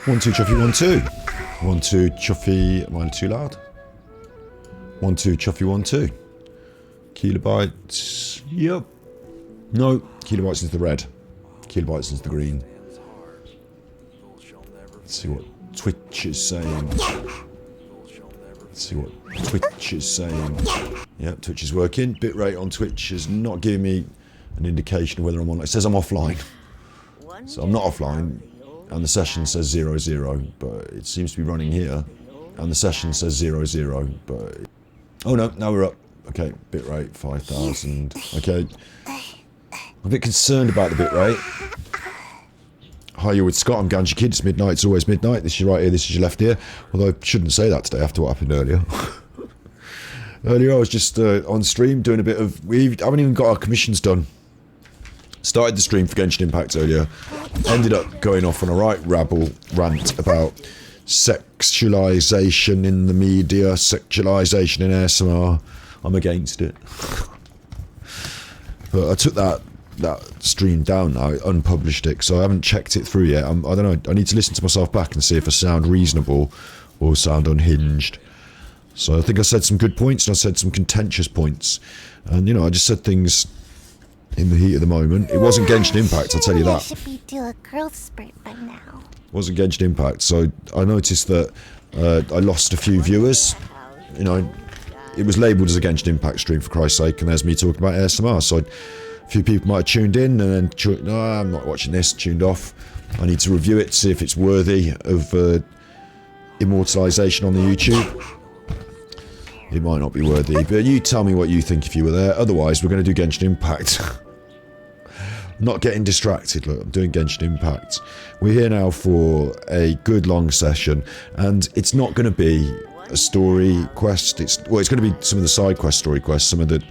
1, 2, Chuffy, 1, 2. 1, 2, Chuffy. Am I too loud? 1, 2, Chuffy, 1, 2. Kilobytes. Yep. No. Kilobytes is the red. Kilobytes is the green. Let's see what Twitch is saying. Let's see what Twitch is saying. Yep, Twitch is working. Bitrate on Twitch is not giving me an indication of whether I'm on. It says I'm offline. So I'm not offline. And the session says 0, 0. But it seems to be running here. And the session says 0, 0. But... Oh no, now we're up. Okay, bitrate 5,000. Okay. I'm a bit concerned about the bitrate. Hi, you're with Scott. I'm Genshin Kid. It's midnight. It's always midnight. This is your right ear. This is your left ear. Although I shouldn't say that today after what happened earlier. Earlier I was just on stream doing a bit of... We haven't even got our commissions done. Started the stream for Genshin Impact earlier. Ended up going off on a right rabble rant about sexualization in the media, sexualization in ASMR. I'm against it. But I took that stream down now, unpublished it, so I haven't checked it through yet. I don't know, I need to listen to myself back and see if I sound reasonable or sound unhinged. So I think I said some good points and I said some contentious points. And you know, I just said things in the heat of the moment. It wasn't Genshin Impact, I'll tell you that. I should be due a growth spurt by now. It wasn't Genshin Impact, so I noticed that I lost a few viewers. You know, it was labelled as a Genshin Impact stream, for Christ's sake, and there's me talking about ASMR, so a few people might have tuned in and then, no, I'm not watching this, tuned off. I need to review it, see if it's worthy of immortalisation on the YouTube. It might not be worthy, but you tell me what you think if you were there. Otherwise, we're going to do Genshin Impact. I'm not getting distracted, look, I'm doing Genshin Impact. We're here now for a good long session, and it's not going to be a story quest. It's going to be some of the side quest story quests, some of the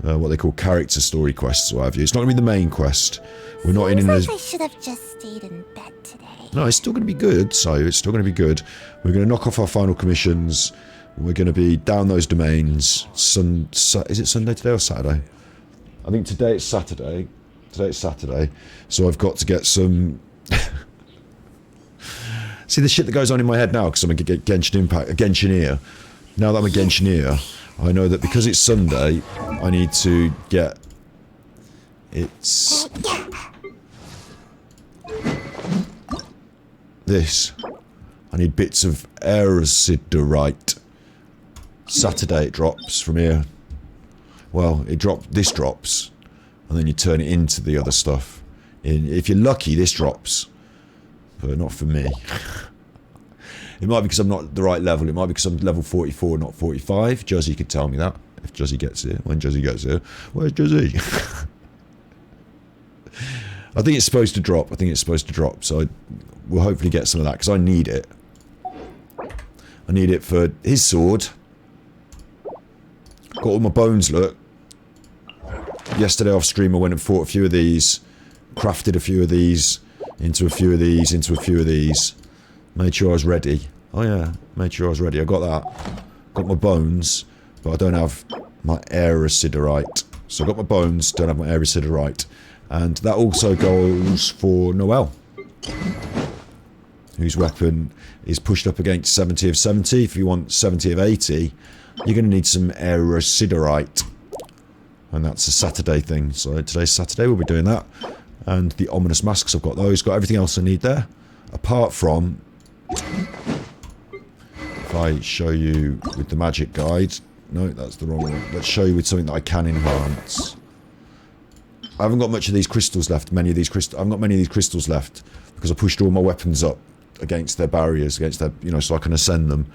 what they call character story quests or what have you. It's not going to be the main quest. We're not in I should have just stayed in bed today. No, it's still going to be good, so it's still going to be good. We're going to knock off our final commissions. We're going to be down those domains. Is it Sunday today or Saturday? I think today it's Saturday. Today it's Saturday. So I've got to get some... See the shit that goes on in my head now because I'm a Genshin Impact, a Genshineer. Now that I'm a Genshineer, I know that because it's Sunday, I need to get... It's... This. I need bits of Aerosiderite. Saturday it drops from here. Well, this drops, and then you turn it into the other stuff. If you're lucky, this drops, but not for me. It might be because I'm not the right level. It might be because I'm level 44, not 45. Juzzy could tell me that if Juzzy gets here. When Juzzy gets here, where's Juzzy? I think it's supposed to drop. So we'll hopefully get some of that because I need it. I need it for his sword. Got all my bones, look. Yesterday off stream I went and fought a few of these. Crafted a few of these. Into a few of these. Into a few of these. Made sure I was ready. Oh yeah, made sure I was ready. I got that. Got my bones. But I don't have my Aerosiderite. So I got my bones, don't have my Aerosiderite. And that also goes for Noelle. Whose weapon is pushed up against 70 of 70. If you want 70 of 80, you're going to need some Aerosiderite. And that's a Saturday thing. So today's Saturday, we'll be doing that. And the ominous masks, I've got those. Got everything else I need there. Apart from... If I show you with the magic guide... No, that's the wrong one. Let's show you with something that I can enhance. I haven't got much of these crystals left. I haven't got many of these crystals left. Because I pushed all my weapons up against their barriers, against their, you know, so I can ascend them.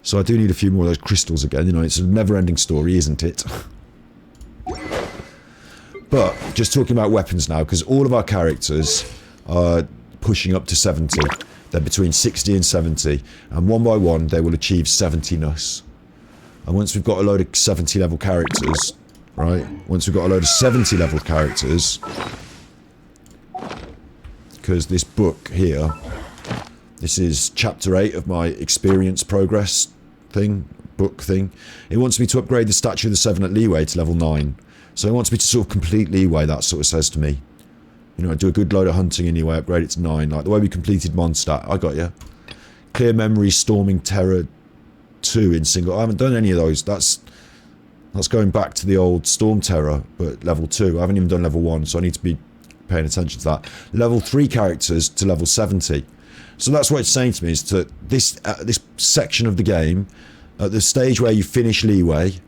So I do need a few more of those crystals again. You know, it's a never-ending story, isn't it? But just talking about weapons now, because all of our characters are pushing up to 70. They're between 60 and 70, and one by one they will achieve 70-ness. And once we've got a load of 70 level characters, right? Once we've got a load of 70 level characters, because this book here, this is chapter 8 of my experience progress thing, book thing. It wants me to upgrade the Statue of the Seven at Leeway to level 9. So it wants me to sort of complete Leeway, that sort of says to me. You know, do a good load of hunting anyway, upgrade it to 9. Like the way we completed Mondstadt, I got you. Clear Memory, Storming Terror 2 in single. I haven't done any of those. That's going back to the old Storm Terror, but level 2. I haven't even done level 1, so I need to be paying attention to that. Level 3 characters to level 70. So that's what it's saying to me, is to this section of the game, at the stage where you finish Leeway,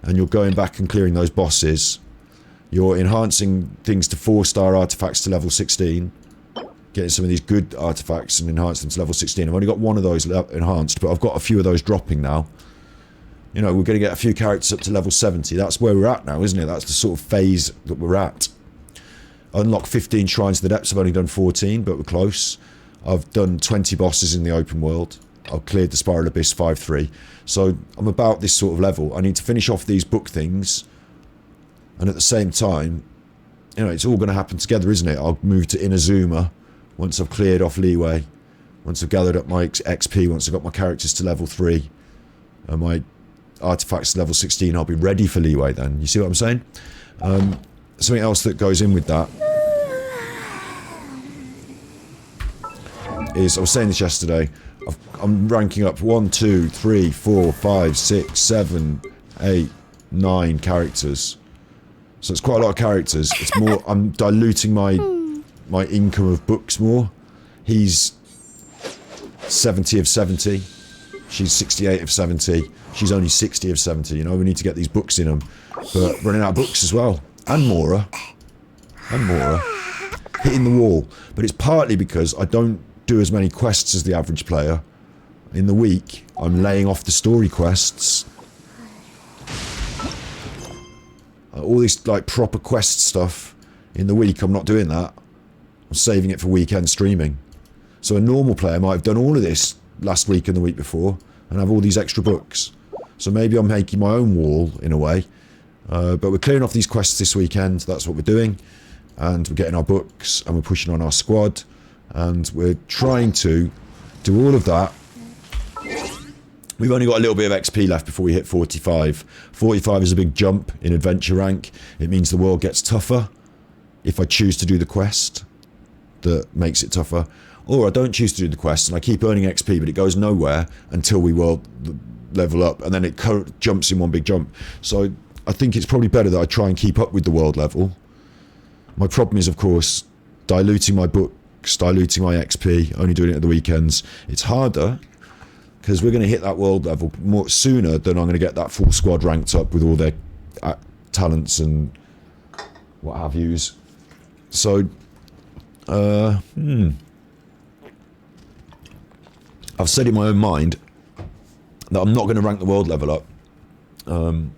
and you're going back and clearing those bosses, you're enhancing things to 4-star artifacts to level 16, getting some of these good artifacts and enhance them to level 16. I've only got one of those enhanced, but I've got a few of those dropping now. You know, we're going to get a few characters up to level 70. That's where we're at now, isn't it? That's the sort of phase that we're at. Unlock 15 Shrines to the Depths. I've only done 14, but we're close. I've done 20 bosses in the open world. I've cleared the Spiral Abyss 5-3. So I'm about this sort of level. I need to finish off these book things. And at the same time, you know, it's all going to happen together, isn't it? I'll move to Inazuma once I've cleared off Leeway. Once I've gathered up my XP, once I've got my characters to level 3. And my artifacts to level 16, I'll be ready for Leeway then. You see what I'm saying? Something else that goes in with that is, I was saying this yesterday, I'm ranking up 1, 2, 3, 4, 5, 6, 7, 8, 9 characters. So it's quite a lot of characters. It's more, I'm diluting my income of books more. He's 70 of 70. She's 68 of 70. She's only 60 of 70. You know, we need to get these books in them. But running out of books as well. And Mora. Hitting the wall. But it's partly because I don't do as many quests as the average player. In the week, I'm laying off the story quests. All this, like, proper quest stuff. In the week, I'm not doing that. I'm saving it for weekend streaming. So a normal player might have done all of this last week and the week before, and have all these extra books. So maybe I'm making my own wall, in a way. But we're clearing off these quests this weekend, that's what we're doing. And we're getting our books, and we're pushing on our squad. And we're trying to do all of that. We've only got a little bit of XP left before we hit 45. 45 is a big jump in adventure rank. It means the world gets tougher if I choose to do the quest that makes it tougher. Or I don't choose to do the quest and I keep earning XP, but it goes nowhere until we world level up, and then it jumps in one big jump. So I think it's probably better that I try and keep up with the world level. My problem is, of course, diluting my books, diluting my XP, only doing it at the weekends. It's harder because we're going to hit that world level more sooner than I'm going to get that full squad ranked up with all their talents and what have yous. So, I've said in my own mind that I'm not going to rank the world level up. Well,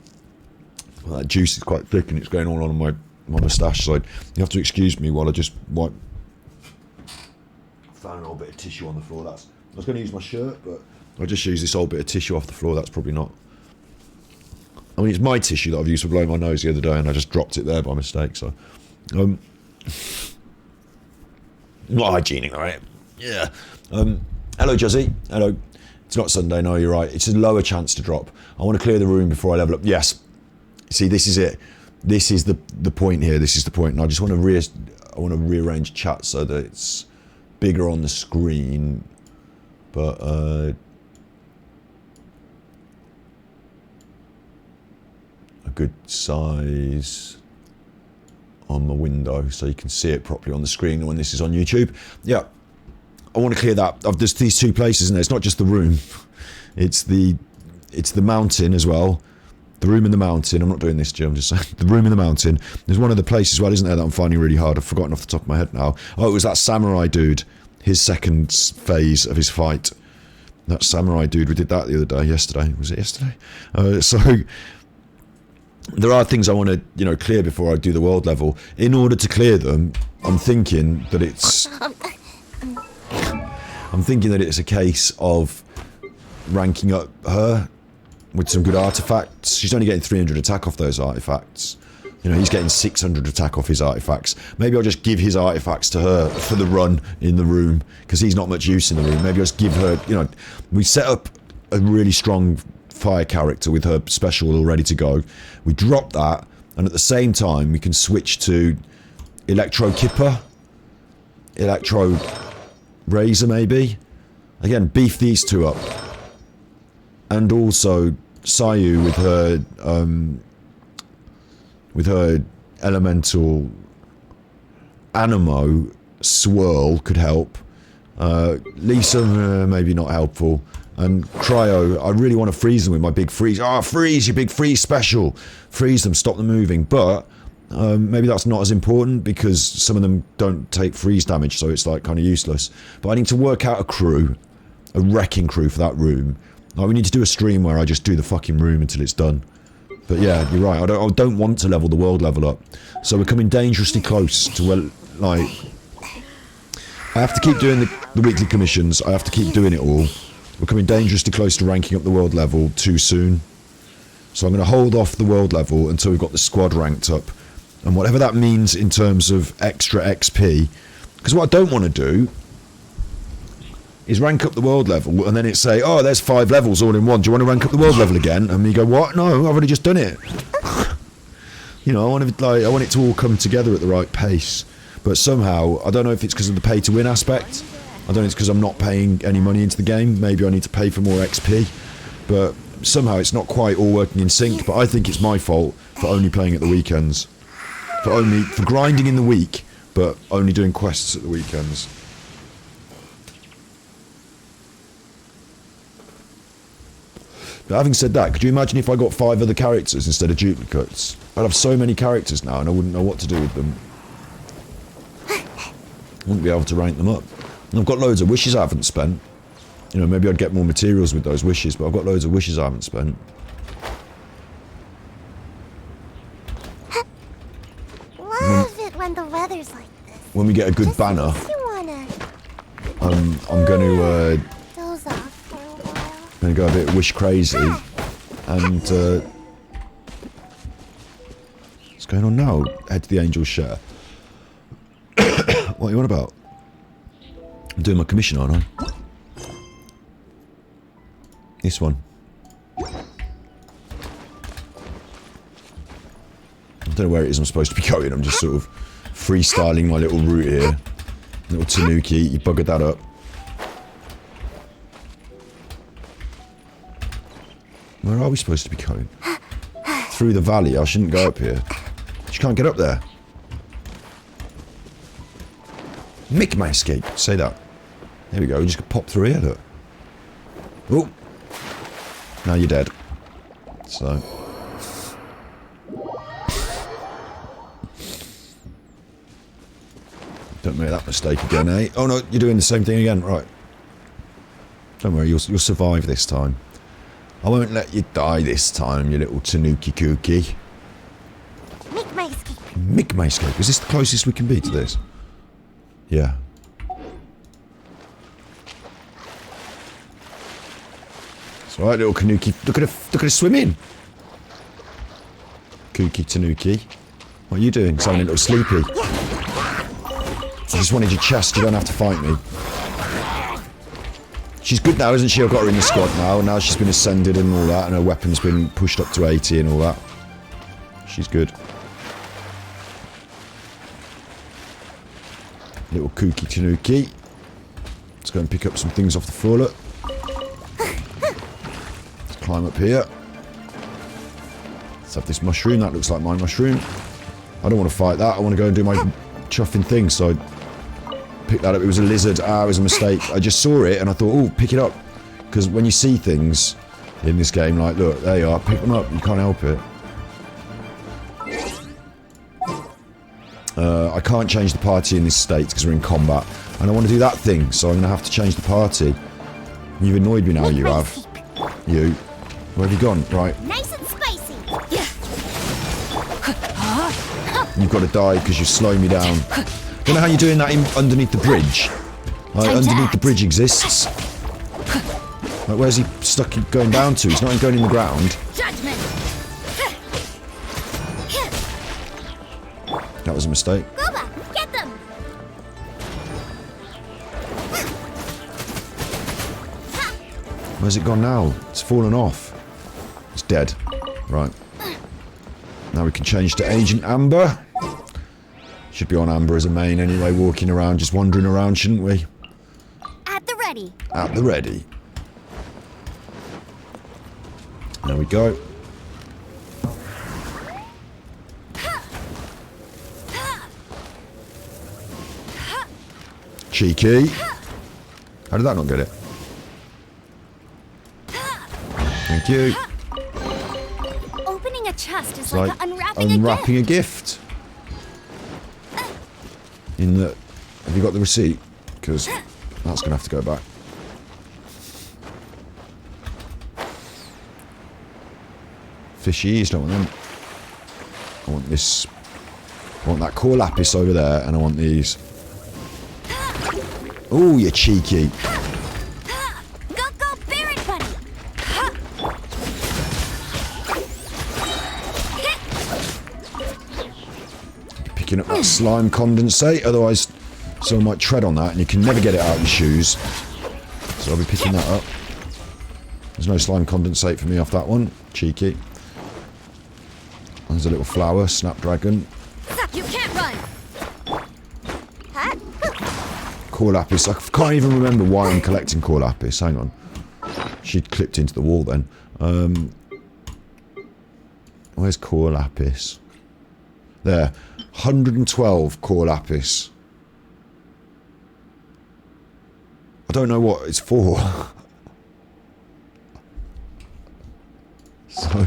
that juice is quite thick and it's going all on my moustache, so you have to excuse me while I just wipe. Found an old bit of tissue on the floor. I was going to use my shirt, but I just used this old bit of tissue off the floor. That's probably not. I mean, it's my tissue that I've used for blowing my nose the other day, and I just dropped it there by mistake. So, not hygienic, all right? Yeah. Hello, Juzzy. Hello. It's not Sunday. No, you're right. It's a lower chance to drop. I want to clear the room before I level up. Yes. See, this is it. This is the point here. This is the point, and I just want to rearrange chat so that it's bigger on the screen, but a good size on the window so you can see it properly on the screen when this is on YouTube. Yeah, I want to clear that. There's these two places, and it's not just the room. It's the mountain as well. The room in the mountain. I'm not doing this, Jim. I'm just saying. The room in the mountain. There's one other place as well, isn't there, that I'm finding really hard. I've forgotten off the top of my head now. Oh, it was that samurai dude. His second phase of his fight. That samurai dude. We did that the other day. Yesterday. Was it yesterday? So there are things I want to, clear before I do the world level. In order to clear them, I'm thinking that it's a case of ranking up her with some good artifacts. She's only getting 300 attack off those artifacts. He's getting 600 attack off his artifacts. Maybe I'll just give his artifacts to her for the run in the room, because he's not much use in the room. Maybe I'll just give her, we set up a really strong fire character with her special all ready to go. We drop that, and at the same time we can switch to Electro Kipper, Electro Razor, maybe? Again, beef these two up. And also, Sayu with her elemental Animo swirl could help. Lisa, maybe not helpful. And Cryo, I really want to freeze them with my big freeze. Freeze, your big freeze special! Freeze them, stop them moving. But maybe that's not as important because some of them don't take freeze damage, so it's like kind of useless. But I need to work out a crew, a wrecking crew for that room. Like, we need to do a stream where I just do the fucking room until it's done. But yeah, you're right. I don't want to level the world level up. So we're coming dangerously close to where, like, I have to keep doing the weekly commissions. I have to keep doing it all. We're coming dangerously close to ranking up the world level too soon. So I'm going to hold off the world level until we've got the squad ranked up. And whatever that means in terms of extra XP. Because what I don't want to do is rank up the world level and then it say, oh, there's 5 levels all in one. Do you want to rank up the world level again? And me go, what? No, I've already just done it. You know, I want it to all come together at the right pace. But somehow, I don't know if it's because of the pay-to-win aspect. I don't know if it's because I'm not paying any money into the game. Maybe I need to pay for more XP. But somehow it's not quite all working in sync. But I think it's my fault for only playing at the weekends. For grinding in the week, but only doing quests at the weekends. But having said that, could you imagine if I got 5 other characters instead of duplicates? I'd have so many characters now and I wouldn't know what to do with them. I wouldn't be able to rank them up. And I've got loads of wishes I haven't spent. You know, maybe I'd get more materials with those wishes, but I've got loads of wishes I haven't spent. Love it when the weather's like this. When we get a good Just banner, makes you wanna I'm going to doze off for a while. gonna go a bit wish crazy. And what's going on now? Head to the Angel's Share. What are you on about? I'm doing my commission, aren't I? This one. I don't know where it is I'm supposed to be going. I'm just sort of freestyling my little route here. Little Tanuki, you buggered that up. Where are we supposed to be going? Through the valley. I shouldn't go up here. You can't get up there. Make my escape. Say that. There we go. We just pop through here, look. Oh. Now you're dead. So. Don't make that mistake again, eh? Oh no, you're doing the same thing again. Right. Don't worry, you'll survive this time. I won't let you die this time, you little Tanuki Kooky. Make my escape. Make my escape. Is this the closest we can be to this? Yeah. It's alright, little Kanuki. Look at her swimming. Kooky Tanuki. What are you doing? Sounding a little sleepy. I just wanted your chest, you don't have to fight me. She's good now, isn't she? I've got her in the squad now. Now she's been ascended and all that, and her weapon's been pushed up to 80 and all that. She's good. Little kooky Tanuki. Let's go and pick up some things off the floor, look. Let's climb up here. Let's have this mushroom. That looks like my mushroom. I don't want to fight that. I want to go and do my chuffing thing, so I picked that up. It was a lizard. Ah, it was a mistake. I just saw it and I thought, oh, pick it up. Because when you see things in this game, like, look, there you are, pick them up. You can't help it. I can't change the party in this state because we're in combat. And I want to do that thing, so I'm going to have to change the party. You've annoyed me now, you have. You. Where have you gone? Right. Nice and spicy. You've got to die because you're slowing me down. Don't know how you're doing that underneath the bridge. Underneath the bridge exists. Like, where's he stuck going down to? He's not going in the ground. Judgment. That was a mistake. Go back. Get them. Where's it gone now? It's fallen off. It's dead. Right. Now we can change to Agent Amber. Should be on Amber as a main anyway, walking around, just wandering around, shouldn't we? At the ready. At the ready. There we go. Cheeky. How did that not get it? Thank you. Opening a chest is Like unwrapping a gift. In the... Have you got the receipt? Because that's going to have to go back. Fishies, don't want them. I want this... I want that core lapis over there, and I want these. Oh, you cheeky. Go, bear it, buddy. Picking up that slime condensate, otherwise someone might tread on that and you can never get it out of your shoes. So I'll be picking that up. There's no slime condensate for me off that one. Cheeky. There's a little flower, snapdragon. You can't run. Core lapis. I can't even remember why I'm collecting core lapis. Hang on. She clipped into the wall then. Where's core lapis? There. 112 core lapis. I don't know what it's for. So...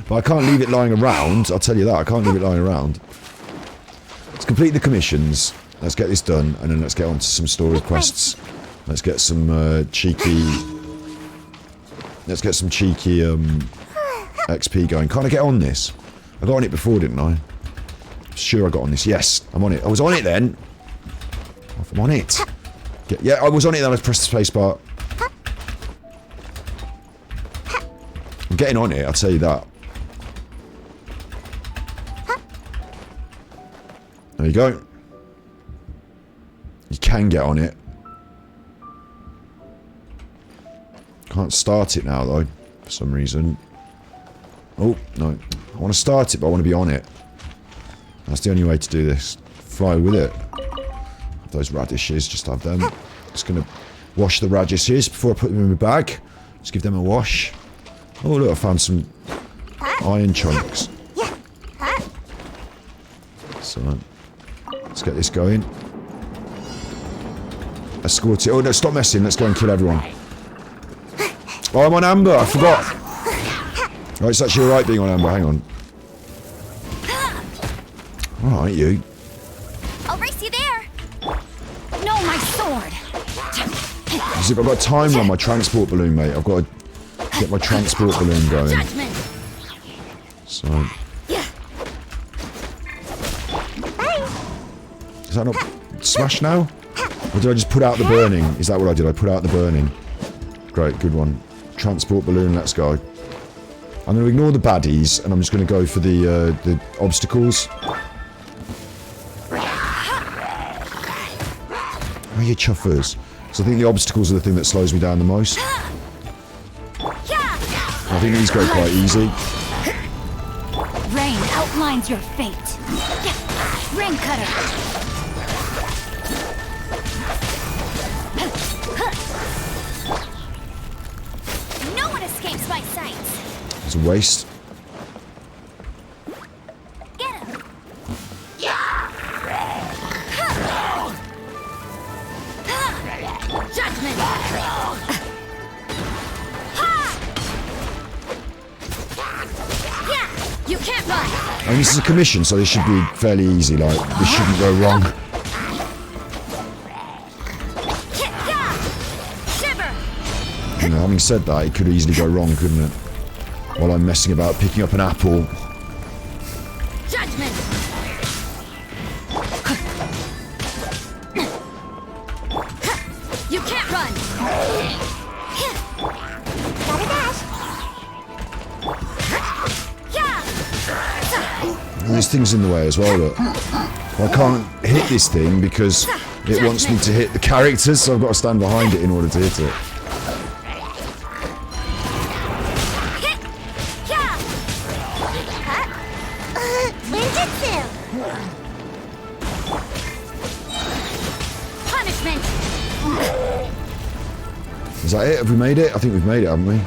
But I can't leave it lying around. I'll tell you that. I can't leave it lying around. Let's complete the commissions. Let's get this done. And then let's get on to some story quests. Let's get some cheeky... Let's get some cheeky XP going. Can't I get on this? I got on it before, didn't I? Sure I got on this. Yes, I'm on it. I was on it then. I'm on it. Yeah, I was on it then. I pressed the space bar. I'm getting on it, I'll tell you that. There you go. You can get on it. Can't start it now though, for some reason. Oh, no. I want to start it, but I want to be on it. That's the only way to do this. Fly with it. Have those radishes, just have them. Just gonna wash the radishes before I put them in my bag. Just give them a wash. Oh look, I found some iron chunks. So, let's get this going. Escort it. Oh no, stop messing. Let's go and kill everyone. Oh, I'm on Amber. I forgot. Oh, it's actually alright being on Amber. Hang on. Alright, you. I'll race you there. No, my sword. As if I've got time on my transport balloon, mate. I've got to get my transport balloon going. So. Is that not smash now? Or did I just put out the burning? Is that what I did? I put out the burning. Great, good one. Transport balloon, let's go. I'm going to ignore the baddies, and I'm just going to go for the obstacles. Where are your chuffers? So I think the obstacles are the thing that slows me down the most. I think these go quite easy. Rain outlines your fate. Rain cutter. No one escapes my sight. It's a waste. Get him. Judgment. Yeah, you can't run. I mean, this is a commission, so this should be fairly easy. Like, this shouldn't go wrong. You know, having said that, it could easily go wrong, couldn't it? While I'm messing about picking up an apple. Judgment. You can't run. Gotta dash. And there's things in the way as well, look. I can't hit this thing because it wants me to hit the characters, so I've got to stand behind it in order to hit it. Is that it? Have we made it? I think we've made it, haven't we?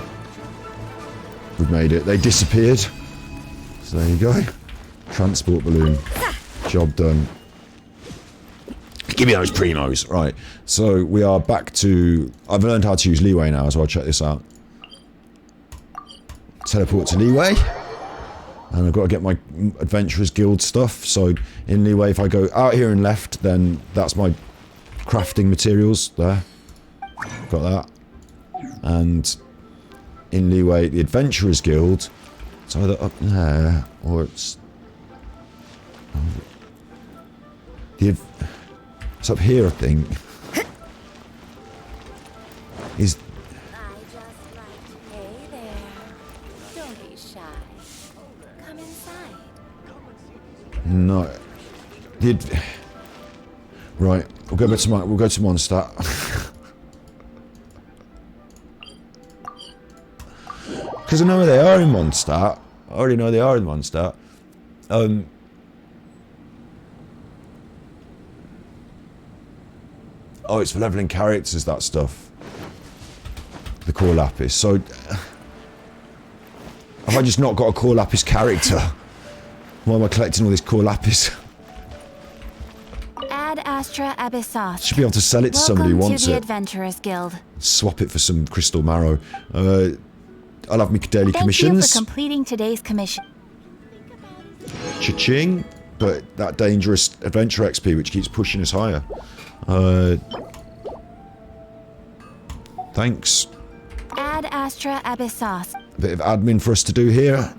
We've made it. They disappeared. So there you go. Transport balloon. Job done. Give me those primos. Right. So we are back to... I've learned how to use leeway now, so I'll check this out. Teleport to leeway. And I've got to get my Adventurers Guild stuff. So in leeway, if I go out here and left, then that's my crafting materials there. Got that. And in leeway, the Adventurers Guild, it's either up there or it's... It's up here, I think. Is... Hey there. Don't be shy. Come inside. No. Right, we'll go back to we'll go to Mondstadt. Because I know where they are in Mondstadt. I already know they are in Mondstadt. Oh, it's for leveling characters, that stuff. The core lapis. So, have I just not got a core lapis character? Why am I collecting all this core lapis? Ad Astra Abyssos. Should be able to sell it to somebody who wants to the it. Adventurers Guild. Swap it for some crystal marrow. I'll have my daily commissions. Thank you for completing today's commission. Cha-ching. But that dangerous adventure XP which keeps pushing us higher. Thanks. Ad Astra Abyssos. A bit of admin for us to do here.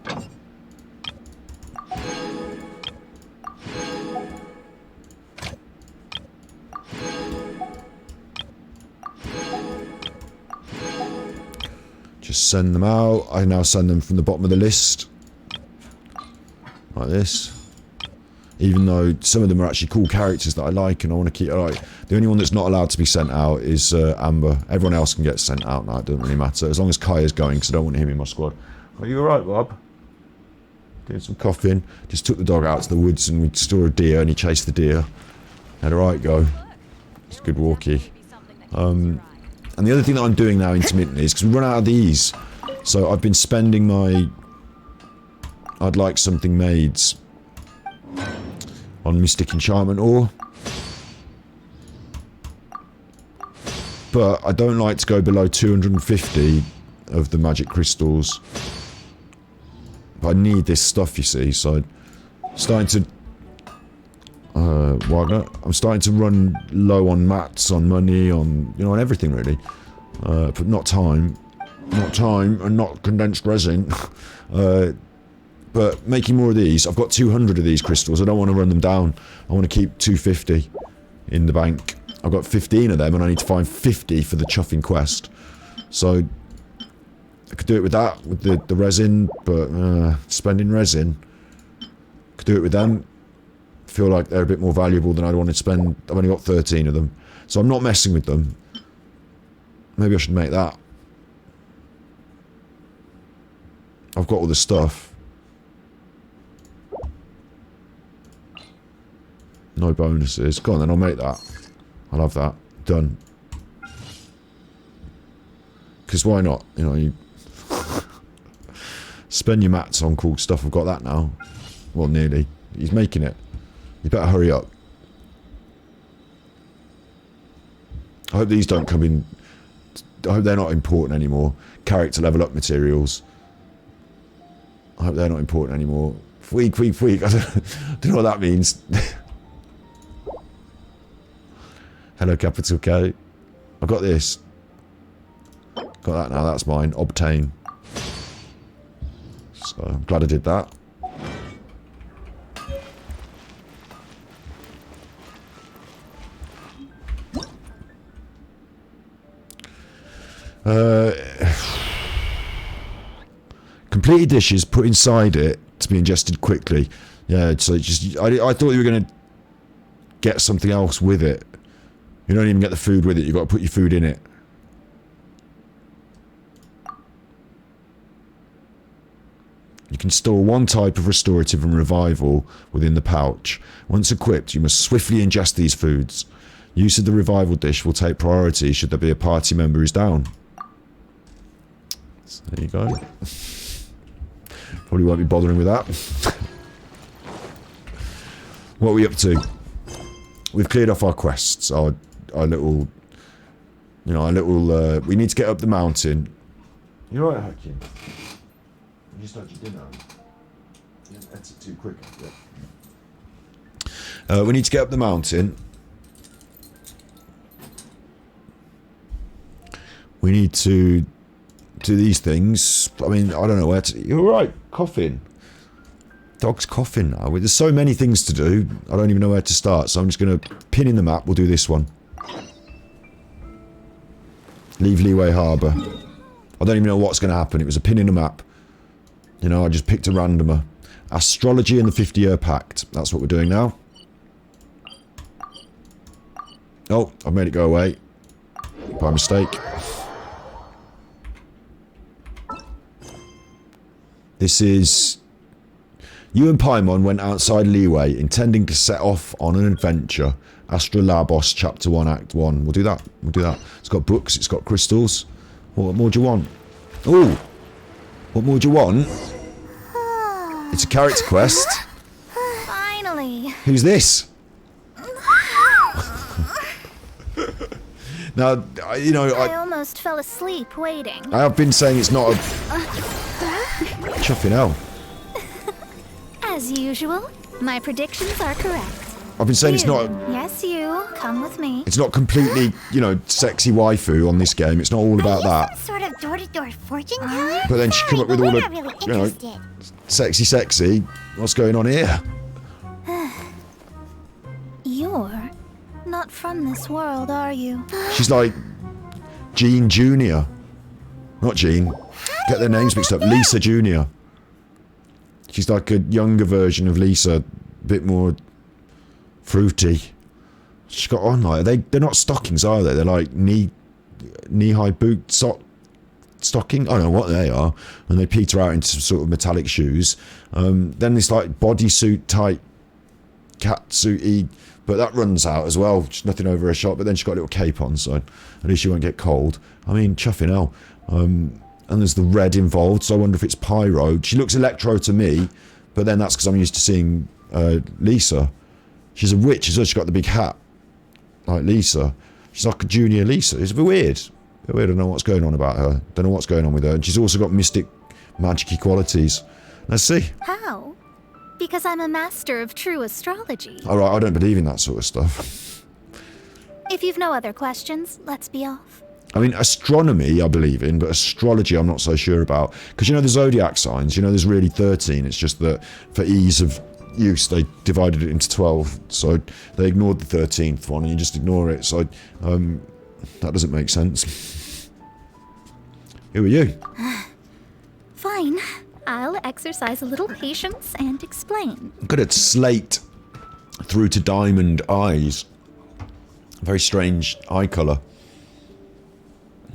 Just send them out. I now send them from the bottom of the list. Like this. Even though some of them are actually cool characters that I like and I want to keep... Alright, the only one that's not allowed to be sent out is Amber. Everyone else can get sent out now, it doesn't really matter. As long as Kaya's going, because I don't want him in my squad. Are you alright, Bob? Doing some coughing. Just took the dog out to the woods and we saw a deer and he chased the deer. Had a right go. It's a good walkie. And the other thing that I'm doing now intermittently is because we run out of these. So I've been spending my... I'd like something maids on Mystic Enchantment ore. But I don't like to go below 250 of the magic crystals. But I need this stuff, you see, so I'm starting to... Wagner? I'm starting to run low on mats, on money, on, you know, on everything really. But not time. Not time, and not condensed resin. But making more of these, I've got 200 of these crystals, I don't want to run them down. I want to keep 250 in the bank. I've got 15 of them and I need to find 50 for the Chuffing quest. So, I could do it with that, with the resin, but spending resin. Could do it with them. Feel like they're a bit more valuable than I'd want to spend. I've only got 13 of them. So I'm not messing with them. Maybe I should make that. I've got all the stuff. No bonuses. Go on then, I'll make that. I'll have that. Done. Because why not? You know, you... Spend your mats on cool stuff. I've got that now. Well, nearly. He's making it. You better hurry up. I hope these don't come in... I hope they're not important anymore. Character level up materials. I hope they're not important anymore. Fweek, fweek, fweek. I don't know what that means. Hello, capital K. I've got this. Got that now, that's mine. Obtain. So, I'm glad I did that. Completed dishes put inside it to be ingested quickly. Yeah, so just I thought you were going to get something else with it. You don't even get the food with it, you've got to put your food in it. You can store one type of restorative and revival within the pouch. Once equipped, you must swiftly ingest these foods. Use of the revival dish will take priority should there be a party member who's down. So there you go. Probably won't be bothering with that. What are we up to? We've cleared off our quests. Our little... You know, our little... we need to get up the mountain. You're right, Hakim. You just had your dinner. You didn't eat it too quick. We need to get up the mountain. We need to do these things. I mean, I don't know where to... You're right, coughing. Dog's coughing now. There's so many things to do, I don't even know where to start, so I'm just going to pin in the map. We'll do this one. Leave Leeway Harbour. I don't even know what's going to happen. It was a pin in the map. You know, I just picked a randomer. Astrology and the 50-year pact. That's what we're doing now. Oh, I've made it go away. By mistake. This is... You and Paimon went outside Leeway, intending to set off on an adventure. Astrolabos, Chapter 1, Act 1. We'll do that. We'll do that. It's got books, it's got crystals. What more do you want? Oh! What more do you want? It's a character quest. Finally. Who's this? Now, you know, I almost fell asleep waiting. I have been saying it's not a... Chuffing hell. As usual, my predictions are correct. I've been saying it's not... Yes, you. Come with me. It's not completely, you know, sexy waifu on this game. It's not all about that. Some sort of door-to-door fortune teller? But then she come up with all We're the, not really you know, interested. sexy. What's going on here? You're not from this world, are you? She's like Jean Jr. Not Jean. Get their names mixed up. Lisa Jr. She's like a younger version of Lisa. A bit more fruity. She's got on like... They're not stockings, are they? They're like knee-high boot stocking. I don't know what they are. And they peter out into some sort of metallic shoes. Then this like bodysuit type catsuity... But that runs out as well. Just nothing over her shot. But then she's got a little cape on, so at least she won't get cold. I mean, chuffing hell. And there's the red involved, so I wonder if it's Pyro. She looks Electro to me, but then that's because I'm used to seeing Lisa. She's a witch as well. She's got the big hat, like Lisa. She's like a junior Lisa. It's a bit weird. I don't know what's going on about her. Don't know what's going on with her. And she's also got mystic, magic-y qualities. Let's see. How? Because I'm a master of true astrology. Alright, I don't believe in that sort of stuff. If you've no other questions, let's be off. I mean, astronomy I believe in, but astrology I'm not so sure about. Because you know the zodiac signs, you know there's really 13. It's just that for ease of use they divided it into 12. So they ignored the 13th one and you just ignore it. So that doesn't make sense. Who are you? Fine. I'll exercise a little patience and explain. Good at slate through to diamond eyes. Very strange eye colour.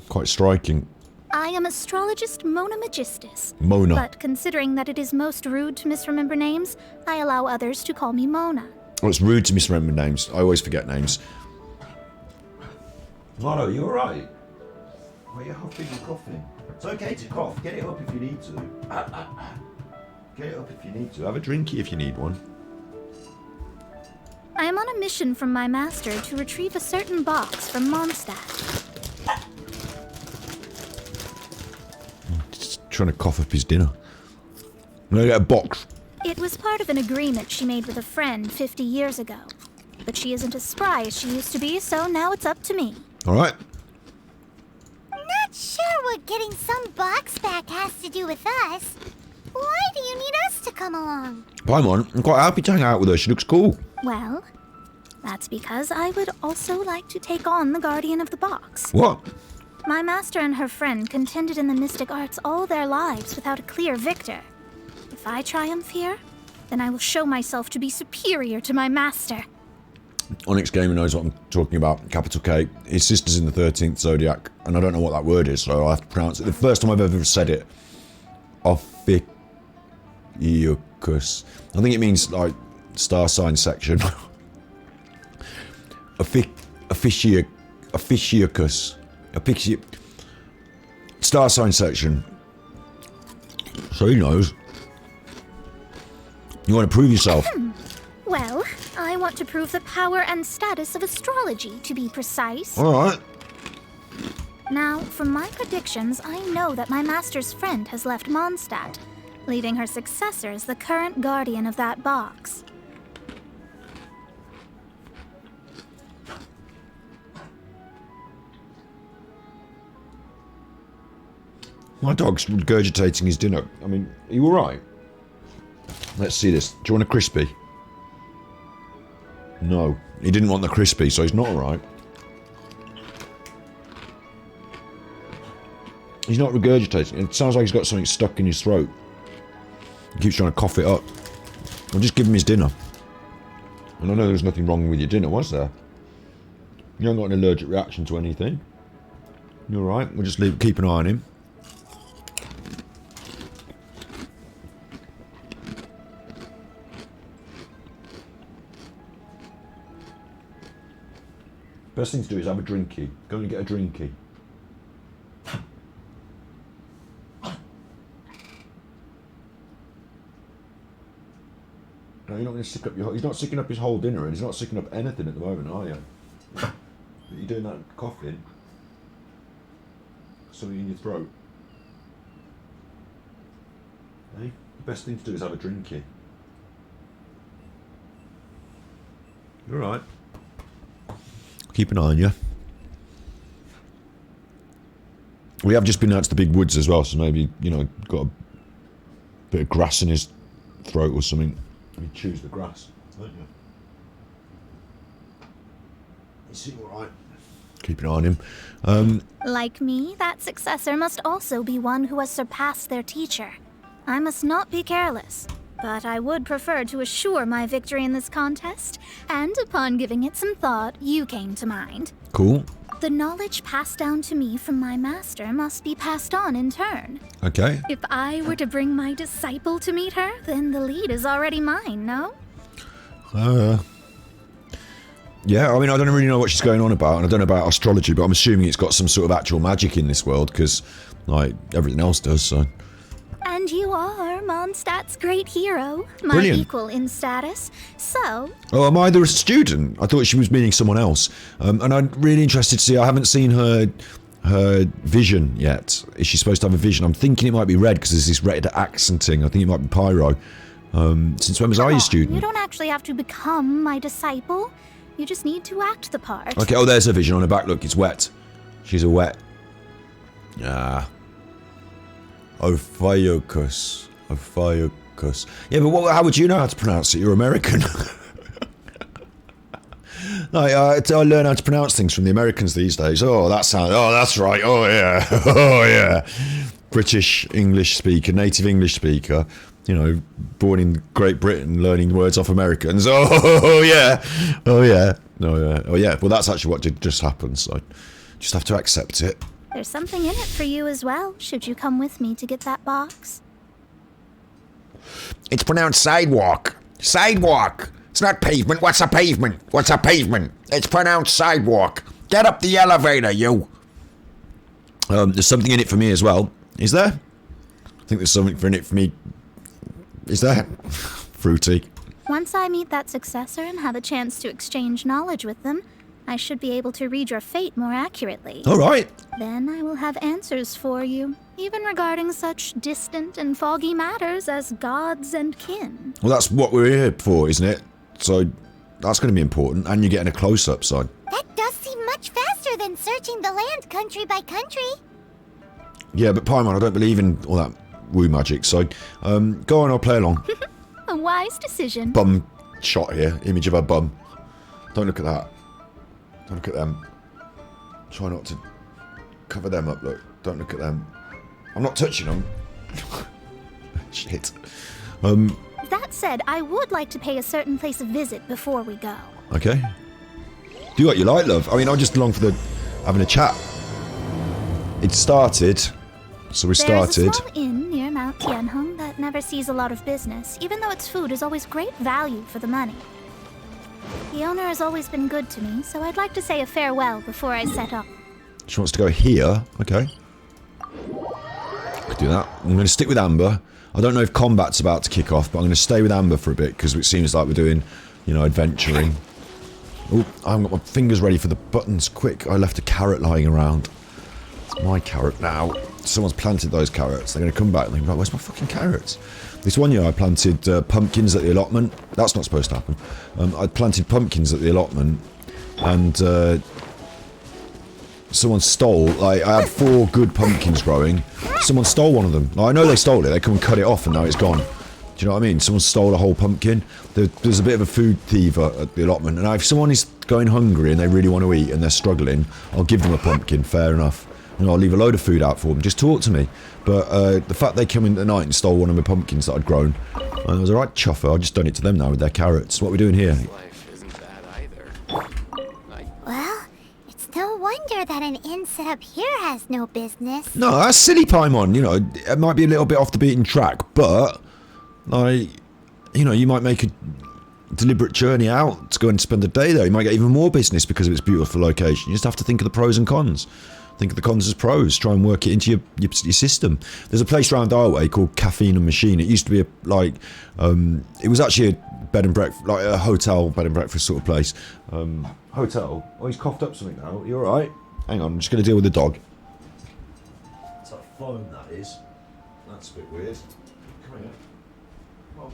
Quite striking. I am astrologist Mona Magistus. Mona. But considering that it is most rude to misremember names, I allow others to call me Mona. Oh, it's rude to misremember names. I always forget names. Lotto, you alright? Why are you huffing and coughing? It's okay to cough. Get it up if you need to. Get it up if you need to. Have a drinky if you need one. I am on a mission from my master to retrieve a certain box from Mondstadt. Just trying to cough up his dinner. I'm gonna get a box. It was part of an agreement she made with a friend 50 years ago. But she isn't as spry as she used to be, so now it's up to me. Alright. Not sure what getting some box back has to do with us. Why do you need us to come along? Paimon, I'm quite happy to hang out with her. She looks cool. Well, that's because I would also like to take on the Guardian of the Box. What? My master and her friend contended in the mystic arts all their lives without a clear victor. If I triumph here, then I will show myself to be superior to my master. Onyx Gamer knows what I'm talking about. Capital K. His sister's in the 13th Zodiac, and I don't know what that word is, so I have to pronounce it. The first time I've ever said it. Ophiuchus. I think it means, like, star sign section. Ophiuchus. Star sign section. So he knows. You want to prove yourself? Well, I want to prove the power and status of astrology, to be precise. Alright. Now, from my predictions, I know that my master's friend has left Mondstadt, leaving her successor as the current guardian of that box. My dog's regurgitating his dinner. I mean, are you alright? Let's see this. Do you want a crispy? No. He didn't want the crispy, so he's not alright. He's not regurgitating. It sounds like he's got something stuck in his throat. He keeps trying to cough it up. I'll just give him his dinner. And I know there's nothing wrong with your dinner, was there? You haven't got an allergic reaction to anything. You're alright. We'll just keep an eye on him. Best thing to do is have a drinky. Go and get a drinky. No, you're not going to sick up your... He's not sicking up his whole dinner, and he's not sicking up anything at the moment, are you? But you're doing that coughing. Something in your throat. Hey? The best thing to do is have a drinky. You're alright. Keep an eye on you. We have just been out to the big woods as well, so maybe, you know, got a bit of grass in his throat or something. You choose the grass, don't you? You seem alright. Keep an eye on him. Like me, that successor must also be one who has surpassed their teacher. I must not be careless, but I would prefer to assure my victory in this contest, and upon giving it some thought, you came to mind. Cool. The knowledge passed down to me from my master must be passed on in turn. Okay. If I were to bring my disciple to meet her, then the lead is already mine, no? Yeah, I mean, I don't really know what she's going on about, and I don't know about astrology, but I'm assuming it's got some sort of actual magic in this world, because, like, everything else does, so... And you are Mondstadt's great hero, my Brilliant. equal in status, so... Oh, am I the student? I thought she was meaning someone else. And I'm really interested to see, I haven't seen her vision yet. Is she supposed to have a vision? I'm thinking it might be red, because there's this red accenting. I think it might be Pyro. Since when was I a student? You don't actually have to become my disciple. You just need to act the part. Okay, oh, there's her vision on her back. Look, it's wet. She's a wet. Ah. Ophiuchus. Ophiuchus. Yeah, but how would you know how to pronounce it? You're American. Like, I learn how to pronounce things from the Americans these days. Oh, that sounds... Oh, that's right. Oh, yeah. Oh, yeah. British English speaker, native English speaker. You know, born in Great Britain, learning words off Americans. Oh, yeah. Oh, yeah. Oh, yeah. Oh, yeah. Well, that's actually what did just happen, so just have to accept it. There's something in it for you as well, should you come with me to get that box. It's pronounced sidewalk. Sidewalk. It's not pavement. What's a pavement? What's a pavement? It's pronounced sidewalk. Get up the elevator, you. There's something in it for me as well. Is there? I think there's something in it for me. Is there? Fruity. Once I meet that successor and have a chance to exchange knowledge with them, I should be able to read your fate more accurately. All right. Then I will have answers for you, even regarding such distant and foggy matters as gods and kin. Well, that's what we're here for, isn't it? So that's going to be important, and you're getting a close-up, son. That does seem much faster than searching the land country by country. Yeah, but Paimon, I don't believe in all that woo magic, so go on, I'll play along. A wise decision. Bum shot here, image of a bum. Don't look at that. Don't look at them. Try not to cover them up, look. Don't look at them. I'm not touching them. Shit. That said, I would like to pay a certain place a visit before we go. Okay. Do what you like, love. I mean, I'm just along for having a chat. It started, so we started. There's a small inn near Mount Tianheng that never sees a lot of business, even though its food is always great value for the money. The owner has always been good to me, so I'd like to say a farewell before I set off. She wants to go here. Okay. could do that. I'm going to stick with Amber. I don't know if combat's about to kick off, but I'm going to stay with Amber for a bit because it seems like we're doing, you know, adventuring. Oh, I haven't got my fingers ready for the buttons. Quick, I left a carrot lying around. It's my carrot now. Someone's planted those carrots. They're going to come back and they're like, where's my fucking carrots? This one year I planted pumpkins at the allotment. That's not supposed to happen. I planted pumpkins at the allotment and someone stole, like, I had 4 good pumpkins growing. Someone stole one of them. Like, I know they stole it. They come and cut it off and now it's gone. Do you know what I mean? Someone stole a whole pumpkin. There's a bit of a food thief at the allotment. And if someone is going hungry and they really want to eat and they're struggling, I'll give them a pumpkin. Fair enough. You know, I'll leave a load of food out for them. Just talk to me. But the fact they come in at night and stole one of my pumpkins that I'd grown, I was a right chuffer. I've just done it to them now with their carrots. What are we doing here? Life isn't bad either. Well, it's no wonder that an inn set up here has no business. No, that's silly, Paimon. You know, it might be a little bit off the beaten track, but, like, you know, you might make a deliberate journey out to go and spend a day there. You might get even more business because of its beautiful location. You just have to think of the pros and cons. Think of the cons as pros. Try and work it into your system. There's a place around our way called Caffeine and Machine. It used to be it was actually a bed and breakfast, like a hotel bed and breakfast sort of place. Hotel. Oh, he's coughed up something now. You alright? Hang on, I'm just going to deal with the dog. It's that phone, that is. That's a bit weird. Come here. Come on.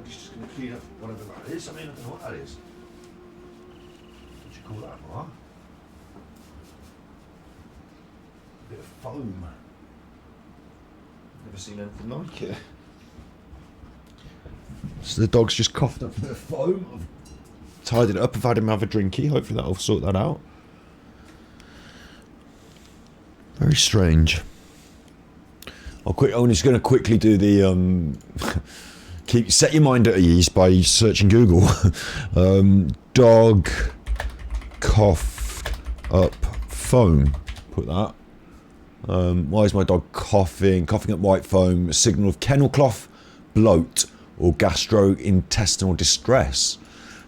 Just going to clean up whatever that is. I mean, I don't know what that is. What do you call that, Mark? A bit of foam. Never seen anything like it. So the dog's just coughed up a bit of foam. I've tied it up. I've had him have a drinky. Hopefully that'll sort that out. Very strange. I'm just going to quickly do the set your mind at ease by searching Google. Dog coughed up foam. Put that. Why is my dog coughing? Coughing up white foam. A signal of kennel cough, bloat, or gastrointestinal distress.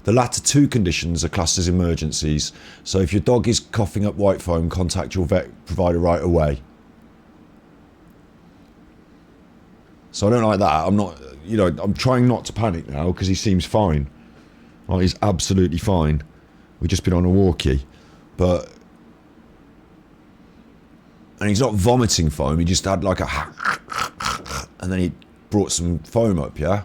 The latter 2 conditions are classed as emergencies. So if your dog is coughing up white foam, contact your vet provider right away. So I don't like that. I'm not, you know, I'm trying not to panic now because he seems fine. Oh, he's absolutely fine. We've just been on a walkie. But, and he's not vomiting foam. He just had like a, and then he brought some foam up, yeah?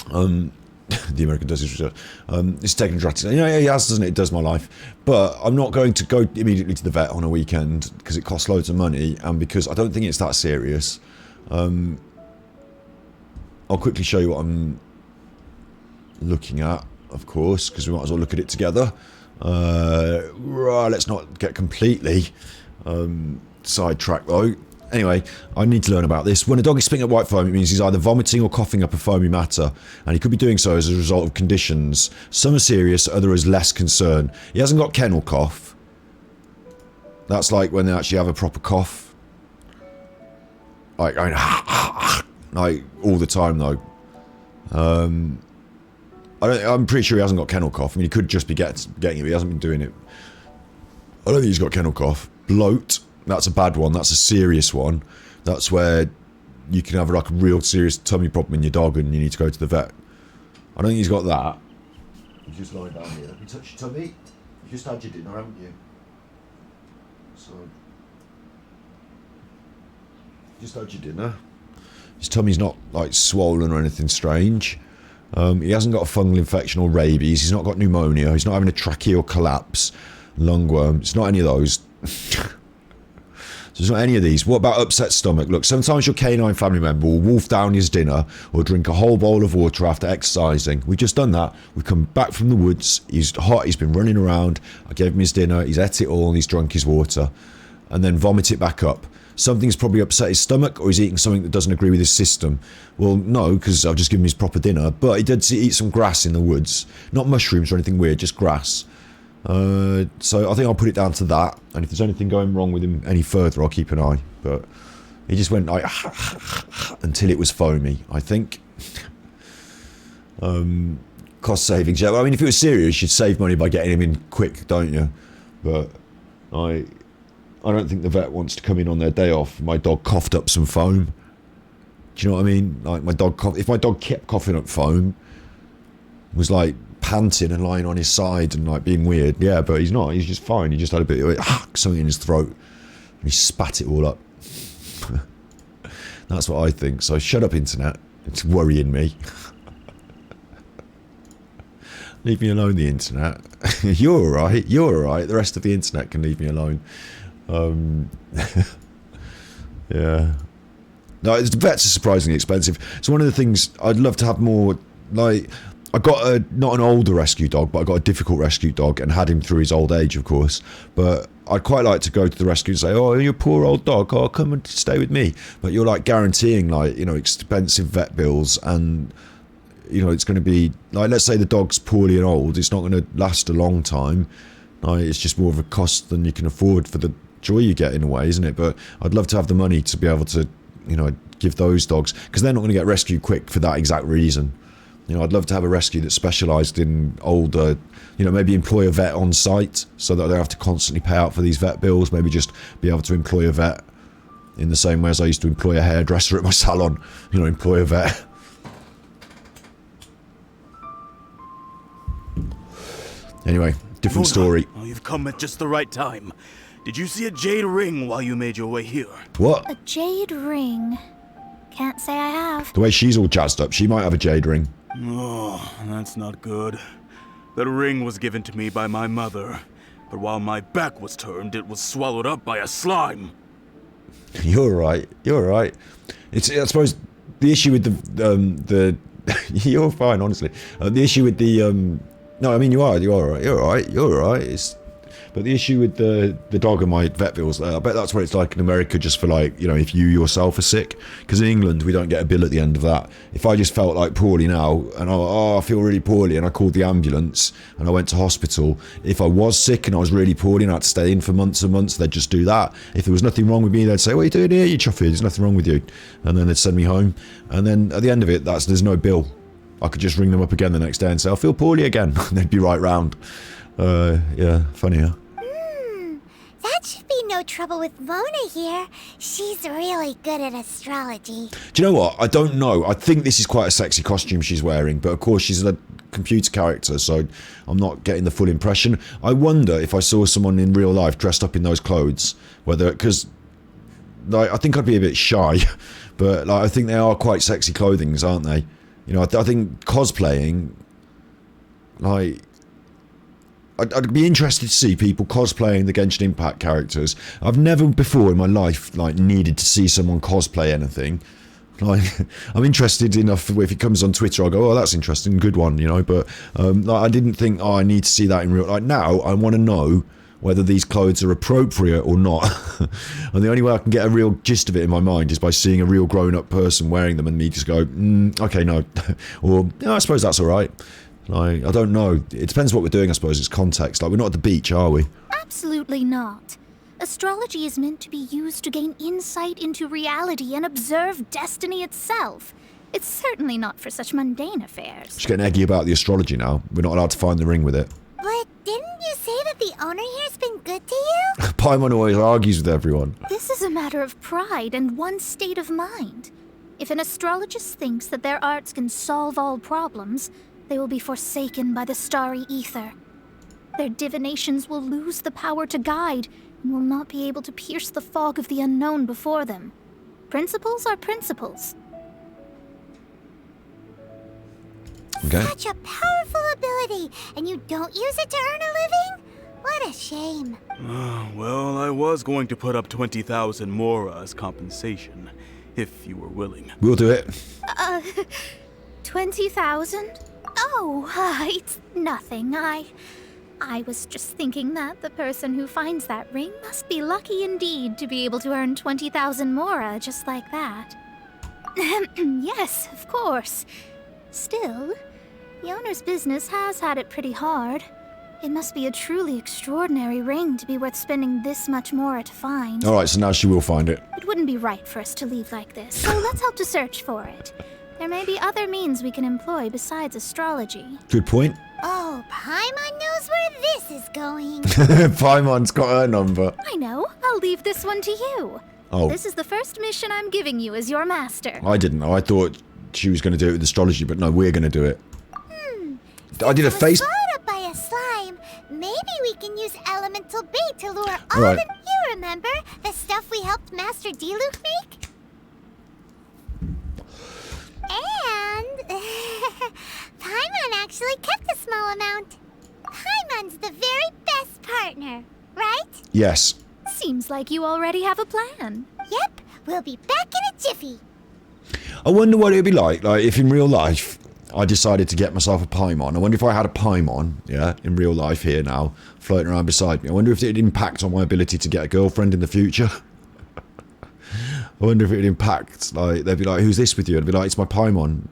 The American does his research. It's taken a drastic, you know, he has, doesn't it? It does my life. But I'm not going to go immediately to the vet on a weekend because it costs loads of money and because I don't think it's that serious. I'll quickly show you what I'm looking at, of course, because we might as well look at it together. Right, let's not get completely sidetracked though. Anyway, I need to learn about this. When a dog is spitting up white foam, it means he's either vomiting or coughing up a foamy matter, and he could be doing so as a result of conditions. Some are serious, others less concern. He hasn't got kennel cough. That's like when they actually have a proper cough. Like all the time though. I'm pretty sure he hasn't got kennel cough. I mean, he could just be getting it, but he hasn't been doing it. I don't think he's got kennel cough. Bloat, that's a bad one. That's a serious one. That's where you can have like a real serious tummy problem in your dog and you need to go to the vet. I don't think he's got that. He's just lying down here. Have you touched your tummy? You just had your dinner, haven't you? So, just had your dinner. His tummy's not like swollen or anything strange. He hasn't got a fungal infection or rabies. He's not got pneumonia. He's not having a tracheal collapse, lungworm. It's not any of those. So there's not any of these. What about upset stomach? Look, sometimes your canine family member will wolf down his dinner or drink a whole bowl of water after exercising. We've just done that. We've come back from the woods. He's hot. He's been running around. I gave him his dinner. He's ate it all and he's drunk his water. And then vomit it back up. Something's probably upset his stomach, or he's eating something that doesn't agree with his system. Well, no, because I've just given him his proper dinner. But he did eat some grass in the woods. Not mushrooms or anything weird, just grass. So I think I'll put it down to that, and if there's anything going wrong with him any further, I'll keep an eye. But he just went like until it was foamy, I think. Cost savings, yeah. I mean, if it was serious, you'd save money by getting him in quick, don't you? But I don't think the vet wants to come in on their day off. My dog coughed up some foam. Do you know what I mean? Like my dog, if my dog kept coughing up foam, was like panting and lying on his side and like being weird. Yeah, but he's not. He's just fine. He just had a bit of something in his throat. And he spat it all up. That's what I think. So shut up, internet. It's worrying me. Leave me alone, the internet. You're alright. You're alright. The rest of the internet can leave me alone. Yeah. No, the vets are surprisingly expensive. It's one of the things I'd love to have more, like, I got not an older rescue dog, but I got a difficult rescue dog and had him through his old age, of course. But I'd quite like to go to the rescue and say, oh, you're a poor old dog, oh, come and stay with me. But you're like guaranteeing, like, you know, expensive vet bills, and, you know, it's going to be, like, let's say the dog's poorly and old, it's not going to last a long time. Like, it's just more of a cost than you can afford for the joy you get in a way, isn't it? But I'd love to have the money to be able to, you know, give those dogs, because they're not going to get rescued quick for that exact reason. You know, I'd love to have a rescue that specialised in older, you know, maybe employ a vet on site so that I don't have to constantly pay out for these vet bills. Maybe just be able to employ a vet in the same way as I used to employ a hairdresser at my salon. You know, employ a vet. Anyway, different story. Oh, you've come at just the right time. Did you see a jade ring while you made your way here? What? A jade ring? Can't say I have. The way she's all jazzed up, she might have a jade ring. Oh, that's not good. That ring was given to me by my mother, but while my back was turned, it was swallowed up by a slime. You're right. You're right. It's, I suppose, the issue with the you're fine, honestly. The issue with the no, I mean you're right. You're right. You're right. It's, but the issue with the dog and my vet bills, I bet that's what it's like in America, just for, like, you know, if you yourself are sick. Because in England, we don't get a bill at the end of that. If I just felt like poorly now, and I feel really poorly, and I called the ambulance, and I went to hospital, if I was sick and I was really poorly and I had to stay in for months and months, they'd just do that. If there was nothing wrong with me, they'd say, what are you doing here, you Chuffing? There's nothing wrong with you. And then they'd send me home. And then at the end of it, there's no bill. I could just ring them up again the next day and say, I feel poorly again. And they'd be right round. Yeah, funny, huh? That should be no trouble with Mona here. She's really good at astrology. Do you know what? I don't know. I think this is quite a sexy costume she's wearing, but of course she's a computer character, so I'm not getting the full impression. I wonder if I saw someone in real life dressed up in those clothes, whether, because, like, I think I'd be a bit shy, but, like, I think they are quite sexy clothings, aren't they? You know, I think cosplaying, like, I'd be interested to see people cosplaying the Genshin Impact characters. I've never before in my life, like, needed to see someone cosplay anything. Like, I'm interested enough, if it comes on Twitter, I'll go, oh, that's interesting, good one, you know, but like, I didn't think, oh, I need to see that in real life. Like, now, I want to know whether these clothes are appropriate or not. And the only way I can get a real gist of it in my mind is by seeing a real grown-up person wearing them and me just go, okay, no. Or, yeah, I suppose that's all right. Like, I don't know. It depends what we're doing, I suppose. It's context. Like, we're not at the beach, are we? Absolutely not. Astrology is meant to be used to gain insight into reality and observe destiny itself. It's certainly not for such mundane affairs. She's getting eggy about the astrology now. We're not allowed to find the ring with it. But didn't you say that the owner here's been good to you? Paimon always argues with everyone. This is a matter of pride and one's state of mind. If an astrologist thinks that their arts can solve all problems, they will be forsaken by the starry ether. Their divinations will lose the power to guide and will not be able to pierce the fog of the unknown before them. Principles are principles. Okay. Such a powerful ability, and you don't use it to earn a living? What a shame. Well, I was going to put up 20,000 Mora as compensation, if you were willing. We'll do it. 20,000? Oh, it's nothing. I was just thinking that the person who finds that ring must be lucky indeed to be able to earn 20,000 Mora just like that. Yes, of course. Still, the owner's business has had it pretty hard. It must be a truly extraordinary ring to be worth spending this much Mora to find. Alright, so now she will find it. It wouldn't be right for us to leave like this, so let's help to search for it. There may be other means we can employ besides astrology. Good point. Oh, Paimon knows where this is going. Paimon's got her number. I know. I'll leave this one to you. Oh. This is the first mission I'm giving you as your master. I didn't know. I thought she was going to do it with astrology, but no, we're going to do it. I did a face... Swallowed up by a slime. Maybe we can use elemental bait to lure all Right. the... You remember the stuff we helped Master Diluc make? And... Paimon actually kept a small amount. Paimon's the very best partner, right? Yes. Seems like you already have a plan. Yep, we'll be back in a jiffy. I wonder what it would be like if in real life I decided to get myself a Paimon. I wonder if I had a Paimon, yeah, in real life here now, floating around beside me. I wonder if it would impact on my ability to get a girlfriend in the future. I wonder if it would impact, like, they'd be like, who's this with you? I'd be like, it's my Paimon.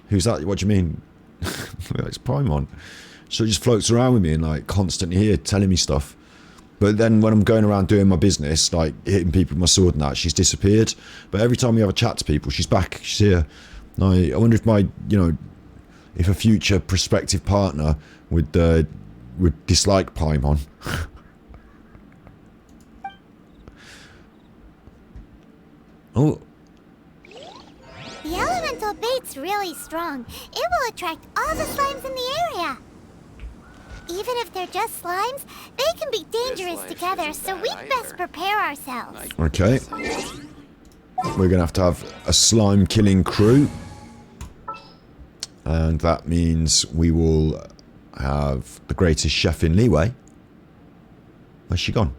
Who's that? What do you mean? It's Paimon. So it just floats around with me and, like, constantly here telling me stuff. But then when I'm going around doing my business, like hitting people with my sword and that, she's disappeared. But every time we have a chat to people, she's back, she's here. I wonder if my, if a future prospective partner would dislike Paimon. Oh. The elemental bait's really strong. It will attract all the slimes in the area. Even if they're just slimes, they can be dangerous life together, isn't so bad we'd either. best prepare ourselves. Okay. We're going to have a slime killing crew. And that means we will have the greatest chef in Leeway. Where's she gone?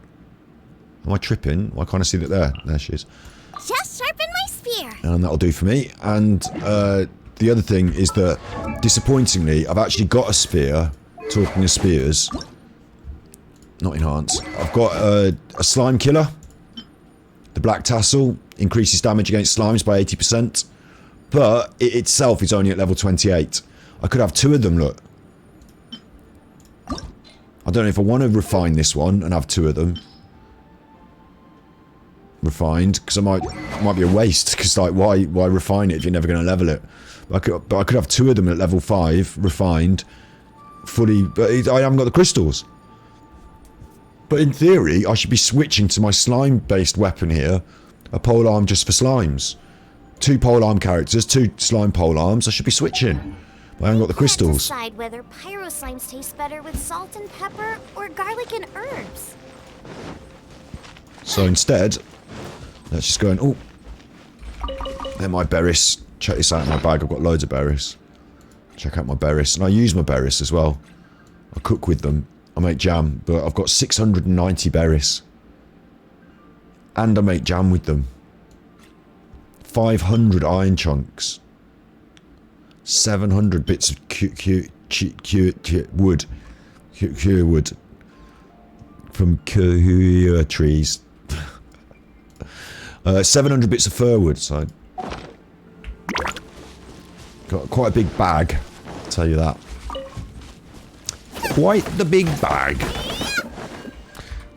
Am I tripping? Why can't I see that there? There she is. Just sharpen my spear. And that'll do for me. And the other thing is that, disappointingly, I've actually got a spear. Talking of spears. Not enhanced. I've got a slime killer. The black tassel increases damage against slimes by 80%. But it itself is only at level 28. I could have two of them, look. I don't know if I want to refine this one and have two of them. Refined, because it might be a waste, because like why refine it if you're never going to level it? But I could have two of them at level 5, refined, fully, but I haven't got the crystals. But in theory, I should be switching to my slime-based weapon here, a polearm just for slimes. 2 polearm characters, 2 slime polearms, I should be switching. But I haven't got the crystals. Decide whether pyro slimes taste better with salt and pepper or garlic and herbs. So instead, let's just go and... Oh! They're my berries. Check this out in my bag, I've got loads of berries. Check out my berries. And I use my berries as well. I cook with them. I make jam, but I've got 690 berries. And I make jam with them. 500 iron chunks. 700 bits of wood. Cure wood. From cure trees. 700 bits of fir wood, so... Got quite a big bag, I'll tell you that. Quite the big bag.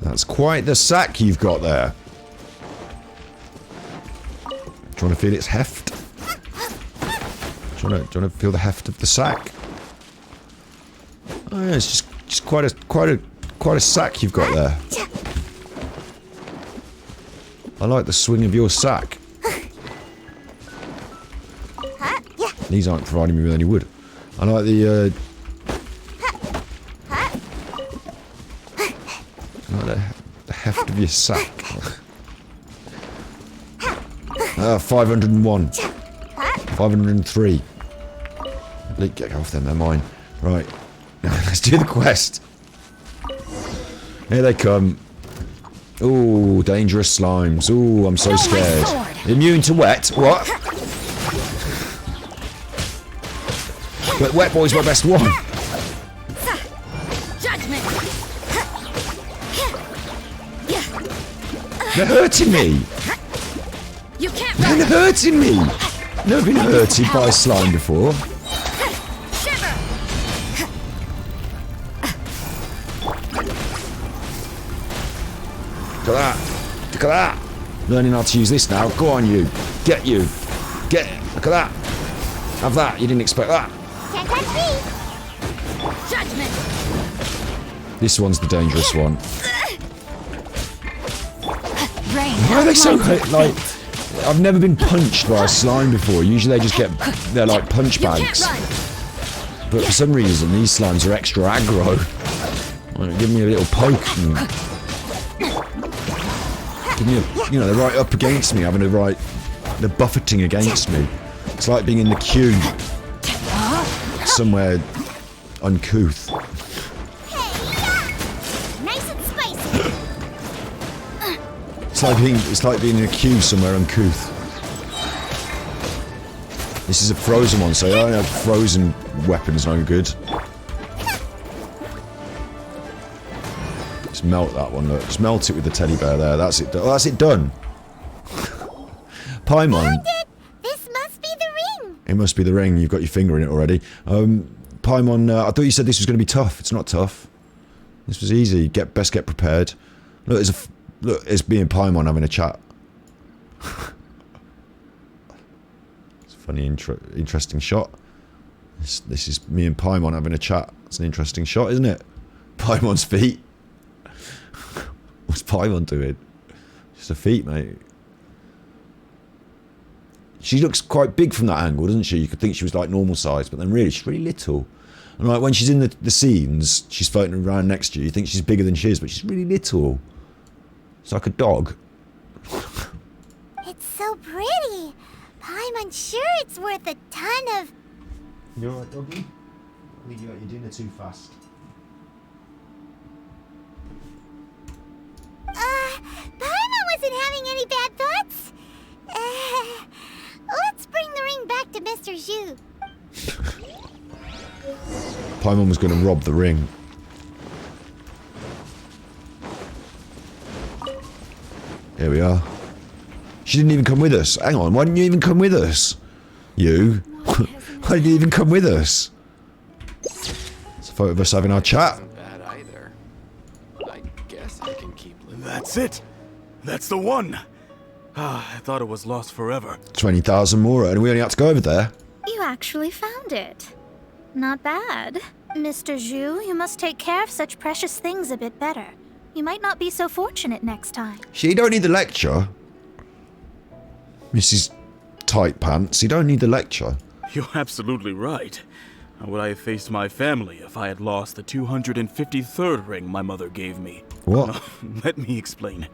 That's quite the sack you've got there. Do you want to feel its heft? Do you want to feel the heft of the sack? Oh yeah, it's just quite a sack you've got there. I like the swing of your sack. These aren't providing me with any wood. I like the heft of your sack. 501. 503. Get off them, they're mine. Right. Let's do the quest. Here they come. Ooh, dangerous slimes. Ooh, I'm so scared. Immune to wet? What? But Wet Boy's my best one. Judgment. They're hurting me. You can't They're hurting me. Never been hurted by a slime before. shiver. Look at that. Look at that. Learning how to use this now. Go on, you. Get you. Get it. Look at that. Have that. You didn't expect that. Can't touch me. Judgment. This one's the dangerous one. Rain. Why are they so like? I've never been punched by a slime before. Usually they just get, they're like punch You can't bags. run. But for some reason these slimes are extra aggro. Like, give me a little poke and give me a, you know, they're right up against me, having a right, they're buffeting against me. It's like being in the queue somewhere uncouth. Nice and spicy. It's like being in a queue somewhere uncouth. This is a frozen one, so I don't have frozen weapons no good. Just melt that one, look. Just melt it with the teddy bear there. That's it. Oh, that's it done. Paimon. This must be the ring. It must be the ring. You've got your finger in it already. Paimon, I thought you said this was going to be tough. It's not tough. This was easy. Best get prepared. Look, it's me and Paimon having a chat. It's a funny, interesting shot. This is me and Paimon having a chat. It's an interesting shot, isn't it? Paimon's feet. What's Paimon doing? Just her feet, mate. She looks quite big from that angle, doesn't she? You could think she was like normal size, but then really, she's really little. And like when she's in the scenes, she's floating around next to you. You think she's bigger than she is, but she's really little. It's like a dog. It's so pretty. I'm sure it's worth a ton of... You alright, doggy? I think you got your dinner too fast. Paimon wasn't having any bad thoughts. Let's bring the ring back to Mr. Zhu. Paimon was going to rob the ring. Here we are. She didn't even come with us. Hang on, why didn't you even come with us? You? Why didn't you even come with us? It's a photo of us having our chat. Isn't bad either. I guess I can keep living. That's it. That's the one. I thought it was lost forever. 20,000 more, and we only had to go over there. You actually found it. Not bad. Mr. Zhu, you must take care of such precious things a bit better. You might not be so fortunate next time. She don't need the lecture. Mrs. Tight Pants, you don't need the lecture. You're absolutely right. How would I have faced my family if I had lost the 253rd ring my mother gave me? What? Let me explain.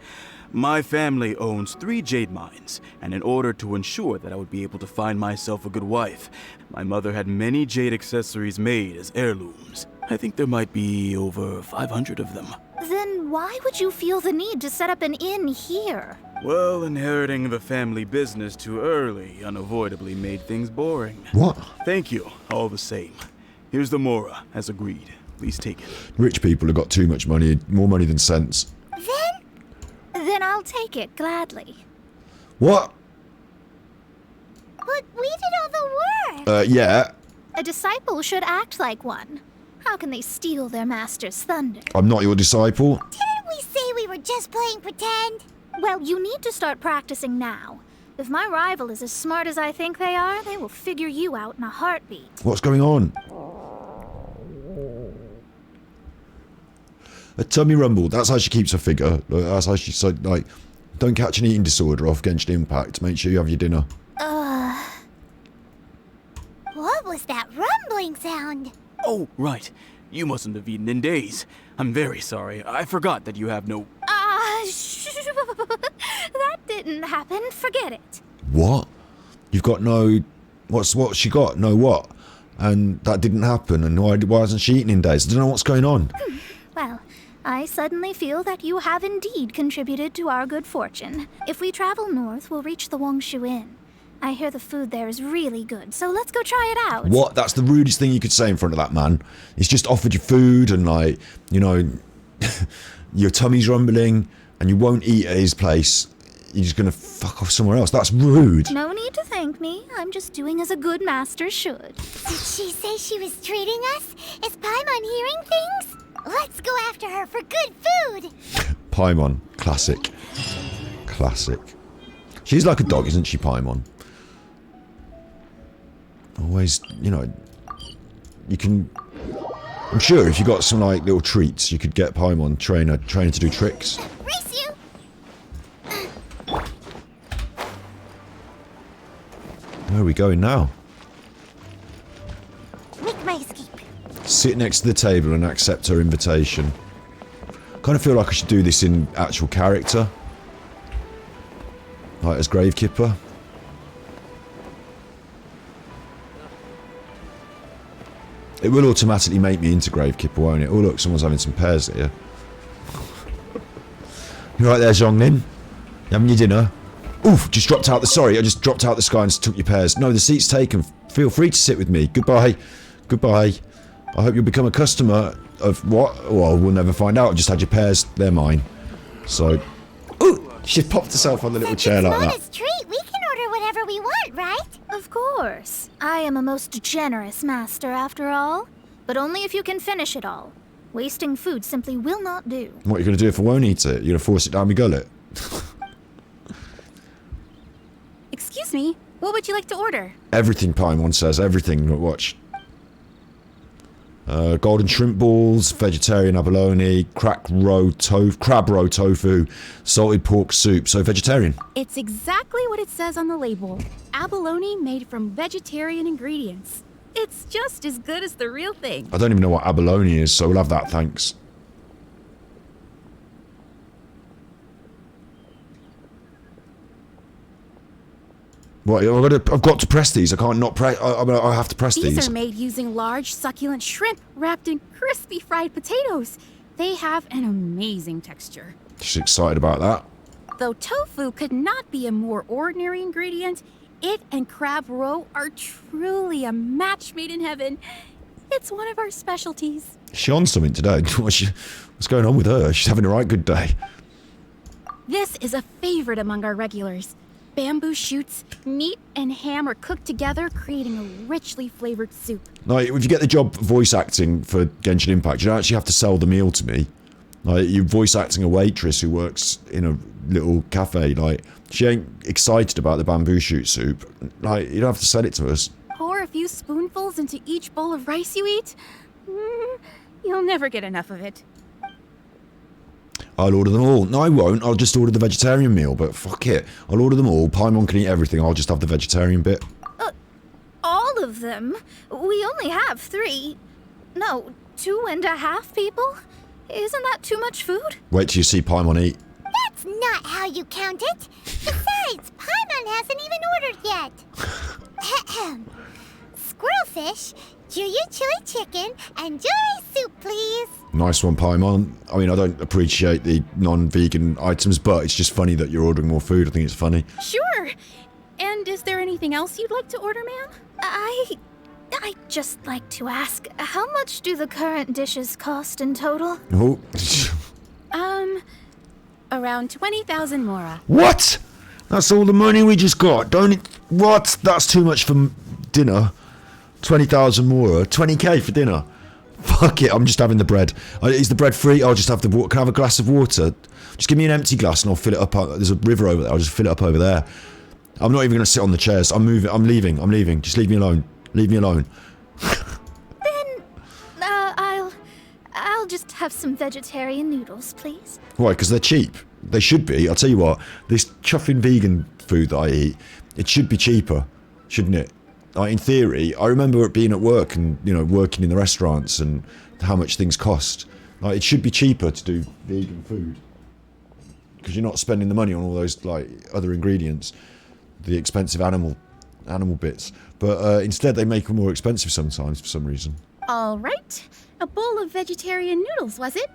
My family owns 3 jade mines, and in order to ensure that I would be able to find myself a good wife, my mother had many jade accessories made as heirlooms. I think there might be over 500 of them. Then why would you feel the need to set up an inn here? Well, inheriting the family business too early unavoidably made things boring. What? Thank you, all the same. Here's the Mora, as agreed. Please take it. Rich people have got too much money, more money than sense. Then I'll take it gladly. What? But we did all the work. Yeah. A disciple should act like one. How can they steal their master's thunder? I'm not your disciple. Didn't we say we were just playing pretend? Well, you need to start practicing now. If my rival is as smart as I think they are, they will figure you out in a heartbeat. What's going on? A tummy rumble. That's how she keeps her figure. That's how she's so, like, don't catch an eating disorder off Genshin Impact. Make sure you have your dinner. What was that rumbling sound? Oh, right. You mustn't have eaten in days. I'm very sorry. I forgot that you have no... That didn't happen. Forget it. What? You've got no... What she got? No what? And that didn't happen. And why hasn't she eaten in days? I don't know what's going on. Well, I suddenly feel that you have indeed contributed to our good fortune. If we travel north, we'll reach the Wongshu Inn. I hear the food there is really good, so let's go try it out. What? That's the rudest thing you could say in front of that man. He's just offered you food and, like, you know, your tummy's rumbling and you won't eat at his place. You're just gonna fuck off somewhere else. That's rude. No need to thank me. I'm just doing as a good master should. Did she say she was treating us? Is Paimon hearing things? Let's go after her for good food! Paimon. Classic. Classic. She's like a dog, isn't she, Paimon? Always, you know, you can... I'm sure if you got some, like, little treats, you could get Paimon trainer to do tricks. Race you! Where are we going now? Make my escape. Sit next to the table and accept her invitation. Kind of feel like I should do this in actual character. Like as Gravekipper. It will automatically make me into Gravekipper, won't it? Oh look, someone's having some pears here. You right there, Zhonglin? You having your dinner? Oof, just dropped out the... Sorry, I just dropped out the sky and took your pears. No, the seat's taken. Feel free to sit with me. Goodbye. Goodbye. I hope you'll become a customer of what? Well, we'll never find out. I just had your pears. They're mine. So... Ooh! She popped herself on the little chair like that. It's treat. We can order whatever we want, right? Of course. I am a most generous master, after all. But only if you can finish it all. Wasting food simply will not do. What are you going to do if I won't eat it? You're going to force it down my gullet? Excuse me, what would you like to order? Everything, Paimon says. Everything. Watch. Golden shrimp balls, vegetarian abalone, crab roe tofu, salted pork soup. So vegetarian. It's exactly what it says on the label. Abalone made from vegetarian ingredients. It's just as good as the real thing. I don't even know what abalone is, so we'll have that, thanks. What? I've got to press these. I can't not press. I have to press these. These are made using large, succulent shrimp wrapped in crispy fried potatoes. They have an amazing texture. She's excited about that. Though tofu could not be a more ordinary ingredient, it and crab roe are truly a match made in heaven. It's one of our specialties. Is she on something today? What's going on with her? She's having a right good day. This is a favorite among our regulars. Bamboo shoots, meat, and ham are cooked together, creating a richly flavored soup. Like, if you get the job voice acting for Genshin Impact, you don't actually have to sell the meal to me. Like, you're voice acting a waitress who works in a little cafe. Like, she ain't excited about the bamboo shoot soup. Like, you don't have to sell it to us. Pour a few spoonfuls into each bowl of rice you eat. You'll never get enough of it. I'll order them all. No, I won't. I'll just order the vegetarian meal, but fuck it. I'll order them all. Paimon can eat everything. I'll just have the vegetarian bit. All of them? We only have 3. No, 2.5 people? Isn't that too much food? Wait till you see Paimon eat. That's not how you count it. Besides, Paimon hasn't even ordered yet. Squirrelfish, Juyu chili chicken, and jewelry soup, please. Nice one, Paimon. I mean, I don't appreciate the non-vegan items, but it's just funny that you're ordering more food. I think it's funny. Sure. And is there anything else you'd like to order, ma'am? I'd just like to ask, how much do the current dishes cost in total? Oh. Around 20,000 mora. What? That's all the money we just got. Don't it? What? That's too much for dinner. 20,000 more. 20k for dinner. Fuck it, I'm just having the bread. Is the bread free? I'll just have the water. Can I have a glass of water? Just give me an empty glass and I'll fill it up. There's a river over there. I'll just fill it up over there. I'm not even going to sit on the chairs. I'm moving. I'm leaving. I'm leaving. Just leave me alone. Leave me alone. Then, I'll just have some vegetarian noodles, please. Why? Because they're cheap. They should be. I'll tell you what. This chuffing vegan food that I eat, it should be cheaper, shouldn't it? Like, in theory, I remember it being at work and, you know, working in the restaurants and how much things cost. Like, it should be cheaper to do vegan food. Because you're not spending the money on all those, like, other ingredients. The expensive animal bits. But instead, they make them more expensive sometimes for some reason. All right. A bowl of vegetarian noodles, was it?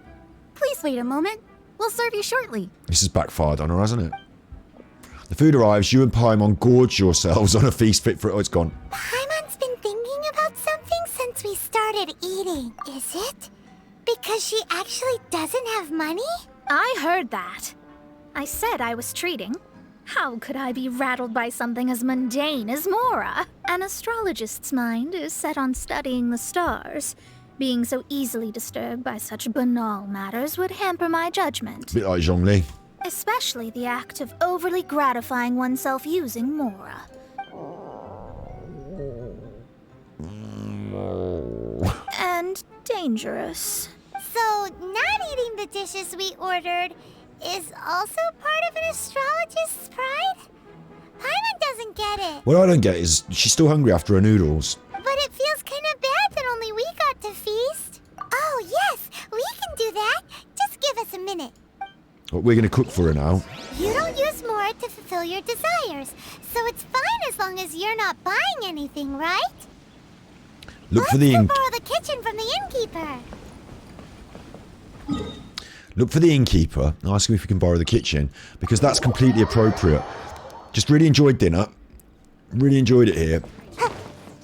Please wait a moment. We'll serve you shortly. This has backfired on her, hasn't it? The food arrives, you and Paimon gorge yourselves on a feast fit for it. Oh, it's gone. Paimon's been thinking about something since we started eating. Is it? Because she actually doesn't have money? I heard that. I said I was treating. How could I be rattled by something as mundane as Mora? An astrologist's mind is set on studying the stars. Being so easily disturbed by such banal matters would hamper my judgment. Bit like Zhongli. Especially the act of overly gratifying oneself using Mora. And dangerous. So, not eating the dishes we ordered is also part of an astrologist's pride? Paimon doesn't get it. What I don't get is she's still hungry after her noodles. But it feels kind of bad that only we got to feast. Oh, yes, we can do that. Just give us a minute. But we're going to cook for her now. You don't use more to fulfill your desires, so it's fine as long as you're not buying anything, right? Look for the Let's go borrow the kitchen from the innkeeper. Look for the innkeeper. Ask him if we can borrow the kitchen, because that's completely appropriate. Just really enjoyed dinner. Really enjoyed it here.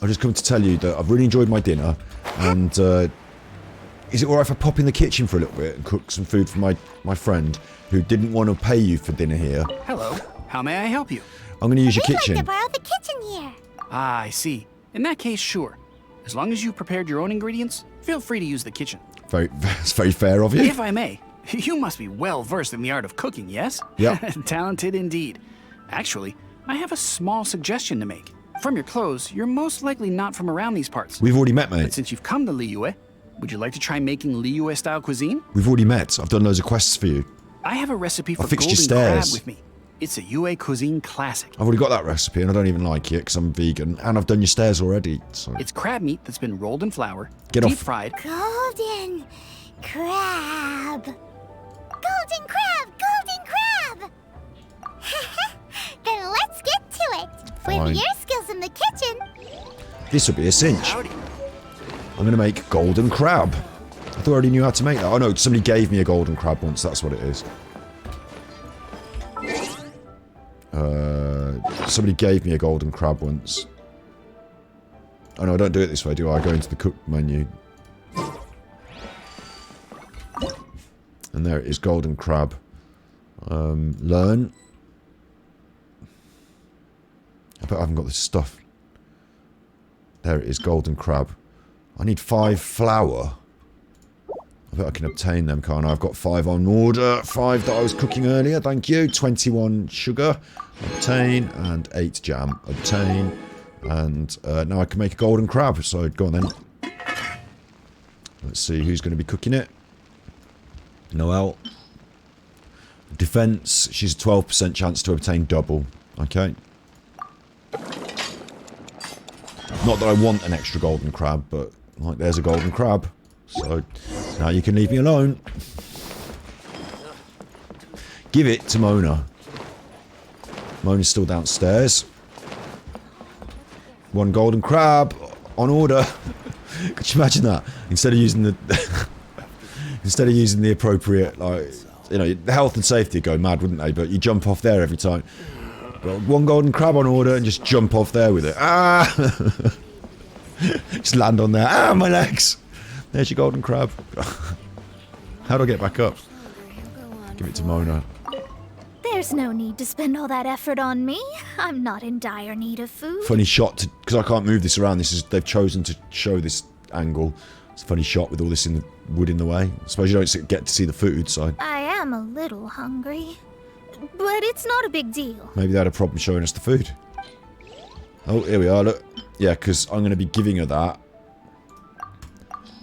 I just come to tell you that I've really enjoyed my dinner, and is it alright if I pop in the kitchen for a little bit and cook some food for my friend who didn't want to pay you for dinner here? Hello. How may I help you? I'm going to use your We'd like kitchen. to borrow the kitchen here. Ah, I see. In that case, sure. As long as you prepared your own ingredients, feel free to use the kitchen. That's very fair of you. If I may, you must be well versed in the art of cooking, yes? Yeah. Talented indeed. Actually, I have a small suggestion to make. From your clothes, you're most likely not from around these parts. We've already met, But mate. since you've come to Liyue, would you like to try making Liyue-style cuisine? We've already met. I've done loads of quests for you. I have a recipe for fixed your golden crab stairs. with me. It's a Yue cuisine classic. I've already got that recipe and I don't even like it because I'm vegan. And I've done your stairs already. So It's crab meat that's been rolled in flour, Get deep off. fried. Golden crab. Golden crab! Golden crab! Then let's get to it. Fine. With your skills in the kitchen, this will be a cinch. Howdy. I'm going to make golden crab. I thought I already knew how to make that. Oh no, somebody gave me a golden crab once. That's what it is. Somebody gave me a golden crab once. Oh no, I don't do it this way, do I? I go into the cook menu. And there it is, golden crab. Learn. I bet I haven't got this stuff. There it is, golden crab. I need 5 flour. I bet I can obtain them, can't I? I've got 5 on order. 5 that I was cooking earlier, thank you. 21 sugar. Obtain. And 8 jam. Obtain. And now I can make a golden crab. So go on then. Let's see who's going to be cooking it. Noelle. Defense. She's a 12% chance to obtain double. Okay. Not that I want an extra golden crab, but like there's a golden crab. So now you can leave me alone. Give it to Mona. Mona's still downstairs. 1 golden crab on order. Could you imagine that? Instead of using the appropriate, like, you know, the health and safety would go mad, wouldn't they? But you jump off there every time. Well, 1 golden crab on order and just jump off there with it. Ah! Just land on there. Ah, my legs! There's your golden crab. How do I get back up? Give it to Mona. There's no need to spend all that effort on me. I'm not in dire need of food. Funny shot, because I can't move this around. They've chosen to show this angle. It's a funny shot with all this in the wood in the way. I suppose you don't get to see the food, so I am a little hungry. But it's not a big deal. maybe they had a problem showing us the food. Oh, here we are, look. Yeah, because I'm going to be giving her that.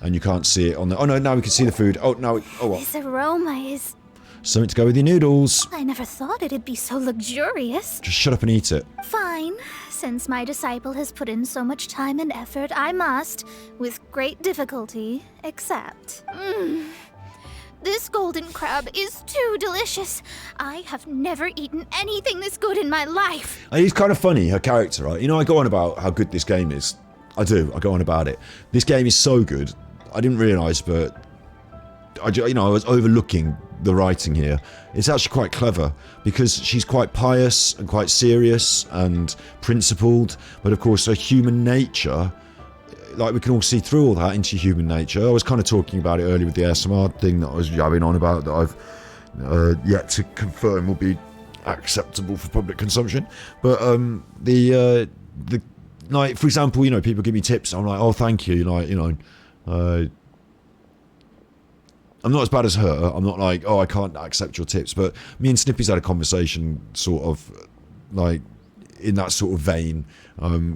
And you can't see it on the... Oh, no, now we can see the food. Oh, now... Oh, what? This aroma is... Something to go with your noodles. I never thought it'd be so luxurious. Just shut up and eat it. Fine. Since my disciple has put in so much time and effort, I must, with great difficulty, accept. This golden crab is too delicious. I have never eaten anything this good in my life. And he's kind of funny, her character, right? You know, I go on about how good this game is. I do. I go on about it. This game is so good. I didn't realise, but I was overlooking the writing here. It's actually quite clever because she's quite pious and quite serious and principled, but of course her human nature, like we can all see through all that into human nature. I was kind of talking about it earlier with the ASMR thing that I was jabbing on about that I've yet to confirm will be acceptable for public consumption. But the like, for example, people give me tips. I'm like, oh, thank you. I'm not as bad as her. I'm not like, oh, I can't accept your tips. But me and Snippy's had a conversation sort of like in that sort of vein,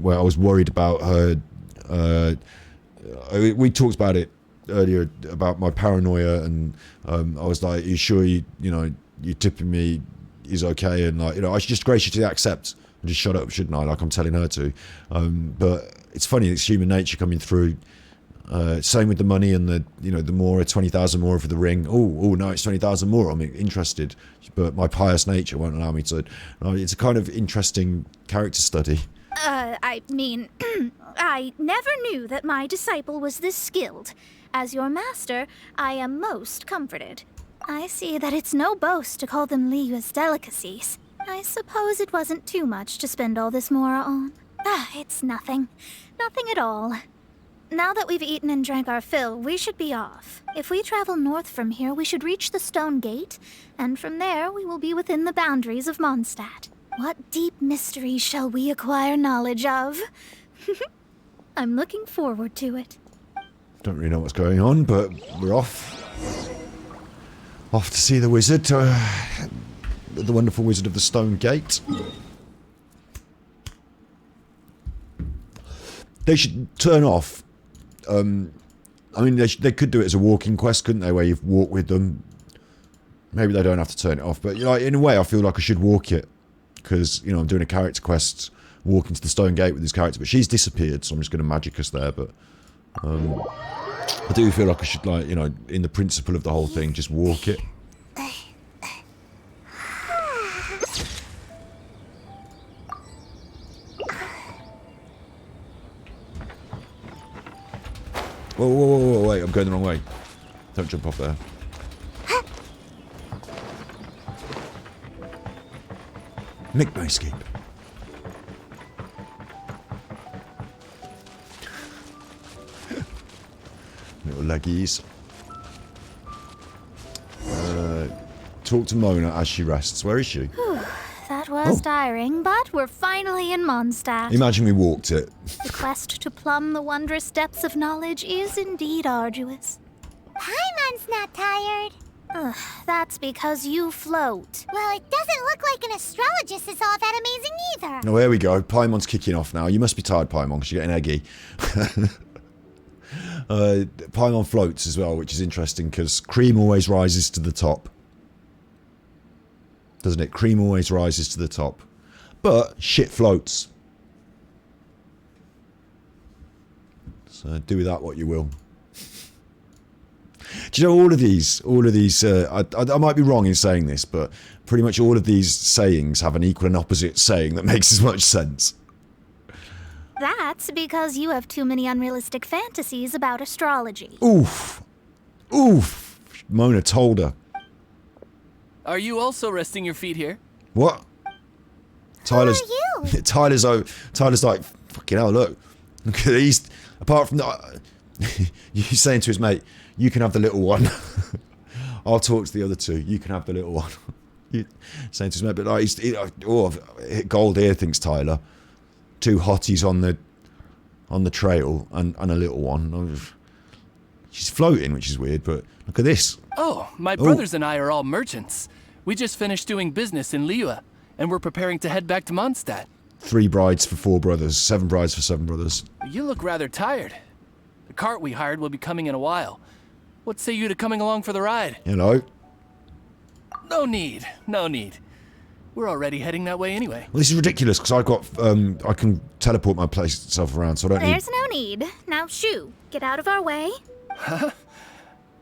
where I was worried about her. We talked about it earlier about my paranoia, and I was like, are you sure you tipping me is okay? And like, I should just graciously accept and just shut up, shouldn't I? Like I'm telling her to. But it's funny, it's human nature coming through. Same with the money and the more 20,000 more for the ring. Oh no, it's 20,000 more. I'm interested, but my pious nature won't allow me to. It's a kind of interesting character study. I mean, I never knew that my disciple was this skilled. As your master, I am most comforted. I see that it's no boast to call them Liyue's delicacies. I suppose it wasn't too much to spend all this mora on. It's nothing. Nothing at all. Now that we've eaten and drank our fill, we should be off. If we travel north from here, we should reach the Stone Gate, and from there we will be within the boundaries of Mondstadt. What deep mystery shall we acquire knowledge of? I'm looking forward to it. Don't really know what's going on, but we're off. Off to see the wizard, the wonderful wizard of the Stone Gate. They should turn off. I mean, they could do it as a walking quest, couldn't they, where you walk with them. Maybe they don't have to turn it off, but in a way I feel like I should walk it, because I'm doing a character quest, walking to the Stone Gate with this character, but she's disappeared, so I'm just going to magic us there. But I do feel like I should, in the principle of the whole thing, just walk it. Whoa, wait, I'm going the wrong way. Don't jump off there. Nick may escape. Little leggies. Talk to Mona as she rests. Where is she? That was tiring, but we're finally in Mondstadt. Imagine we walked it. The quest to plumb the wondrous depths of knowledge is indeed arduous. Paimon's not tired. That's because you float. Well, it doesn't look like an astrologist is all that amazing either. Oh, there we go. Paimon's kicking off now. You must be tired, Paimon, because you're getting eggy. Paimon floats as well, which is interesting, because cream always rises to the top. Doesn't it? Cream always rises to the top. But shit floats. So do with that what you will. Do you know all of these, I might be wrong in saying this, but pretty much all of these sayings have an equal and opposite saying that makes as much sense. That's because you have too many unrealistic fantasies about astrology. Oof. Mona told her. Are you also resting your feet here? What? Tyler's. Who are you? Tyler's like, fucking hell, look. He's, apart from that, he's saying to his mate, you can have the little one. I'll talk to the other two. You can have the little one. Saying to his mate, but like, I've hit gold here, thinks Tyler. Two hotties on the trail and a little one. She's floating, which is weird, but look at this. Oh, my brothers and I are all merchants. We just finished doing business in Liyue, and we're preparing to head back to Mondstadt. 3 brides for 4 brothers. 7 brides for 7 brothers. You look rather tired. The cart we hired will be coming in a while. What say you to coming along for the ride? No need. We're already heading that way anyway. Well, this is ridiculous, because I've got, I can teleport myself around, so I don't need... There's no need. Now, shoo, get out of our way. Huh?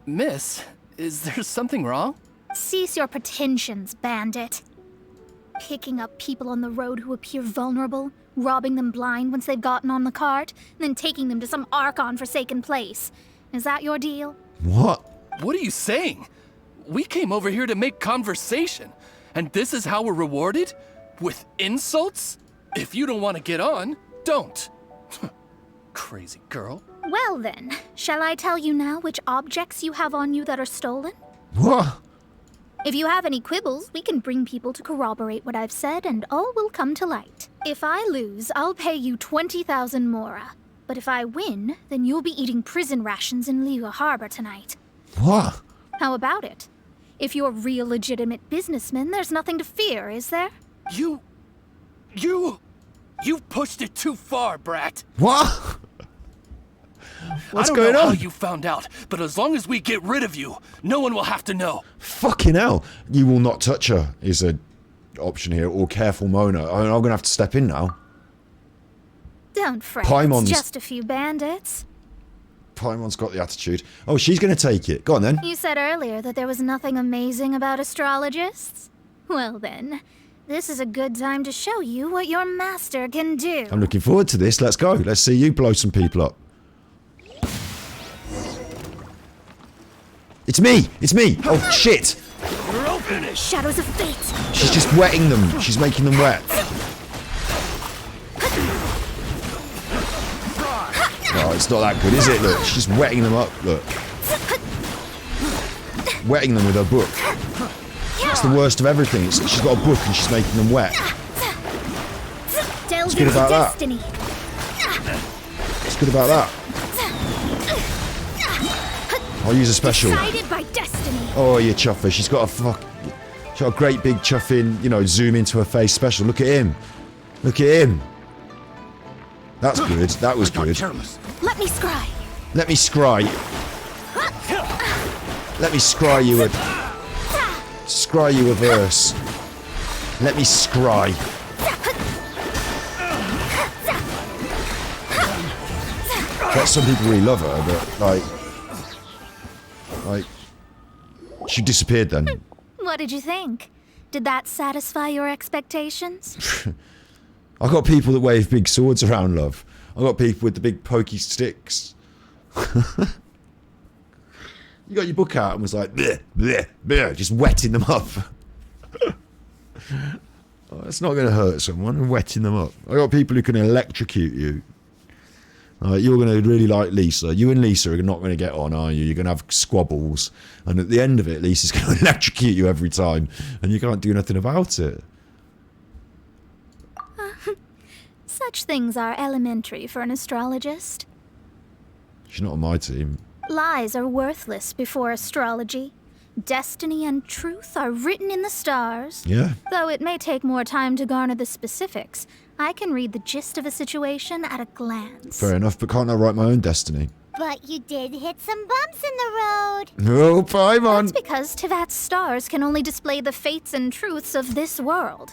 Miss, is there something wrong? Cease your pretensions, bandit. Picking up people on the road who appear vulnerable, robbing them blind once they've gotten on the cart, and then taking them to some Archon-forsaken place. Is that your deal? What? What are you saying? We came over here to make conversation, and this is how we're rewarded? With insults? If you don't want to get on, don't. Crazy girl. Well then, shall I tell you now which objects you have on you that are stolen? What? If you have any quibbles, we can bring people to corroborate what I've said and all will come to light. If I lose, I'll pay you 20,000 mora. But if I win, then you'll be eating prison rations in Liyue Harbor tonight. What? How about it? If you're real legitimate businessmen, there's nothing to fear, is there? You've pushed it too far, brat. What? What's I don't going know on? how you found out, but as long as we get rid of you, no one will have to know. Fucking hell. You will not touch her is a option here, or careful Mona. I'm gonna have to step in now. Don't fret, Paimon's- it's just a few bandits. Paimon's got the attitude. Oh, she's gonna take it. Go on then. You said earlier that there was nothing amazing about astrologists? Well then, this is a good time to show you what your master can do. I'm looking forward to this. Let's go. Let's see you blow some people up. It's me! It's me! Oh, shit! Shadows of fate! She's just wetting them. She's making them wet. Oh, it's not that good, is it? Look, she's just wetting them up. Look. Wetting them with her book. That's the worst of everything. She's got a book and she's making them wet. Delve good into about that. destiny. What's good about that? I'll use a special. Guided by destiny. Oh, you chuffer. She's got a great big chuffing, you know, zoom into her face special. Look at him. Look at him. That's good. That was good. Let me scry. Let me scry. Let me scry you a... Scry you a verse. Let me scry. Bet some people really love her, but, like... She disappeared then. What did you think? Did that satisfy your expectations? I got people that wave big swords around, love. I got people with the big pokey sticks. You got your book out and was like, bleh, bleh, bleh, just wetting them up. Oh, that's not going to hurt someone, wetting them up. I got people who can electrocute you. You're going to really like Lisa. You and Lisa are not going to get on, are you? You're going to have squabbles. And at the end of it, Lisa's going to electrocute you every time. And you can't do nothing about it. Such things are elementary for an astrologist. She's not on my team. Lies are worthless before astrology. Destiny and truth are written in the stars. Yeah. Though it may take more time to garner the specifics, I can read the gist of a situation at a glance. Fair enough, but can't I write my own destiny? But you did hit some bumps in the road. No, Paimon! That's because Tevat's stars can only display the fates and truths of this world.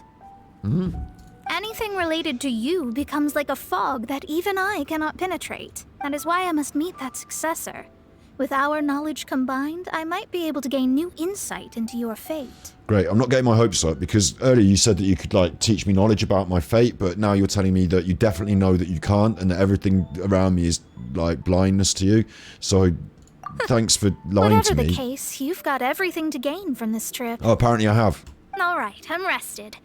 Anything related to you becomes like a fog that even I cannot penetrate. That is why I must meet that successor. With our knowledge combined, I might be able to gain new insight into your fate. Great, I'm not getting my hopes up, because earlier you said that you could, like, teach me knowledge about my fate, but now you're telling me that you definitely know that you can't, and that everything around me is, like, blindness to you. So, thanks for lying to Whatever me. the case, you've got everything to gain from this trip. Oh, apparently I have. Alright, I'm rested.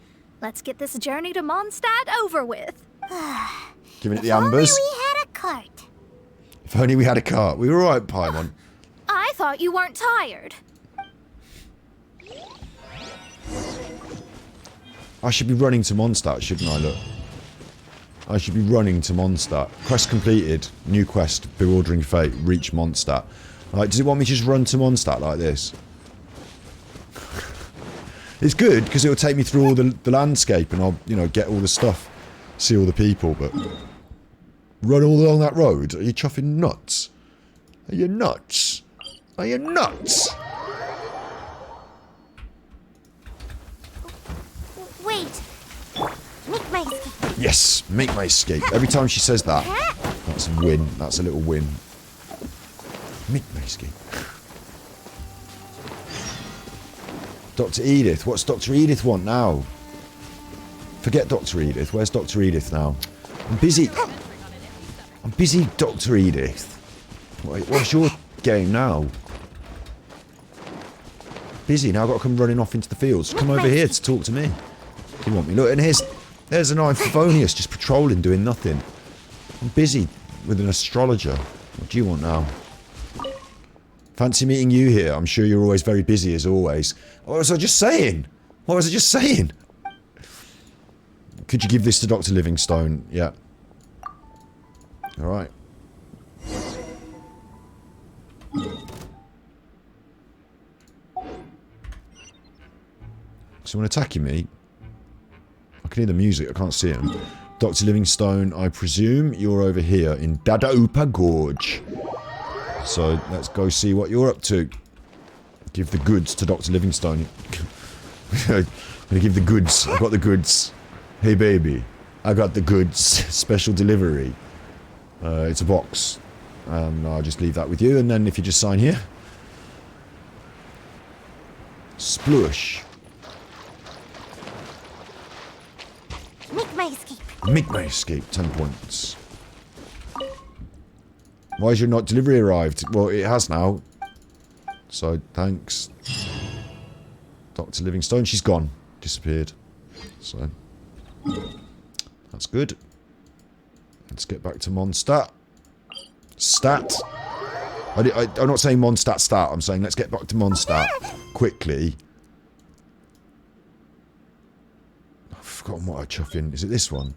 Let's get this journey to Mondstadt over with. Giving it the If only ambers. we had a cart. If only we had a cart. We were alright, Paimon. I thought you weren't tired. I should be running to Mondstadt, shouldn't I? Look. I should be running to Mondstadt. Quest completed. New quest. Bewildering Fate. Reach Mondstadt. Like, does it want me to just run to Mondstadt like this? It's good, because it'll take me through all the landscape and I'll, you know, get all the stuff. See all the people, but... Run all along that road? Are you chuffing nuts? Are you nuts? Are you nuts? Wait. Make my escape. Yes, make my escape. Every time she says that, that's a win. That's a little win. Make my escape. Dr. Edith. What's Dr. Edith want now? Forget Dr. Edith. Where's Dr. Edith now? I'm busy. I'm busy, Dr. Edith. What's your game now? busy. Now I've got to come running off into the fields. Come over here to talk to me. You want me? Look, and there's an eye Favonius just patrolling, doing nothing. I'm busy with an astrologer. What do you want now? Fancy meeting you here. I'm sure you're always very busy as always. What was I just saying? What was I just saying? Could you give this to Dr. Livingstone? Yeah. Alright. Someone attacking me? I can hear the music, I can't see him. Dr. Livingstone, I presume you're over here in Dadaupa Gorge. So, let's go see what you're up to. Give the goods to Dr. Livingstone. I'm gonna give the goods. I got the goods. Hey baby, I got the goods. Special delivery. It's a box. I'll just leave that with you, and then if you just sign here. Sploosh. Make my escape. Make my escape, 10 points. Why has your not delivery arrived? Well, it has now. So, thanks. Dr. Livingstone, she's gone. Disappeared. So, that's good. Let's get back to Mondstadt. Stat. I'm not saying Mondstadt stat. I'm saying let's get back to Mondstadt quickly. I've forgotten what I chuff in. Is it this one?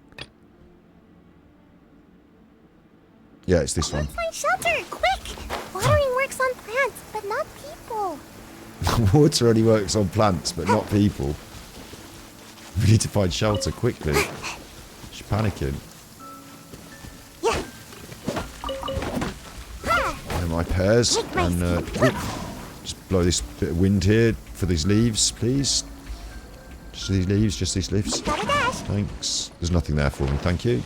Yeah, it's this one. Find shelter, quick! Watering works on plants, but not people. Water only works on plants, but not people. We need to find shelter quickly. She's panicking. And my pears. And just blow this bit of wind here for these leaves, please. Just these leaves, just these leaves. Thanks. There's nothing there for me, thank you.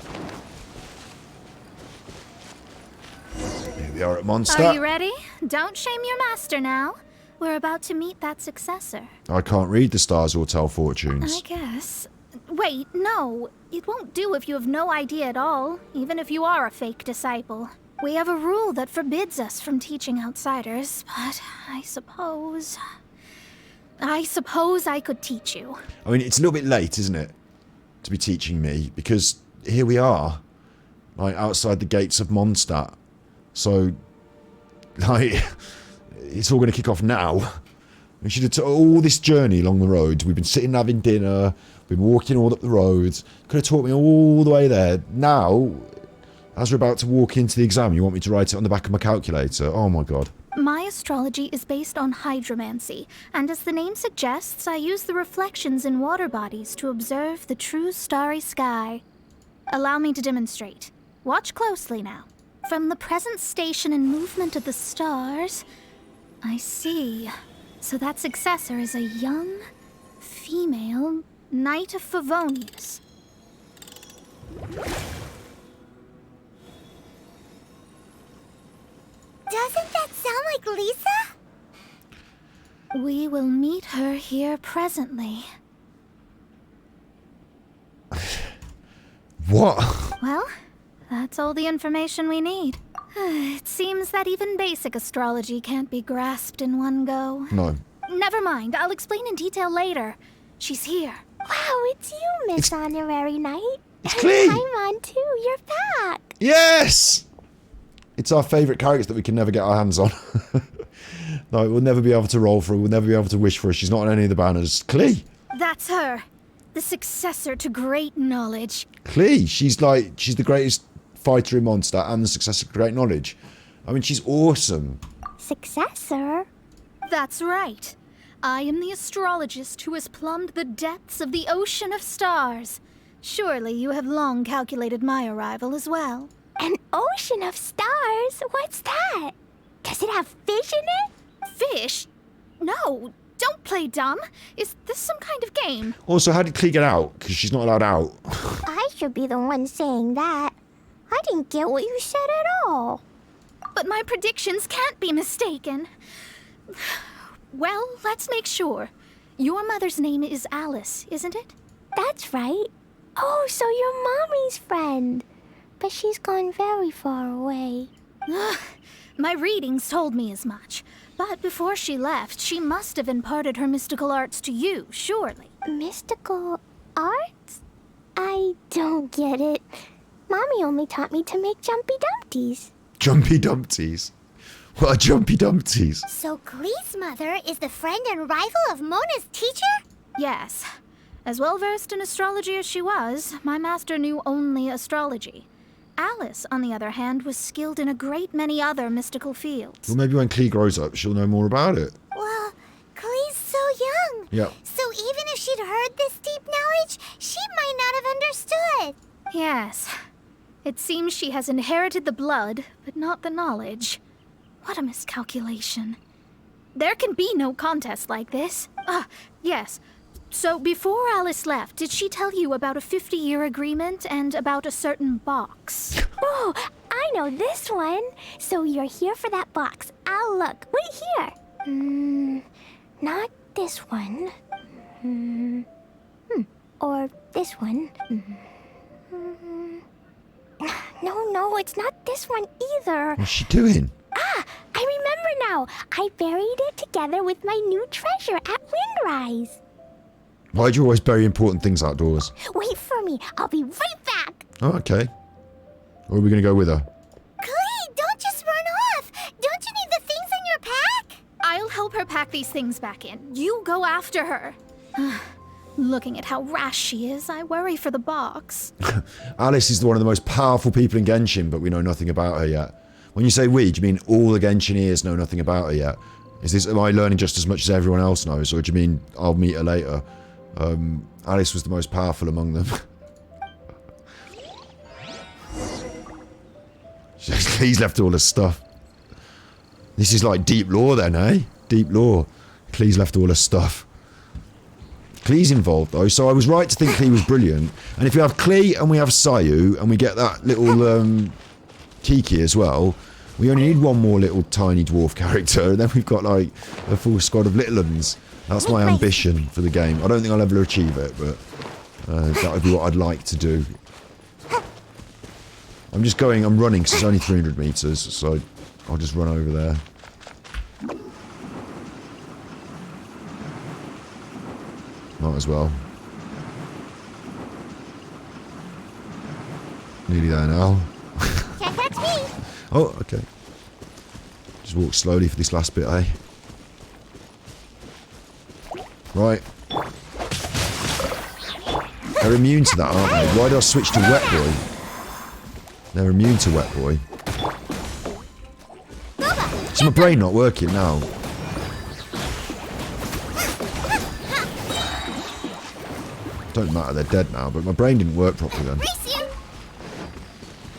Here we are at Mondstadt. Are you ready? Don't shame your master now. We're about to meet that successor. I can't read the stars or tell fortunes. I guess. Wait, no. It won't do if you have no idea at all, even if you are a fake disciple. We have a rule that forbids us from teaching outsiders, but I suppose I could teach you. I mean, it's a little bit late, isn't it? To be teaching me, because here we are, like, outside the gates of Mondstadt. So, like, it's all going to kick off now. We should have took all this journey along the road. We've been sitting having dinner, been walking all up the road. Could have taught me all the way there. Now, as we're about to walk into the exam, you want me to write it on the back of my calculator? Oh my god. My astrology is based on hydromancy, and as the name suggests, I use the reflections in water bodies to observe the true starry sky. Allow me to demonstrate. Watch closely now. From the present station and movement of the stars, I see. So that successor is a young, female Knight of Favonius. Doesn't that sound like Lisa? We will meet her here presently. What? Well, that's all the information we need. It seems that even basic astrology can't be grasped in one go. No. Never mind, I'll explain in detail later. She's here. Wow, it's you, Miss Honorary Knight. It's Clee! I'm on too, you're back. Yes! It's our favourite character that we can never get our hands on. No, we'll never be able to roll for her, we'll never be able to wish for her. She's not on any of the banners. Clee! That's her. The successor to great knowledge. Clee! She's the greatest fighter in Mondstadt and the successor to great knowledge. I mean, she's awesome. Successor? That's right. I am the astrologist who has plumbed the depths of the ocean of stars. Surely you have long calculated my arrival as well. An ocean of stars? What's that? Does it have fish in it? Fish? No, don't play dumb. Is this some kind of game? Also, how did Clee get out? Because she's not allowed out. I should be the one saying that. I didn't get what you said at all. But my predictions can't be mistaken. Well, let's make sure. Your mother's name is Alice, isn't it? That's right. Oh, so you're Mommy's friend. But she's gone very far away. My readings told me as much. But before she left, she must have imparted her mystical arts to you, surely. Mystical arts? I don't get it. Mommy only taught me to make jumpy dumpties. Jumpy Dumpties? What are Jumpy Dumpties? So Klee's mother is the friend and rival of Mona's teacher? Yes. As well versed in astrology as she was, my master knew only astrology. Alice, on the other hand, was skilled in a great many other mystical fields. Well, maybe when Klee grows up, she'll know more about it. Well, Klee's so young. Yeah. So even if she'd heard this deep knowledge, she might not have understood. Yes. It seems she has inherited the blood, but not the knowledge. What a miscalculation. There can be no contest like this. Yes. So before Alice left, did she tell you about a 50-year agreement and about a certain box? Oh, I know this one. So you're here for that box. I'll look. Wait here. Not this one. Or this one. No, it's not this one either. What's she doing? I remember now. I buried it together with my new treasure at Windrise. Why do you always bury important things outdoors? Wait for me. I'll be right back. Oh, okay. Or are we going to go with her? Klee, don't just run off. Don't you need the things in your pack? I'll help her pack these things back in. You go after her. Looking at how rash she is, I worry for the box. Alice is one of the most powerful people in Genshin, but we know nothing about her yet. When you say we, do you mean all the Genshineers know nothing about her yet? Am I learning just as much as everyone else knows, or do you mean I'll meet her later? Alice was the most powerful among them. He's left all his stuff. This is like deep lore then, eh? Deep lore. Klee's left all his stuff. Klee's involved though, so I was right to think Klee was brilliant. And if we have Klee and we have Sayu and we get that little Kiki as well, we only need one more little tiny dwarf character, and then we've got like a full squad of little uns. That's my ambition for the game. I don't think I'll ever achieve it, but that would be what I'd like to do. I'm running because it's only 300 meters, so I'll just run over there. Might as well. Nearly there now. Can't catch me. Oh, okay. Just walk slowly for this last bit, eh? Right. They're immune to that, aren't they? Why did I switch to Wet Boy? They're immune to Wet Boy. Is my brain not working now? Don't matter, they're dead now, but my brain didn't work properly then.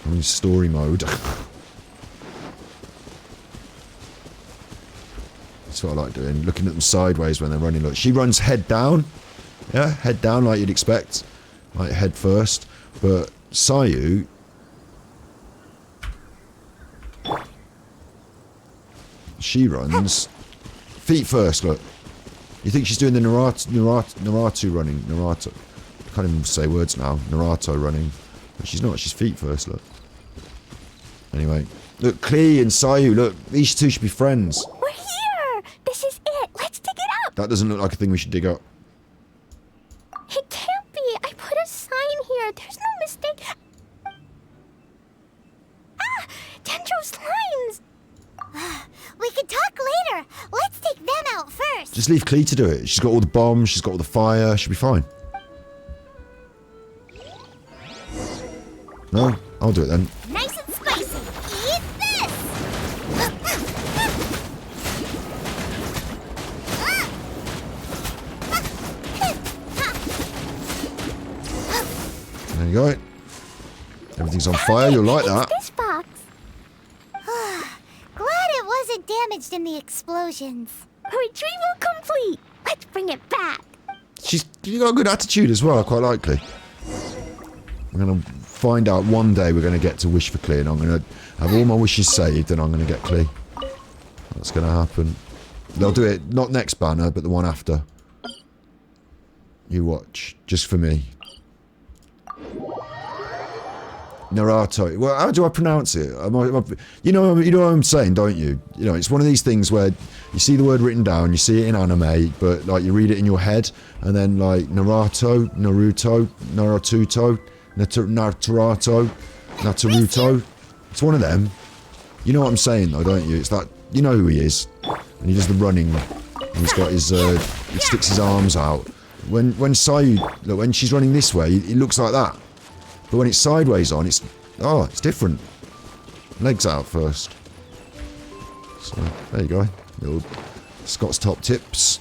I'm in story mode. That's what I like doing, looking at them sideways when they're running. Look, she runs head down. Yeah, head down like you'd expect. Like head first. But Sayu... she runs feet first, look. You think she's doing the Naruto running. Naruto. I can't even say words now. Naruto running. But she's not, she's feet first, look. Anyway. Look, Klee and Sayu, look, these two should be friends. We're here. This is it. Let's dig it up. That doesn't look like a thing we should dig up. It can't be. I put a sign here. There's no mistake. Dendro slimes. We can talk later. Let's take them out first. Just leave Klee to do it. She's got all the bombs, she's got all the fire, she'll be fine. No? I'll do it then. Nice and spicy. Eat this. There you go. Everything's on fire, you'll like that. This box. Glad it wasn't damaged in the explosions. Retrieval complete. Let's bring it back. You got a good attitude as well, quite likely. I'm going to find out one day we're going to get to wish for Klee, and I'm going to have all my wishes saved, and I'm going to get Klee. That's going to happen. They'll do it, not next banner, but the one after. You watch, just for me. Naruto. Well, how do I pronounce it? You know what I'm saying, don't you? You know, it's one of these things where you see the word written down, you see it in anime, but like you read it in your head, and then like Naruto, Naturuto. It's one of them. You know what I'm saying, though, don't you? It's that, you know who he is. And he does the running, and he's got his, he sticks his arms out. When Sayu, look, when she's running this way, it looks like that. But when it's sideways on, it's different. Legs out first. So, there you go. Little Scott's top tips.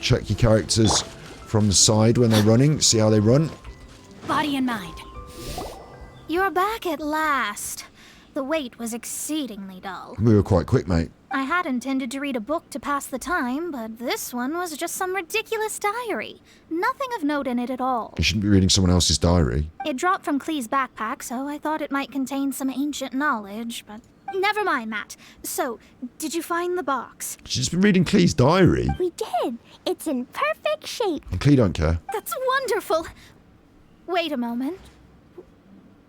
Check your characters from the side when they're running. See how they run. Body and mind. You're back at last. The wait was exceedingly dull. We were quite quick, mate. I had intended to read a book to pass the time, but this one was just some ridiculous diary. Nothing of note in it at all. You shouldn't be reading someone else's diary. It dropped from Clee's backpack, so I thought it might contain some ancient knowledge, but never mind that. So, did you find the box? She's been reading Clee's diary. We did. It's in perfect shape. And Clee don't care. That's wonderful. Wait a moment.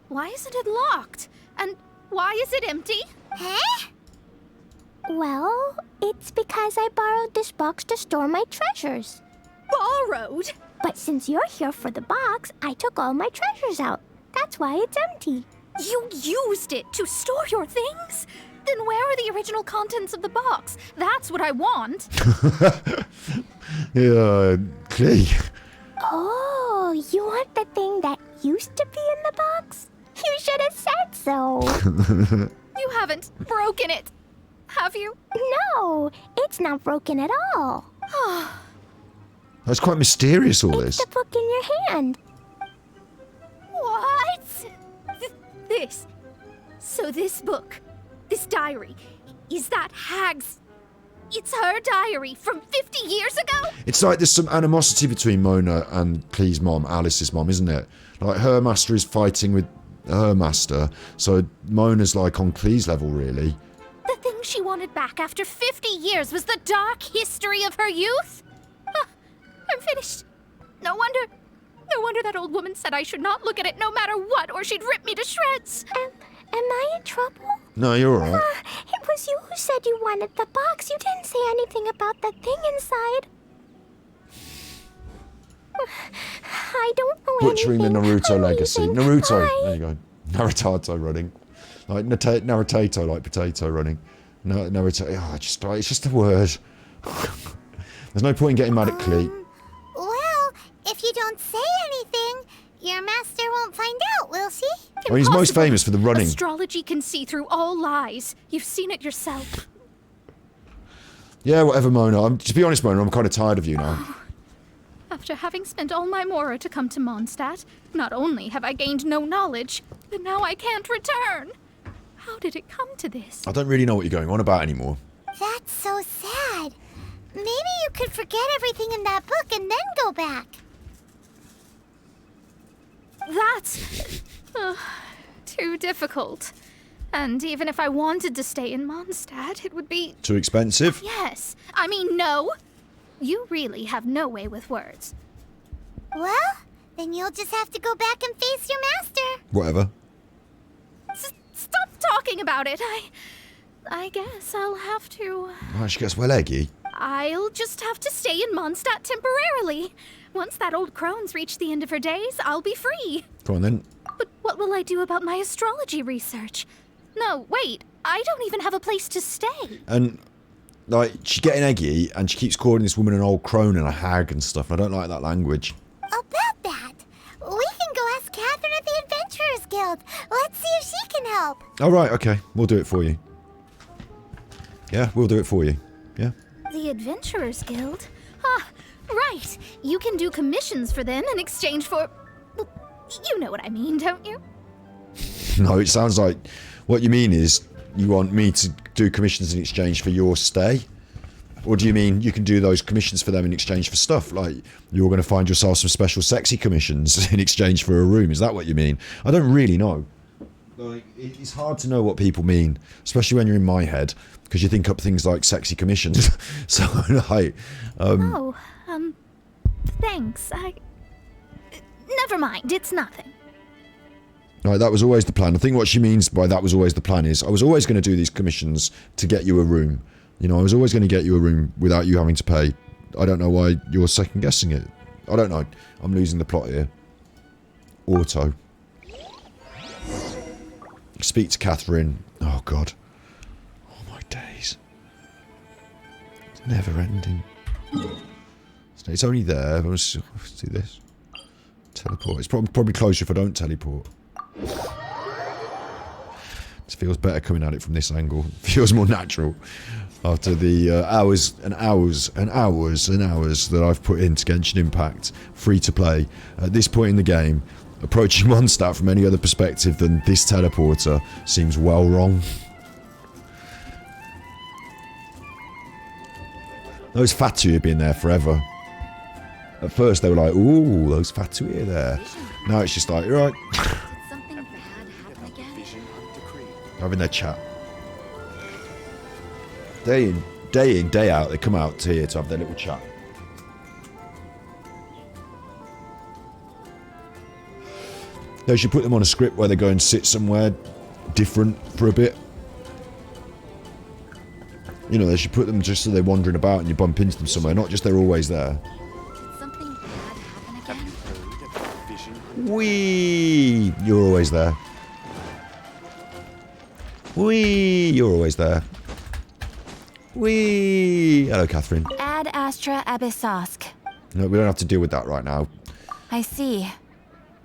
Why isn't it locked? And why is it empty? Huh? Well, it's because I borrowed this box to store my treasures. Borrowed? But since you're here for the box, I took all my treasures out. That's why it's empty. You used it to store your things? Then where are the original contents of the box? That's what I want. Yeah, Clee. Oh, you want the thing that used to be in the box? You should have said so. You haven't broken it, have you? No, it's not broken at all. That's quite mysterious, all It's this. the book in your hand. What? This. So this book, this diary, is that Hag's... It's her diary from 50 years ago? It's like there's some animosity between Mona and Clee's mom, Alice's mom, isn't it? Like her master is fighting with her master, so Mona's like on Clee's level, really. The thing she wanted back after 50 years was the dark history of her youth? Huh, I'm finished. No wonder that old woman said I should not look at it no matter what, or she'd rip me to shreds. Am I in trouble? No, you're alright. It was you who said you wanted the box. You didn't say anything about the thing inside. I don't know Butchering the anything. Naruto I'm legacy. leaving. Naruto. Bye. There you go. Naruto running. Like Naruto, like potato running. No, Naruto. Oh, it's just a word. There's no point in getting mad at Clee. Well, if you don't say anything, your master won't find out, will she? Oh, he's most Impossible. famous for the running. Astrology can see through all lies. You've seen it yourself. Yeah, whatever, Mona. To be honest, Mona, I'm kind of tired of you now. After having spent all my mora to come to Mondstadt, not only have I gained no knowledge, but now I can't return. How did it come to this? I don't really know what you're going on about anymore. That's so sad. Maybe you could forget everything in that book and then go back. That's too difficult. And even if I wanted to stay in Mondstadt, it would be... Too expensive? Yes. I mean, no. You really have no way with words. Well, then you'll just have to go back and face your master. Whatever. Stop talking about it. I guess I'll have to... Oh, she gets well eggy. I'll just have to stay in Mondstadt temporarily. Once that old crone's reached the end of her days, I'll be free. Go on then. But what will I do about my astrology research? No, wait. I don't even have a place to stay. And, like, she's getting eggy, and she keeps calling this woman an old crone and a hag and stuff. I don't like that language. About that, we can go ask Catherine at the Adventurers Guild. Let's see if she can help. All right, okay. We'll do it for you. Yeah, we'll do it for you. Yeah? The Adventurers Guild? Ah, right. You can do commissions for them in exchange for... Well, you know what I mean, don't you? No, it sounds like what you mean is you want me to do commissions in exchange for your stay? Or do you mean you can do those commissions for them in exchange for stuff? Like, you're going to find yourself some special sexy commissions in exchange for a room. Is that what you mean? I don't really know. Like, it's hard to know what people mean, especially when you're in my head, because you think up things like sexy commissions. So, like... thanks. Never mind, it's nothing. Right, that was always the plan. I think what she means by that was always the plan is I was always going to do these commissions to get you a room. You know, I was always going to get you a room without you having to pay. I don't know why you're second guessing it. I don't know. I'm losing the plot here. Auto. Speak to Catherine. Oh, God. Oh, my days. It's never ending. So it's only there. Let's do this. Teleport. It's probably closer if I don't teleport. It feels better coming at it from this angle. It feels more natural. After the hours and hours and hours and hours that I've put into Genshin Impact, free to play, at this point in the game, approaching one stat from any other perspective than this teleporter seems well wrong. Those Fatu have been there forever. At first they were like, ooh, those Fatu are there. Now it's just like, you're right. Something bad happen again? Having their chat. Day in, day out, they come out here to have their little chat. They should put them on a script where they go and sit somewhere different for a bit. You know, they should put them just so they're wandering about and you bump into them somewhere, not just they're always there. Did something bad happen again? Whee! You're always there. Whee! You're always there. Whee! Hello, Catherine. Ad Astra Abyssosk. No, we don't have to deal with that right now. I see.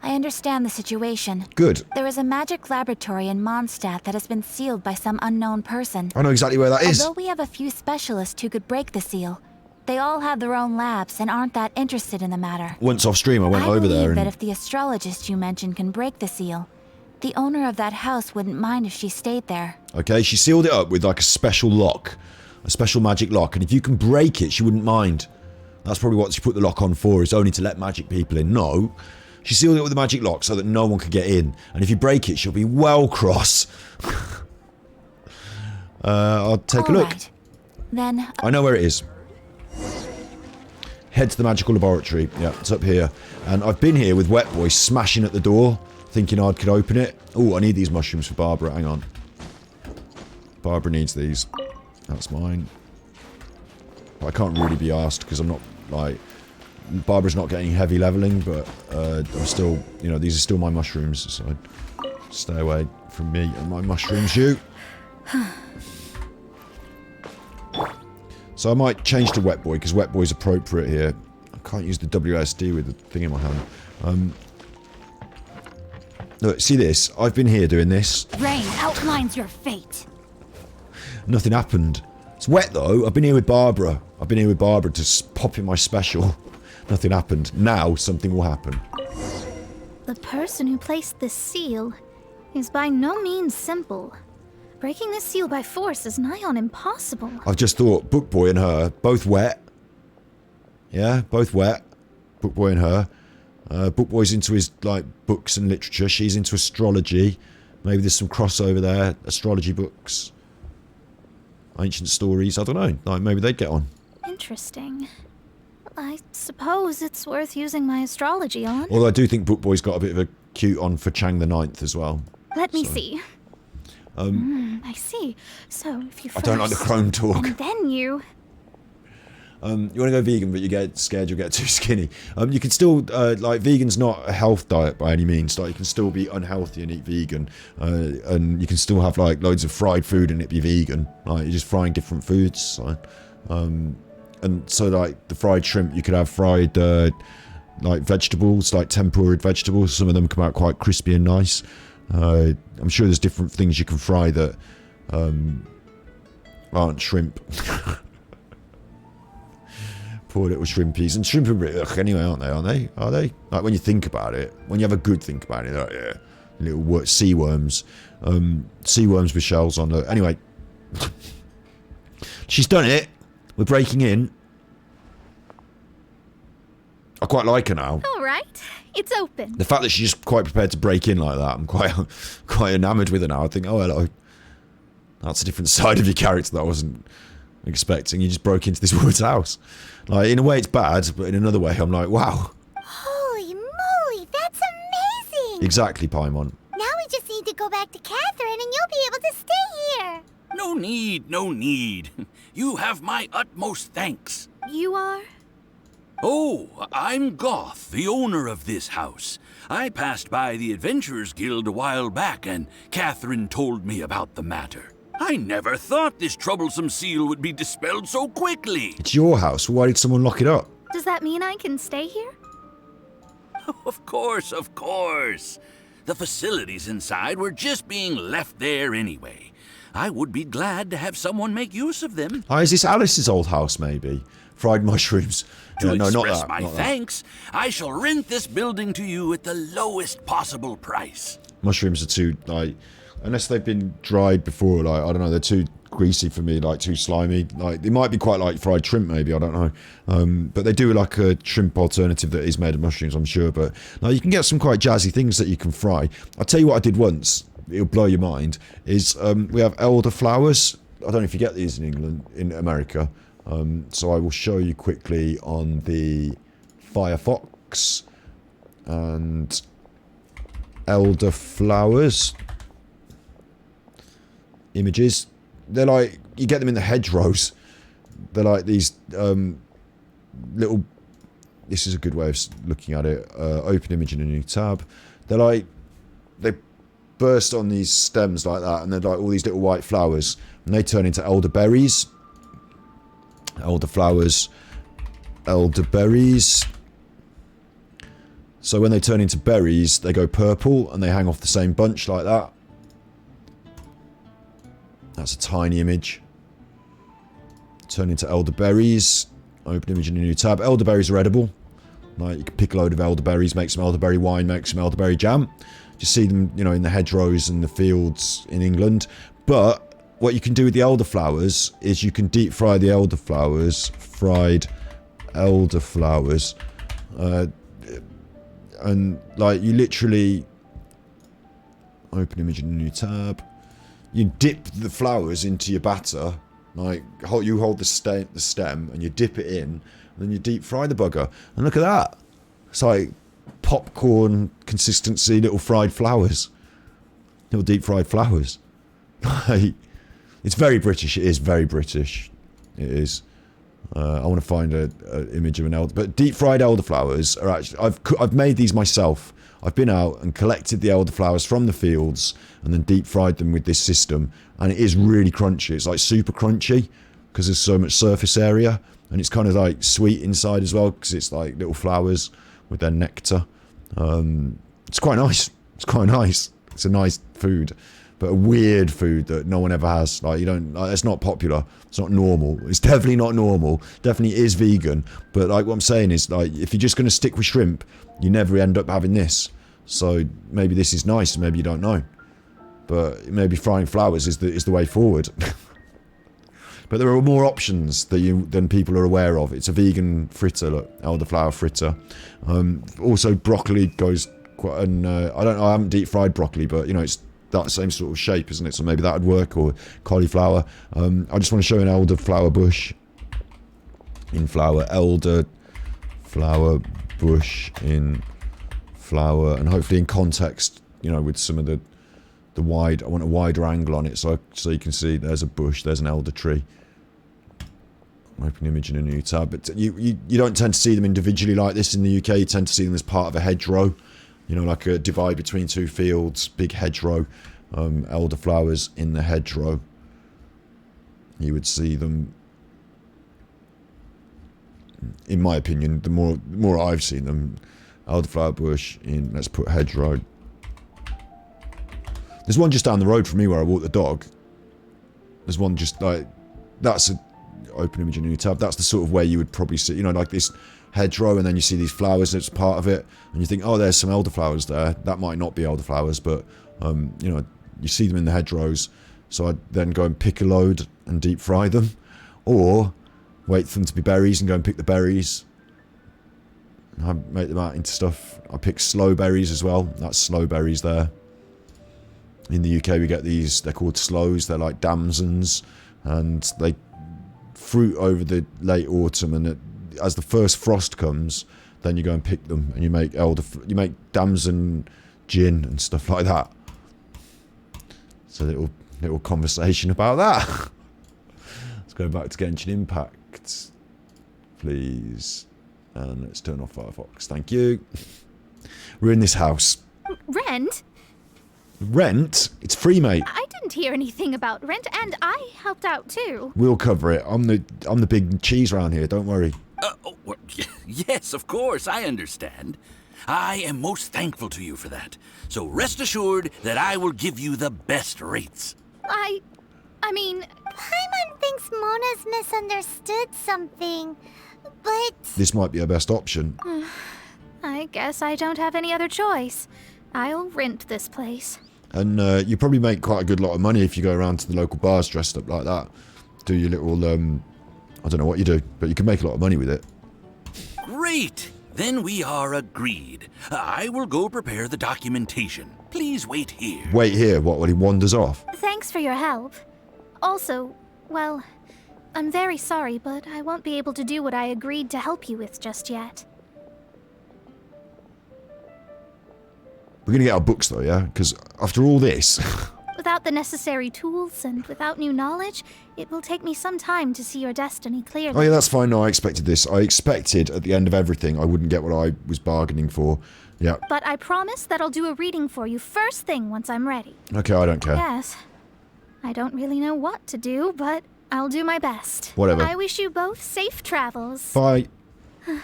I understand the situation. Good. There is a magic laboratory in Mondstadt that has been sealed by some unknown person. I know exactly where that is. Although we have a few specialists who could break the seal, they all have their own labs and aren't that interested in the matter. Once off stream, I went over there believe and... that if the astrologist you mentioned can break the seal, the owner of that house wouldn't mind if she stayed there. Okay, she sealed it up with like a special lock. A special magic lock. And if you can break it, she wouldn't mind. That's probably what she put the lock on for, is only to let magic people in. No. She sealed it with a magic lock so that no one could get in. And if you break it, she'll be well cross. I'll take a look. Right. Then... I know where it is. Head to the magical laboratory. Yeah, it's up here. And I've been here with Wet Boy smashing at the door, thinking I could open it. Oh, I need these mushrooms for Barbara. Hang on. Barbara needs these. That's mine. But I can't really be asked because I'm not, like... Barbara's not getting heavy leveling, but I'm still... You know, these are still my mushrooms, so stay away from me and my mushrooms, you. So I might change to Wet Boy, because Wet Boy's appropriate here. I can't use the WSD with the thing in my hand. Look, see this? I've been here doing this. Rain outlines your fate. Nothing happened. It's wet though. I've been here with Barbara. I've been here with Barbara to pop in my special. Nothing happened. Now something will happen. The person who placed this seal is by no means simple. Breaking this seal by force is nigh on impossible. I've just thought, Book Boy and her, both wet. Yeah, both wet. Book Boy and her. Book Boy's into his, like, books and literature. She's into astrology. Maybe there's some crossover there. Astrology books. Ancient stories. I don't know. Like, maybe they'd get on. Interesting. I suppose it's worth using my astrology on. Although I do think Book Boy's got a bit of a cute on for Chang the Ninth as well. Let me see. I see. So, if you I don't like the chrome talk. And then you... You want to go vegan, but you get scared you'll get too skinny. You can still, like, vegan's not a health diet by any means. Like, you can still be unhealthy and eat vegan. And you can still have, like, loads of fried food and it be vegan. Like, you're just frying different foods. So, and so, like, the fried shrimp, you could have fried, like, vegetables, like tempura vegetables. Some of them come out quite crispy and nice. I'm sure there's different things you can fry that aren't shrimp. Poor little shrimpies. And shrimp are a bit ugh anyway, aren't they? Are they? Like, when you think about it, when you have a good think about it, like, yeah, little sea worms. Sea worms with shells on. Anyway. She's done it. We're breaking in. I quite like her now. All right, it's open. The fact that she's quite prepared to break in like that, I'm quite enamoured with her now. I think, oh, hello. That's a different side of your character that I wasn't expecting. You just broke into this woman's house. Like, in a way it's bad, but in another way I'm like, wow. Holy moly, that's amazing! Exactly, Paimon. Now go back to Catherine and you'll be able to stay here. No need, no need. You have my utmost thanks. You are? Oh, I'm Goth, the owner of this house. I passed by the Adventurers Guild a while back, and Catherine told me about the matter. I never thought this troublesome seal would be dispelled so quickly. It's your house. Why did someone lock it up? Does that mean I can stay here? Of course, of course. The facilities inside were just being left there anyway. I would be glad to have someone make use of them. Oh, is this Alice's old house, maybe? Fried mushrooms. To Yeah, no, not express that. my not that. thanks, I shall rent this building to you at the lowest possible price. Mushrooms are too, like, unless they've been dried before, like, I don't know, they're too greasy for me, like, too slimy. Like, they might be quite like fried shrimp, maybe, I don't know. But they do like a shrimp alternative that is made of mushrooms, I'm sure. But, no, you can get some quite jazzy things that you can fry. I'll tell you what I did once, it'll blow your mind, is we have elderflowers. I don't know if you get these in England, in America. So I will show you quickly on the Firefox and elderflowers images. They're like, you get them in the hedgerows. They're like these little, this is a good way of looking at it, open image in a new tab. They're like, they burst on these stems like that, and they're like all these little white flowers, and they turn into elderberries. Elderflowers, elderberries. So when they turn into berries, they go purple and they hang off the same bunch like that. That's a tiny image. Turn into elderberries. Open image in a new tab. Elderberries are edible. Like, you can pick a load of elderberries, make some elderberry wine, make some elderberry jam. Just see them, you know, in the hedgerows and the fields in England. But what you can do with the elderflowers is you can deep fry the elderflowers, fried elderflowers, and like you literally open image in a new tab. You dip the flowers into your batter, like you hold the stem and you dip it in, and then you deep fry the bugger. And look at that! It's like popcorn consistency, little fried flowers, little deep fried flowers. Like, it's very British. It is very British. It is. I want to find an image of an elder. But deep fried elderflowers are actually... I've made these myself. I've been out and collected the elderflowers from the fields and then deep fried them with this system. And it is really crunchy. It's like super crunchy because there's so much surface area. And it's kind of like sweet inside as well because it's like little flowers with their nectar. It's quite nice. It's quite nice. It's a nice food. But a weird food that no one ever has. Like, you don't, like, it's not popular. It's not normal. It's definitely not normal. Definitely is vegan. But like what I'm saying is, like, if you're just going to stick with shrimp, you never end up having this. So maybe this is nice. Maybe you don't know. But maybe frying flowers is the way forward. But there are more options than people are aware of. It's a vegan fritter, look, elderflower fritter. Also, broccoli goes quite. And I don't know. I haven't deep fried broccoli, but you know it's that same sort of shape, isn't it? So maybe that would work, or cauliflower. I just want to show an elderflower bush in flower, elderflower bush in flower, and hopefully in context, you know, with some of the wide. I want a wider angle on it, so you can see there's a bush, there's an elder tree. Open image in a new tab. But you don't tend to see them individually like this in the UK. You tend to see them as part of a hedgerow. You know, like a divide between two fields, big hedgerow, elderflowers in the hedgerow. You would see them, in my opinion, the more I've seen them, elderflower bush in, let's put hedgerow. There's one just down the road from me where I walk the dog. There's one just like, that's a open image in a new tab. That's the sort of way you would probably see, you know, like this hedgerow, and then you see these flowers that's part of it, and you think, oh, there's some elderflowers there. That might not be elderflowers, but you know, you see them in the hedgerows. So I'd then go and pick a load and deep fry them, or wait for them to be berries and go and pick the berries. I make them out into stuff. I pick slow berries as well. That's slow berries there. In the UK we get these, they're called slows, they're like damsons, and they fruit over the late autumn, and as the first frost comes, then you go and pick them, and you make damson gin and stuff like that. It's a little conversation about that. Let's go back to Genshin Impact, please. And let's turn off Firefox. Thank you. We're in this house. Rent? Rent? It's free, mate. I didn't hear anything about rent, and I helped out too. We'll cover it. I'm the big cheese around here. Don't worry. Yes, of course, I understand. I am most thankful to you for that. So rest assured that I will give you the best rates. I mean... Paimon thinks Mona's misunderstood something, but... This might be our best option. I guess I don't have any other choice. I'll rent this place. And you probably make quite a good lot of money if you go around to the local bars dressed up like that. Do your little, I don't know what you do, but you can make a lot of money with it. Great! Then we are agreed. I will go prepare the documentation. Please wait here. Wait here? What, when he wanders off? Thanks for your help. Also, well, I'm very sorry, but I won't be able to do what I agreed to help you with just yet. We're gonna get our books though, yeah? Because after all this... Without the necessary tools and without new knowledge, it will take me some time to see your destiny clearly. Oh yeah, that's fine. No, I expected this. I expected at the end of everything I wouldn't get what I was bargaining for. Yeah. But I promise that I'll do a reading for you first thing once I'm ready. Okay, I don't care. Yes. I don't really know what to do, but I'll do my best. Whatever. I wish you both safe travels. Bye. Is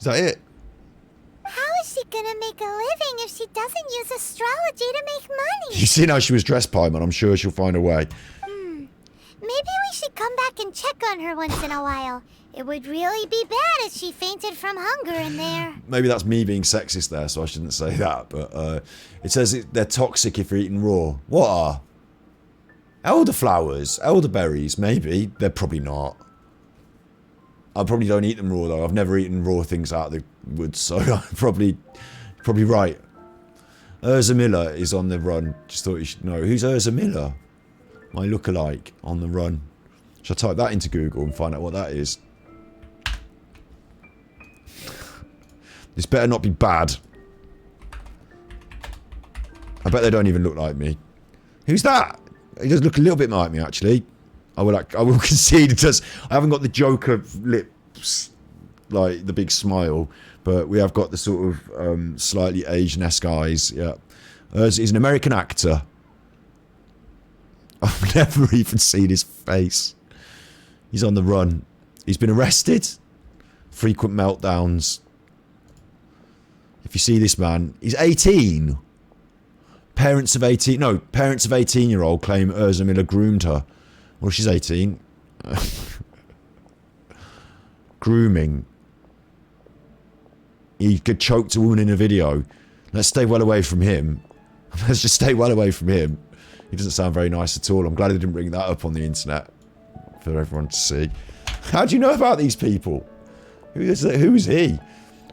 that it? How is she gonna make a living if she doesn't use astrology to make money? You seen how she was dressed, Paimon? I'm sure she'll find a way. Maybe we should come back and check on her once in a while. It would really be bad if she fainted from hunger in there. Maybe that's me being sexist there, so I shouldn't say that. But it says they're toxic if you're eaten raw. What are? Elderflowers, elderberries, maybe. They're probably not. I probably don't eat them raw though. I've never eaten raw things out of the woods, so I'm probably right. Urza Miller is on the run. Just thought you should know. Who's Urza Miller? My lookalike on the run. Should I type that into Google and find out what that is? This better not be bad. I bet they don't even look like me. Who's that? He does look a little bit like me, actually. I will concede it does. I haven't got the Joker lips, like the big smile, but we have got the sort of slightly Asian-esque eyes. Yeah, he's an American actor. I've never even seen his face. He's on the run. He's been arrested. Frequent meltdowns. If you see this man, he's 18. Parents of 18-year-old claim Urza Miller groomed her. Well, she's 18. Grooming. He could choke a woman in a video. Let's stay well away from him. Let's just stay well away from him. He doesn't sound very nice at all. I'm glad they didn't bring that up on the internet for everyone to see. How do you know about these people? Who is he?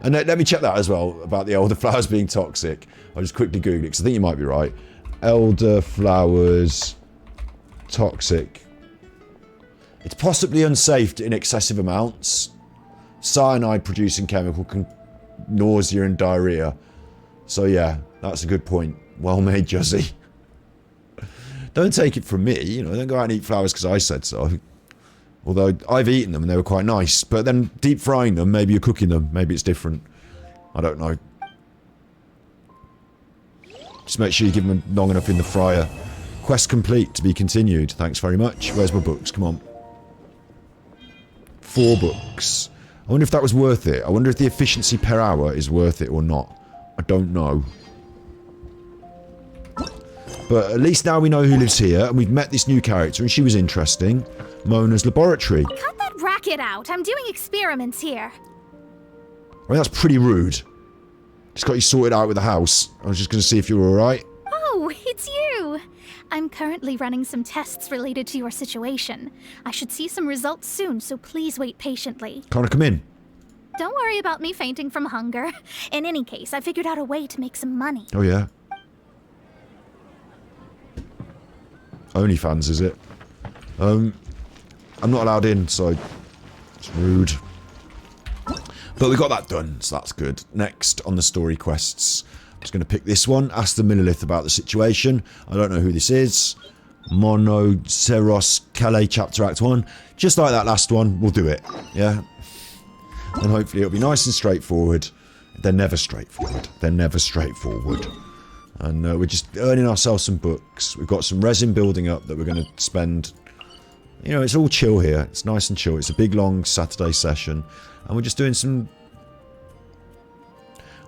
And let me check that as well, about the elderflowers being toxic. I'll just quickly Google it, because I think you might be right. Elderflowers toxic. It's possibly unsafe in excessive amounts. Cyanide-producing chemical can nausea and diarrhea. So yeah, that's a good point. Well made, Juzzy. Don't take it from me, you know, don't go out and eat flowers because I said so. Although I've eaten them and they were quite nice. But then deep frying them, maybe you're cooking them, maybe it's different. I don't know. Just make sure you give them long enough in the fryer. Quest complete, to be continued. Thanks very much. Where's my books? Come on. 4 books. I wonder if that was worth it. I wonder if the efficiency per hour is worth it or not. I don't know. But at least now we know who lives here, and we've met this new character, and she was interesting. Mona's laboratory. Cut that racket out. I'm doing experiments here. I mean, that's pretty rude. Just got you sorted out with the house. I was just going to see if you were alright. Oh, it's you. I'm currently running some tests related to your situation. I should see some results soon, so please wait patiently. Can't I come in? Don't worry about me fainting from hunger. In any case, I figured out a way to make some money. Oh, yeah. OnlyFans, is it? I'm not allowed in, so it's rude. But we got that done, so that's good. Next on the story quests. Just going to pick this one. Ask the Millilith about the situation. I don't know who this is. Monoceros Calais Chapter Act 1. Just like that last one, we'll do it. Yeah? And hopefully it'll be nice and straightforward. They're never straightforward. They're never straightforward. And we're just earning ourselves some books. We've got some resin building up that we're going to spend. You know, it's all chill here. It's nice and chill. It's a big, long Saturday session. And we're just doing some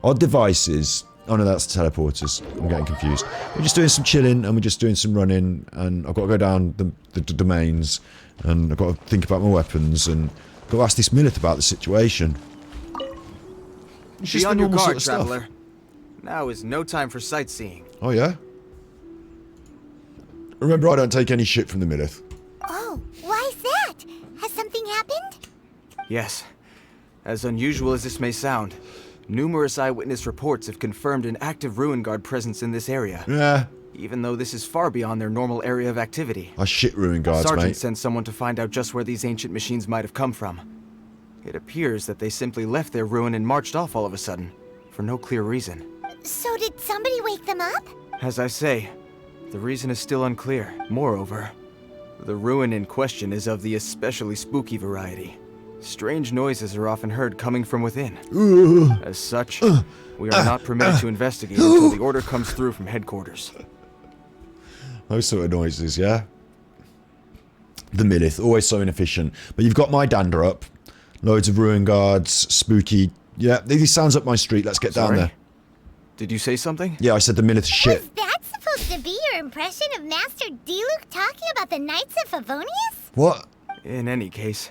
odd devices. Oh no, that's teleporters. I'm getting confused. We're just doing some chilling and we're just doing some running. And I've got to go down the domains. And I've got to think about my weapons. And I've got to ask this Millith about the situation. It's Be just on the your normal guard, sort of traveler. Now is no time for sightseeing. Oh yeah? Remember, I don't take any shit from the Millith. Oh, why's that? Has something happened? Yes. As unusual as this may sound, numerous eyewitness reports have confirmed an active Ruin Guard presence in this area. Yeah. Even though this is far beyond their normal area of activity. I shit Ruin Guards, Sergeant mate. sent someone to find out just where these ancient machines might have come from. It appears that they simply left their ruin and marched off all of a sudden, for no clear reason. So did somebody wake them up? As I say, the reason is still unclear. Moreover, the ruin in question is of the especially spooky variety. Strange noises are often heard coming from within. As such, we are not permitted to investigate until the order comes through from headquarters. Those sort of noises, yeah? The Millith, always so inefficient. But you've got my dander up. Loads of Ruin Guards, spooky. Yeah, this sounds up my street. Let's get down there. Did you say something? Yeah, I said the Millith shit. Was that supposed to be your impression of Master Diluc talking about the Knights of Favonius? What? In any case,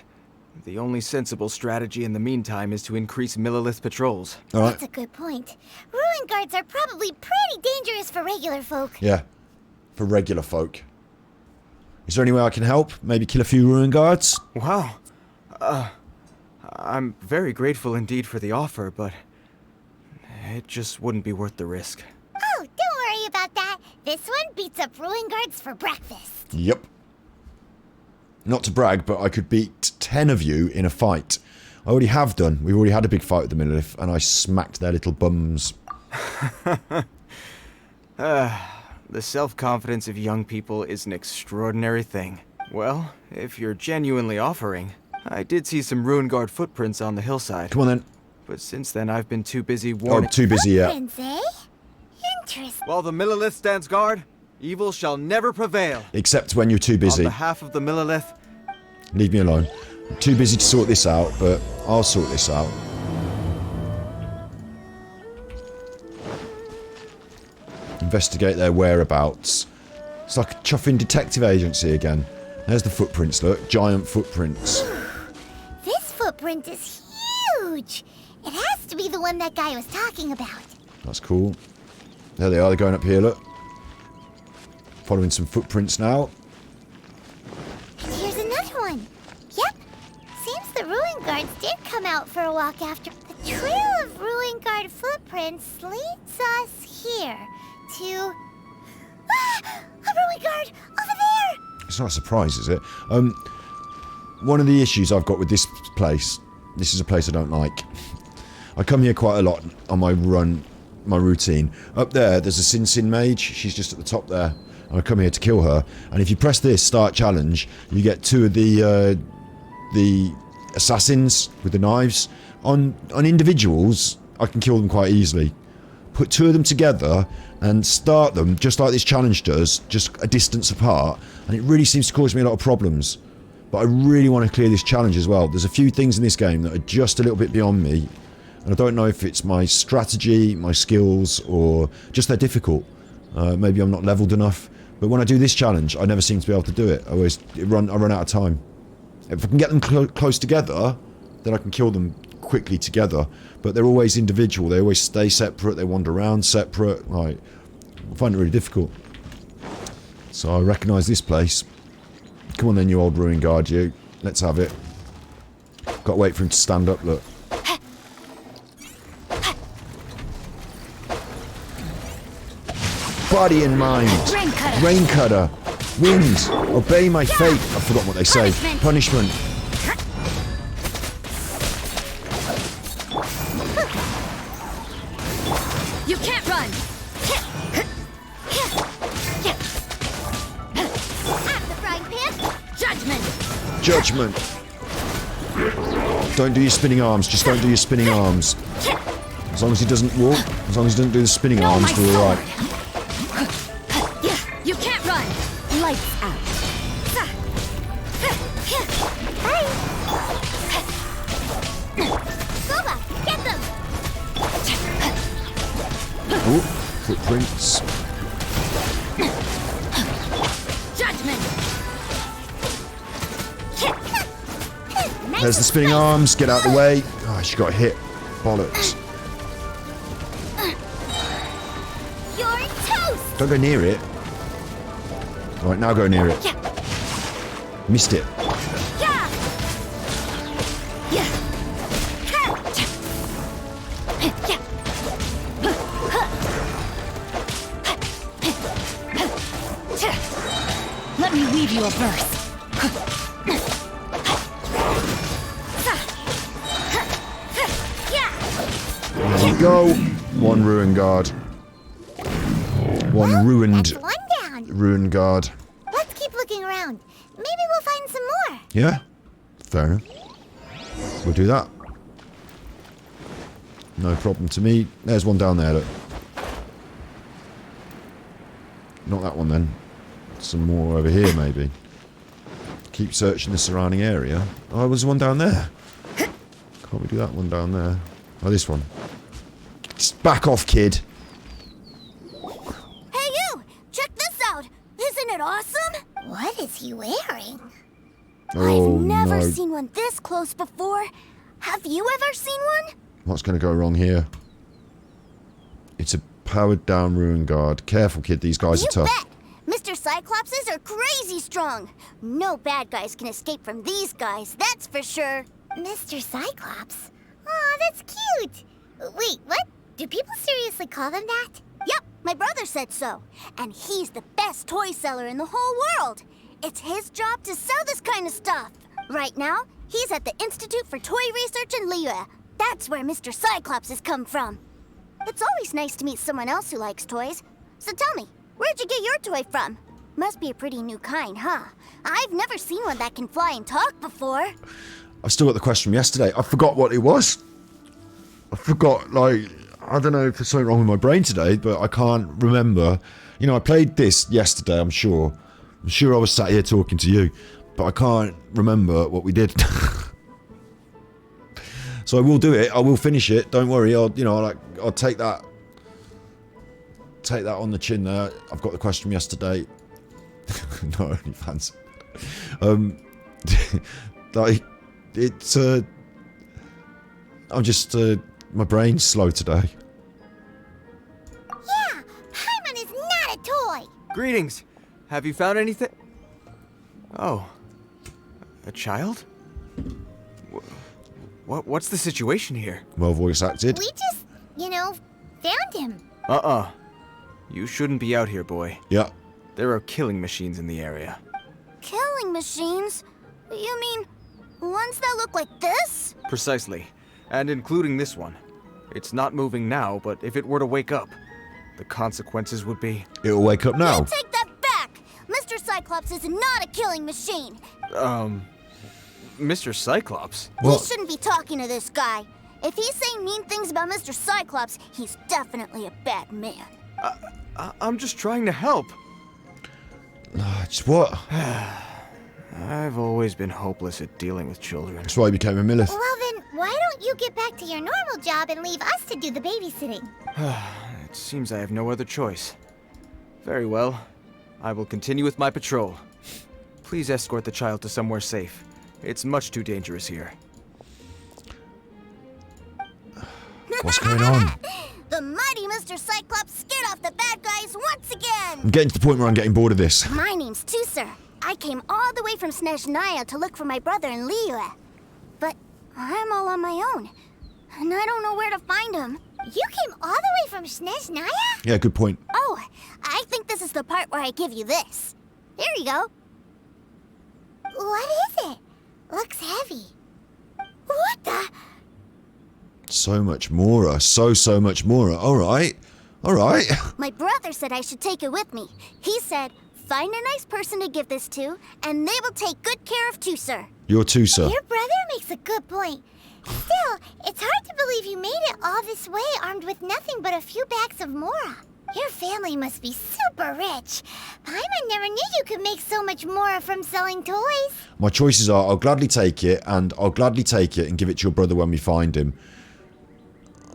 the only sensible strategy in the meantime is to increase Millilith patrols. Alright. That's a good point. Ruin Guards are probably pretty dangerous for regular folk. Yeah, for regular folk. Is there any way I can help? Maybe kill a few Ruin Guards? Wow. I'm very grateful indeed for the offer, but it just wouldn't be worth the risk. Oh, don't worry about that. This one beats up Ruin Guards for breakfast. Yep. Not to brag, but I could beat 10 of you in a fight. I already have done. We've already had a big fight with the Millilith, and I smacked their little bums. The self-confidence of young people is an extraordinary thing. Well, if you're genuinely offering, I did see some Ruin Guard footprints on the hillside. Come on then. But since then, I've been too busy warning. Oh, too busy, yeah. Footprints, eh? Interesting. While the Millilith stands guard, evil shall never prevail. Except when you're too busy. On behalf of the Millilith, Leave me alone. I'm too busy to sort this out, but I'll sort this out. Investigate their whereabouts. It's like a Chuffing detective agency again. There's the footprints, look. Giant footprints. This footprint is huge. It has to be the one that guy was talking about. That's cool. There they are. They're going up here, look. Following some footprints now. And here's another one. Yep. Seems the Ruin Guards did come out for a walk after. The trail of Ruin Guard footprints leads us here to... Ah! A Ruin Guard! Over there! It's not a surprise, is it? One of the issues I've got with this place, this is a place I don't like. I come here quite a lot on my run, my routine. Up there's a Sin Sin mage. She's just at the top there. And I come here to kill her. And if you press this start challenge, you get two of the assassins with the knives. On individuals, I can kill them quite easily. Put two of them together and start them just like this challenge does, just a distance apart, and it really seems to cause me a lot of problems. But I really want to clear this challenge as well. There's a few things in this game that are just a little bit beyond me, and I don't know if it's my strategy, my skills, or just they're difficult. Maybe I'm not leveled enough, but when I do this challenge, I never seem to be able to do it. I run out of time. If I can get them close together, then I can kill them quickly together, but they're always individual. They always stay separate. They wander around separate. I find it really difficult. So I recognise this place. Come on then, you old Ruin Guard, you. Let's have it. Got to wait for him to stand up, look. Body and mind. Rain cutter. Wind. Obey my fate. I've forgotten what they say. Punishment. You can't run! At the frying pan. Judgment! Judgment. Don't do your spinning arms. Just don't do your spinning arms. As long as he doesn't walk, as long as he doesn't do the spinning No, arms, my we're alright. You can't run! Lights out. Boba, get them. Oh, footprints. Judgment! There's the spinning arms. Get out of the way. Oh, she got hit. Bollocks. You're toast. Don't go near it. Right, now go near it. Missed it. Let me weave you a verse. There we go. One ruin guard. One ruined That's one down. ruin guard. Let's keep looking around. Maybe we'll find some more. Yeah? Fair enough. We'll do that. No problem to me. There's one down there, look. Not that one then. Some more over here, maybe. Keep searching the surrounding area. Oh, there's one down there. Can't we do that one down there? Oh, this one. Just back off, kid. Hey, you! Check this out. Isn't it awesome? What is he wearing? Oh, I've never no. seen one this close before. Have you ever seen one? What's going to go wrong here? It's a powered down ruin guard. Careful, kid. These guys are tough. Bet. Mr. Cyclopses are crazy strong. No bad guys can escape from these guys, that's for sure. Mr. Cyclops? Aw, that's cute. Wait, what? Do people seriously call them that? Yep, my brother said so. And he's the best toy seller in the whole world. It's his job to sell this kind of stuff. Right now, he's at the Institute for Toy Research in Liyue. That's where Mr. Cyclops has come from. It's always nice to meet someone else who likes toys. So tell me, where'd you get your toy from? Must be a pretty new kind, huh? I've never seen one that can fly and talk before. I've still got the question from yesterday. I forgot what it was. I forgot, like, I don't know if there's something wrong with my brain today, but I can't remember. You know, I played this yesterday, I'm sure. I'm sure I was sat here talking to you, but I can't remember what we did. So I will do it. I will finish it. Don't worry. I'll take that on the chin there. I've got the question from yesterday. No OnlyFans. Like, it's I'm just my brain's slow today. Yeah, Paimon is not a toy. Greetings. Have you found anything? Oh. A child? What's the situation here? Well voice acted. We just, found him. Uh-uh. You shouldn't be out here, boy. Yeah. There are killing machines in the area. Killing machines? You mean ones that look like this? Precisely. And including this one. It's not moving now, but if it were to wake up, the consequences would be... It'll wake up now. You take that back! Mr. Cyclops is not a killing machine. Mr. Cyclops? What? We shouldn't be talking to this guy. If he's saying mean things about Mr. Cyclops, he's definitely a bad man. I'm just trying to help. Just what? I've always been hopeless at dealing with children. That's why he became a Millith. Well then, why don't you get back to your normal job and leave us to do the babysitting? It seems I have no other choice. Very well. I will continue with my patrol. Please escort the child to somewhere safe. It's much too dangerous here. What's going on? The mighty Mr. Cyclops scared off the bad guys once again! I'm getting to the point where I'm getting bored of this. My name's Tucer. I came all the way from Snezhnaya to look for my brother in Liyue. But I'm all on my own, and I don't know where to find him. You came all the way from Snezhnaya? Yeah, good point. Oh, I think this is the part where I give you this. Here you go. What is it? Looks heavy. What the? So much more. So much more. Alright. Alright. My brother said I should take it with me. He said, find a nice person to give this to, and they will take good care of Tucer. You're Tucer. Your brother makes a good point. Still, it's hard to believe you made it all this way armed with nothing but a few bags of Mora. Your family must be super rich. Paimon never knew you could make so much Mora from selling toys. My choices are, I'll gladly take it, and I'll gladly take it and give it to your brother when we find him.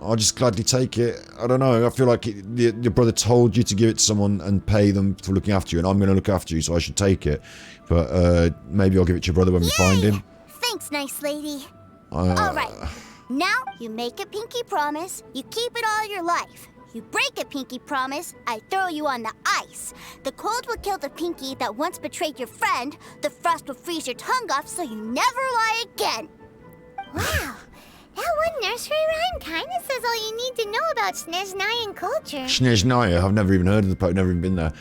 I'll just gladly take it. I don't know, I feel like your brother told you to give it to someone and pay them for looking after you, and I'm going to look after you, so I should take it. But maybe I'll give it to your brother when we find him. Thanks, nice lady. Alright, now you make a pinky promise, you keep it all your life. You break a pinky promise, I throw you on the ice. The cold will kill the pinky that once betrayed your friend, the frost will freeze your tongue off so you never lie again. Wow, that one nursery rhyme kinda says all you need to know about Snezhnayan culture. Snezhnaya, I've never even heard of the place, never even been there.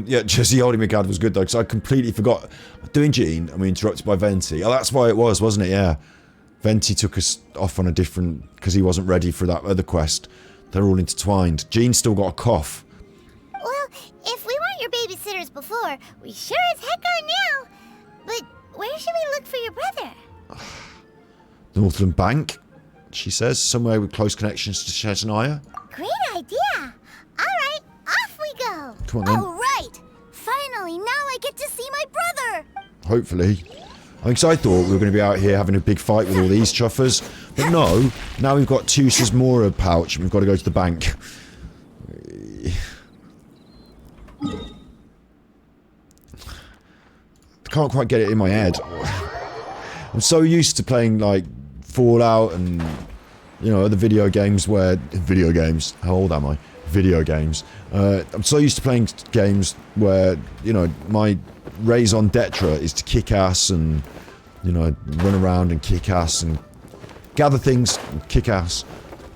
Yeah, Jesse holding my card was good though, because I completely forgot. Doing Jean, and we interrupted by Venti. Oh, that's why it was, wasn't it? Yeah. Venti took us off on a different, because he wasn't ready for that other quest. They're all intertwined. Jean's still got a cough. Well, if we weren't your babysitters before, we sure as heck are now. But where should we look for your brother? Northland Bank, she says. Somewhere with close connections to Snezhnaya. Great idea. Alright, off we go. Come on then. Alright. Finally, now I get to see my brother. Hopefully. I mean, 'cause I thought we were going to be out here having a big fight with all these chuffers. But no, now we've got Tucer's Mora pouch and we've got to go to the bank. I can't quite get it in my head. I'm so used to playing, like, Fallout and, you know, other video games where... Video games? How old am I? Video games. I'm so used to playing games where, you know, my raison d'etre is to kick ass and, you know, run around and kick ass and gather things and kick ass.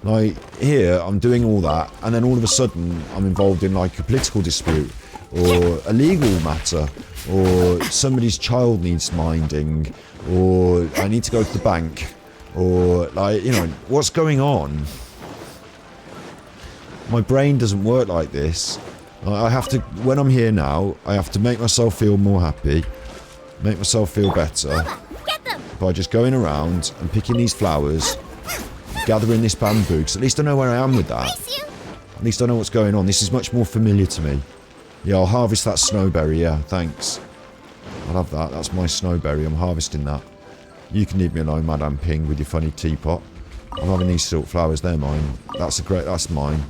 Like, here, I'm doing all that, and then all of a sudden, I'm involved in, like, a political dispute, or a legal matter, or somebody's child needs minding, or I need to go to the bank, or, like, you know, what's going on? My brain doesn't work like this. I have to, when I'm here now, I have to make myself feel more happy, make myself feel better, by just going around and picking these flowers, gathering this bamboo, because at least I know where I am with that. At least I know what's going on. This is much more familiar to me. Yeah, I'll harvest that snowberry, yeah, thanks. I'll have that, that's my snowberry, I'm harvesting that. You can leave me alone, Madame Ping, with your funny teapot. I'm having these silk flowers, they're mine. That's mine.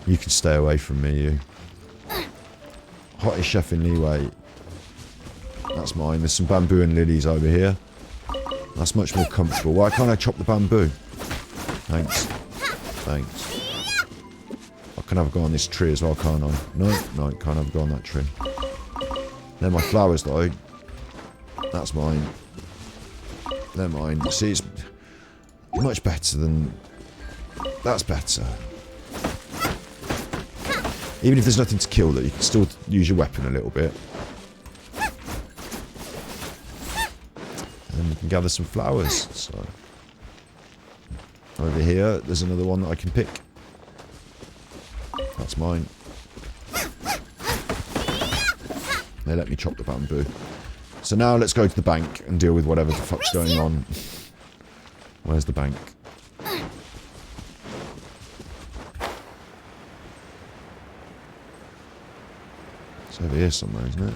You can stay away from me, you. Hottest chef in Leeway. That's mine. There's some bamboo and lilies over here. That's much more comfortable. Why can't I chop the bamboo? Thanks. Thanks. I can have a go on this tree as well, can't I? No, can't have a go on that tree. They're my flowers, though. That's mine. They're mine. See, it's much better than... That's better. Even if there's nothing to kill, that you can still use your weapon a little bit. And we can gather some flowers. So over here, there's another one that I can pick. That's mine. They let me chop the bamboo. So now let's go to the bank and deal with whatever the fuck's going on. Where's the bank? It's over here somewhere, isn't it?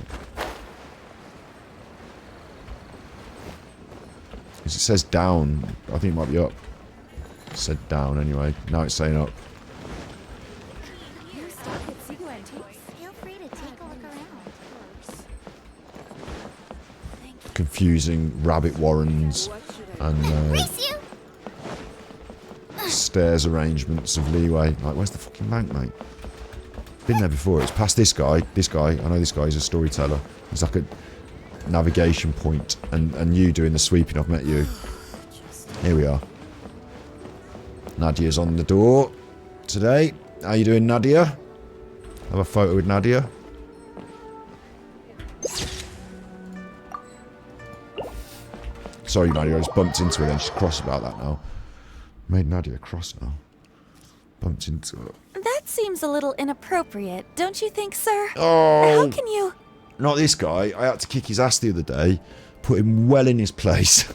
Because it says down. I think it might be up. It said down anyway. Now it's saying up. Feel free to take a look around. Confusing rabbit warrens and stairs arrangements of Leeway. Like, where's the fucking bank, mate? Been there before. It's past this guy. This guy. I know this guy is a storyteller. He's like a navigation point. And you doing the sweeping. I've met you. Here we are. Nadia's on the door today. How you doing, Nadia? Have a photo with Nadia. Sorry, Nadia. I just bumped into her then. She's cross about that now. Made Nadia cross now. Bumped into her. That seems a little inappropriate, don't you think, sir? Oh! How can you... Not this guy. I had to kick his ass the other day. Put him well in his place.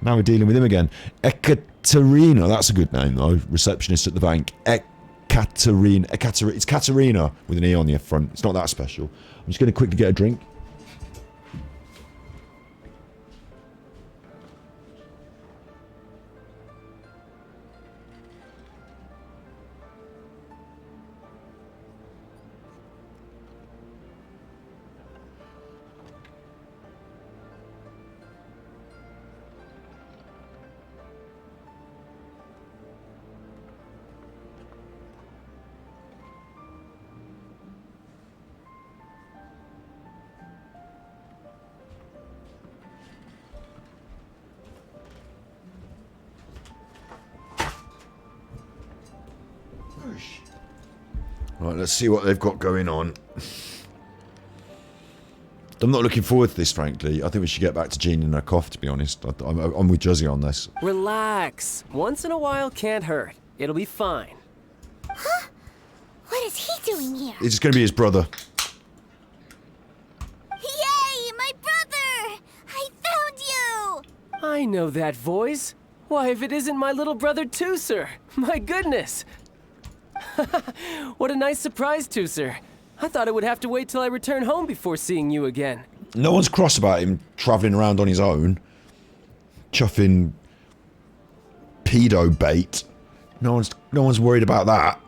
Now we're dealing with him again. Ekaterina. That's a good name, though. Receptionist at the bank. Ekaterina. It's Katerina with an E on the front. It's not that special. I'm just going to quickly get a drink. Right, let's see what they've got going on. I'm not looking forward to this, frankly. I think we should get back to Jean and her cough, to be honest. I'm with Juzzy on this. Relax. Once in a while can't hurt. It'll be fine. Huh? What is he doing here? It's just going to be his brother. Yay, my brother! I found you! I know that voice. Why, if it isn't my little brother Tucer. My goodness. What a nice surprise, Tucer. I thought I would have to wait till I return home before seeing you again. No one's cross about him travelling around on his own. Chuffing pedo bait. No one's worried about that.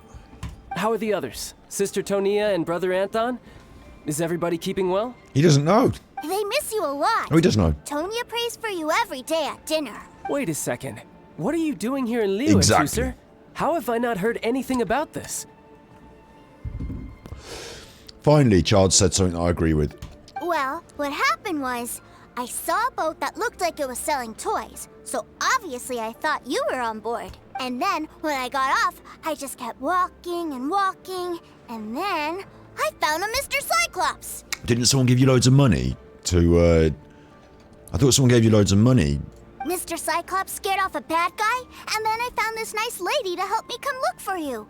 How are the others? Sister Tonia and Brother Anton? Is everybody keeping well? He doesn't know. They miss you a lot. Oh, he does know. Tonia prays for you every day at dinner. Wait a second. What are you doing here in Liyue, Exactly. Tucer? How have I not heard anything about this? Finally, Childe said something I agree with. Well, what happened was, I saw a boat that looked like it was selling toys, so obviously I thought you were on board. And then, when I got off, I just kept walking and walking, and then I found a Mr. Cyclops. Didn't someone give you loads of money to, I thought someone gave you loads of money. Mr. Cyclops scared off a bad guy, and then I found this nice lady to help me come look for you.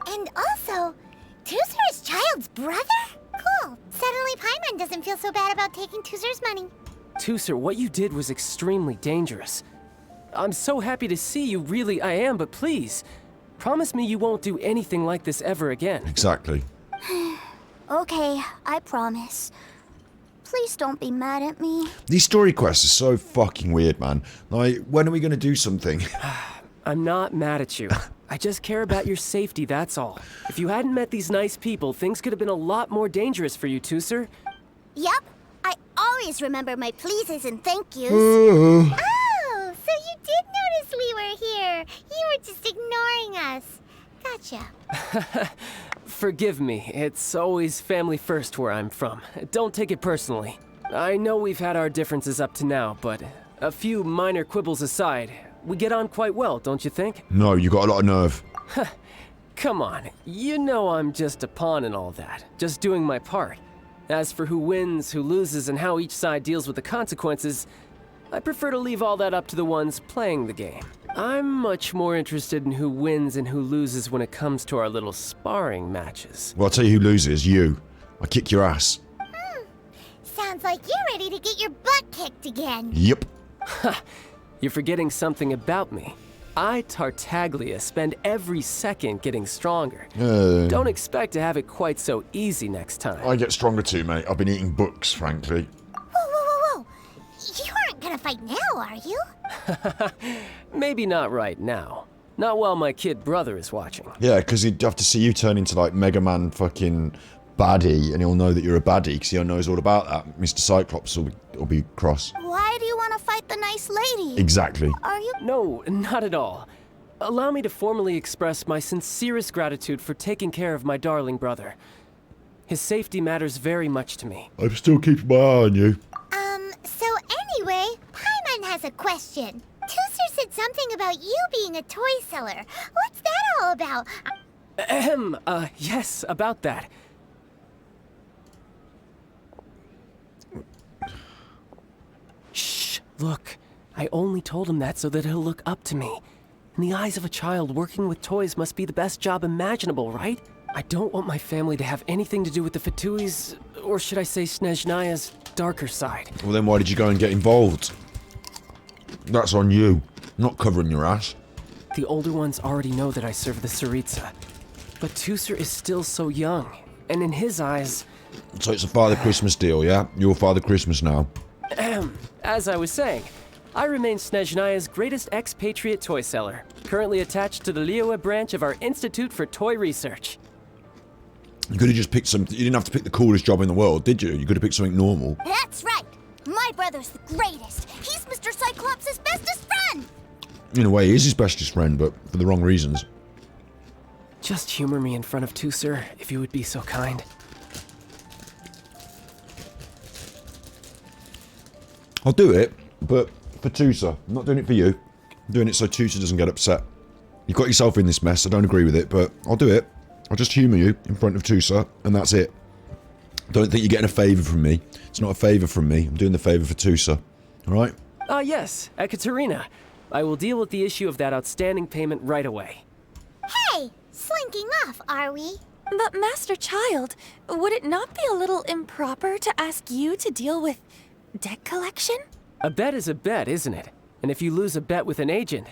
And also, Tucer is Childe's brother? Cool. Suddenly Paimon doesn't feel so bad about taking Tucer's money. Tucer, what you did was extremely dangerous. I'm so happy to see you, really I am, but please, promise me you won't do anything like this ever again. Exactly. Okay, I promise. Please don't be mad at me. These story quests are so fucking weird, man. Like, when are we going to do something? I'm not mad at you. I just care about your safety, that's all. If you hadn't met these nice people, things could have been a lot more dangerous for you, Tucer. Yep, I always remember my pleases and thank yous. Oh, so you did notice we were here. You were just ignoring us. Gotcha. Forgive me, it's always family first where I'm from. Don't take it personally. I know we've had our differences up to now, but a few minor quibbles aside, we get on quite well, don't you think? No, you got a lot of nerve. Come on, you know I'm just a pawn and all that, just doing my part. As for who wins, who loses, and how each side deals with the consequences, I prefer to leave all that up to the ones playing the game. I'm much more interested in who wins and who loses when it comes to our little sparring matches. Well, I'll tell you who loses. You. I kick your ass. Sounds like you're ready to get your butt kicked again. Yep. You're forgetting something about me. I, Tartaglia, spend every second getting stronger. Don't expect to have it quite so easy next time. I get stronger too, mate. I've been eating books, frankly. Whoa. You aren't gonna fight now, are you? Maybe not right now. Not while my kid brother is watching. Yeah, because he'd have to see you turn into, like, Mega Man fucking baddie, and he'll know that you're a baddie, because he knows all about that. Mr. Cyclops will be cross. Why do you want to fight the nice lady? Exactly. Are you? No, not at all. Allow me to formally express my sincerest gratitude for taking care of my darling brother. His safety matters very much to me. I'm still keeping my eye on you. So anyway, Paimon has a question. Tucer said something about you being a toy seller. What's that all about? Yes, about that. Shh, look. I only told him that so that he'll look up to me. In the eyes of a child, working with toys must be the best job imaginable, right? I don't want my family to have anything to do with the Fatui's, or should I say Snezhnaya's, darker side. Well, then why did you go and get involved? That's on you. I'm not covering your ass. The older ones already know that I serve the Tsaritsa. But Tucer is still so young, and in his eyes... So it's a Father Christmas deal, yeah? You're Father Christmas now. As I was saying, I remain Snezhnaya's greatest expatriate toy seller, currently attached to the Liyue branch of our Institute for Toy Research. You could have just picked something. You didn't have to pick the coolest job in the world, did you? You could have picked something normal. That's right. My brother's the greatest. He's Mr. Cyclops' bestest friend. In a way, he is his bestest friend, but for the wrong reasons. Just humor me in front of Tucer, if you would be so kind. I'll do it, but for Tucer. I'm not doing it for you. I'm doing it so Tucer doesn't get upset. You got yourself in this mess, I don't agree with it, but I'll do it. I'll just humour you in front of Tucer, and that's it. Don't think you're getting a favour from me. It's not a favour from me. I'm doing the favour for Tucer. Alright? Yes, Ekaterina. I will deal with the issue of that outstanding payment right away. Hey, slinking off, are we? But Master Childe, would it not be a little improper to ask you to deal with debt collection? A bet is a bet, isn't it? And if you lose a bet with an agent,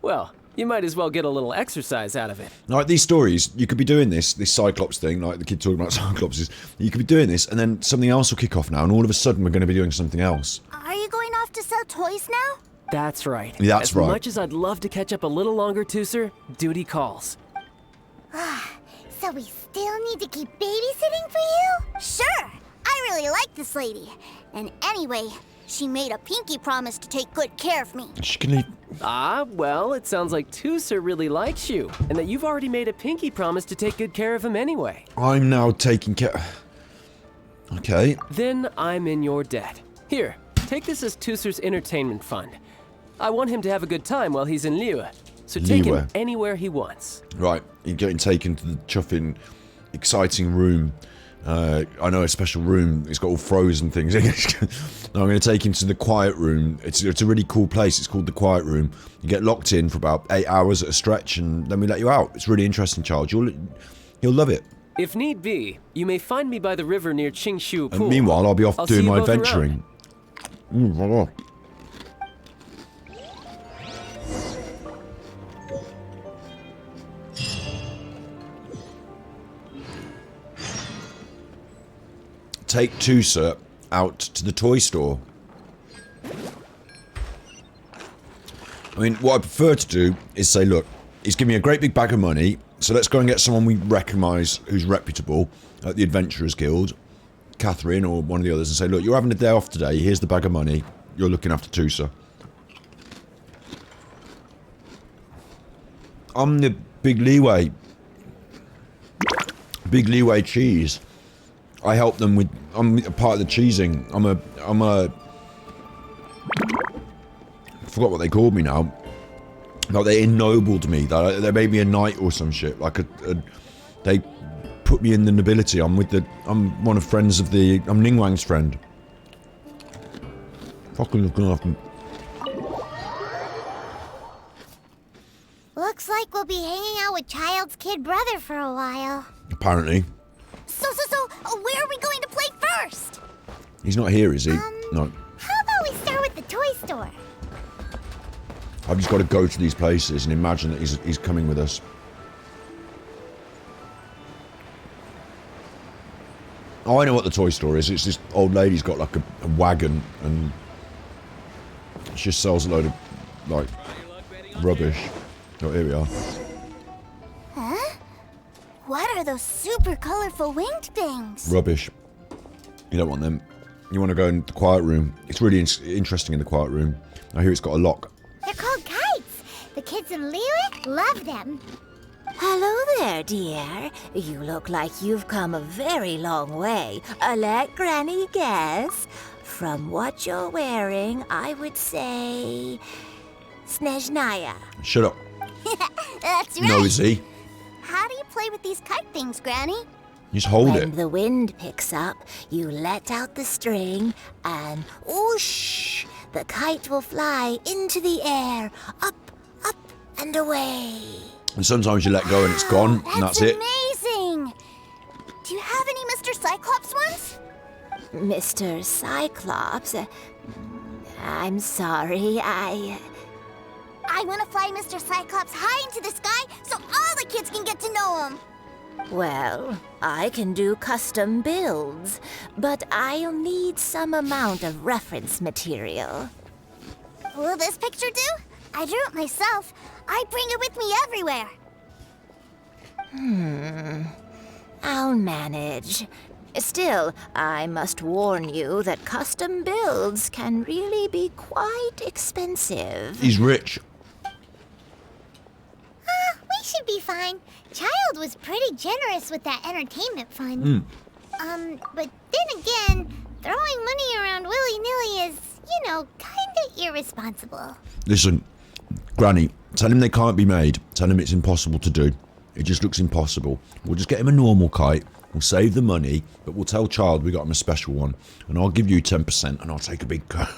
well, you might as well get a little exercise out of it. Like these stories, you could be doing this Cyclops thing, like the kid talking about Cyclopses. You could be doing this, and then something else will kick off now, and all of a sudden we're going to be doing something else. Are you going off to sell toys now? That's right. That's right. As much as I'd love to catch up a little longer, Tucer, duty calls. So we still need to keep babysitting for you? Sure. I really like this lady. And anyway, she made a pinky promise to take good care of me. She can leave. Well, it sounds like Tucer really likes you, and that you've already made a pinky promise to take good care of him anyway. I'm now taking care... Okay. Then I'm in your debt. Here, take this as Tucer's entertainment fund. I want him to have a good time while he's in Liyue, so take him anywhere he wants. Right, you're getting taken to the Chuffing exciting room. I know a special room. It's got all frozen things. No, I'm going to take him to the quiet room. It's a really cool place. It's called the quiet room. You get locked in for about 8 hours at a stretch, and then we let you out. It's really interesting, Childe. You'll love it. If need be, you may find me by the river near Qingshu Pool. And meanwhile, I'll be off doing my both adventuring. Take Tucer out to the toy store. I mean, what I prefer to do is say, look, he's giving me a great big bag of money, so let's go and get someone we recognise who's reputable at the Adventurers Guild, Catherine or one of the others, and say, look, you're having a day off today, here's the bag of money, you're looking after Tucer. I'm the big leeway cheese. I help them with... I'm a part of the cheesing. I'm a... I forgot what they called me now. Like, they ennobled me. They made me a knight or some shit. Like, they put me in the nobility. I'm one of friends of the... I'm Ningguang's friend. Fucking looking after me. Looks like we'll be hanging out with Childe's kid brother for a while. Apparently. So, where are we going to play first? He's not here, is he? No. How about we start with the toy store? I've just got to go to these places and imagine that he's coming with us. Oh, I know what the toy store is. It's this old lady's got like a wagon and she just sells a load of, like, rubbish. Oh, here we are. Huh? What are those super colorful winged things? Rubbish. You don't want them. You want to go in the quiet room. It's really interesting in the quiet room. I hear it's got a lock. They're called kites. The kids in Liyue love them. Hello there, dear. You look like you've come a very long way. Let Granny guess. From what you're wearing, I would say... Snezhnaya. Shut up. That's right. Nosy. How do you play with these kite things, Granny? Just hold When it. the wind picks up, you let out the string, and whoosh! The kite will fly into the air, up, up, and away. And sometimes you let go and it's gone, and that's it. Amazing! Do you have any Mr. Cyclops ones? Mr. Cyclops, I'm sorry, I want to fly Mr. Cyclops high into the sky so all the kids can get to know him. Well, I can do custom builds, but I'll need some amount of reference material. Will this picture do? I drew it myself. I bring it with me everywhere. I'll manage. Still, I must warn you that custom builds can really be quite expensive. He's rich. We should be fine. Childe was pretty generous with that entertainment fund. But then again, throwing money around willy-nilly is, kinda irresponsible. Listen, Granny, tell him they can't be made. Tell him it's impossible to do. It just looks impossible. We'll just get him a normal kite. We'll save the money, but we'll tell Childe we got him a special one. And I'll give you 10% and I'll take a big cut.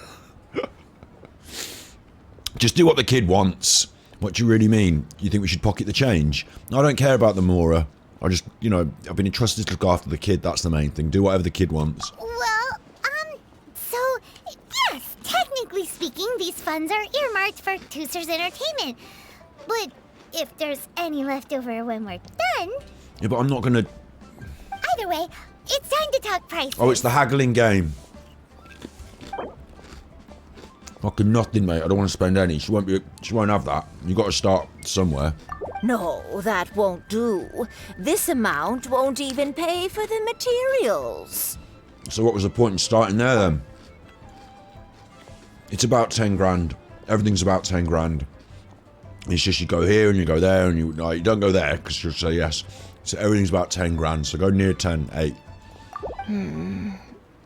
Just do what the kid wants. What do you really mean? You think we should pocket the change? I don't care about the Mora. I just, I've been entrusted to look after the kid. That's the main thing. Do whatever the kid wants. Well, so, yes, technically speaking, these funds are earmarked for Tucer's entertainment. But if there's any left over when we're done... Yeah, but I'm not gonna... Either way, it's time to talk prices. Oh, it's the haggling game. Fucking nothing, mate. I don't want to spend any. She won't have that. You got to start somewhere. No, that won't do. This amount won't even pay for the materials. So what was the point in starting there, then? It's about 10 grand. Everything's about 10 grand. It's just you go here and you go there and you don't go there because you'll say yes. So everything's about 10 grand. So go near 10, 8.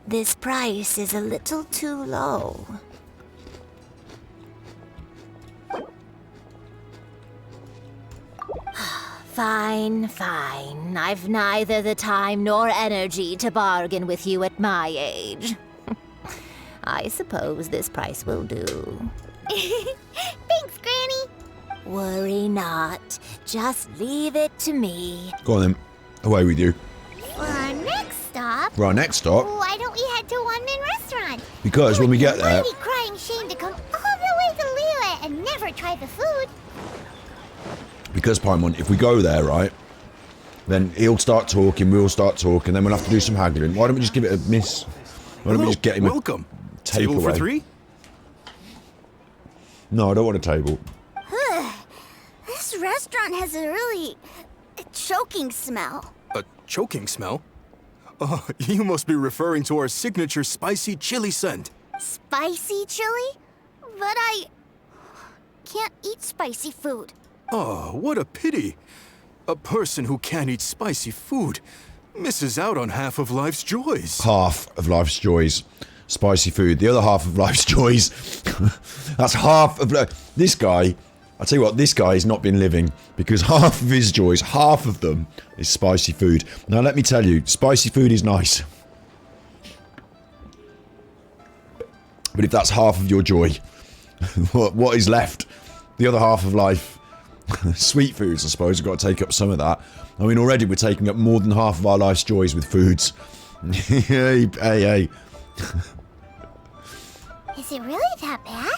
This price is a little too low. Fine. I've neither the time nor energy to bargain with you at my age. I suppose this price will do. Thanks, Granny. Worry not. Just leave it to me. Go on then. Away with you. For our next stop... For our next stop? Why don't we head to One Min Restaurant? Because when we get there... It would be crying shame to come all the way to Liyue and never try the food. Because, Paimon, if we go there, right, then he'll start talking, we'll start talking, then we'll have to do some haggling. Why don't we just give it a miss? Why don't we just get him welcome. a takeaway? Table for 3? No, I don't want a table. This restaurant has a really choking smell. A choking smell? Oh, you must be referring to our signature spicy chili scent. Spicy chili? But I can't eat spicy food. Oh, what a pity. A person who can't eat spicy food misses out on half of life's joys. Half of life's joys. Spicy food. The other half of life's joys. That's half of... This guy... I'll tell you what, this guy has not been living because half of his joys, half of them, is spicy food. Now, let me tell you, spicy food is nice. But if that's half of your joy, what is left? The other half of life? Sweet foods, I suppose. We've got to take up some of that. I mean, already we're taking up more than half of our life's joys with foods. hey. Is it really that bad?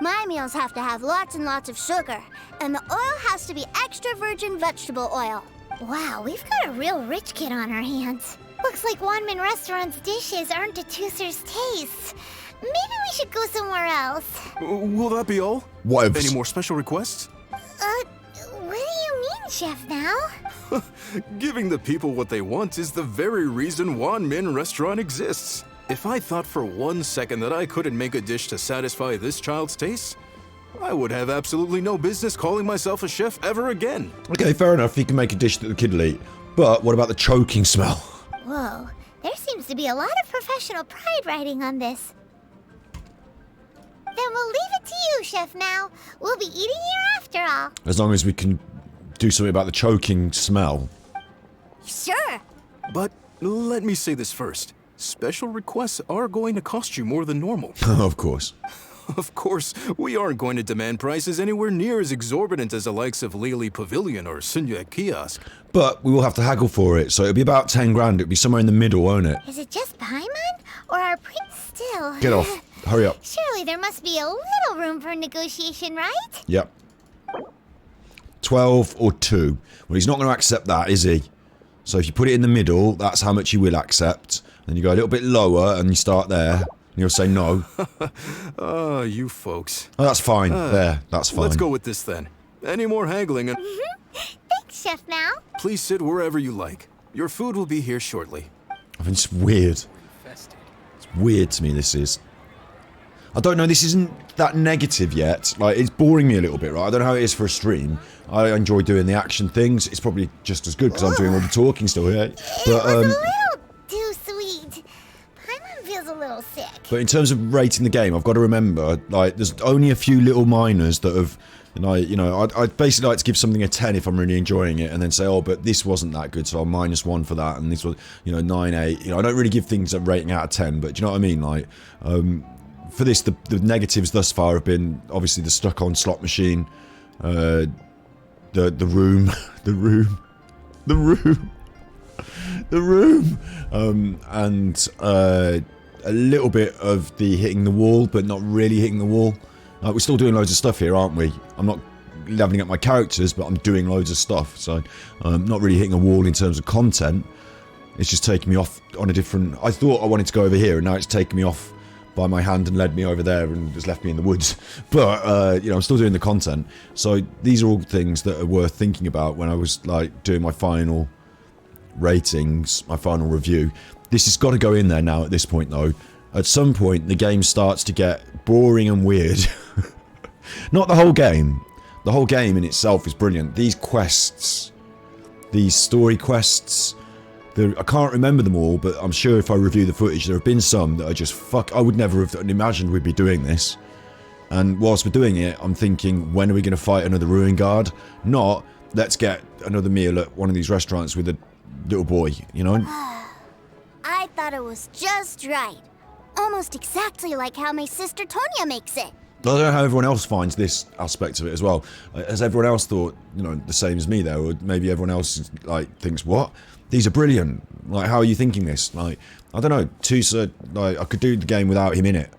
My meals have to have lots and lots of sugar, and the oil has to be extra virgin vegetable oil. Wow, we've got a real rich kid on our hands. Looks like One Min Restaurant's dishes aren't to Tucer's taste. Maybe we should go somewhere else. Will that be all? What? Any more special requests? What do you mean, Chef now? Giving the people what they want is the very reason One Min Restaurant exists. If I thought for 1 second that I couldn't make a dish to satisfy this child's taste, I would have absolutely no business calling myself a chef ever again. Okay, fair enough. He can make a dish that the kid will eat. But what about the choking smell? Whoa, there seems to be a lot of professional pride riding on this. Then we'll leave it to you, Chef Now. We'll be eating here after all. As long as we can do something about the choking smell. Sure. But let me say this first. Special requests are going to cost you more than normal. Of course. Of course, we aren't going to demand prices anywhere near as exorbitant as the likes of Lely Pavilion or Sunye Kiosk. But we will have to haggle for it, so it'll be about 10 grand. It'll be somewhere in the middle, won't it? Is it just Paimon? Or our prince still? Get off. Hurry up. Surely there must be a little room for negotiation, right? Yep. 12 or 2. Well, he's not going to accept that, is he? So if you put it in the middle, that's how much he will accept. Then you go a little bit lower and you start there. And he'll say no. Oh, you folks. Oh, that's fine. There, that's fine. Let's go with this then. Any more haggling and... Thanks, Chef Mao. Please sit wherever you like. Your food will be here shortly. I think it's weird. It's weird to me, this is. I don't know, this isn't that negative yet. Like, it's boring me a little bit, right? I don't know how it is for a stream. I enjoy doing the action things. It's probably just as good because I'm doing all the talking still here. But, It was a little too sweet. Paimon feels a little sick. But in terms of rating the game, I've got to remember, like, there's only a few little minors that have, I'd basically like to give something a 10 if I'm really enjoying it, and then say, oh, but this wasn't that good, so I'm -1 for that, and this was, 9, 8. I don't really give things a rating out of 10, but do you know what I mean? Like, for this, the negatives thus far have been, obviously, the stuck-on slot machine, the room, and a little bit of the hitting the wall, but not really hitting the wall. We're still doing loads of stuff here, aren't we? I'm not leveling up my characters, but I'm doing loads of stuff, so not really hitting a wall in terms of content. It's just taking me off on a different... I thought I wanted to go over here, and now it's taken me off by my hand and led me over there and just left me in the woods. But, I'm still doing the content. So these are all things that are worth thinking about when I was, like, doing my final ratings, my final review. This has got to go in there now at this point, though. At some point, the game starts to get boring and weird. Not the whole game. The whole game in itself is brilliant. These quests, these story quests, I can't remember them all, but I'm sure if I review the footage, there have been some that are just I would never have imagined we'd be doing this. And whilst we're doing it, I'm thinking, when are we going to fight another Ruin Guard? Not, let's get another meal at one of these restaurants with a little boy, I thought it was just right. Almost exactly like how my sister Tonya makes it. I don't know how everyone else finds this aspect of it as well. Has everyone else thought, the same as me there? Or maybe everyone else, thinks, what? These are brilliant. Like, how are you thinking this? Like, I don't know. Tucer, I could do the game without him in it.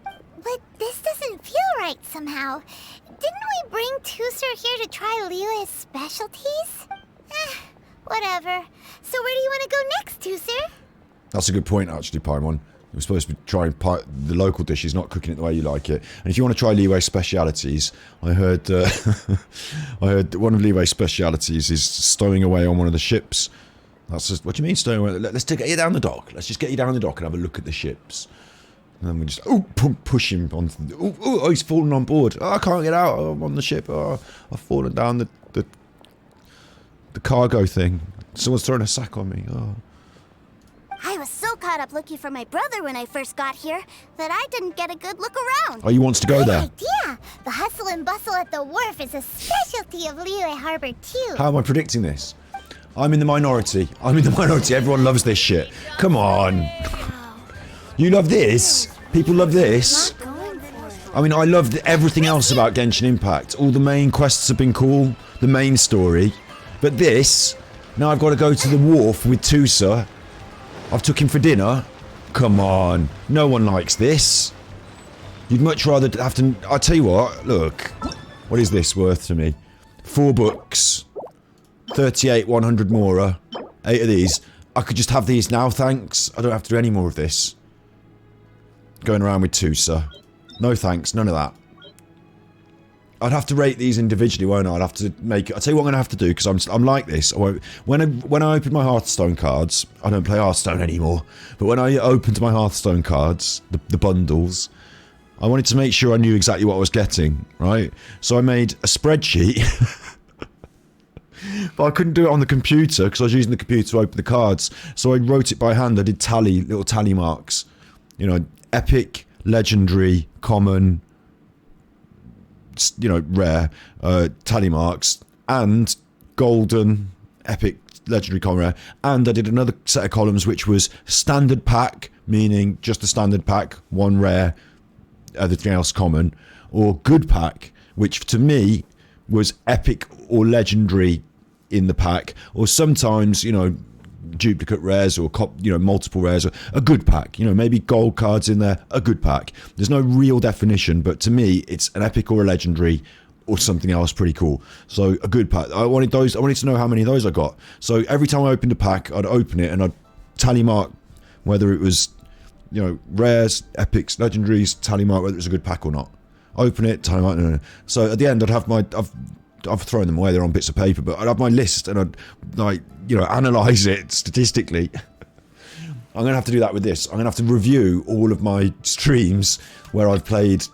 But this doesn't feel right somehow. Didn't we bring Tucer here to try Liyue's specialties? Whatever. So where do you want to go next, Tucer? That's a good point, actually, Paimon. You're supposed to be trying the local dishes, not cooking it the way you like it. And if you want to try Liyue's specialities, I heard one of Liyue's specialities is stowing away on one of the ships. That's just, what do you mean stowing away? Let's get you down the dock. Let's just get you down the dock and have a look at the ships. And then we just push him onto the... Oh, he's fallen on board. Oh, I can't get out. I'm on the ship. Oh, I've fallen down the cargo thing. Someone's thrown a sack on me. Oh. I was so caught up looking for my brother when I first got here that I didn't get a good look around. Oh, you wants to go there? Good idea. The hustle and bustle at the wharf is a specialty of Liyue Harbor too. How am I predicting this? I'm in the minority. Everyone loves this shit. Come on. You love this? People love this? I mean, I loved everything else about Genshin Impact. All the main quests have been cool. The main story. But this, now I've got to go to the wharf with Tucer. I've took him for dinner. Come on. No one likes this. You'd much rather have to... I'll tell you what. Look. What is this worth to me? 4 books. 38 100 Mora. 8 of these. I could just have these now, thanks. I don't have to do any more of this. Going around with Tucer. No thanks. None of that. I'd have to rate these individually, won't I? I'd have to make... I'll tell you what I'm going to have to do, because I'm like this. When I open my Hearthstone cards... I don't play Hearthstone anymore. But when I opened my Hearthstone cards, the bundles, I wanted to make sure I knew exactly what I was getting, right? So I made a spreadsheet. But I couldn't do it on the computer, because I was using the computer to open the cards. So I wrote it by hand. I did little tally marks. Epic, legendary, common... rare tally marks, and golden, epic, legendary, common, rare, and I did another set of columns which was standard pack, meaning just a standard pack, 1 rare, everything else common, or good pack, which to me was epic or legendary in the pack, or sometimes, you know, duplicate rares or multiple rares, or a good pack, you know, maybe gold cards in there, a good pack. There's no real definition, but to me it's an epic or a legendary or something else pretty cool. So a good pack, I wanted to know how many of those I got. So every time I opened a pack, I'd open it and I'd tally mark whether it was, you know, rares, epics, legendaries, tally mark whether it was a good pack or not. Open it, tally mark, no. So at the end I'd have my, I've thrown them away, they're on bits of paper, but I'd have my list and I'd, like, you know, analyse it statistically. I'm going to have to do that with this. I'm going to have to review all of my streams where I've played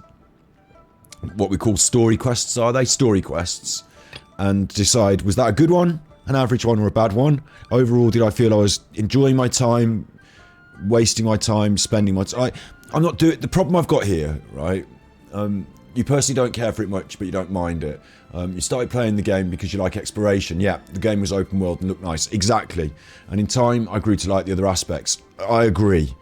what we call story quests, are they? Story quests. And decide, was that a good one, an average one, or a bad one? Overall, did I feel I was enjoying my time, wasting my time, spending my time? I'm not doing... The problem I've got here, right? You personally don't care for it much, but you don't mind it. You started playing the game because you like exploration. Yeah, the game was open world and looked nice. Exactly. And in time, I grew to like the other aspects. I agree.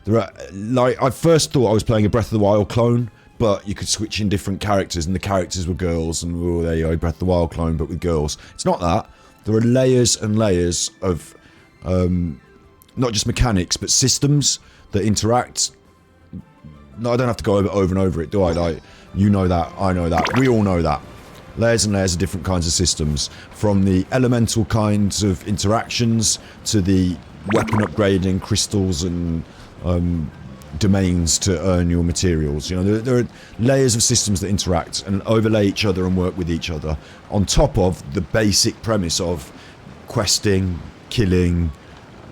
There are, like, I first thought I was playing a Breath of the Wild clone, but you could switch in different characters, and the characters were girls, and oh, there you go, Breath of the Wild clone, but with girls. It's not that. There are layers and layers of not just mechanics, but systems that interact. No, I don't have to go over and over it, do I? Like, you know that, I know that, we all know that. Layers and layers of different kinds of systems, from the elemental kinds of interactions to the weapon upgrading, crystals and domains to earn your materials. You know, there are layers of systems that interact and overlay each other and work with each other, on top of the basic premise of questing, killing,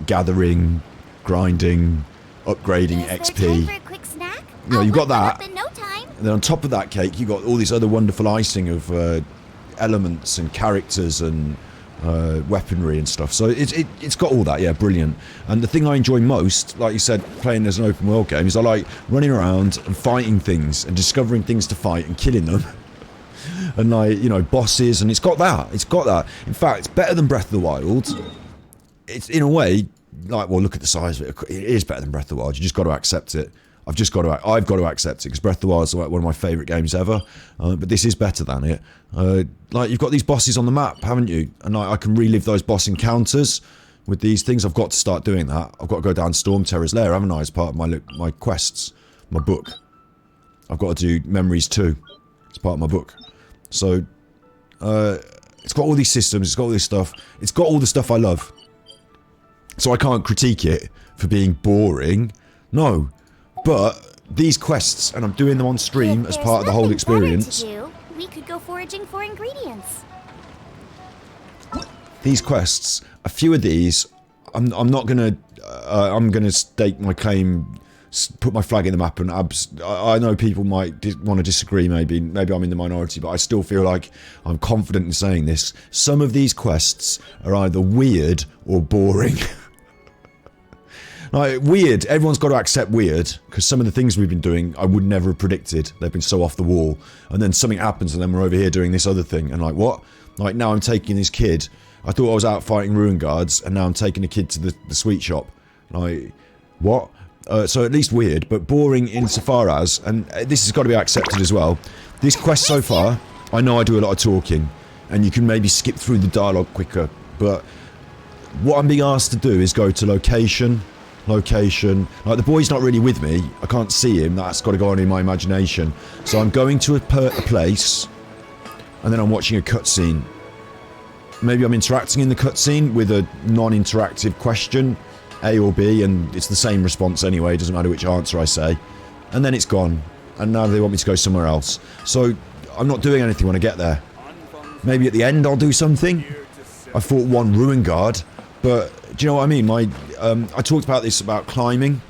gathering, grinding, upgrading XP. You know, you've got that. And then on top of that cake, you've got all this other wonderful icing of elements and characters and weaponry and stuff. So it's got all that, yeah, brilliant. And the thing I enjoy most, like you said, playing as an open world game, is I like running around and fighting things and discovering things to fight and killing them. And, like, you know, bosses, and it's got that. It's got that. In fact, it's better than Breath of the Wild. It's, in a way, like, well, look at the size of it. It is better than Breath of the Wild. You just got to accept it. I've got to accept it, because Breath of the Wild is like one of my favourite games ever, but this is better than it. Like, you've got these bosses on the map, haven't you? And I can relive those boss encounters with these things. I've got to start doing that. I've got to go down Storm Terror's lair, haven't I, as part of my quests, my book. I've got to do Memories 2 as part of my book. So, it's got all these systems, it's got all this stuff, it's got all the stuff I love. So I can't critique it for being boring, no. But these quests, and I'm doing them on stream as part of the whole experience. We could go foraging for ingredients. These quests, a few of these, I'm not gonna. I'm gonna stake my claim, put my flag in the map, and I know people might want to disagree. Maybe I'm in the minority, but I still feel like I'm confident in saying this. Some of these quests are either weird or boring. Like, weird, everyone's got to accept weird, because some of the things we've been doing I would never have predicted. They've been so off the wall, and then something happens and then we're over here doing this other thing, and like, what? Like, now I'm taking this kid, I thought I was out fighting ruin guards, and now I'm taking a kid to the sweet shop. Like, what? So at least weird, but boring insofar as, and this has got to be accepted as well, this quest so far, I know I do a lot of talking, and you can maybe skip through the dialogue quicker, but what I'm being asked to do is go to location, like, the boy's not really with me, I can't see him, that's got to go on in my imagination, so I'm going to a place, and then I'm watching a cutscene. Maybe I'm interacting in the cutscene with a non-interactive question, A or B, and it's the same response anyway, it doesn't matter which answer I say, and then it's gone, and now they want me to go somewhere else, so I'm not doing anything when I get there. Maybe at the end I'll do something. I fought one ruin guard, but do you know what I mean? I talked about this, about climbing,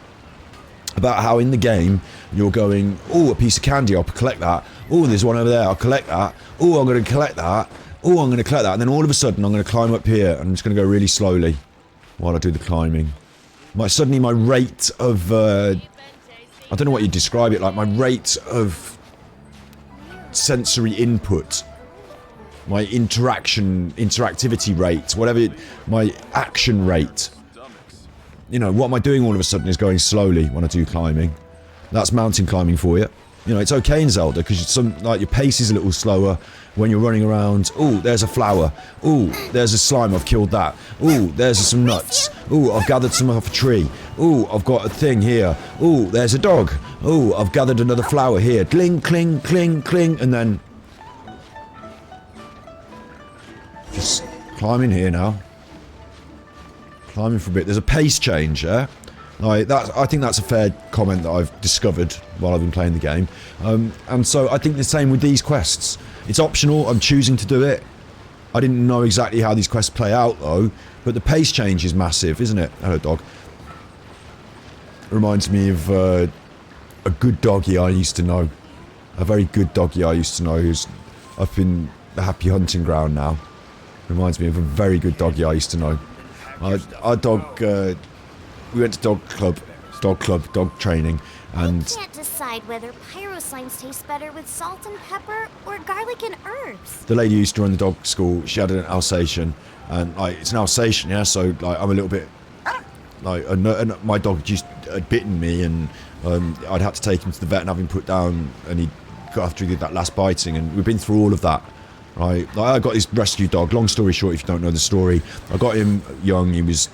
about how in the game you're going, oh, a piece of candy, I'll collect that. Oh, there's one over there, I'll collect that. Oh, I'm going to collect that. Oh, I'm going to collect that. And then all of a sudden I'm going to climb up here, and I'm just going to go really slowly while I do the climbing. Suddenly my rate of, I don't know what you describe it like, my rate of sensory input, my interactivity rate, whatever, my action rate. You know, what am I doing all of a sudden is going slowly when I do climbing. That's mountain climbing for you. You know, it's okay in Zelda because like your pace is a little slower when you're running around. Oh, there's a flower. Oh, there's a slime. I've killed that. Oh, there's some nuts. Oh, I've gathered some off a tree. Oh, I've got a thing here. Oh, there's a dog. Oh, I've gathered another flower here. Cling, cling, cling, cling, and then just climbing here now. Climbing for a bit. There's a pace change, yeah? Like that, I think that's a fair comment that I've discovered while I've been playing the game. And so I think the same with these quests. It's optional, I'm choosing to do it. I didn't know exactly how these quests play out though, but the pace change is massive, isn't it? Hello, dog. Reminds me of a good doggy I used to know. A very good doggy I used to know who's up in the Happy Hunting Ground now. Reminds me of a very good doggy I used to know. Our dog, we went to dog training, and I can't decide whether pyro slimes taste better with salt and pepper or garlic and herbs. the lady who used to run the dog school, she had an Alsatian, and like it's an Alsatian, yeah. So like I'm a little bit like, and my dog just had bitten me, and I'd had to take him to the vet and have him put down, and he got after he did that last biting, and we've been through all of that. Right, like I got this rescue dog. Long story short, if you don't know the story, I got him young. He was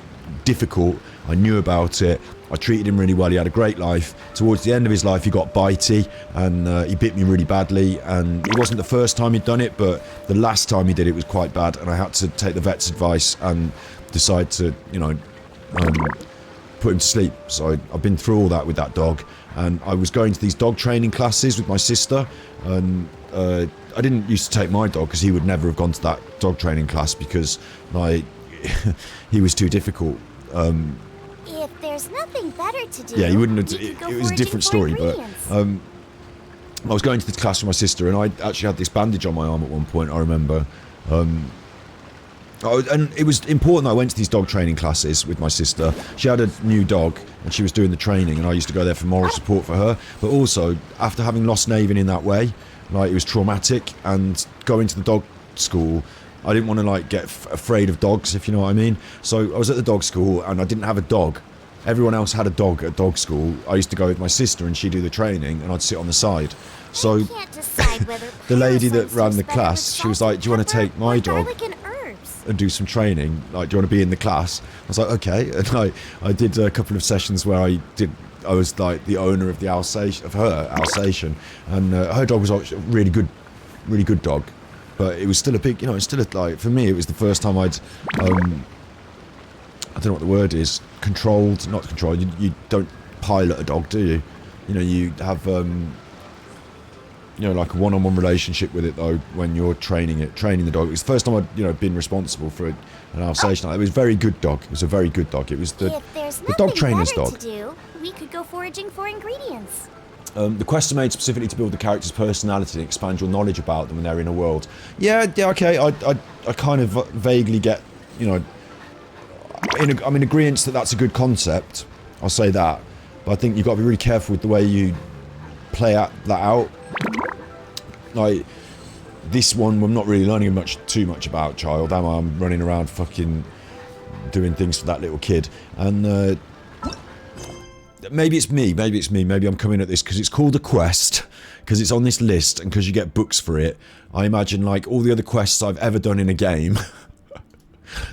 difficult. I knew about it. I treated him really well. He had a great life. Towards the end of his life, he got bitey, and he bit me really badly. And it wasn't the first time he'd done it, but the last time he did it was quite bad. And I had to take the vet's advice and decide to, you know, put him to sleep. So I've been through all that with that dog. And I was going to these dog training classes with my sister, and I didn't used to take my dog because he would never have gone to that dog training class because like he was too difficult. If there's nothing better to do, yeah, he wouldn't have. It was a different story, but I was going to this class with my sister, and I actually had this bandage on my arm at one point. I remember, and it was important that I went to these dog training classes with my sister. She had a new dog, and she was doing the training, and I used to go there for moral support for her. But also, after having lost Naven in that way, like it was traumatic, and going to the dog school, I didn't want to like get afraid of dogs, if you know what I mean. So I was at the dog school, and I didn't have a dog. Everyone else had a dog at dog school. I used to go with my sister, and she'd do the training, and I'd sit on the side. So the lady that ran the class, she was like, "Do you want to take my dog and do some training? Like, do you want to be in the class?" I was like, "Okay." And I did a couple of sessions where I was like the owner of the Alsatian, of her Alsatian, and her dog was a really good dog, but it was still a big, you know, it's still like, for me, it was the first time I'd, I don't know what the word is, not controlled, you don't pilot a dog, do you? You know, you have, you know, like a one-on-one relationship with it though when you're training the dog. It was the first time I'd, you know, been responsible for an Alsatian. It was a very good dog. It was a very good dog. It was the dog trainer's dog. To do, we could go foraging for ingredients. The quests are made specifically to build the character's personality and expand your knowledge about them when they're in a world. Yeah, okay. I kind of vaguely get, you know, I'm in agreement that that's a good concept. I'll say that, but I think you've got to be really careful with the way you play that out. Like this one, I'm not really learning too much about Childe, am I? I'm running around fucking doing things for that little kid, and maybe it's me, maybe I'm coming at this because it's called a quest, because it's on this list, and because you get books for it. I imagine like all the other quests I've ever done in a game,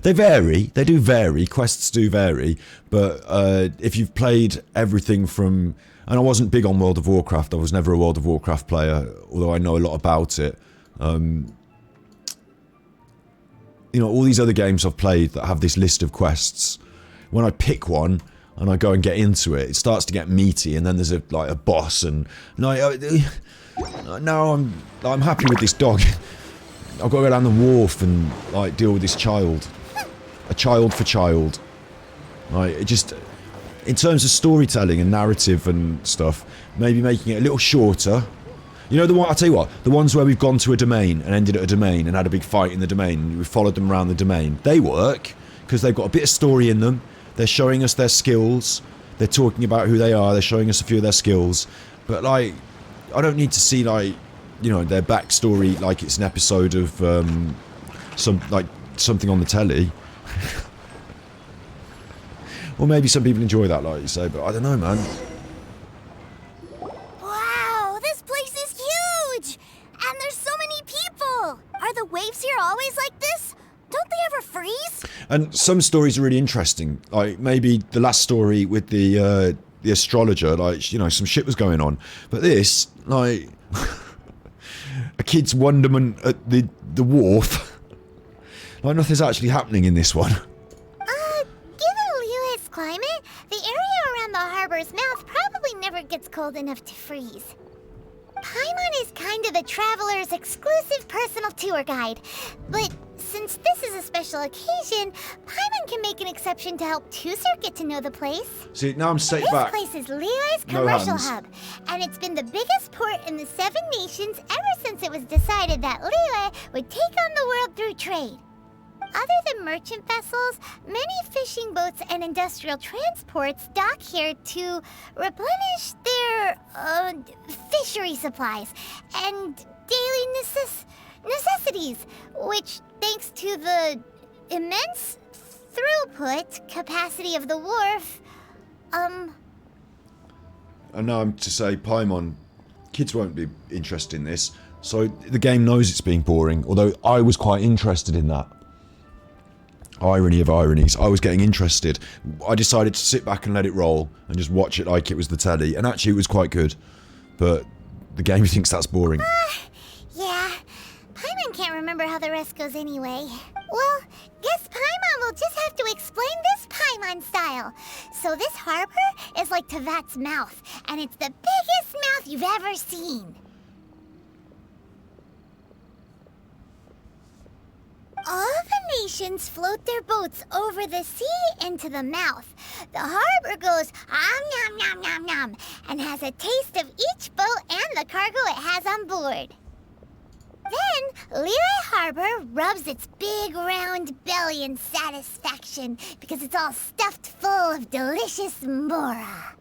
they do vary, quests do vary, but if you've played everything from, and I wasn't big on World of Warcraft, I was never a World of Warcraft player, although I know a lot about it. You know, all these other games I've played that have this list of quests, when I pick one and I go and get into it, it starts to get meaty, and then there's a boss, and now I'm happy with this dog. I've got to go down the wharf and like deal with this child. A child for child. Like, it just, in terms of storytelling and narrative and stuff, maybe making it a little shorter. You know the one, I'll tell you what, the ones where we've gone to a domain and ended at a domain and had a big fight in the domain, and we've followed them around the domain. They work, because they've got a bit of story in them. They're showing us their skills. They're talking about who they are. They're showing us a few of their skills. But like, I don't need to see like, you know, their backstory like it's an episode of something on the telly. Or maybe some people enjoy that, like you say, but I don't know, man. Wow, this place And some stories are really interesting. Like maybe the last story with the astrologer, like, you know, some shit was going on. But this, like, a kid's wonderment at the wharf. Like, nothing's actually happening in this one. Given Liyue's climate, the area around the harbor's mouth probably never gets cold enough to freeze. Paimon is kind of the traveler's exclusive personal tour guide, but since this is a special occasion, Paimon can make an exception to help Tucer get to know the place. See, now I'm straight This back. place is Liyue's No commercial hands. hub, and it's been the biggest port in the Seven Nations ever since it was decided that Liyue would take on the world through trade. Other than merchant vessels, many fishing boats and industrial transports dock here to replenish their fishery supplies and daily necessities, which, thanks to the immense throughput capacity of the wharf, And now I'm to say, Paimon, kids won't be interested in this, so the game knows it's being boring, although I was quite interested in that. Irony of ironies, I was getting interested. I decided to sit back and let it roll and just watch it like it was the telly, and actually it was quite good. But the game thinks that's boring. Yeah, Paimon can't remember how the rest goes anyway. Well, guess Paimon will just have to explain this Paimon style. So this harbor is like Tevat's mouth, and it's the biggest mouth you've ever seen. All the nations float their boats over the sea into the mouth. The harbor goes nom nom nom nom and has a taste of each boat and the cargo it has on board. Then, Liyue Harbor rubs its big round belly in satisfaction because it's all stuffed full of delicious mora.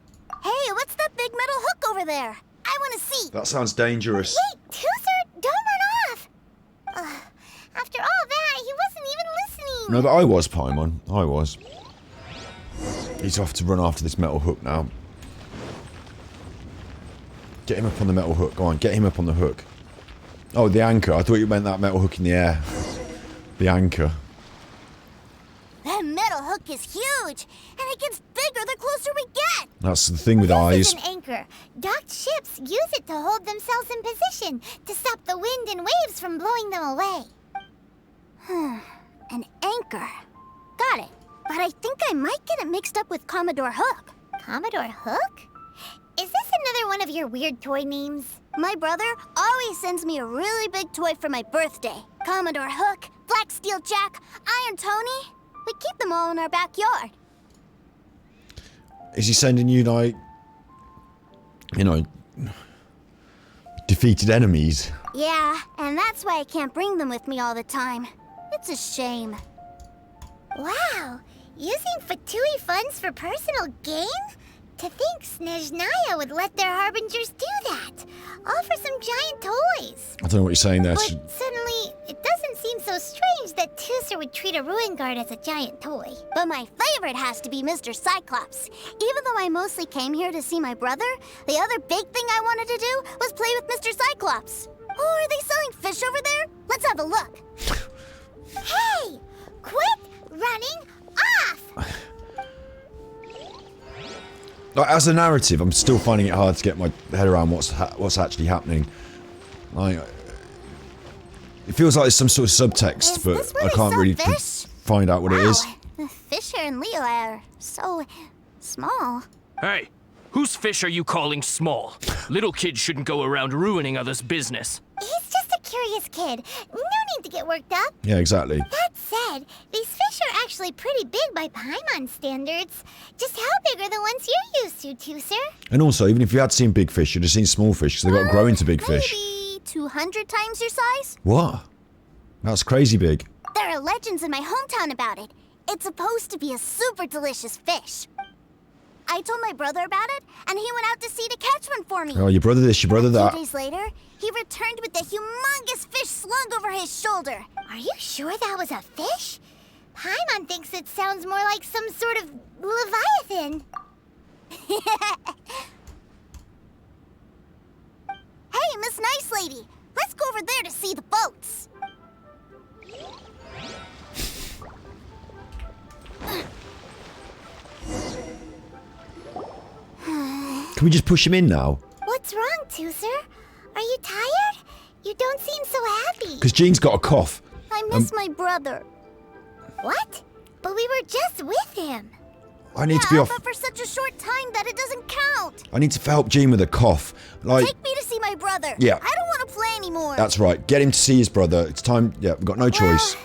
Hey, what's that big metal hook over there? I want to see. That sounds dangerous. Wait, Tucer, don't run off. After all that, he wasn't even listening. No, but I was, Paimon. I was. He's off to run after this metal hook now. Get him up on the metal hook. Go on, get him up on the hook. Oh, the anchor. I thought you meant that metal hook in the air. The anchor. That metal hook is huge, and it gets bigger the closer we get. That's the thing with This eyes. is an anchor. Docked ships use it to hold themselves in position, to stop the wind and waves from blowing them away. An anchor. Got it. But I think I might get it mixed up with Commodore Hook. Commodore Hook? Is this another one of your weird toy names? My brother always sends me a really big toy for my birthday. Commodore Hook, Black Steel Jack, Iron Tony. We keep them all in our backyard. Is he sending you, like, you know, defeated enemies? Yeah, and that's why I can't bring them with me all the time. It's a shame. Wow, using Fatui funds for personal gain? To think Snezhnaya would let their harbingers do that. All for some giant toys. I don't know what you're saying there. But suddenly, it doesn't seem so strange that Tucer would treat a ruin guard as a giant toy. But my favorite has to be Mr. Cyclops. Even though I mostly came here to see my brother, the other big thing I wanted to do was play with Mr. Cyclops. Oh, are they selling fish over there? Let's have a look. Hey! Quit running off! Like, as a narrative, I'm still finding it hard to get my head around what's actually happening. Like, it feels like there's some sort of subtext, but I can't really find out what it is. The fish here in Leo are so small. Hey, whose fish are you calling small? Little kids shouldn't go around ruining others' business. He's just a curious kid. No need to get worked up. Yeah, exactly. That said, these fish are actually pretty big by Paimon standards. Just how big are the ones you're used to, Tucer? And also, even if you had seen big fish, you'd have seen small fish, because they've got to grow into big fish. Maybe 200 times your size? What? That's crazy big. There are legends in my hometown about it. It's supposed to be a super delicious fish. I told my brother about it, and he went out to sea to catch one for me. Oh, your brother this, your brother that. 2 days later, he returned with a humongous fish slung over his shoulder. Are you sure that was a fish? Paimon thinks it sounds more like some sort of leviathan. Hey, Miss Nice Lady, let's go over there to see the boats. Can we just push him in now? What's wrong, Tucer? Are you tired? You don't seem so happy. Because Jean's got a cough. I miss my brother. What? But we were just with him. I need to be off. But for such a short time that it doesn't count. I need to help Jean with a cough. Like, Take me to see my brother. Yeah. I don't want to play anymore. That's right. Get him to see his brother. It's time. Yeah, we've got no choice.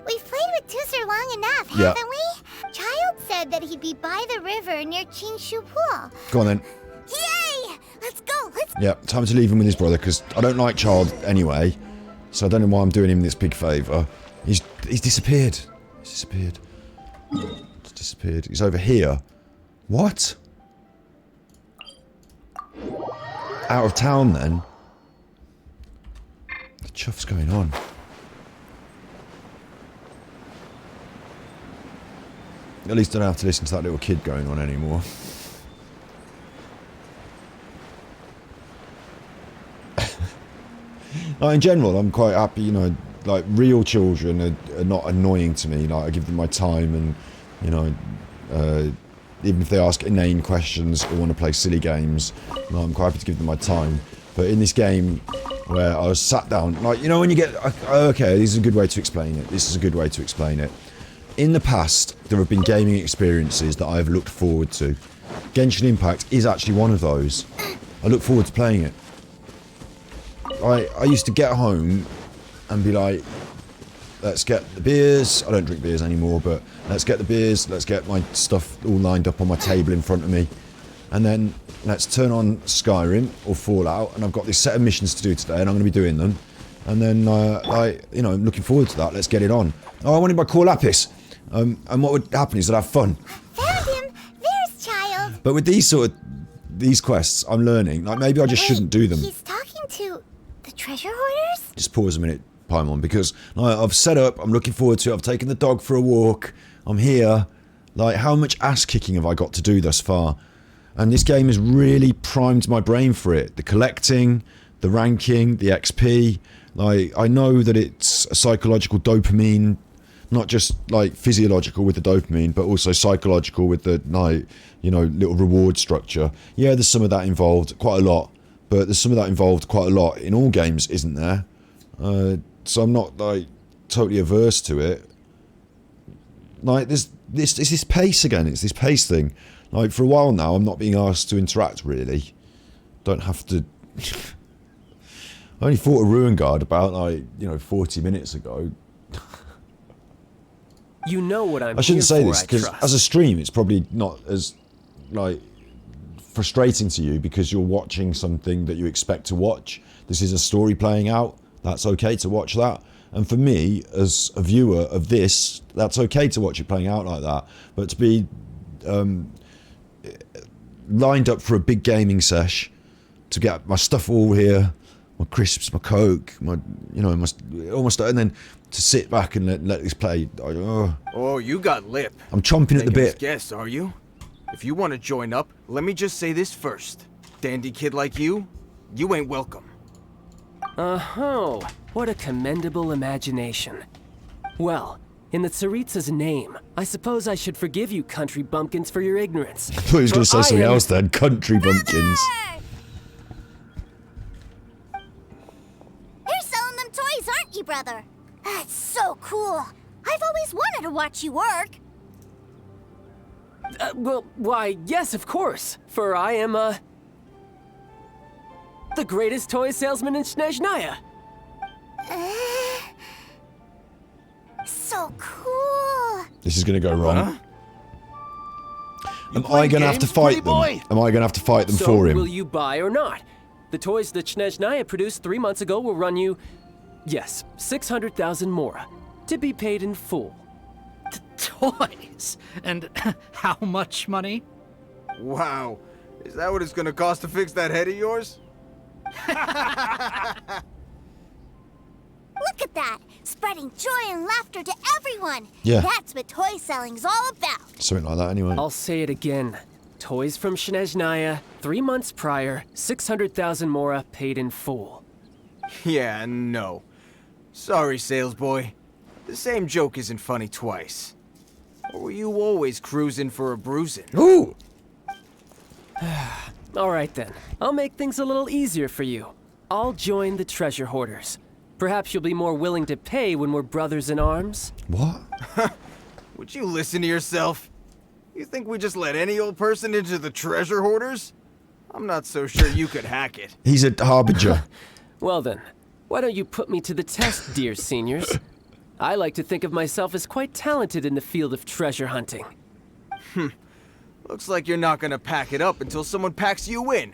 We've played with Tucer long enough, Yeah. haven't we? Childe said that he'd be by the river near Chinshu Pool. Go on then. Yay! Let's go. Let's. Yeah, time to leave him with his brother because I don't like Childe anyway. So I don't know why I'm doing him this big favour. He's disappeared. He's disappeared. He's disappeared. He's over here. What? Out of town then? The chuff's going on. At least I don't have to listen to that little kid going on anymore. In general, I'm quite happy, you know, like, real children are not annoying to me. Like, I give them my time and, you know, even if they ask inane questions or want to play silly games, no, I'm quite happy to give them my time. But in this game, where I was sat down, like, you know, when you get, okay, this is a good way to explain it. This is a good way to explain it. In the past, there have been gaming experiences that I've looked forward to. Genshin Impact is actually one of those. I look forward to playing it. I used to get home and be like, let's get the beers. I don't drink beers anymore, but let's get the beers. Let's get my stuff all lined up on my table in front of me. And then let's turn on Skyrim or Fallout. And I've got this set of missions to do today and I'm going to be doing them. And then, you know, I'm looking forward to that. Let's get it on. Oh, I wanted my core lapis. And what would happen is I'd have fun. Found him. There's Childe. But with these quests, I'm learning. Like, maybe I just shouldn't do them. He's talking to the treasure hoarders? Just pause a minute, Paimon, because I've set up, I'm looking forward to it, I've taken the dog for a walk, I'm here. Like, how much ass kicking have I got to do thus far? And this game has really primed my brain for it. The collecting, the ranking, the XP. Like, I know that it's a psychological dopamine, not just, like, physiological with the dopamine, but also psychological with the, like, you know, little reward structure. Yeah, there's some of that involved, quite a lot. But there's some of that involved quite a lot in all games, isn't there? So I'm not, like, totally averse to it. Like, there's this pace again. It's this pace thing. Like, for a while now, I'm not being asked to interact, really. Don't have to... I only fought a Ruin Guard about, like, you know, 40 minutes ago. You know what I'm I shouldn't here say for, this, because I trust. as a stream, it's probably not as, like, frustrating to you because you're watching something that you expect to watch. This is a story playing out. That's okay to watch that. And for me, as a viewer of this, that's okay to watch it playing out like that. But to be lined up for a big gaming sesh, to get my stuff all here, my crisps, my Coke, my, you know, almost, and then to sit back and let this play. Oh, you got lip. I'm chomping at the bit. Guess, are you? If you want to join up, let me just say this first. Dandy kid like you ain't welcome. Oh, what a commendable imagination. Well, in the Tsaritsa's name, I suppose I should forgive you country bumpkins for your ignorance. I thought he was going to say something else then. Country bumpkins. You're selling them toys, aren't you, brother? That's so cool. I've always wanted to watch you work. Well, why, yes, of course. For I am, the greatest toy salesman in Snezhnaya. So cool. This is going to go wrong. Am I going to have to fight them? Am I going to have to fight them for him? Will you buy or not? The toys that Snezhnaya produced 3 months ago will run you, yes, 600,000 mora, to be paid in full. Toys? And how much money? Wow. Is that what it's gonna cost to fix that head of yours? Look at that! Spreading joy and laughter to everyone! Yeah. That's what toy selling's all about! Something like that anyway. I'll say it again. Toys from Snezhnaya, 3 months prior, 600,000 mora paid in full. Yeah, no. Sorry, sales boy. The same joke isn't funny twice. Or were you always cruising for a bruising? Ooh! Alright then, I'll make things a little easier for you. I'll join the treasure hoarders. Perhaps you'll be more willing to pay when we're brothers in arms? What? Would you listen to yourself? You think we just let any old person into the treasure hoarders? I'm not so sure you could hack it. He's a harbinger. Well then, why don't you put me to the test, dear seniors? I like to think of myself as quite talented in the field of treasure hunting. Looks like you're not gonna pack it up until someone packs you in.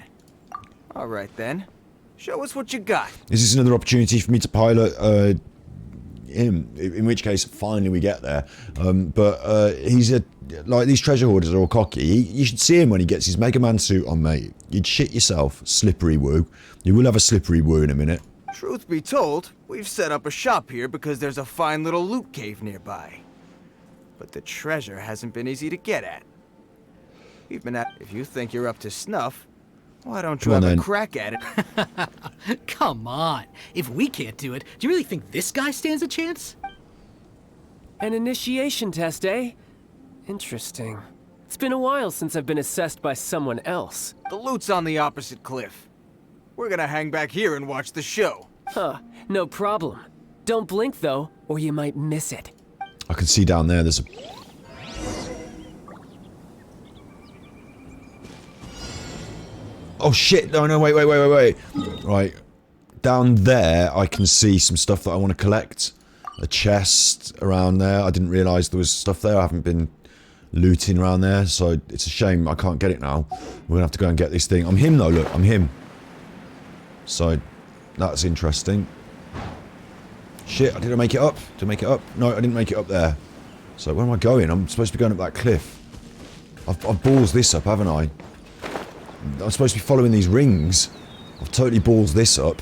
Alright then. Show us what you got. Is this another opportunity for me to pilot him? In which case, finally we get there. He's a... Like, these treasure hoarders are all cocky. You should see him when he gets his Mega Man suit on, mate. You'd shit yourself. Slippery woo. You will have a slippery woo in a minute. Truth be told, we've set up a shop here because there's a fine little loot cave nearby. But the treasure hasn't been easy to get at. We've been at... If you think you're up to snuff, why don't you have a crack at it? Come on. If we can't do it, do you really think this guy stands a chance? An initiation test, eh? Interesting. It's been a while since I've been assessed by someone else. The loot's on the opposite cliff. We're gonna hang back here and watch the show. Huh, no problem. Don't blink though, or you might miss it. I can see down there, there's a... Oh shit, no, wait. Right, down there I can see some stuff that I want to collect. A chest around there, I didn't realise there was stuff there, I haven't been looting around there, so it's a shame I can't get it now. We're gonna have to go and get this thing. I'm him though, look, I'm him. So, that's interesting. Shit, did I make it up? Did I make it up? No, I didn't make it up there. So where am I going? I'm supposed to be going up that cliff. I've balls this up, haven't I? I'm supposed to be following these rings. I've totally balls this up.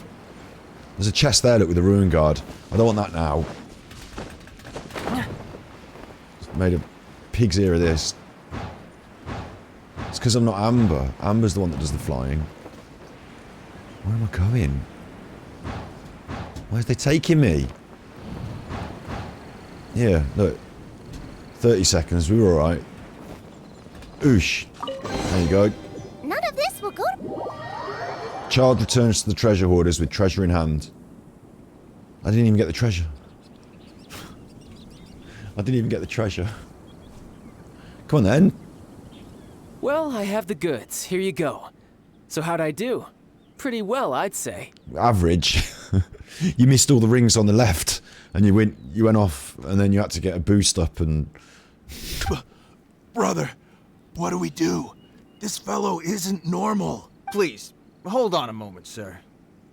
There's a chest there, look, with a ruin guard. I don't want that now. Made a pig's ear of this. It's because I'm not Amber. Amber's the one that does the flying. Where am I going? Where's they taking me? Yeah, look. 30 seconds, we were alright. Oosh. There you go. None of this will go to... Childe returns to the treasure hoarders with treasure in hand. I didn't even get the treasure. I didn't even get the treasure. Come on then. Well, I have the goods. Here you go. So how'd I do? Pretty well, I'd say. Average. You missed all the rings on the left, and you went off, and then you had to get a boost up and... Brother, what do we do? This fellow isn't normal. Please, hold on a moment, sir.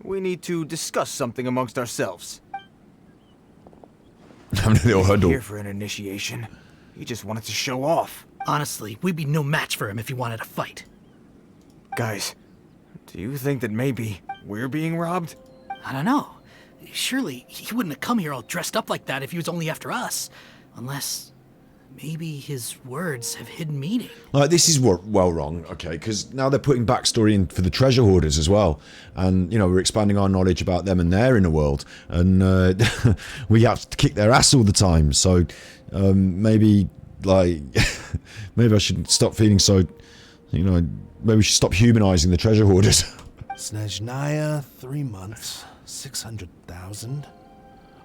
We need to discuss something amongst ourselves. I'm in a little huddle. Here for an initiation. He just wanted to show off. Honestly, we'd be no match for him if he wanted to fight. Guys, do you think that maybe we're being robbed? I don't know. Surely he wouldn't have come here all dressed up like that if he was only after us. Unless... maybe his words have hidden meaning. Like, this is well wrong, okay, because now they're putting backstory in for the treasure hoarders as well. And, you know, we're expanding our knowledge about them and their inner world. And we have to kick their ass all the time. So, maybe, like, maybe I should stop feeling so, you know, maybe we should stop humanizing the treasure hoarders. Snezhnaya, 3 months, 600,000.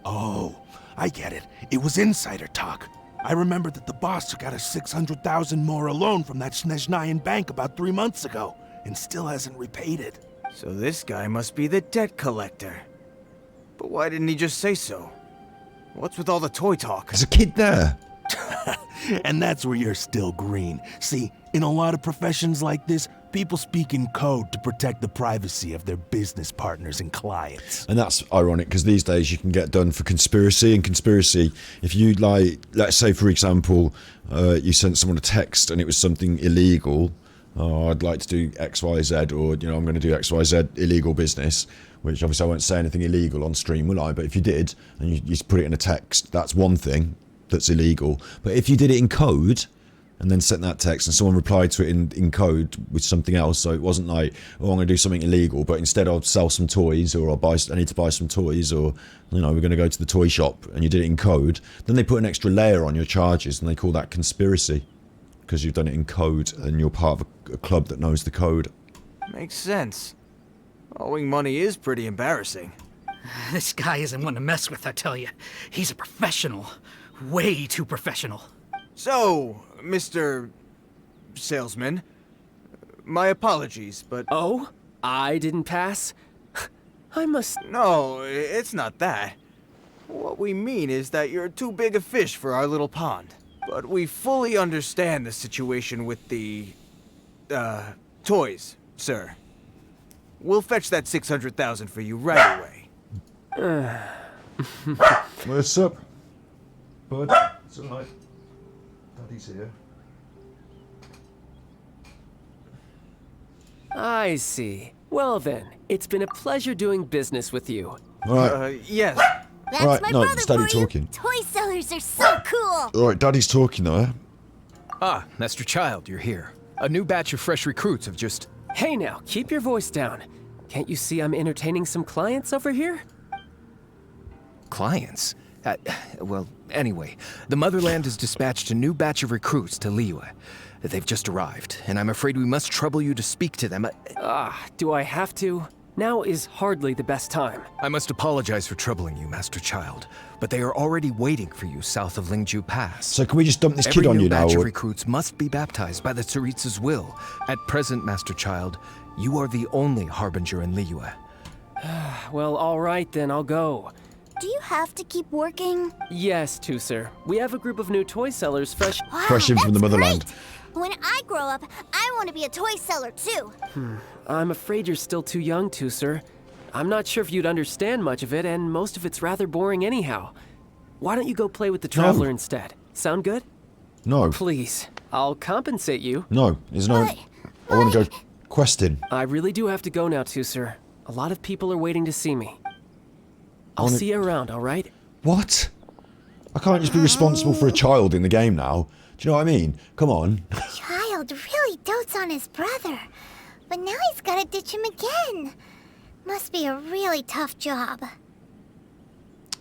Oh, I get it. It was insider talk. I remember that the boss took out a 600,000 more a loan from that Snezhnayan bank about 3 months ago, and still hasn't repaid it. So this guy must be the debt collector. But why didn't he just say so? What's with all the toy talk? There's a kid there. And that's where you're still green. See, in a lot of professions like this, people speak in code to protect the privacy of their business partners and clients. And that's ironic, because these days you can get done for conspiracy. And conspiracy, if you, like, let's say, for example, you sent someone a text and it was something illegal. Oh, I'd like to do X, Y, Z, or, you know, I'm going to do X, Y, Z illegal business. Which, obviously, I won't say anything illegal on stream, will I? But if you did, and you put it in a text, that's one thing that's illegal. But if you did it in code... and then sent that text and someone replied to it in code with something else, so it wasn't like, oh, I'm going to do something illegal, but instead I'll sell some toys, or I need to buy some toys, or, you know, we're going to go to the toy shop, and you did it in code, then they put an extra layer on your charges, and they call that conspiracy, because you've done it in code, and you're part of a club that knows the code. Makes sense. Owing money is pretty embarrassing. This guy isn't one to mess with, I tell you. He's a professional. Way too professional. So, Mr. Salesman, my apologies, but... Oh? I didn't pass? I must... No, it's not that. What we mean is that you're too big a fish for our little pond. But we fully understand the situation with the... toys, sir. We'll fetch that 600,000 for you right away. What's up, bud? It's alright. Daddy's here. I see. Well then, it's been a pleasure doing business with you. Alright. Yes. That's Alright, my no, brother it's Daddy for you. talking. Toy sellers are so cool. Alright, Daddy's talking though, eh? Ah, Master Childe, you're here. A new batch of fresh recruits have just... Hey now, keep your voice down. Can't you see I'm entertaining some clients over here? Clients? Well, anyway, the Motherland has dispatched a new batch of recruits to Liyue. They've just arrived, and I'm afraid we must trouble you to speak to them. Do I have to? Now is hardly the best time. I must apologize for troubling you, Master Childe, but they are already waiting for you south of Lingju Pass. So can we just dump this kid on you now? Every new batch of recruits must be baptized by the Tsaritsa's will. At present, Master Childe, you are the only harbinger in Liyue. Well, all right then, I'll go. Do you have to keep working? Yes, Tucer. We have a group of new toy sellers fresh... Wow, Fresh in from the motherland. Great. When I grow up, I want to be a toy seller too. I'm afraid you're still too young, Tucer. I'm not sure if you'd understand much of it, and most of it's rather boring anyhow. Why don't you go play with the Traveler instead? Sound good? No. Please. I'll compensate you. No, there's no... I want to go questing. I really do have to go now, Tucer. A lot of people are waiting to see me. I'll wanna- see you around, all right? What? I can't just be responsible for a child in the game now. Do you know what I mean? Come on. Childe really dotes on his brother, but now he's got to ditch him again. Must be a really tough job.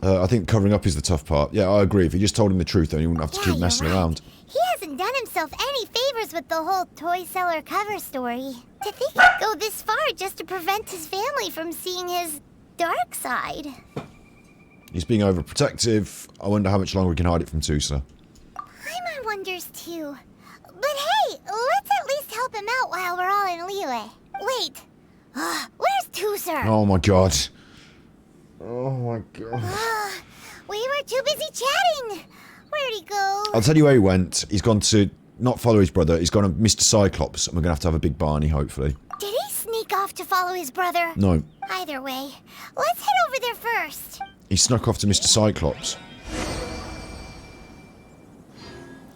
I think covering up is the tough part. Yeah, I agree. If you just told him the truth, then he wouldn't have to keep messing around. He hasn't done himself any favors with the whole toy seller cover story. To think he'd go this far just to prevent his family from seeing his dark side. He's being overprotective. I wonder how much longer we can hide it from Tucer. Paimon wonders too. But hey, let's at least help him out while we're all in Liyue. Wait, where's Tucer? Oh my god. Oh my god. We were too busy chatting. Where'd he go? I'll tell you where he went. He's gone to not follow his brother. He's gone to Mr. Cyclops, and we're gonna have a big Barney, hopefully. Did he sneak off to follow his brother? No. Either way, let's head over there first. He snuck off to Mr. Cyclops.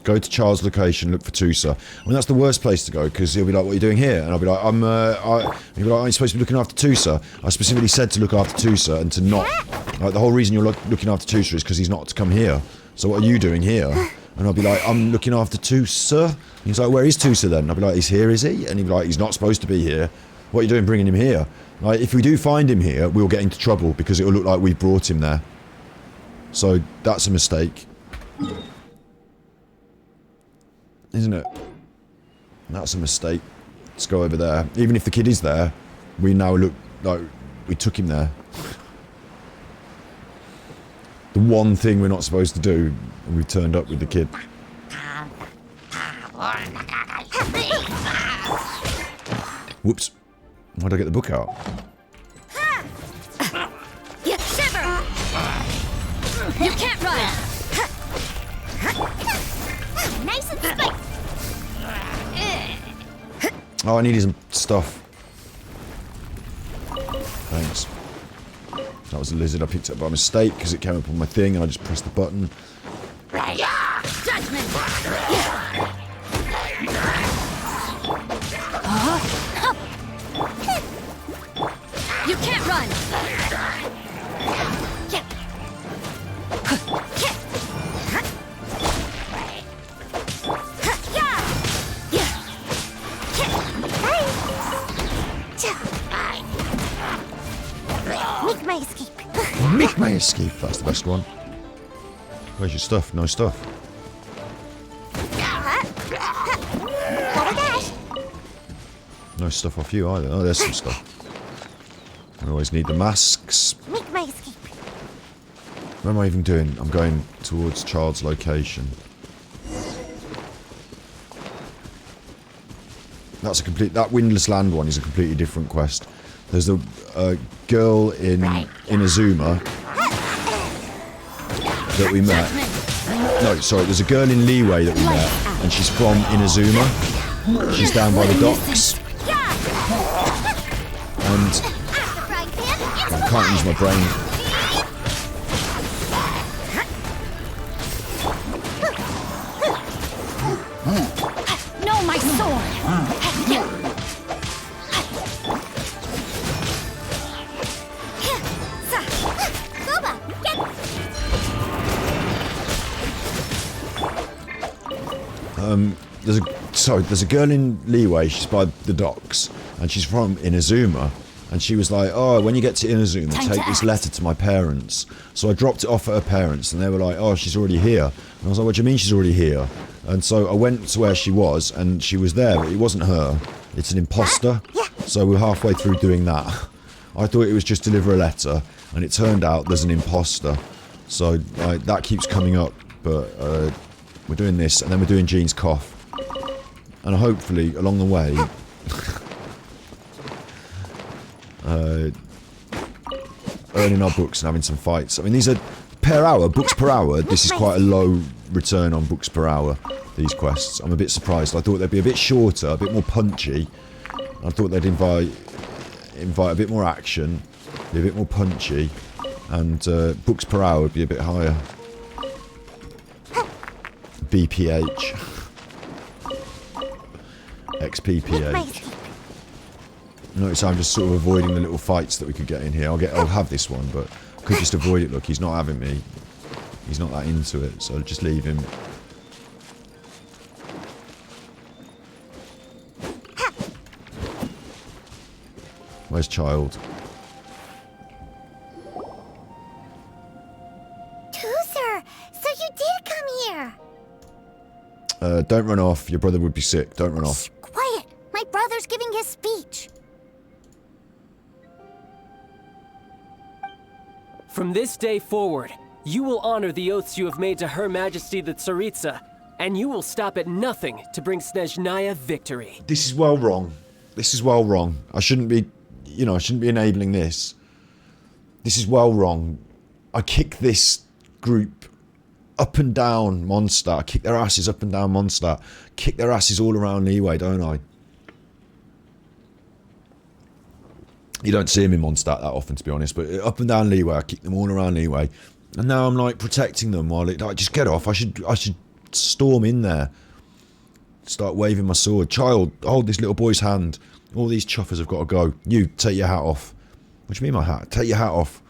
Go to Charles' location, look for Tucer. I mean, that's the worst place to go, because he'll be like, what are you doing here? And I'll be like, he'll be like, aren't you supposed to be looking after Tucer? I specifically said to look after Tucer and to not... Like, the whole reason you're looking after Tucer is because he's not to come here. So what are you doing here? And I'll be like, I'm looking after Tucer. And he's like, where is Tucer then? And I'll be like, he's here, is he? And he'll be like, he's not supposed to be here. What are you doing bringing him here? Like, if we do find him here, we'll get into trouble, because it'll look like we brought him there. So, that's a mistake. Isn't it? That's a mistake. Let's go over there. Even if the kid is there, we now look like we took him there. The one thing we're not supposed to do, and we've turned up with the kid. Whoops. Why'd I get the book out? You shiver! You can't run! Nice and spicy! Oh, I need some stuff. Thanks. That was a lizard I picked up by mistake because it came up on my thing and I just pressed the button. Judgment! You can't run! Make my escape. Make my escape. That's the best one. Where's your stuff? No stuff. No stuff off you either. Oh, there's some stuff. We always need the masks. Make my escape. What am I even doing? I'm going towards Childe's location. That's a complete... That Windless Land one is a completely different quest. There's a girl in Inazuma that we met. No, sorry, there's a girl in Liyue that we met, and she's from Inazuma. She's down by the docks. And I can't use my brain. No, my sword! There's a girl in Liyue, she's by the docks, and she's from Inazuma, and she was like, oh, when you get to Inazuma, take this letter to my parents. So I dropped it off at her parents, and they were like, oh, she's already here. And I was like, what do you mean she's already here? And so I went to where she was, and she was there, but it wasn't her. It's an imposter. So we're halfway through doing that. I thought it was just deliver a letter, and it turned out there's an imposter. So that keeps coming up, but we're doing this, and then we're doing Jean's cough. And hopefully, along the way, earning our books and having some fights. I mean, these are per hour, books per hour. This is quite a low return on books per hour, these quests. I'm a bit surprised. I thought they'd be a bit shorter, a bit more punchy. I thought they'd invite a bit more action, be a bit more punchy, and books per hour would be a bit higher. BPH. XPPH. Notice I'm just sort of avoiding the little fights that we could get in here. I'll have this one, but I could just avoid it. Look, he's not having me. He's not that into it, so I'll just leave him. Where's Childe? Tucer, so you did come here. Don't run off. Your brother would be sick. Don't run off. Quiet. My brother's giving his speech. From this day forward, you will honor the oaths you have made to Her Majesty the Tsaritsa, and you will stop at nothing to bring Snezhnaya victory. This is well wrong. This is well wrong. I shouldn't be, I shouldn't be enabling this. This is well wrong. I kick this group up and down Mondstadt. I kick their asses up and down Mondstadt. Kick their asses all around Liyue, don't I? You don't see him in Mondstadt that often, to be honest, but up and down Liyue, I kick them all around Liyue. And now I'm like protecting them while just get off. I should storm in there. Start waving my sword. Childe, hold this little boy's hand. All these chuffers have got to go. You, take your hat off. What do you mean my hat? Take your hat off.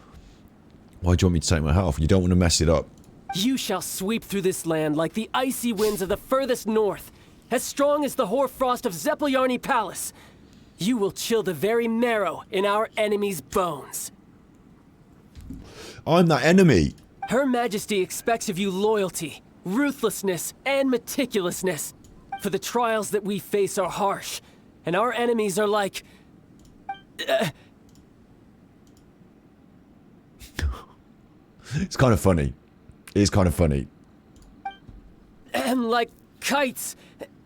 Why do you want me to take my hat off? You don't want to mess it up. You shall sweep through this land like the icy winds of the furthest north, as strong as the hoarfrost of Zeppeljärni Palace. You will chill the very marrow in our enemy's bones. I'm that enemy. Her Majesty expects of you loyalty, ruthlessness, and meticulousness. For the trials that we face are harsh, and our enemies are like... It's kind of funny. It is kind of funny. Like kites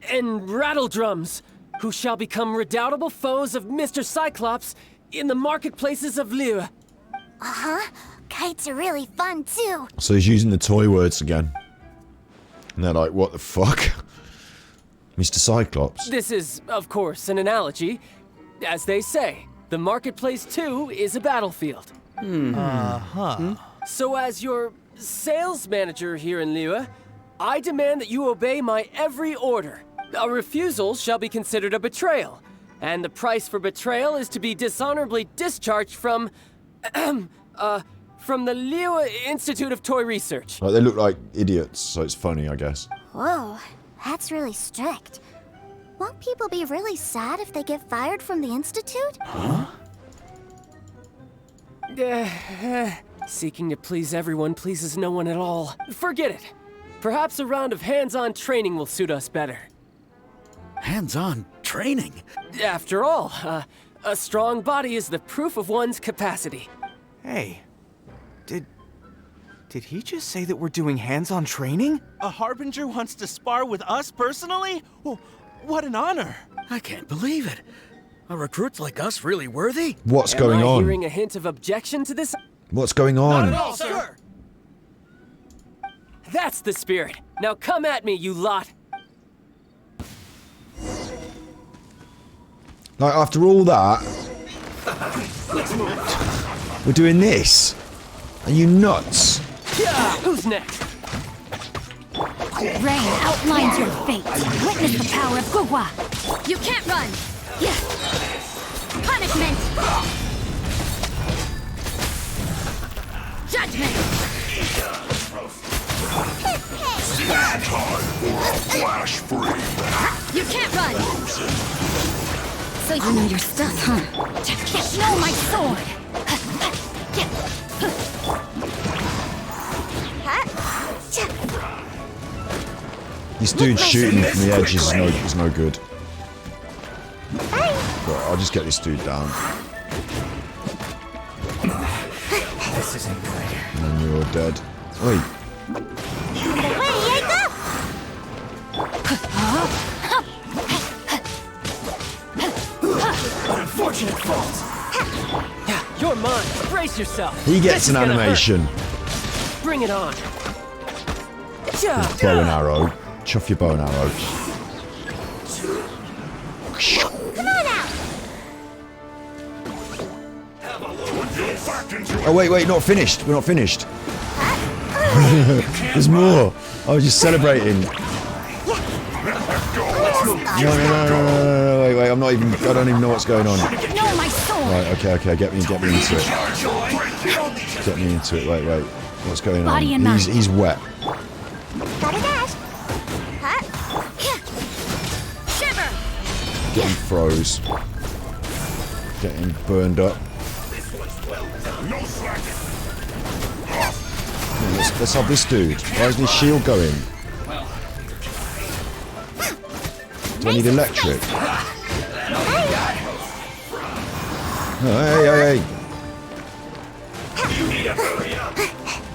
and rattle drums, who shall become redoubtable foes of Mr. Cyclops in the marketplaces of Liyue. Uh-huh. Kites are really fun, too. So he's using the toy words again. And they're like, what the fuck? Mr. Cyclops. This is, of course, an analogy. As they say, the marketplace, too, is a battlefield. So as your sales manager here in Liyue, I demand that you obey my every order. A refusal shall be considered a betrayal, and the price for betrayal is to be dishonorably discharged from the Liyue Institute of Toy Research. Like, they look like idiots, so it's funny, I guess. Whoa, that's really strict. Won't people be really sad if they get fired from the Institute? Huh? Seeking to please everyone pleases no one at all. Forget it. Perhaps a round of hands-on training will suit us better. Hands-on training? training. After all, a strong body is the proof of one's capacity. Hey, did he just say that we're doing hands-on training? A Harbinger wants to spar with us personally? Well, what an honor. I can't believe it. Are recruits like us really worthy? What's going Am I on? hearing a hint of objection to this? What's going on? Not at all, sir. That's the spirit. Now come at me, you lot. Like, after all that, we're doing this? Are you nuts? Who's next? Rain outlines your fate. Witness the power of Gugwa. You can't run. Yeah. Punishment. Judgment. Stand hard or flash free. You can't run. So you know your stuff, huh? Know my sword. This dude shooting from the edge is no good. But I'll just get this dude down. This isn't good. And then you're dead. Wait. Unfortunate fault. You're mine. Brace yourself. He gets an animation. Bring it on. Bow and arrow. Chuff your bow and arrow. Come on out. Oh wait, not finished. We're not finished. There's more. I was just celebrating. No, wait, I'm not even, I don't even know what's going on. Know my sword. Right, okay, get me into it. Get me into it, wait. What's going on? Body and mind. He's wet. Got a dash. Shiver. Getting froze. Getting burned up. Let's have this dude. Why isn't his shield going? Do I need electric? Oh, hey.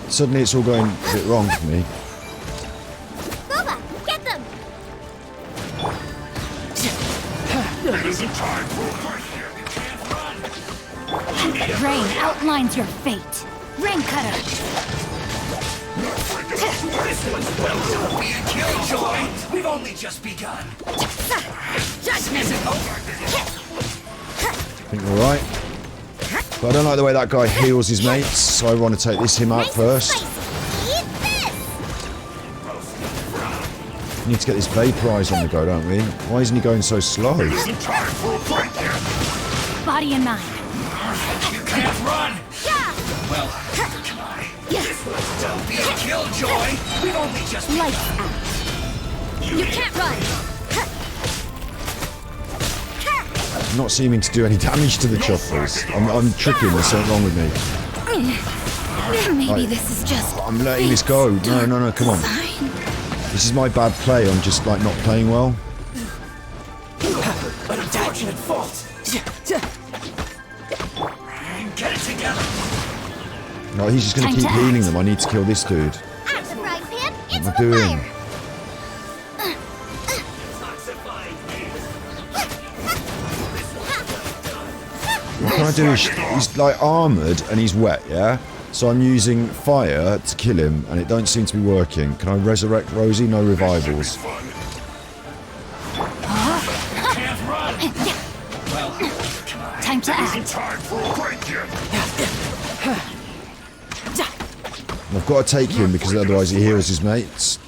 Suddenly it's all going a bit wrong for me. Boba, get them. Rain outlines your fate. Rain cutter. This one's well to be a killjoy. We've only just begun. Judgment. I think we're alright. But I don't like the way that guy heals his mates, so I want to take him out first. We need to get this vaporize on the go, don't we? Why isn't he going so slow? Body and mind. You can't run. Well, come on. This one's don't be a killjoy. We've only just begun. Lights out. You can't run. I'm not seeming to do any damage to the chuffers. I'm tripping, there's something wrong with me. Maybe this is just. I'm letting this go. No, come on. This is my bad play, I'm just like not playing well. An unfortunate fault. Get it together. No, he's just gonna keep healing them. I need to kill this dude. Out the frying pan, What into am I the doing? fire. What can I do? He's like armoured and he's wet, yeah? So I'm using fire to kill him and it don't seem to be working. Can I resurrect Rosie? No revivals. Time to act. I've got to take him because otherwise he heals his mates.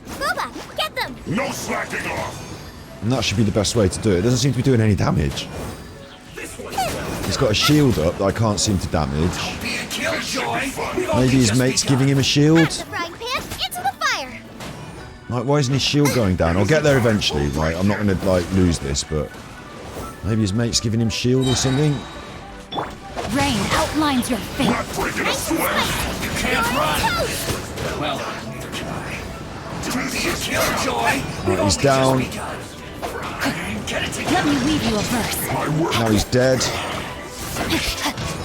Boba, get them. No slacking off. And that should be the best way to do it. It doesn't seem to be doing any damage. He's got a shield up that I can't seem to damage. Maybe his mate's giving him a shield? Out the frying pan, into the fire. Like, why isn't his shield going down? I'll get there eventually, right? I'm not going to, like, lose this, but... Maybe his mate's giving him shield or something? Rain outlines your fate. You can't run. Well, to be a killjoy. Right, he's down. Let me read you a verse. Now he's dead.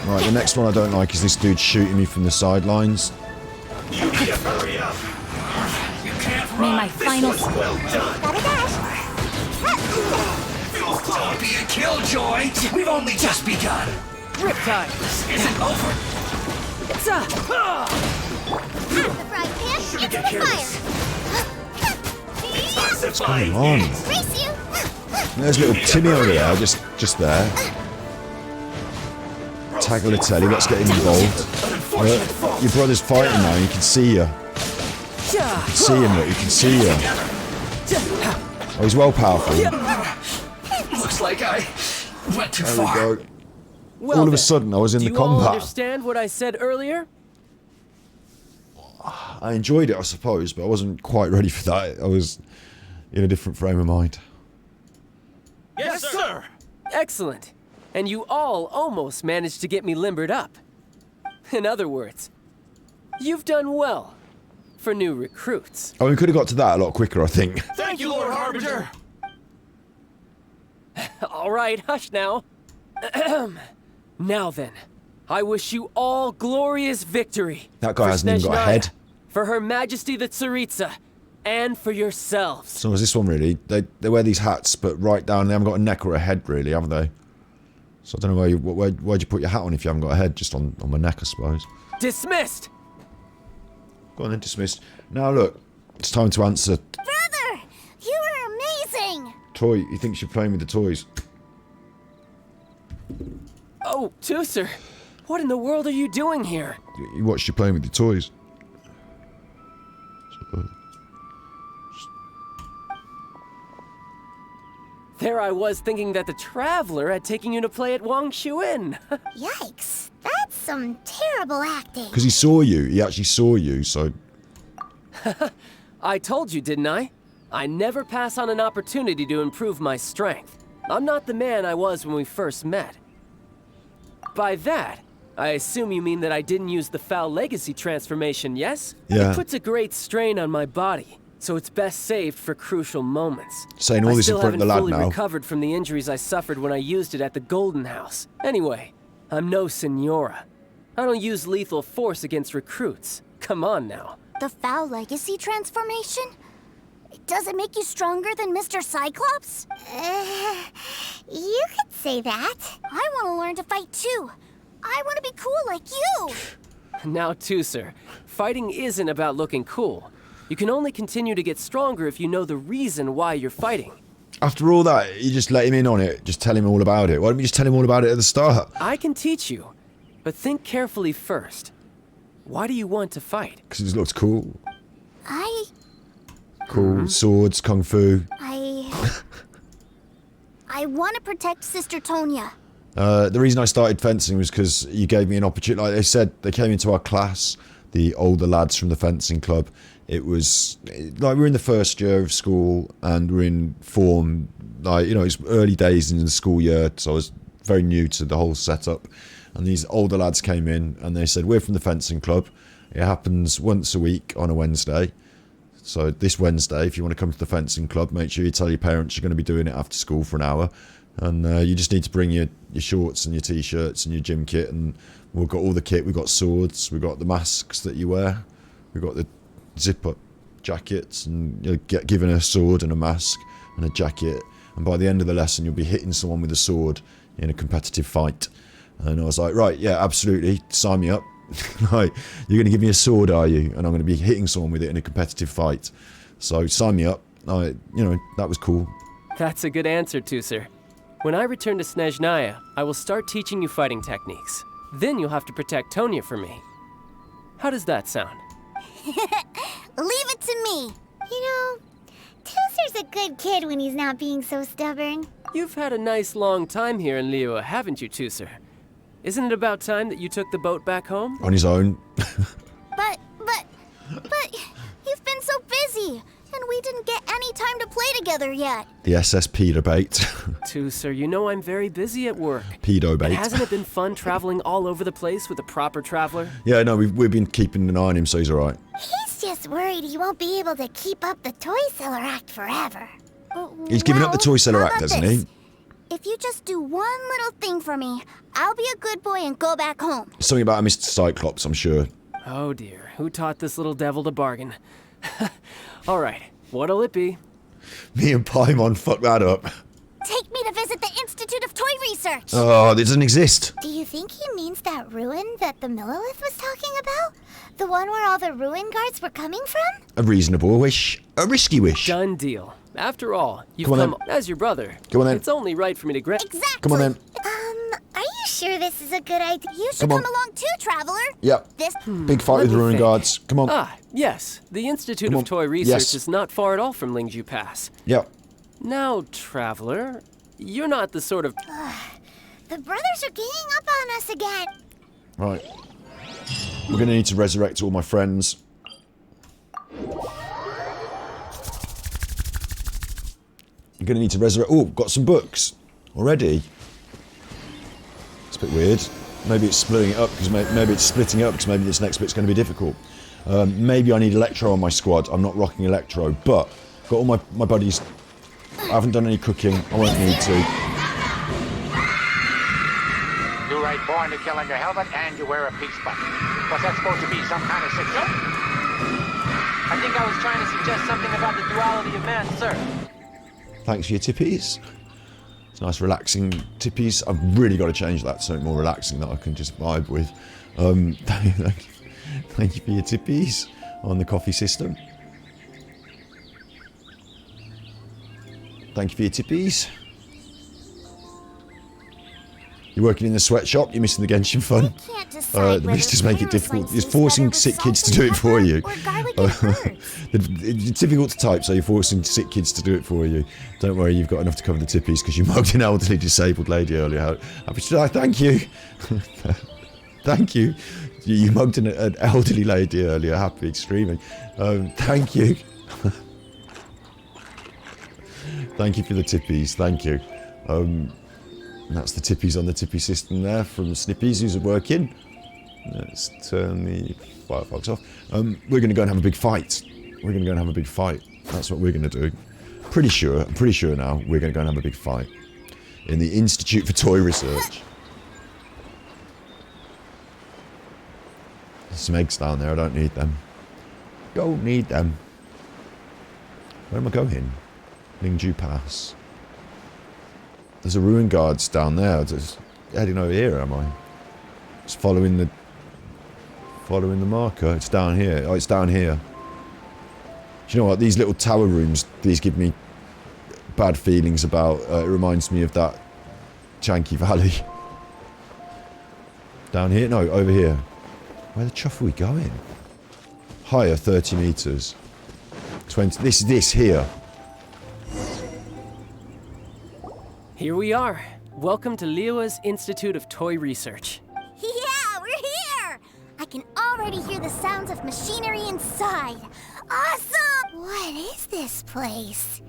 Right, the next one I don't like is this dude shooting me from the sidelines. You need to hurry up. You can't May run. my final. Well done. Don't be a killjoy. We've only just begun. Riptide. This isn't over. It's a. The fry pan into the fire. What's going on? Race you. There's little Timmy over there, just there. Tagliatelle, let's get him involved. Your brother's fighting now, you can see you. You can see him, look, you can see you. Oh, he's well powerful. Looks like I went too There far. we go. Well All of a then, sudden, I was in do the you all combat. understand what I said earlier? I enjoyed it, I suppose, but I wasn't quite ready for that. I was in a different frame of mind. Yes, sir. Excellent. And you all almost managed to get me limbered up. In other words, you've done well for new recruits. Oh, we could have got to that a lot quicker, I think. Thank you, Lord Harbinger. All right, hush now. Now then, I wish you all glorious victory. That guy for hasn't even got a Snezhnaya, head. For Her Majesty the Tsaritsa, and for yourselves. So is this one really? They wear these hats, but right down, they haven't got a neck or a head really, have they? So I don't know why'd you put your hat on if you haven't got a head, just on my neck, I suppose. Dismissed. Go on then, dismissed. Now look, it's time to answer. Brother, you are amazing. Toy, he thinks you're playing with the toys. Oh, Tucer, what in the world are you doing here? He watched you playing with the toys. There I was thinking that the Traveler had taken you to play at Wang Shuin. Yikes, that's some terrible acting. Because he saw you, he actually saw you, so... I told you, didn't I? I never pass on an opportunity to improve my strength. I'm not the man I was when we first met. By that, I assume you mean that I didn't use the Foul Legacy transformation, yes? Yeah. It puts a great strain on my body, so it's best saved for crucial moments. Saying all this in front of the lad I still haven't fully now. recovered from the injuries I suffered when I used it at the Golden House. Anyway, I'm no Senora. I don't use lethal force against recruits. Come on now. The Foul Legacy transformation? Does it make you stronger than Mr. Cyclops? You could say that. I want to learn to fight too. I want to be cool like you. Now, Tucer, fighting isn't about looking cool. You can only continue to get stronger if you know the reason why you're fighting. After all that, you just let him in on it, just tell him all about it. Why don't you just tell him all about it at the start? I can teach you, but think carefully first. Why do you want to fight? Because it looks cool. Mm-hmm. Cool, swords, kung fu. I want to protect Sister Tonya. The reason I started fencing was because you gave me an opportunity. Like they said, they came into our class, the older lads from the fencing club. It was like we're in the first year of school and we're in form. Like, you know, it's early days in the school year, so I was very new to the whole setup. And these older lads came in and they said, we're from the fencing club. It happens once a week on a Wednesday. So this Wednesday, if you want to come to the fencing club, make sure you tell your parents you're going to be doing it after school for an hour. And you just need to bring your shorts and your t-shirts and your gym kit. And we've got all the kit. We've got swords. We've got the masks that you wear. We've got the zip-up jackets. And you'll get given a sword and a mask and a jacket. And by the end of the lesson, you'll be hitting someone with a sword in a competitive fight. And I was like, right, yeah, absolutely. Sign me up. Like, you're going to give me a sword, are you? And I'm going to be hitting someone with it in a competitive fight. So sign me up. You know, that was cool. That's a good answer, Tucer. When I return to Snezhnaya, I will start teaching you fighting techniques. Then you'll have to protect Tonya for me. How does that sound? Leave it to me. You know, Tucer's a good kid when he's not being so stubborn. You've had a nice long time here in Liyue, haven't you, Tucer? Isn't it about time that you took the boat back home? On his own. But you've been so busy, and we didn't get any time to play play together yet. The SS pedo bait. Tucer, you know I'm very busy at work. Pedo bait. And hasn't it been fun traveling all over the place with a proper traveler? Yeah, no, we've been keeping an eye on him, so he's alright. He's just worried he won't be able to keep up the toy seller act forever. He's giving up the toy seller act, hasn't he? If you just do one little thing for me, I'll be a good boy and go back home. Something about a Mr. Cyclops, I'm sure. Oh dear, who taught this little devil to bargain? Alright, what'll it be? Me and Paimon fucked that up. Take me to visit the Institute of Toy Research. Oh, it doesn't exist. Do you think he means that ruin that the Millilith was talking about? The one where all the ruin guards were coming from? A reasonable wish. A risky wish. Done deal. After all, you've Come on, come as your brother. Come on then. It's only right for me to grant. Exactly. Come on then. Are you sure this is a good idea? You should Come on. come along too, Traveler. Yep. This Big fight with the ruin guards. Come on. Ah, yes. The Institute Come of on. Toy Research Yes. is not far at all from Lingju Pass. Yep. Now, Traveler, you're not the sort of... The brothers are ganging up on us again. Right. We're going to need to resurrect all my friends. I'm going to need to resurrect... Oh, got some books already. It's a bit weird. Maybe it's splitting it up because maybe it's splitting up because maybe this next bit's going to be difficult. Maybe I need Electro on my squad. I'm not rocking Electro, but got all my buddies. I haven't done any cooking. I won't need to. You're right, born to kill on your helmet, and you wear a peace button. Was that supposed to be some kind of signal? I think I was trying to suggest something about the duality of man, sir. Thanks for your tippies. It's nice, relaxing tippies. I've really got to change that to something more relaxing that I can just vibe with. Thank you for your tippies on the coffee system. Thank you for your tippies. You're working in the sweatshop, you're missing the Genshin fun. The misters make it difficult. It's forcing sick kids to do it for you. It's difficult to type, so you're forcing sick kids to do it for you. Don't worry, you've got enough to cover the tippies because you mugged an elderly disabled lady earlier. Happy to die, thank you. Thank you. You mugged an elderly lady earlier, happy streaming. Thank you. Thank you for the tippies, thank you. And that's the tippies on the tippy system there from Snippies who's working. Let's turn the Firefox off. We're going to go and have a big fight. We're going to go and have a big fight. That's what we're going to do. I'm pretty sure now we're going to go and have a big fight. In the Institute for Toy Research. There's some eggs down there, I don't need them. Don't need them. Where am I going? Lingju Pass. There's a ruin guards down there. Just heading over here, am I? Just following the marker. It's down here. Oh, it's down here. Do you know what? These little tower rooms, these give me bad feelings about. It reminds me of that Janky Valley. Down here? No, over here. Where the chuff are we going? Higher, 30 meters. 20. This here. Here we are. Welcome to Liyue's Institute of Toy Research. Yeah, we're here! I can already hear the sounds of machinery inside. Awesome! What is this place?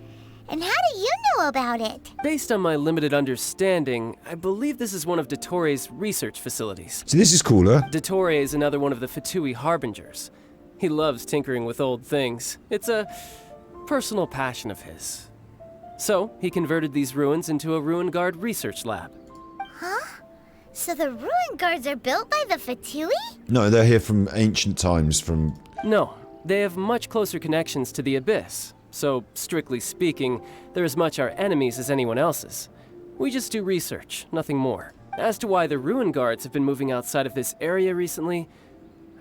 And how do you know about it? Based on my limited understanding, I believe this is one of Dottoro's research facilities. See, this is cooler. Dottore is another one of the Fatui Harbingers. He loves tinkering with old things. It's a personal passion of his. So, he converted these ruins into a ruin guard research lab. Huh? So the ruin guards are built by the Fatui? No, they're here from ancient times, from... No, they have much closer connections to the Abyss. So, strictly speaking, they're as much our enemies as anyone else's. We just do research, nothing more. As to why the ruin guards have been moving outside of this area recently,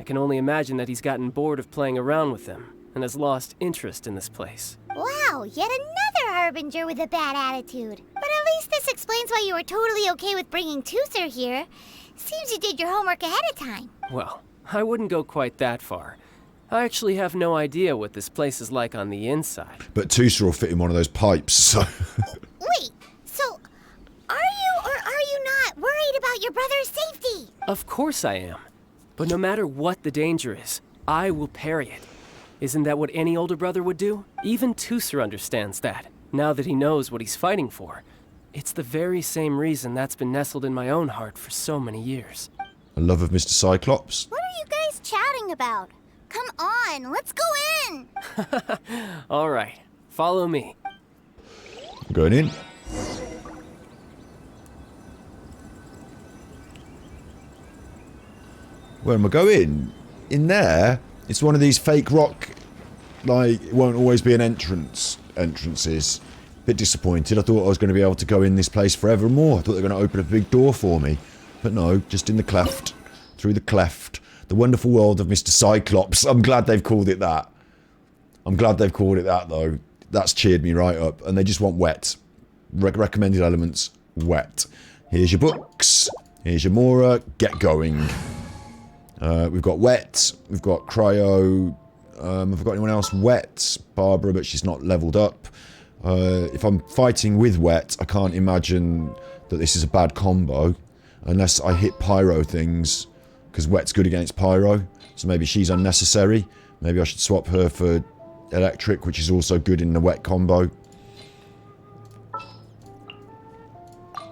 I can only imagine that he's gotten bored of playing around with them and has lost interest in this place. Wow, yet another Harbinger with a bad attitude. But at least this explains why you were totally okay with bringing Tucer here. Seems you did your homework ahead of time. Well, I wouldn't go quite that far. I actually have no idea what this place is like on the inside. But Tucer will fit in one of those pipes, so... Wait, so are you or are you not worried about your brother's safety? Of course I am. But no matter what the danger is, I will parry it. Isn't that what any older brother would do? Even Tucer understands that, now that he knows what he's fighting for. It's the very same reason that's been nestled in my own heart for so many years. A love of Mr. Cyclops. What are you guys chatting about? Come on, let's go in! All right, follow me. I'm going in. Where am I going? In there? It's one of these fake rock, like, it won't always be an entrances. Bit disappointed. I thought I was going to be able to go in this place forevermore. I thought they were going to open a big door for me. But no, just in the cleft. Through the cleft. The wonderful world of Mr. Cyclops. I'm glad they've called it that. I'm glad they've called it that, though. That's cheered me right up. And they just want wet. Recommended elements, wet. Here's your books. Here's your Mora. Get going. We've got wet. We've got cryo. Have I got anyone else? Wet. Barbara, but she's not leveled up. If I'm fighting with wet, I can't imagine that this is a bad combo. Unless I hit pyro things. Because wet's good against pyro. So maybe she's unnecessary. Maybe I should swap her for electric, which is also good in the wet combo.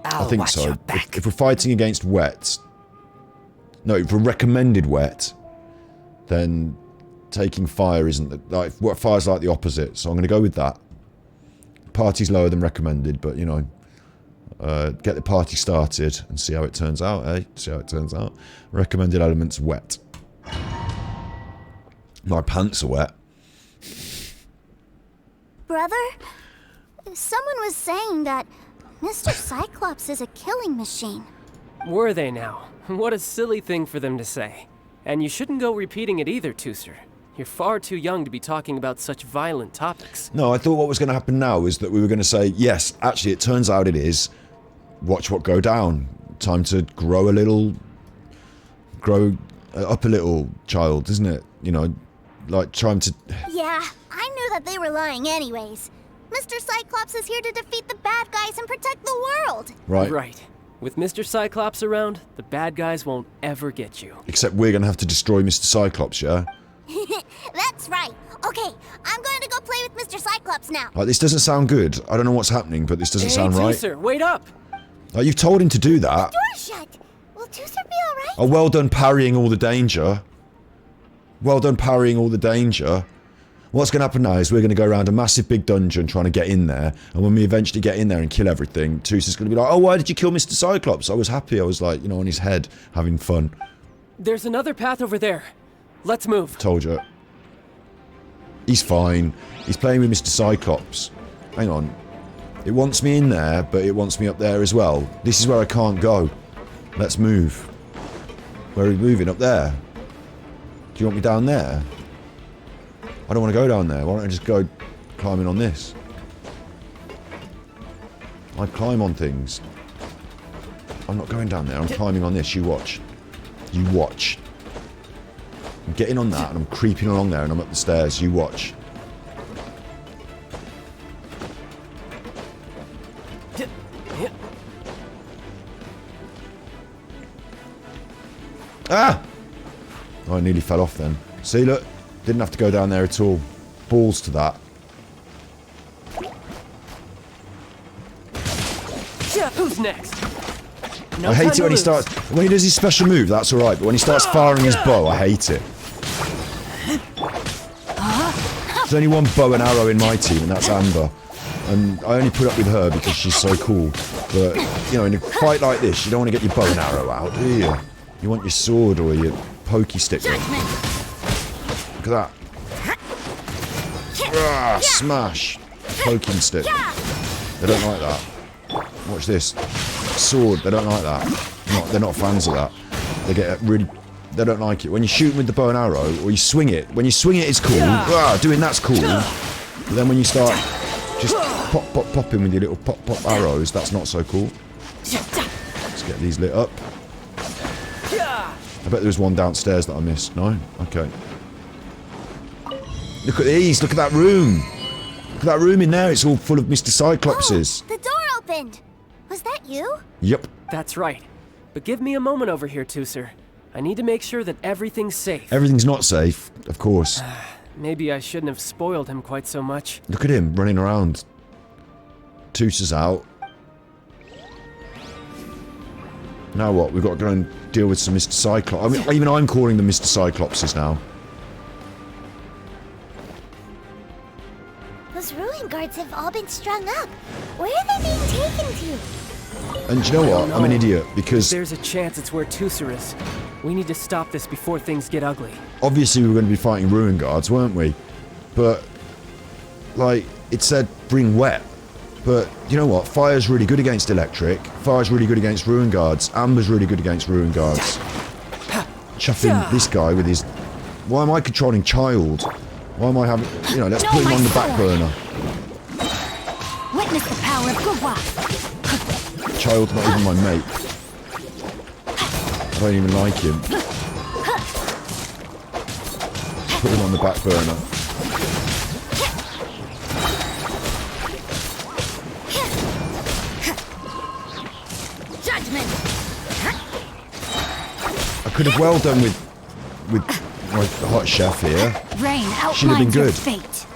I think so. If we're fighting against wet... No, if we're recommended wet, then taking fire isn't... Like, fire's like the opposite, so I'm going to go with that. Party's lower than recommended, but, you know... get the party started and see how it turns out, eh? See how it turns out. Recommended elements, wet. My pants are wet. Brother? Someone was saying that Mr. Cyclops is a killing machine. Were they now? What a silly thing for them to say. And you shouldn't go repeating it either, Tucer. You're far too young to be talking about such violent topics. No, I thought what was going to happen now is that we were going to say, yes, actually it turns out it is. Watch what go down. Time to grow a little... Grow up a little, child, isn't it? You know, like trying to... Yeah, I knew that they were lying anyways. Mr. Cyclops is here to defeat the bad guys and protect the world. Right. Right. With Mr. Cyclops around, the bad guys won't ever get you. Except we're going to have to destroy Mr. Cyclops, yeah? That's right. Okay, I'm going to go play with Mr. Cyclops now. Like, this doesn't sound good. I don't know what's happening, but this doesn't sound right. Tucer, wait up! Like, you've told him to do that. The door's shut. Will Tucer be alright? Oh, well done parrying all the danger. Well done parrying all the danger. What's going to happen now is we're going to go around a massive big dungeon trying to get in there, and when we eventually get in there and kill everything, Tucer's going to be like, oh, why did you kill Mr. Cyclops? I was happy. I was like, you know, on his head, having fun. There's another path over there. Let's move. Told you. He's fine. He's playing with Mr. Cyclops. Hang on. It wants me in there, but it wants me up there as well. This is where I can't go. Let's move. Where are we moving? Up there? Do you want me down there? I don't want to go down there. Why don't I just go climbing on this? I climb on things. I'm not going down there. I'm climbing on this. You watch. You watch. I'm getting on that and I'm creeping along there and I'm up the stairs. You watch. Ah! Oh, I nearly fell off then. See, look. Didn't have to go down there at all. Balls to that. Who's next? I hate it when he starts... When he does his special move, that's alright. But when he starts firing his bow, I hate it. There's only one bow and arrow in my team, and that's Amber. And I only put up with her because she's so cool. But, you know, in a fight like this, you don't want to get your bow and arrow out, do you? You want your sword or your pokey stick. Look at that. Smash. Poking stick. They don't like that. Watch this. Sword. They don't like that. They're not fans of that. They get really... They don't like it. When you shoot them with the bow and arrow, or you swing it. When you swing it, it's cool. Doing that's cool. But then when you start just popping with your little pop arrows, that's not so cool. Let's get these lit up. I bet there's one downstairs that I missed. No? Okay. Look at these. Look at that room. Look at that room in there. It's all full of Mr. Cyclopses. The door opened. Was that you? Yep. That's right. But give me a moment over here, Tucer. I need to make sure that everything's safe. Everything's not safe, of course. Maybe I shouldn't have spoiled him quite so much. Look at him running around. Tucer's out. Now what? We've got to go and deal with some Mr. Cyclops. I mean, even I'm calling them Mr. Cyclopses now. Those ruin guards have all been strung up. Where are they being taken to? And do you know what? I'm an idiot because There's a chance it's where Tucer is. We need to stop this before things get ugly. obviously we were going to be fighting ruin guards, weren't we? But like it said, bring wet. But you know what? Fire's really good against electric. Fire's really good against ruin guards. Amber's really good against ruin guards. Chuffing this guy with his. Why am I controlling Childe? Why am I having? You know, let's put him on the back burner. Witness the power of Gugwa. Childe's not even my mate. I don't even like him. Put him on the back burner. Judgment. I could have well done with my hot chef here. Rain Should have been outlines your good. fate.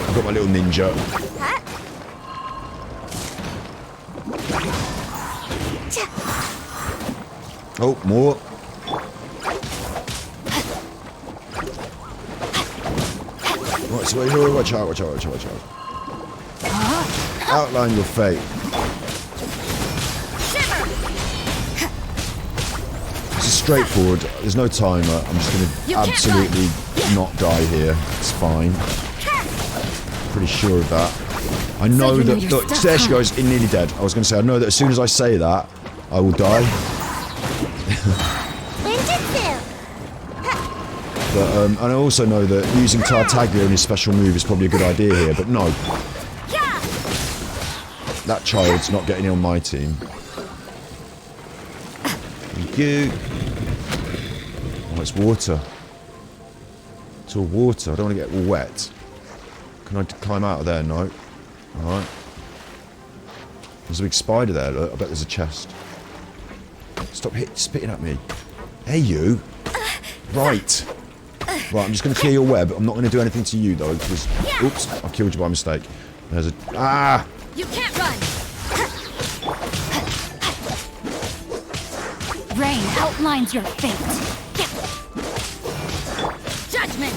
I've got my little ninja. Oh, more. Right, so watch out, watch out, watch out, watch out. Outline your fate. This is straightforward. There's no timer. I'm just going to absolutely not die here. It's fine. Pretty sure of that. I know that. Look, there she goes. In nearly dead. I was going to say. I know that as soon as I say that, I will die. But and I also know that using Tartaglia in his special move is probably a good idea here. But no. That child's not getting on my team. Thank you. Oh, it's water. It's all water. I don't want to get all wet. Can I climb out of there? No. Alright. There's a big spider there. Look. I bet there's a chest. Stop spitting at me. Hey, you. Right. Right, I'm just going to clear your web. I'm not going to do anything to you, though, because... Oops, I killed you by mistake. There's a... Ah! You can't run. Rain outlines your fate. Judgment.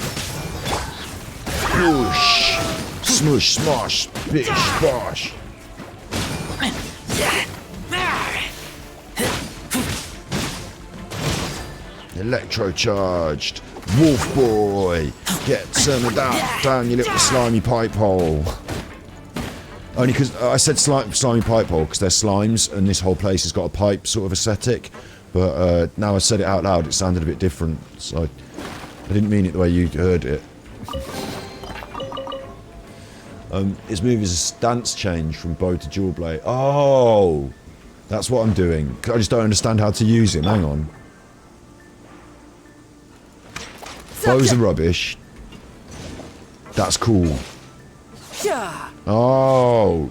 Whoosh! Smush, smosh, bish, bosh. Electro-charged. Wolf boy! Get some of that down your little slimy pipe hole. Only because I said slimy pipe hole because they're slimes and this whole place has got a pipe sort of aesthetic. But now I said it out loud, it sounded a bit different. So I didn't mean it the way you heard it. His move is a stance change from bow to dual blade. Oh! That's what I'm doing. I just don't understand how to use him. Hang on. Bows are rubbish. That's cool. Oh.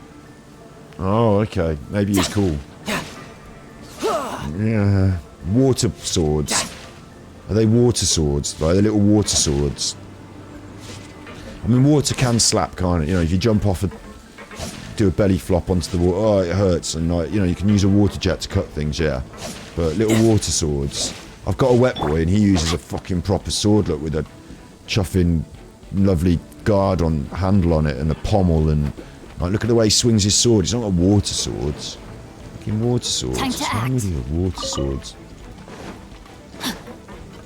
Oh, okay. Maybe he's cool. Yeah. Water swords. Are they water swords? Like, they're little water swords. I mean, water can slap, can't it? You know, if you jump off and do a belly flop onto the water, oh, it hurts. And, like, you know, you can use a water jet to cut things, yeah. But little water swords. I've got a wet boy, and he uses a fucking proper sword, look, with a chuffing, lovely guard on handle on it, and a pommel, and like, look at the way he swings his sword. He's not got water swords. Fucking water swords. Time to act. Really, water swords.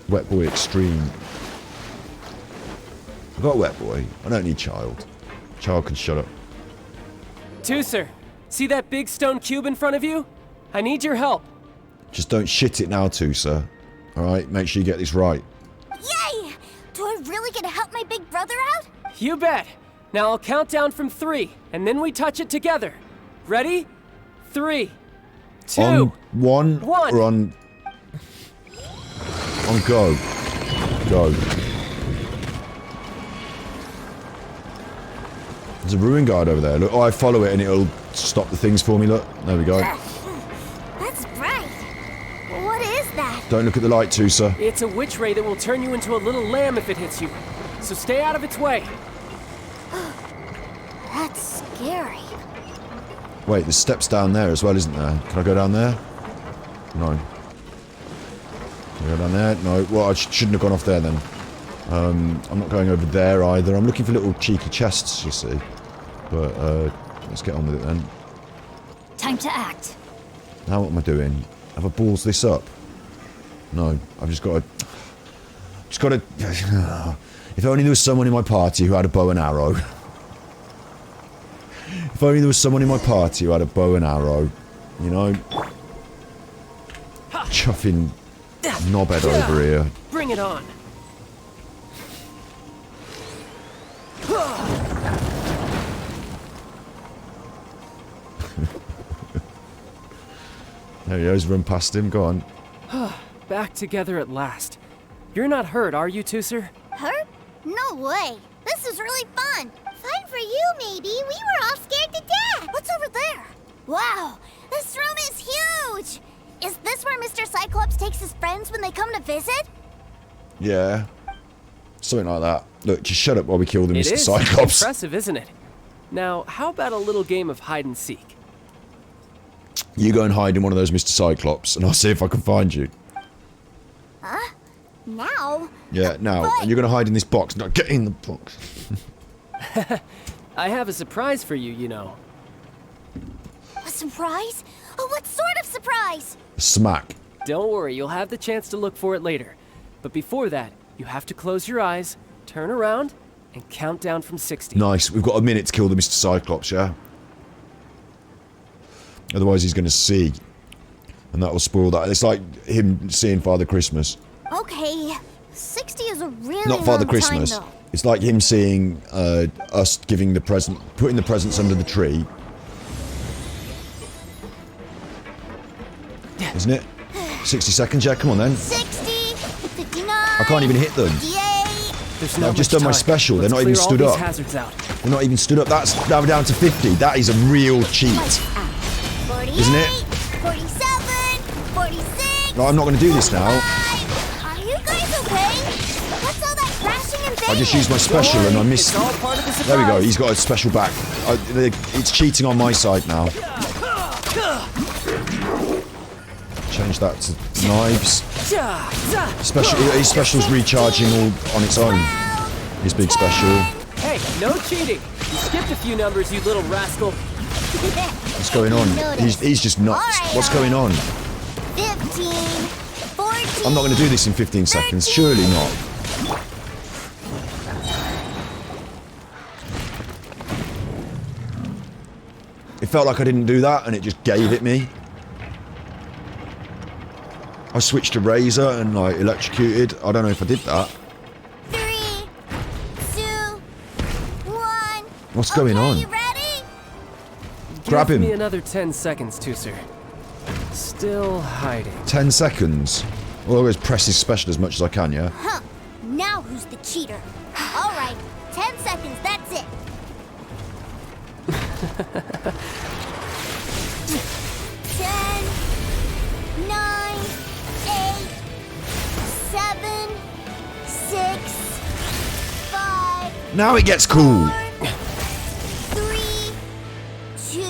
Wet boy extreme. I've got a wet boy. I don't need Childe. Childe can shut up. Tucer, see that big stone cube in front of you? I need your help. Just don't shit it now, Tucer. Alright, make sure you get this right. Yay! Do I really get to help my big brother out? You bet. Now I'll count down from 3, and then we touch it together. Ready? 3, 2, On one, or on go. Go. There's a ruin guard over there. Look, oh, I follow it and it'll stop the things for me. Look, there we go. That's bright. What is Don't look at the light, Tucer. It's a witch ray that will turn you into a little lamb if it hits you. So stay out of its way. That's scary. Wait, there's steps down there as well, isn't there? Can I go down there? No. Can I go down there? No. Well, I shouldn't have gone off there then. I'm not going over there either. I'm looking for little cheeky chests, you see. But, let's get on with it then. Time to act. Now what am I doing? Have I balls this up? No. I've just got to... Just got to... If only there was someone in my party who had a bow and arrow. If only there was someone in my party who had a bow and arrow. You know? Chuffing knobhead over here. Bring it on. There he goes, run past him, go on. Back together at last. You're not hurt, are you, Tucer? Hurt? No way. This is really fun. Fun for you, maybe. We were all scared to death. What's over there? Wow, this room is huge. Is this where Mr. Cyclops takes his friends when they come to visit? Yeah. Something like that. Look, just shut up while we kill the It Mr. is Cyclops. impressive, isn't it? Now, how about a little game of hide and seek? You go and hide in one of those Mr. Cyclops, and I'll see if I can find you. Huh? Now? Yeah, now. And you're going to hide in this box. Now get in the box. I have a surprise for you, you know. A surprise? Oh, what sort of surprise? Smack. Don't worry, you'll have the chance to look for it later. But before that, you have to close your eyes, turn around, and count down from 60. Nice. We've got a minute to kill the Mr. Cyclops, yeah? Otherwise he's going to see. And that will spoil that. It's like him seeing Father Christmas. Okay, 60 is a really Not Father long Christmas. time, though. It's like him seeing us giving the present, putting the presents under the tree. Isn't it? 60 seconds, yeah? Come on then. 60, 59, I can't even hit them. 58. I've just done my special. They're not even stood up. They're not even stood up. That's now we're down to 50. That is a real cheat. 48, Isn't it? 47, 46. No, I'm not going to do this now. Are you guys okay? What's all that crashing and banging? I just used my special and I missed. There we go. He's got a special back. It's cheating on my side now. Change that to knives. His special's recharging all on its own. His big special. Hey, no cheating. You skipped a few numbers, you little rascal. What's going on? He's just nuts. What's going on? 15, 14. I'm not going to do this in 15 seconds. Surely not. It felt like I didn't do that and it just gave it me. I switched to Razor and like electrocuted. I don't know if I did that. 3, 2, 1. What's going on? You ready? Grab him. Give me another 10 seconds, Tucer. Still hiding. 10 seconds. Well, I'll always press his special as much as I can, yeah? Huh. Now who's the cheater? All right, 10 seconds, that's it. 10, 9, 8, 7, 6, 5. Now it gets cool. 3, 2,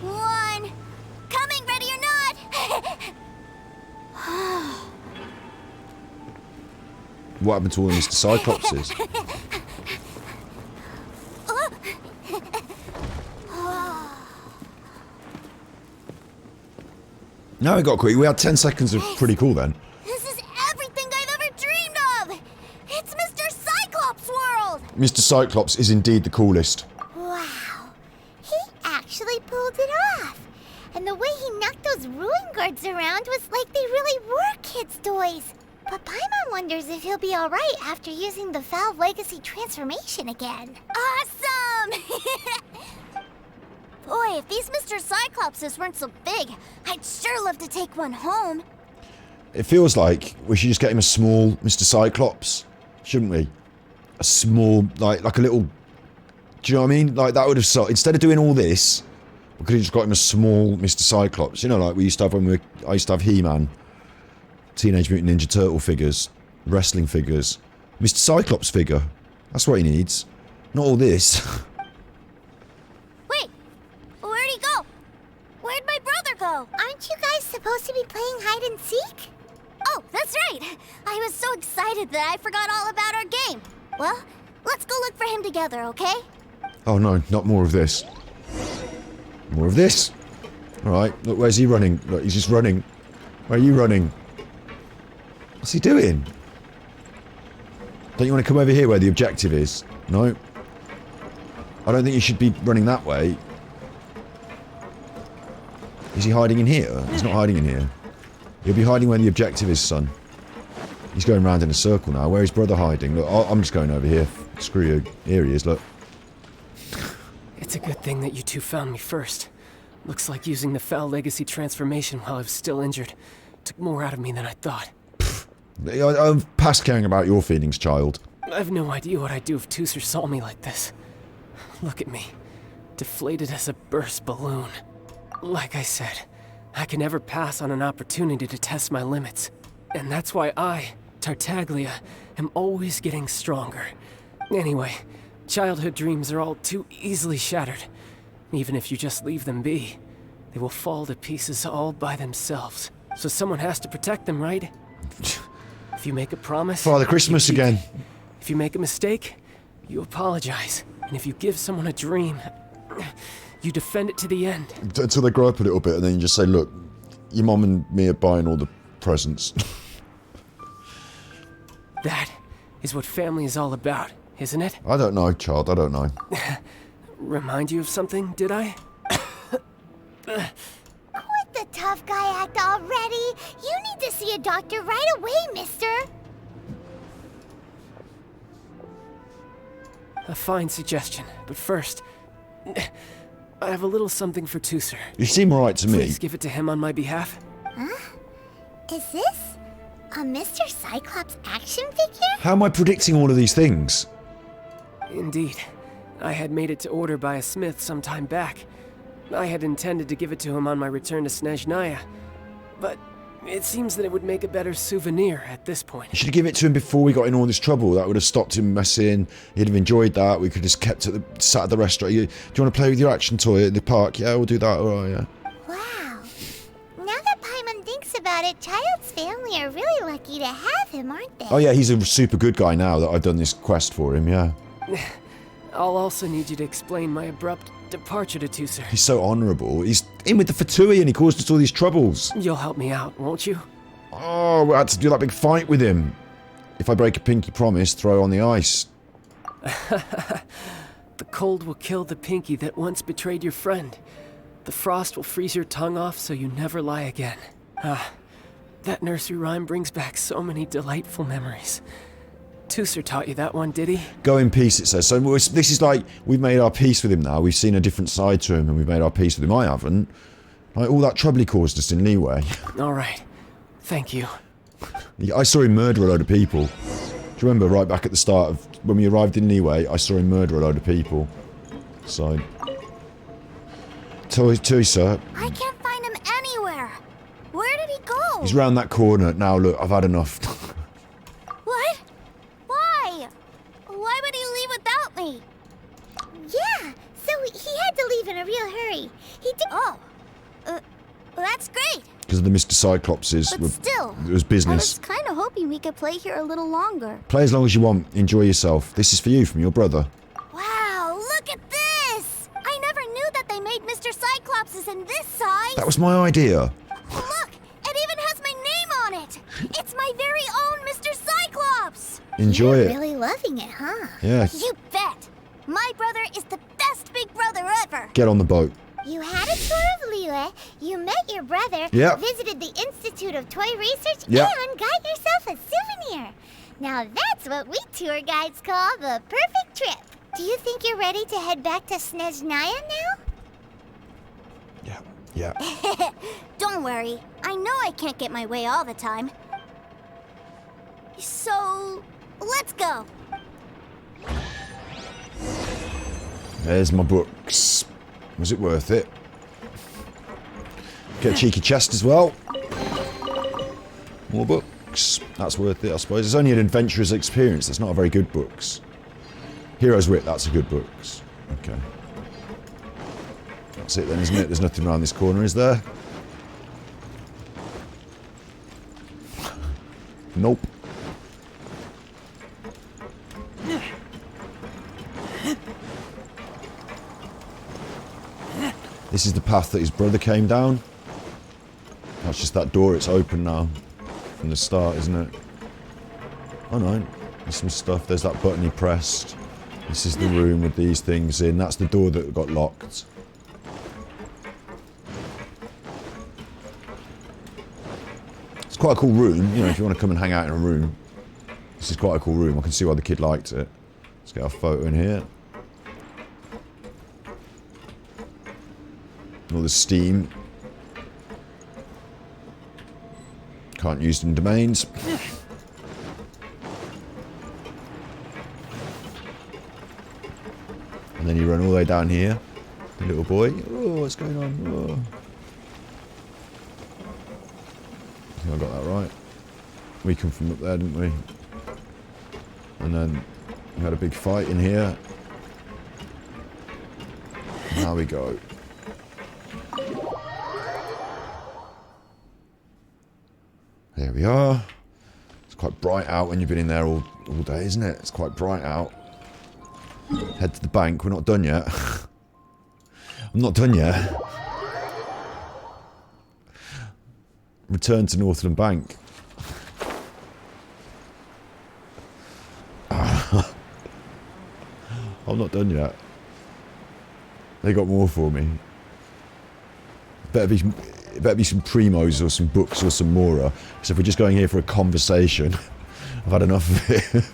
1. Coming, ready or not? What happened to all the Mr. Cyclopses? Now it got quick. We had 10 seconds of pretty cool then. This is everything I've ever dreamed of! It's Mr. Cyclops' world! Mr. Cyclops is indeed the coolest. Wow, he actually pulled it off. And the way he knocked those ruin guards around was like they really were kids' toys. But Paimon wonders if he'll be alright after using the Valve Legacy transformation again. Awesome! Boy, if these Mr. Cyclopses weren't so big, I'd sure love to take one home. It feels like we should just get him a small Mr. Cyclops, shouldn't we? A small, like a little... Do you know what I mean? Like, that would have... Instead of doing all this, We could have just got him a small Mr. Cyclops. You know, like we used to have when I used to have He-Man, Teenage Mutant Ninja Turtle figures, wrestling figures. Mr. Cyclops figure. That's what he needs. Not all this. Wait, where'd he go? Where'd my brother go? Aren't you guys supposed to be playing hide and seek? Oh, that's right. I was so excited that I forgot all about our game. Well, let's go look for him together, okay? Oh no, not more of this. More of this. Alright, look, where's he running? Look, he's just running. Where are you running? What's he doing? Don't you want to come over here where the objective is? No? I don't think you should be running that way. Is he hiding in here? He's not hiding in here. He'll be hiding where the objective is, son. He's going round in a circle now. Where is brother hiding? Look, I'm just going over here. Screw you. Here he is, look. It's a good thing that you two found me first. Looks like using the Foul Legacy transformation while I was still injured took more out of me than I thought. I'm past caring about your feelings, child. I've no idea what I'd do if Tucer saw me like this. Look at me. Deflated as a burst balloon. Like I said, I can never pass on an opportunity to test my limits. And that's why I, Tartaglia, am always getting stronger. Anyway, childhood dreams are all too easily shattered. Even if you just leave them be, they will fall to pieces all by themselves. So someone has to protect them, right? If you make a promise... Father Christmas again. If you make a mistake, you apologize. And if you give someone a dream, you defend it to the end. Until they grow up a little bit, and then you just say, look, your mom and me are buying all the presents. That is what family is all about, isn't it? I don't know, child, I don't know. Remind you of something, did I? Quit the tough guy act already. You need to see a doctor right away, mister. A fine suggestion, but first, I have a little something for Tucer. You seem alright to me. Please give it to him on my behalf. Huh? Is this a Mr. Cyclops action figure? How am I predicting all of these things? Indeed. I had made it to order by a smith some time back. I had intended to give it to him on my return to Snezhnaya, but it seems that it would make a better souvenir at this point. You should have given it to him before we got in all this trouble. That would have stopped him messing. He'd have enjoyed that. We could have just kept at sat at the restaurant. Do you want to play with your action toy at the park? Yeah, we'll do that. Alright, yeah. Wow. Now that Paimon thinks about it, Childe's family are really lucky to have him, aren't they? Oh yeah, he's a super good guy now that I've done this quest for him, yeah. I'll also need you to explain my abrupt departure to Tucer. He's so honourable. He's in with the Fatui and he caused us all these troubles. You'll help me out, won't you? Oh, we had to do that big fight with him. If I break a pinky promise, throw on the ice. The cold will kill the pinky that once betrayed your friend. The frost will freeze your tongue off so you never lie again. Ah, that nursery rhyme brings back so many delightful memories. Tucer taught you that one, did he? Go in peace, it says. So this is like, we've made our peace with him now. We've seen a different side to him and we've made our peace with him. I haven't. Like, all that trouble he caused us in Leeway. Alright. Thank you. I saw him murder a load of people. Do you remember right back at the start of when we arrived in Leeway, I saw him murder a load of people. So... Tucer. I can't find him anywhere. Where did he go? He's round that corner. Now look, I've had enough. What? Why? Why would he leave without me? Yeah, so he had to leave in a real hurry. He did. Oh. That's great. Because of the Mr. Cyclopses. But still, it was business. I was kind of hoping we could play here a little longer. Play as long as you want. Enjoy yourself. This is for you from your brother. Wow, look at this! I never knew that they made Mr. Cyclopses in this size. That was my idea. Look, it even has my name on it. It's my very own Mr. Cyclops. Enjoy You're it. Really loving it, huh? Yeah. You bet. My brother is the best big brother ever. Get on the boat. You had a tour of Liyue, you met your brother, Yep. visited the Institute of Toy Research, Yep. and got yourself a souvenir. Now that's what we tour guides call the perfect trip. Do you think you're ready to head back to Snezhnaya now? Yeah. Don't worry. I know I can't get my way all the time. So, let's go. There's my books. Was it worth it? Get a cheeky chest as well. More books. That's worth it, I suppose. It's only an adventurer's experience. That's not a very good books. Hero's Wit, that's a good books. Okay. That's it then, isn't it? There's nothing around this corner, is there? Nope. This is the path that his brother came down. That's just that door, it's open now. From the start, isn't it? Oh no, there's some stuff. There's that button he pressed. This is the room with these things in. That's the door that got locked. It's quite a cool room, you know, if you want to come and hang out in a room. This is quite a cool room. I can see why the kid liked it. Let's get our photo in here. All the steam. Can't use them domains. And then you run all the way down here. The little boy. Oh, what's going on? Oh. I think I got that right. We come from up there, didn't we? And then we had a big fight in here. And now we go. There we are. It's quite bright out when you've been in there all day, isn't it? It's quite bright out. Head to the bank. We're not done yet. I'm not done yet. Return to Northland Bank. I'm not done yet. They got more for me. Better be some primos or some books or some mora. Because if we're just going here for a conversation, I've had enough of it.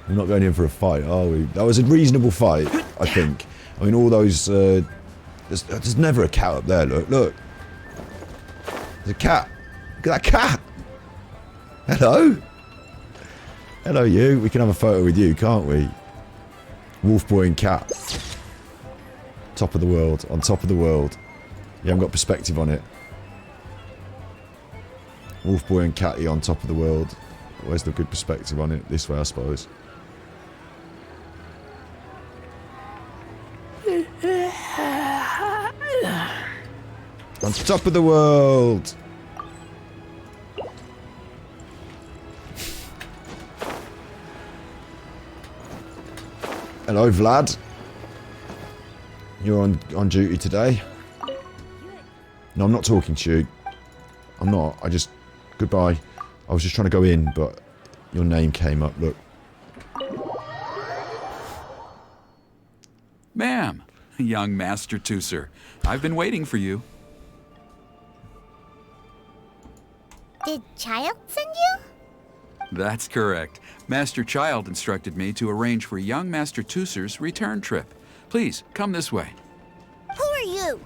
We're not going in for a fight, are we? That was a reasonable fight, I think. I mean, all those... there's never a cat up there, look. Look. There's a cat. Look at that cat. Hello. Hello, you. We can have a photo with you, can't we? Wolf boy and cat. Top of the world. On top of the world. You haven't got perspective on it. Wolf boy and catty on top of the world. Where's the good perspective on it? This way, I suppose. On top of the world. Hello, Vlad. You're on duty today. No, I'm not talking to you. I'm not. I just... Goodbye. I was just trying to go in, but your name came up. Look. Ma'am, young Master Tucer. I've been waiting for you. Did Childe send you? That's correct. Master Childe instructed me to arrange for young Master Tucer's return trip. Please, come this way. Who are you?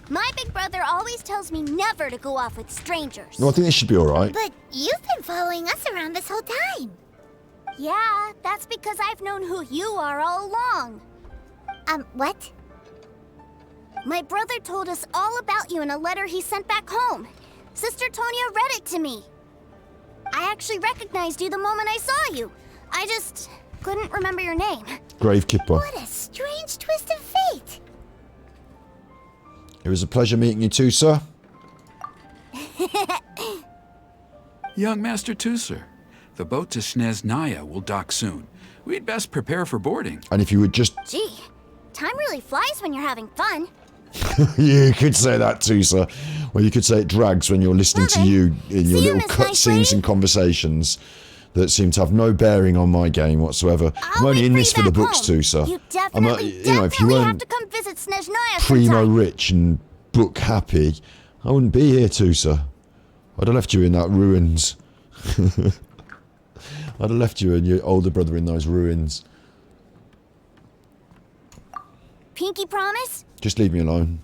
My big brother always tells me never to go off with strangers. No, I think this should be alright. But you've been following us around this whole time. Yeah, that's because I've known who you are all along. What? My brother told us all about you in a letter he sent back home. Sister Tonia read it to me. I actually recognized you the moment I saw you. I just couldn't remember your name. Gravekipper. What a strange twist of fate. It was a pleasure meeting you too, sir. Young Master Tucer, the boat to Snezhnaya will dock soon. We'd best prepare for boarding. And if you would just... Gee, time really flies when you're having fun. You could say that too, sir. Well, you could say it drags when you're listening to you in your little cutscenes and conversations that seem to have no bearing on my game whatsoever. I'm only in this for the books too, sir. You definitely if you weren't have to come visit Snezhnaya primo sometime. rich and book happy, I wouldn't be here too, sir. I'd have left you in that ruins. I'd have left you and your older brother in those ruins. Pinky promise? Just leave me alone.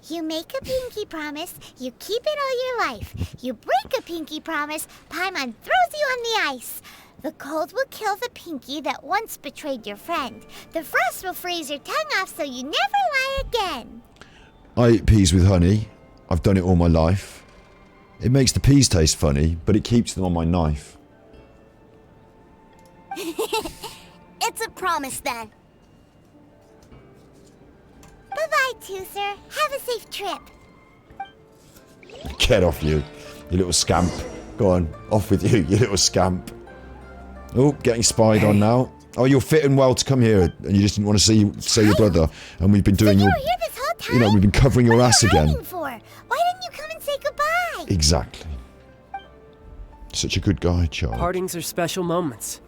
You make a pinky promise, you keep it all your life. You break a pinky promise, Paimon throws you on the ice. The cold will kill the pinky that once betrayed your friend. The frost will freeze your tongue off so you never lie again. I eat peas with honey. I've done it all my life. It makes the peas taste funny, but it keeps them on my knife. It's a promise then. Bye-bye, Tucer. Have a safe trip. Get off you little scamp. Go on, off with you little scamp. Oh, getting spied on now. Oh, you're fitting well to come here, and you just didn't want to see your brother. And we've been doing so your, you were here this whole time? you know, we've been covering your ass again. For? Why didn't you come and say goodbye? Exactly. Such a good guy, Childe. Partings are special moments.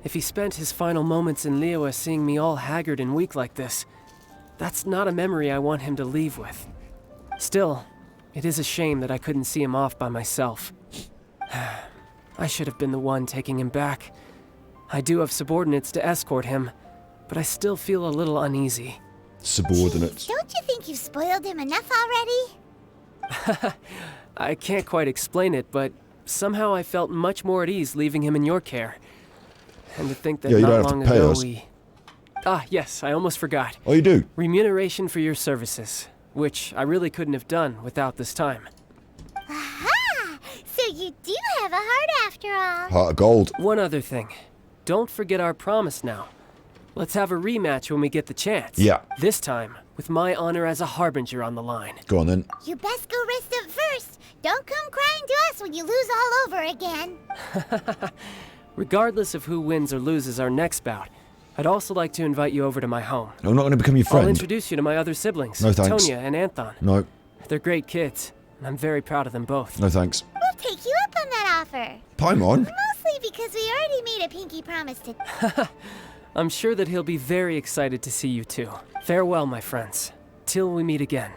If he spent his final moments in Liyue seeing me all haggard and weak like this, that's not a memory I want him to leave with. Still, it is a shame that I couldn't see him off by myself. I should have been the one taking him back. I do have subordinates to escort him, but I still feel a little uneasy. Subordinates. Don't you think you've spoiled him enough already? I can't quite explain it, but somehow I felt much more at ease leaving him in your care. And to think that Yeah, you not don't have long to pay ago us. we... Ah, yes, I almost forgot. Oh, you do? Remuneration for your services, which I really couldn't have done without this time. Aha! So you do have a heart after all. Heart of gold. One other thing. Don't forget our promise now. Let's have a rematch when we get the chance. Yeah. This time, with my honor as a harbinger on the line. Go on then. You best go rest up first. Don't come crying to us when you lose all over again. Regardless of who wins or loses our next bout, I'd also like to invite you over to my home. I'm not going to become your friend. I'll introduce you to my other siblings, No thanks. Tonya and Anthon. No. They're great kids, and I'm very proud of them both. No thanks. We'll take you up on that offer. Paimon? Mostly because we already made a pinky promise to... I'm sure that he'll be very excited to see you too. Farewell, my friends. Till we meet again.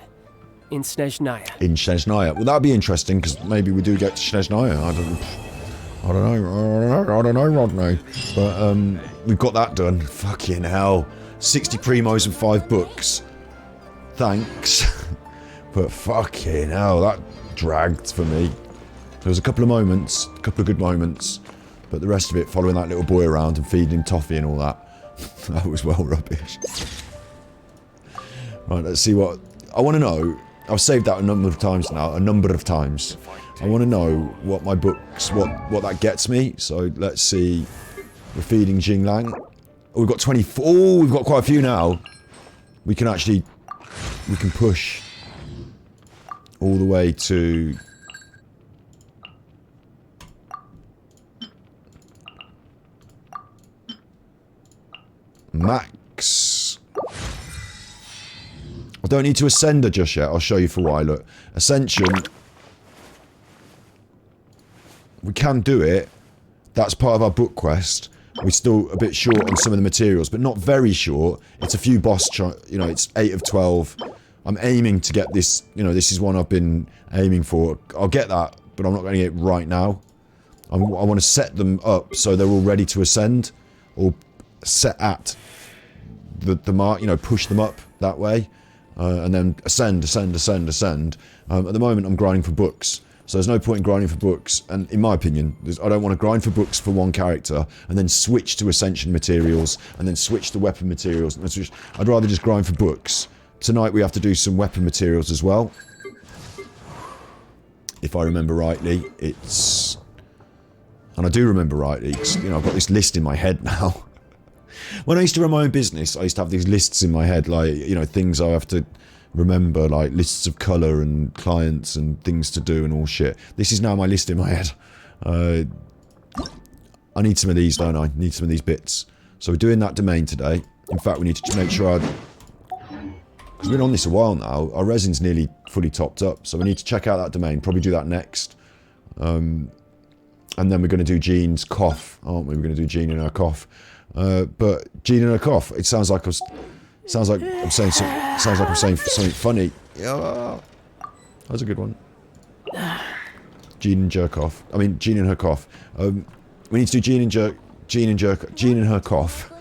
In Snezhnaya. In Snezhnaya. Well, that'd be interesting, because maybe we do get to Snezhnaya. I don't know, Rodney. But we've got that done. Fucking hell. 60 primos and 5 books. Thanks. But fucking hell, that dragged for me. There was a couple of moments, a couple of good moments, but the rest of it, following that little boy around and feeding him toffee and all that, that was well rubbish. Right, let's see what... I want to know... I've saved that a number of times now, a number of times. I want to know what my books, what that gets me. So let's see. We're feeding Jinglang. Oh, we've got 24. Oh, we've got quite a few now. We can actually... We can push all the way to... Max. I don't need to ascend her just yet. I'll show you for why. Look, Ascension. We can do it. That's part of our book quest. We're still a bit short on some of the materials, but not very short. It's a few boss, you know, it's 8 of 12. I'm aiming to get this, you know, this is one I've been aiming for. I'll get that, but I'm not going to get it right now. I want to set them up so they're all ready to ascend, or set at the mark, you know, push them up that way, and then ascend. At the moment, I'm grinding for books. So there's no point in grinding for books, and in my opinion, I don't want to grind for books for one character, and then switch to Ascension materials, and then switch to weapon materials. And switch. I'd rather just grind for books. Tonight we have to do some weapon materials as well. If I remember rightly, it's... And I do remember rightly, because, you know, I've got this list in my head now. When I used to run my own business, I used to have these lists in my head, like, you know, things I have to remember, like lists of colour and clients and things to do and all shit. This is now my list in my head. I need some of these, don't I? Need some of these bits. So we're doing that domain today. In fact, we need to make sure because we've been on this a while now. Our resin's nearly fully topped up, so we need to check out that domain. Probably do that next. And then we're going to do Jean's cough, aren't we? We're going to do Jean and her cough. But Jean and her cough. It sounds like I'm saying something funny. Yeah, that was a good one. Jean and jerk off. I mean, Jean and her cough. We need to do Jean and her cough.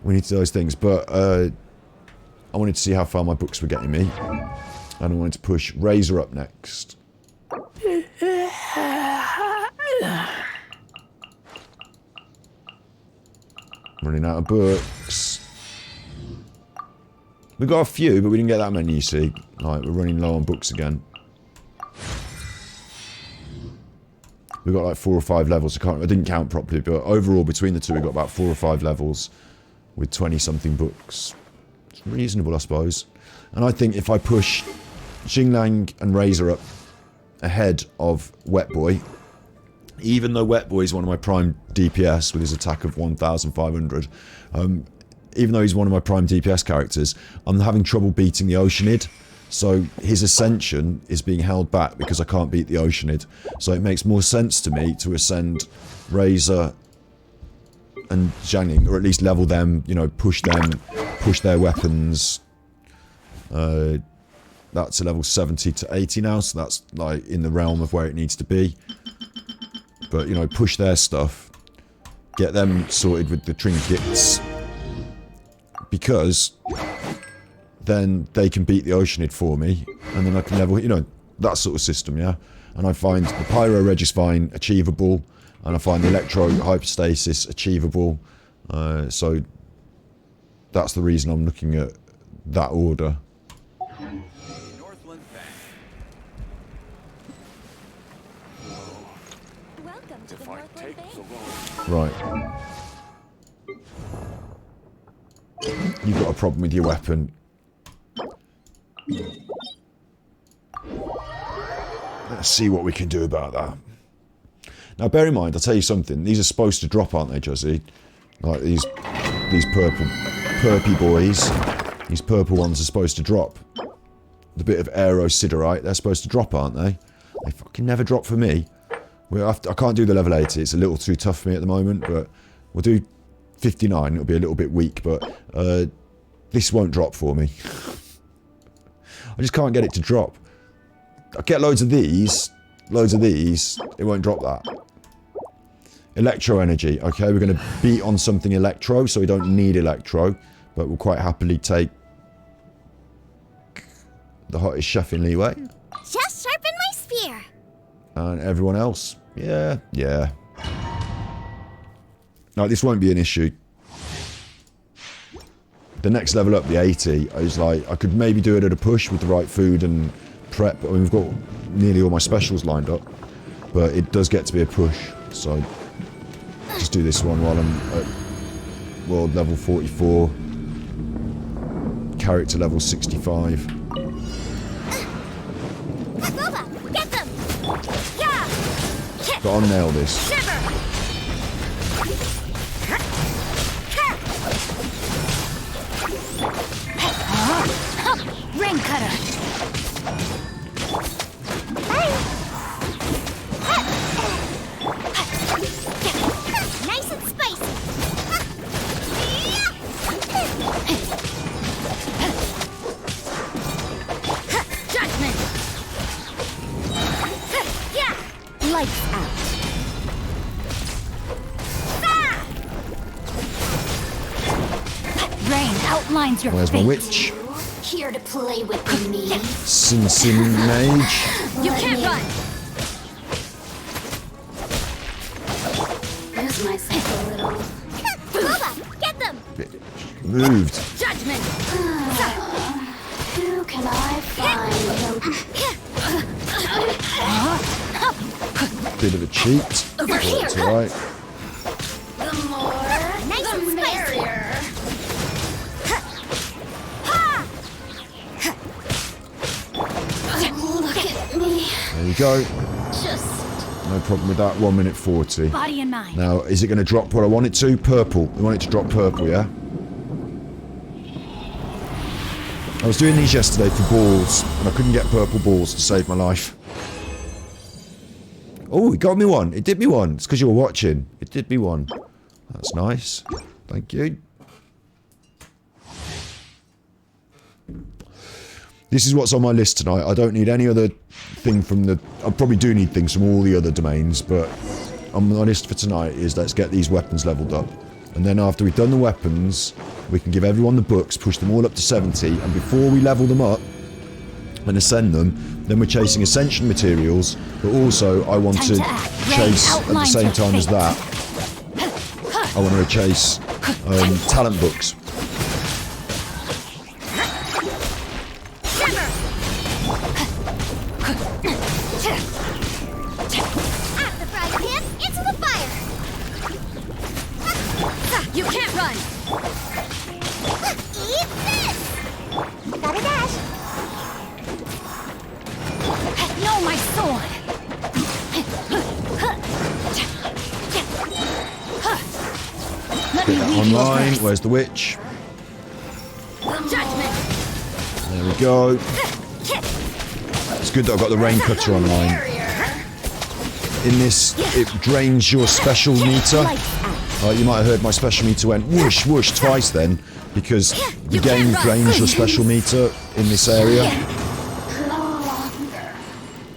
We need to do those things, but I wanted to see how far my books were getting me, and I wanted to push Razor up next. Running out of books. We got a few, but we didn't get that many, you see. Like, we're running low on books again. We got like 4 or 5 levels. I didn't count properly, but overall between the two we got about 4 or 5 levels with 20-something books. It's reasonable, I suppose. And I think if I push Xinglang and Razor up ahead of Wet Boy, even though Wet Boy is one of my prime DPS with his attack of 1,500, even though he's one of my prime DPS characters, I'm having trouble beating the Oceanid. So his ascension is being held back because I can't beat the Oceanid. So it makes more sense to me to ascend Razor and Zhangling, or at least level them, you know, push their weapons. That's a level 70 to 80 now, so that's like in the realm of where it needs to be. But, you know, push their stuff, get them sorted with the trinkets, because then they can beat the Oceanid for me, and then I can level, you know, that sort of system, yeah? And I find the Pyro Regis-Vine achievable, and I find the Electro Hyperstasis achievable, so that's the reason I'm looking at that order. Right. You've got a problem with your weapon. Let's see what we can do about that. Now bear in mind, I'll tell you something, these are supposed to drop, aren't they, Juzzy? Like these purpy boys, these purple ones are supposed to drop. The bit of aero siderite, they're supposed to drop, aren't they? They fucking never drop for me. I can't do the level 80, it's a little too tough for me at the moment, but we'll do 59, it'll be a little bit weak, but this won't drop for me. I just can't get it to drop. I get loads of these, it won't drop that. Electro energy, okay, we're going to beat on something electro, so we don't need electro, but we'll quite happily take the hottest chef in leeway. Just sharpen my spear. And everyone else, yeah. No, this won't be an issue. The next level up, the 80, is like, I could maybe do it at a push with the right food and prep. I mean, we've got nearly all my specials lined up, but it does get to be a push, so just do this one while I'm at world level 44, character level 65. Get them! Yeah! But I'll nail this. Rain cutter. Nice and spicy. Judgment. Yeah. Lights out. Rain outlines your Where's fate. my witch? Here to play with me. Sin Mage. You can't run. Lose myself a little. Boba, get them! Moved. Judgment. Who can I find? Bit of a cheat. Over here. That's alright. The more, nice the merrier. Look at me. There you go. Just No problem with that. 1 minute 40. body and mind. Now, is it going to drop what I want it to? Purple. We want it to drop purple, yeah? I was doing these yesterday for balls, and I couldn't get purple balls to save my life. Oh, it got me one. It did me one. It's because you were watching. It did me one. That's nice. Thank you. This is what's on my list tonight. I don't need any other thing from the... I probably do need things from all the other domains, but on my list for tonight is let's get these weapons leveled up. And then after we've done the weapons, we can give everyone the books, push them all up to 70, and before we level them up and ascend them, then we're chasing ascension materials, but also I want to chase, at the same time as that, I want to chase talent books. Out the frying pan, into the fire! You can't run! Eat this! Gotta dash! No, my sword! Let me Get that lead you online. first. Where's the witch? Judgment! There we go. It's good that I've got the rain cutter online. In this, it drains your special meter. You might have heard my special meter went whoosh whoosh twice then, because the game drains your special meter in this area.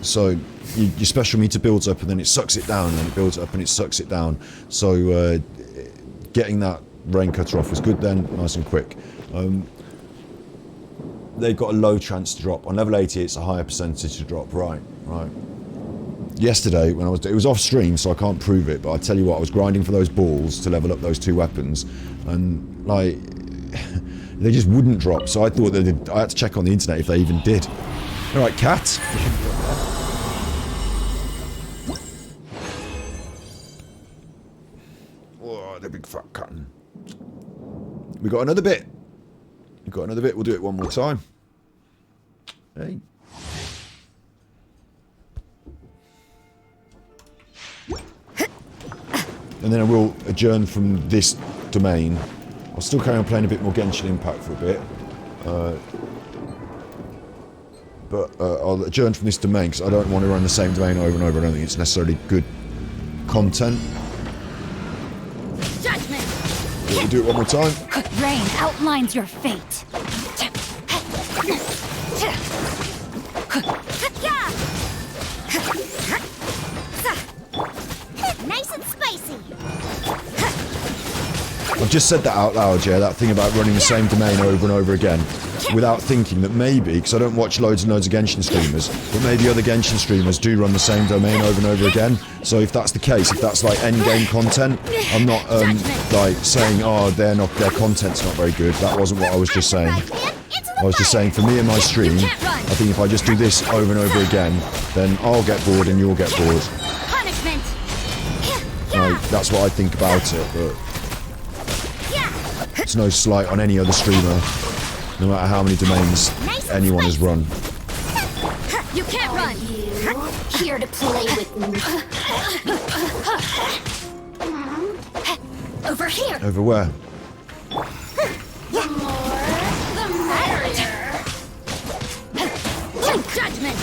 So your special meter builds up and then it sucks it down, and then it builds up and it sucks it down. So getting that rain cutter off was good then, nice and quick. They've got a low chance to drop. On level 80 it's a higher percentage to drop, right. Yesterday, when it was off stream, so I can't prove it, but I tell you what, I was grinding for those balls to level up those 2 weapons, and like, they just wouldn't drop, so I thought that I had to check on the internet if they even did. Alright, cat. Oh, the big fat cat. We got another bit. We'll do it one more time. Hey. And then I will adjourn from this domain. I'll still carry on playing a bit more Genshin Impact for a bit. But I'll adjourn from this domain because I don't want to run the same domain over and over. I don't think it's necessarily good content. Judgment! We'll do it one more time. Rain outlines your fate. Nice and spicy! I've just said that out loud, yeah, that thing about running the same domain over and over again, without thinking that maybe, because I don't watch loads and loads of Genshin streamers, but maybe other Genshin streamers do run the same domain over and over again. So if that's the case, if that's like end-game content, I'm not like saying, oh, their content's not very good. That wasn't what I was just saying. I was just saying, for me and my stream, I think if I just do this over and over again, then I'll get bored and you'll get bored. Punishment! That's what I think about it, but it's no slight on any other streamer, no matter how many domains anyone has run. You can't run! Here to play with me. Over here! Over where? Judgment!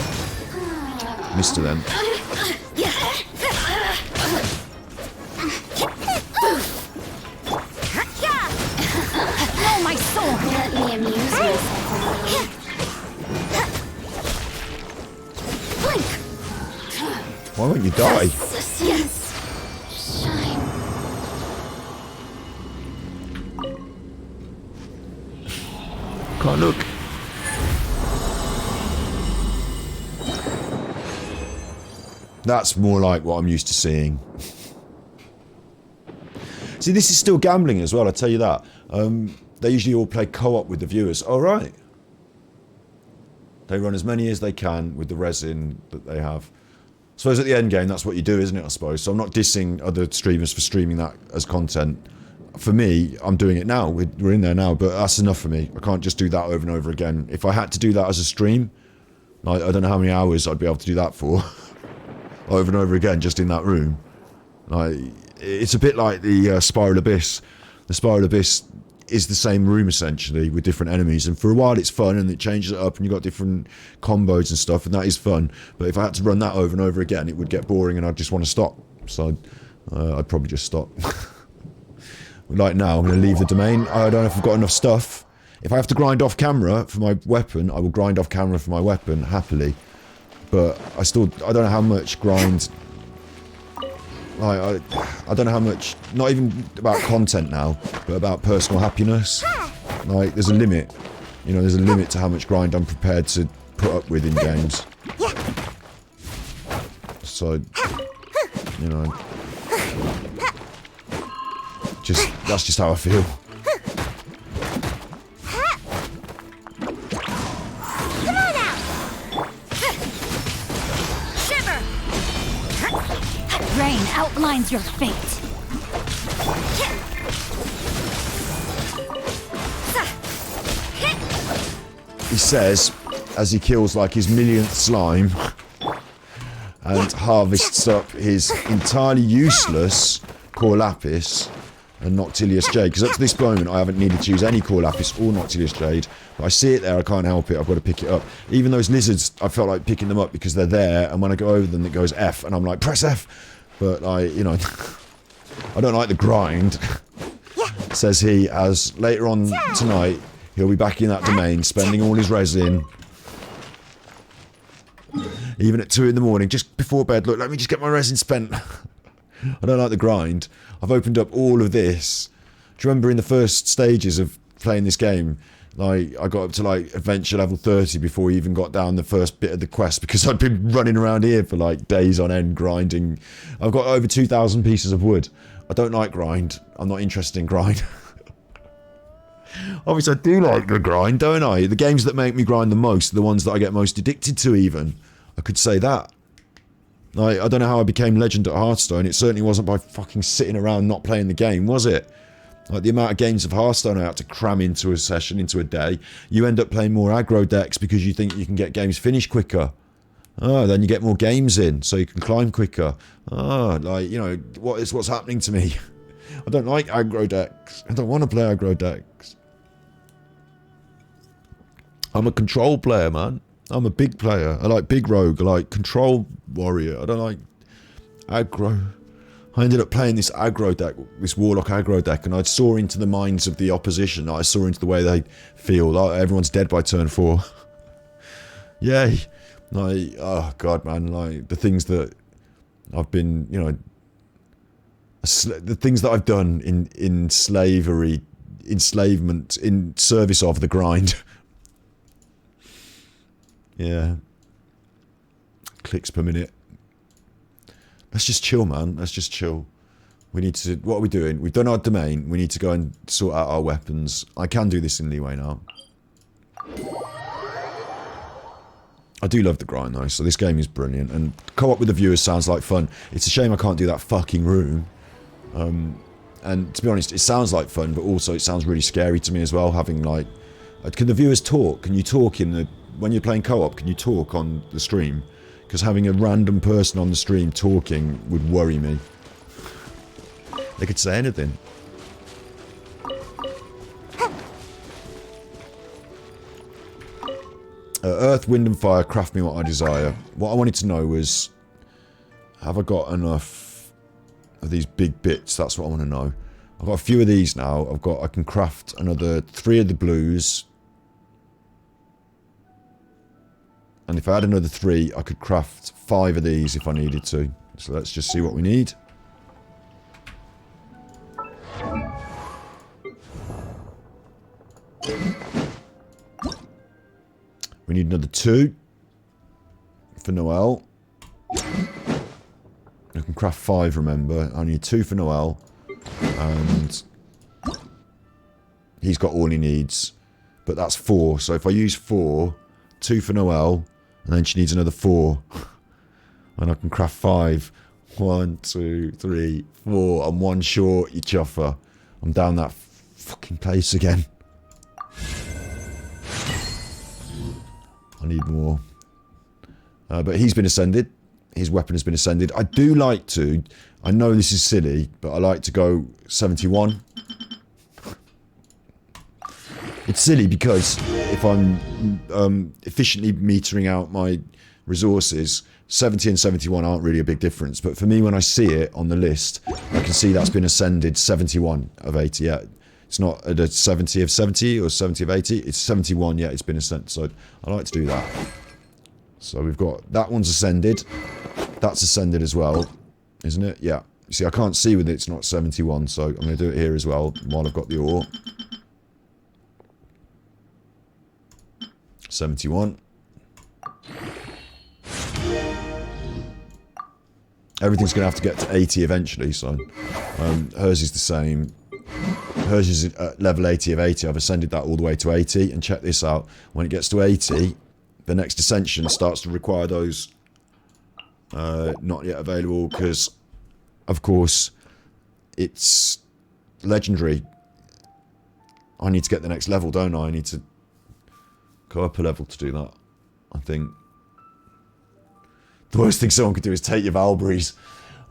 Missed her then. No, my soul! Let me amuse myself. Blink! Why won't you die? Yes. Shine. Can't look. That's more like what I'm used to seeing. See, this is still gambling as well, I tell you that. They usually all play co-op with the viewers. All right. They run as many as they can with the resin that they have. I suppose at the end game, that's what you do, isn't it, I suppose? So I'm not dissing other streamers for streaming that as content. For me, I'm doing it now. We're in there now, but that's enough for me. I can't just do that over and over again. If I had to do that as a stream, I don't know how many hours I'd be able to do that for. Over and over again, just in that room. It's a bit like the Spiral Abyss. The Spiral Abyss is the same room, essentially, with different enemies. And for a while, it's fun, and it changes it up, and you've got different combos and stuff, and that is fun. But if I had to run that over and over again, it would get boring, and I'd just want to stop. So I'd probably just stop. Like now, I'm going to leave the domain. I don't know if I've got enough stuff. If I have to grind off camera for my weapon, I will grind off camera for my weapon, happily. But I don't know how much grind... I don't know how much, not even about content now, but about personal happiness. Like, there's a limit. You know, there's a limit to how much grind I'm prepared to put up with in games. So, you know... That's just how I feel. Come on out! Shiver! Rain outlines your fate. He says, as he kills like his millionth slime and harvests up his entirely useless Core Lapis and Noctilius Jade, because up to this moment I haven't needed to use any Core Lapis or Noctilius Jade, but I see it there, I can't help it, I've got to pick it up. Even those lizards, I felt like picking them up because they're there, and when I go over them it goes F, and I'm like, press F! But I don't like the grind, says he, as later on tonight he'll be back in that domain, spending all his resin, even at 2 in the morning, just before bed. Look, let me just get my resin spent. I don't like the grind. I've opened up all of this. Do you remember in the first stages of playing this game, like, I got up to like adventure level 30 before we even got down the first bit of the quest, because I'd been running around here for like days on end grinding. I've got over 2,000 pieces of wood. I don't like grind. I'm not interested in grind. Obviously I do like the grind, don't I? The games that make me grind the most are the ones that I get most addicted to, even. I could say that. Like, I don't know how I became legend at Hearthstone. It certainly wasn't by fucking sitting around not playing the game, was it? Like, the amount of games of Hearthstone I had to cram into a session, into a day. You end up playing more aggro decks because you think you can get games finished quicker. Oh, then you get more games in, so you can climb quicker. Oh, like, you know, what's happening to me? I don't like aggro decks. I don't want to play aggro decks. I'm a control player, man. I'm a big player. I like big rogue. I like control warrior. I don't like aggro. I ended up playing this aggro deck, this warlock aggro deck, and I saw into the minds of the opposition. I saw into the way they feel. Like, everyone's dead by turn 4. Yay. Like, oh god, man. Like, the things that I've been, you know, the things that I've done in slavery, enslavement, in service of the grind. Yeah. Clicks per minute. Let's just chill, man. Let's just chill. We need to... What are we doing? We've done our domain. We need to go and sort out our weapons. I can do this in leeway now. I do love the grind, though, so this game is brilliant. And co-op with the viewers sounds like fun. It's a shame I can't do that fucking room. And to be honest, it sounds like fun, but also it sounds really scary to me as well, having, like... Can the viewers talk? Can you talk in the... When you're playing co-op, can you talk on the stream? Because having a random person on the stream talking would worry me. They could say anything. Earth, wind and fire, craft me what I desire. What I wanted to know was, have I got enough of these big bits? That's what I want to know. I've got a few of these now. I can craft another 3 of the blues. And if I had another 3, I could craft 5 of these if I needed to. So let's just see what we need. We need another 2 for Noel. I can craft 5, remember. I need 2 for Noel. And he's got all he needs. But that's 4. So if I use 4, 2 for Noel, and then she needs another 4. And I can craft 5. 1, 2, 3, 4. I'm 1 short, you chuffer. I'm down that fucking place again. I need more. But he's been ascended. His weapon has been ascended. I do like to... I know this is silly, but I like to go 71. It's silly because if I'm efficiently metering out my resources, 70 and 71 aren't really a big difference. But for me, when I see it on the list, I can see that's been ascended 71 of 80. Yeah, it's not at a 70 of 70 or 70 of 80. It's 71, yeah, it's been ascended. So I like to do that. So we've got... That one's ascended. That's ascended as well, isn't it? Yeah. You see, I can't see with it. It's not 71, so I'm going to do it here as well while I've got the ore. 71. Everything's going to have to get to 80 eventually, so hers is the same. hers is at level 80 of 80. I've ascended that all the way to 80. And check this out. When it gets to 80, the next ascension starts to require those not yet available because, of course, it's legendary. I need to get the next level, don't I? I need to go up a level to do that, I think. The worst thing someone could do is take your Valberries.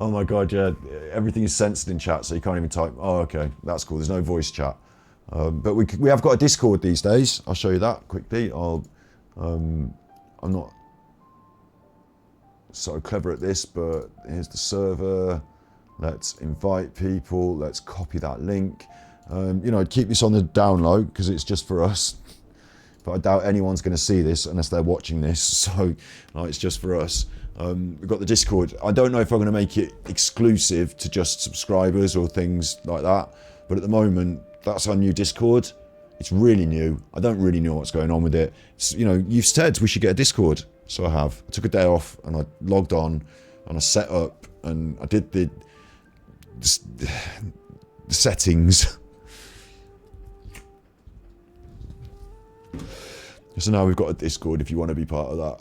Oh my god, yeah. Everything is censored in chat, so you can't even type. Oh, okay. That's cool. There's no voice chat. But we have got a Discord these days. I'll show you that quickly. I'm not so clever at this, but here's the server. Let's invite people. Let's copy that link. You know, keep this on the down low because it's just for us. But I doubt anyone's going to see this unless they're watching this. So it's just for us. We've got the Discord. I don't know if I'm going to make it exclusive to just subscribers or things like that. But at the moment, that's our new Discord. It's really new. I don't really know what's going on with it. It's, you know, you've said we should get a Discord. So I have. I took a day off and I logged on and I set up and I did the settings. So now we've got a Discord if you want to be part of that.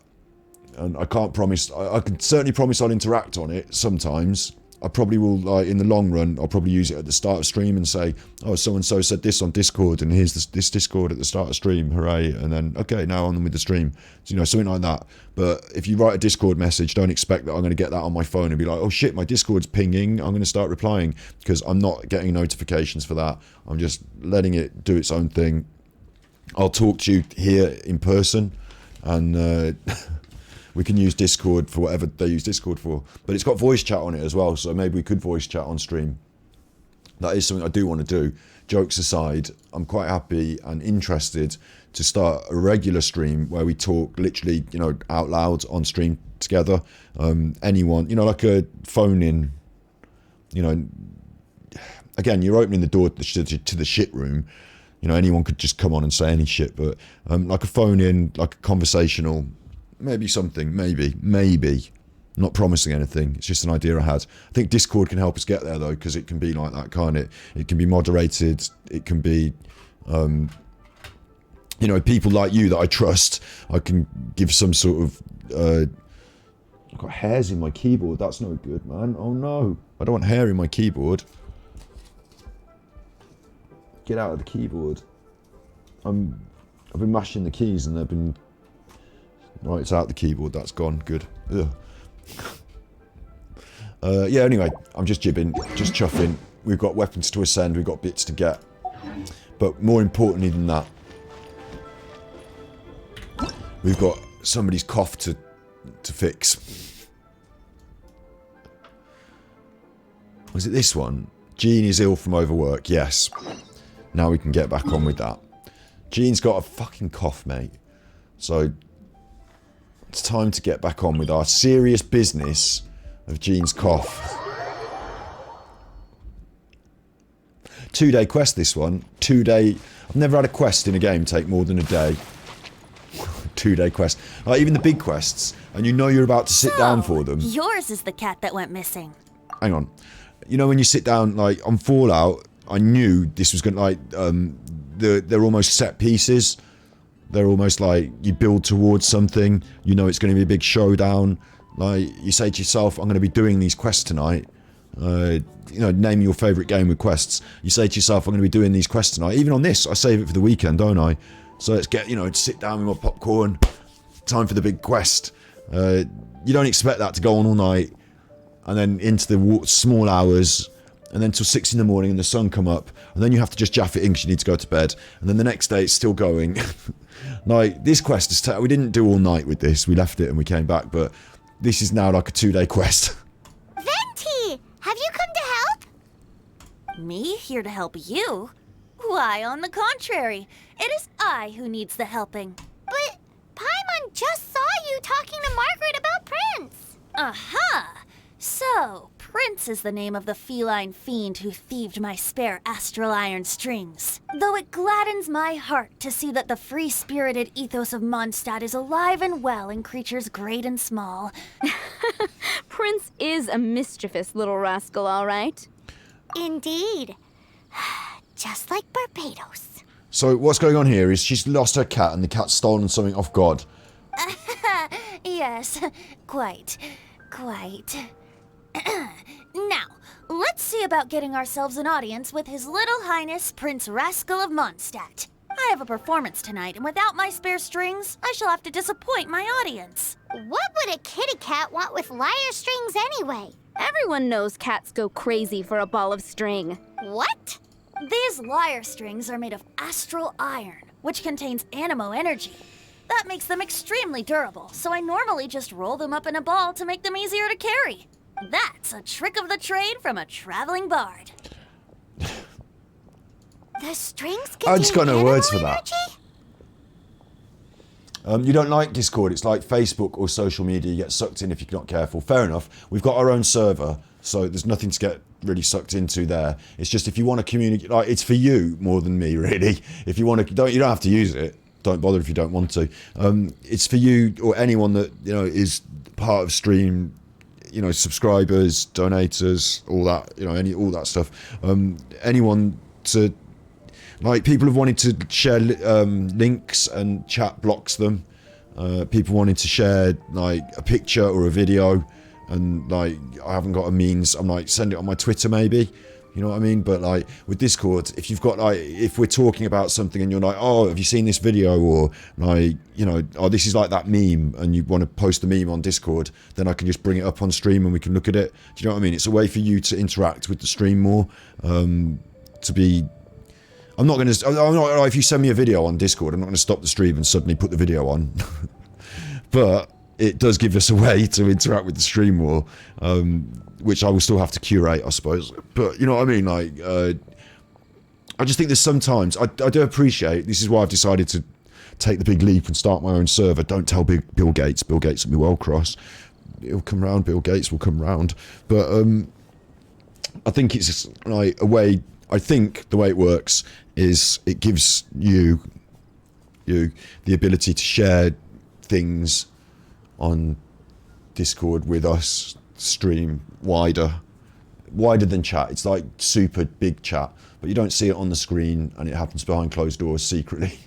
And I can't promise, I can certainly promise I'll interact on it sometimes. I probably will, like, in the long run, I'll probably use it at the start of stream and say, oh, so-and-so said this on Discord, and here's this Discord at the start of stream, hooray, and then, okay, now on with the stream. So, you know, something like that. But if you write a Discord message, don't expect that I'm going to get that on my phone and be like, oh shit, my Discord's pinging, I'm going to start replying, because I'm not getting notifications for that. I'm just letting it do its own thing. I'll talk to you here in person, and we can use Discord for whatever they use Discord for. But it's got voice chat on it as well, so maybe we could voice chat on stream. That is something I do want to do. Jokes aside, I'm quite happy and interested to start a regular stream where we talk literally, you know, out loud on stream together. Anyone, you know, like a phone-in, you know, again, you're opening the door to the shit room. You know, anyone could just come on and say any shit, but like a phone-in, like a conversational, maybe something, maybe. Not promising anything. It's just an idea I had. I think Discord can help us get there, though, because it can be like that, can't it? It can be moderated. It can be, you know, people like you that I trust. I can give some sort of... I've got hairs in my keyboard. That's no good, man. Oh, no. I don't want hair in my keyboard. Get out of the keyboard. I've been mashing the keys and they've been... Right, it's out the keyboard. That's gone. Good. Ugh. Yeah, anyway, I'm just jibbing, just chuffing. We've got weapons to ascend, we've got bits to get. But more importantly than that, we've got somebody's cough to fix. Was it this one? Jean is ill from overwork, yes. Now we can get back on with that. Jean's got a fucking cough, mate. So... it's time to get back on with our serious business of Jean's cough. 2-day quest, this one. 2-day... I've never had a quest in a game take more than a day. 2-day quest. Like, even the big quests, and you know you're about to sit down for them. Yours is the cat that went missing. Hang on. You know when you sit down, like, on Fallout, I knew this was going to, like, they're almost set pieces. They're almost like you build towards something, you know it's going to be a big showdown. Like, you say to yourself, I'm going to be doing these quests tonight. You know, name your favourite game with quests. You say to yourself, I'm going to be doing these quests tonight. Even on this, I save it for the weekend, don't I? So let's get, you know, sit down with my popcorn. Time for the big quest. You don't expect that to go on all night. And then into the small hours. And then till 6 in the morning and the sun come up. And then you have to just jaff it in because you need to go to bed. And then the next day it's still going. Like, this quest is... we didn't do all night with this. We left it and we came back. But this is now like a 2-day quest. Venti! Have you come to help? Me here to help you? Why, on the contrary, it is I who needs the helping. But Paimon just saw you talking to Margaret about Prince. Aha! So, Prince is the name of the feline fiend who thieved my spare astral iron strings. Though it gladdens my heart to see that the free-spirited ethos of Mondstadt is alive and well in creatures great and small. Prince is a mischievous little rascal, all right. Indeed. just like Barbados. So what's going on here is she's lost her cat and the cat's stolen something off God. Yes, quite. Now, let's see about getting ourselves an audience with His Little Highness Prince Rascal of Mondstadt. I have a performance tonight, and without my spare strings, I shall have to disappoint my audience. What would a kitty cat want with lyre strings anyway? Everyone knows cats go crazy for a ball of string. What? These lyre strings are made of astral iron, which contains animo energy. That makes them extremely durable, so I normally just roll them up in a ball to make them easier to carry. That's a trick of the trade from a traveling bard. The strings I just got no words for energy? that. You don't like Discord, it's like Facebook or social media, you get sucked in if you're not careful. Fair enough, we've got our own server, so there's nothing to get really sucked into there. It's just if you want to communicate, like, it's for you more than me, really. If you want to, you don't have to use it. Don't bother if you don't want to. It's for you or anyone that, you know, is part of stream, you know, subscribers, donators, all that, you know, all that stuff. Anyone to, like, people have wanted to share links and chat blocks them. People wanted to share, like, a picture or a video, and, like, I haven't got a means. I'm like, send it on my Twitter maybe. You know what I mean? But, like, with Discord, if you've got, like, if we're talking about something and you're like, oh, have you seen this video? Or, like, you know, oh, this is like that meme, and you want to post the meme on Discord, then I can just bring it up on stream and we can look at it. Do you know what I mean? It's a way for you to interact with the stream more. To be... I'm not, if you send me a video on Discord, I'm not going to stop the stream and suddenly put the video on. But it does give us a way to interact with the stream more. Which I will still have to curate, I suppose. But, you know what I mean? Like, I just think there's sometimes... I do appreciate... This is why I've decided to take the big leap and start my own server. Don't tell Bill Gates. Bill Gates will be well cross. He'll come round. Bill Gates will come round. But I think it's just, like, a way... I think the way it works is it gives you the ability to share things on Discord with us, stream wider than chat. It's like super big chat, but you don't see it on the screen, and it happens behind closed doors secretly.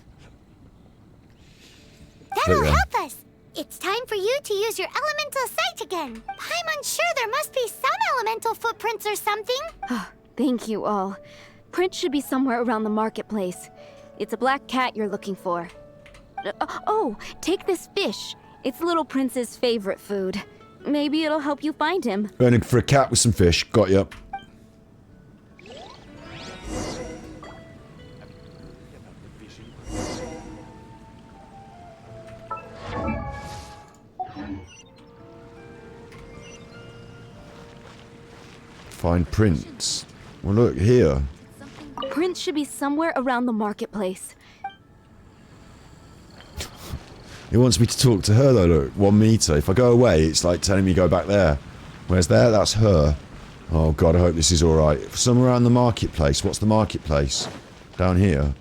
That'll help us. It's time for you to use your elemental sight again. I'm unsure, there must be some elemental footprints or something. Thank you all. Prince should be somewhere around the marketplace. It's a black cat you're looking for. Oh, take this fish. It's Little Prince's favorite food. Maybe it'll help you find him. Burning for a cat with some fish. Got ya. Find Prince. Well, look, here. Prince should be somewhere around the marketplace. He wants me to talk to her, though, look. 1 meter. If I go away, it's like telling me go back there. Where's there? That's her. Oh, God, I hope this is alright. Somewhere around the marketplace. What's the marketplace? Down here.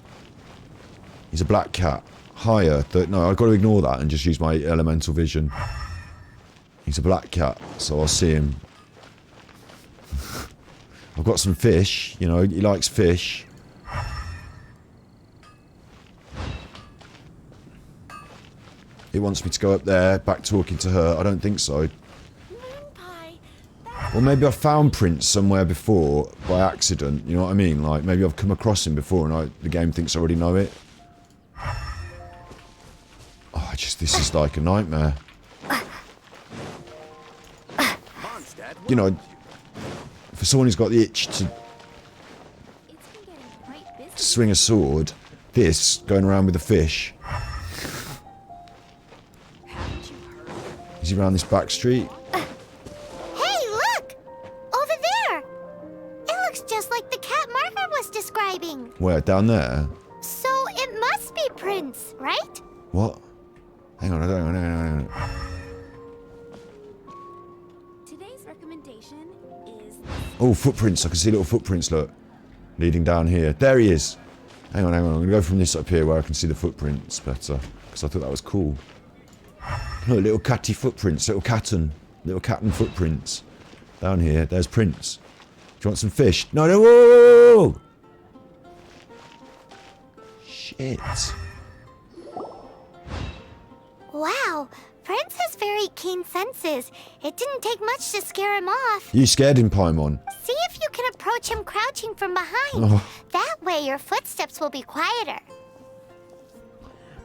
He's a black cat. Higher. No, I've got to ignore that and just use my elemental vision. He's a black cat, so I'll see him. I've got some fish. You know, he likes fish. It wants me to go up there, back talking to her. I don't think so. Or maybe I found Prince somewhere before by accident. You know what I mean? Like, maybe I've come across him before and the game thinks I already know it. Oh, this is like a nightmare. You know, for someone who's got the itch to swing a sword, this, going around with a fish. Is he around this back street? Hey, look! Over there! It looks just like the cat Margaret was describing. Where? Down there? So it must be Prince, right? What? Hang on. Today's recommendation is... Oh, footprints. I can see little footprints, look. Leading down here. There he is. Hang on. I'm going to go from this up here where I can see the footprints better. Because I thought that was cool. Look, little catty footprints, little cat and footprints. Down here, there's Prince. Do you want some fish? No, whoa! Shit. Wow, Prince has very keen senses. It didn't take much to scare him off. You scared him, Paimon? See if you can approach him crouching from behind. Oh. That way your footsteps will be quieter.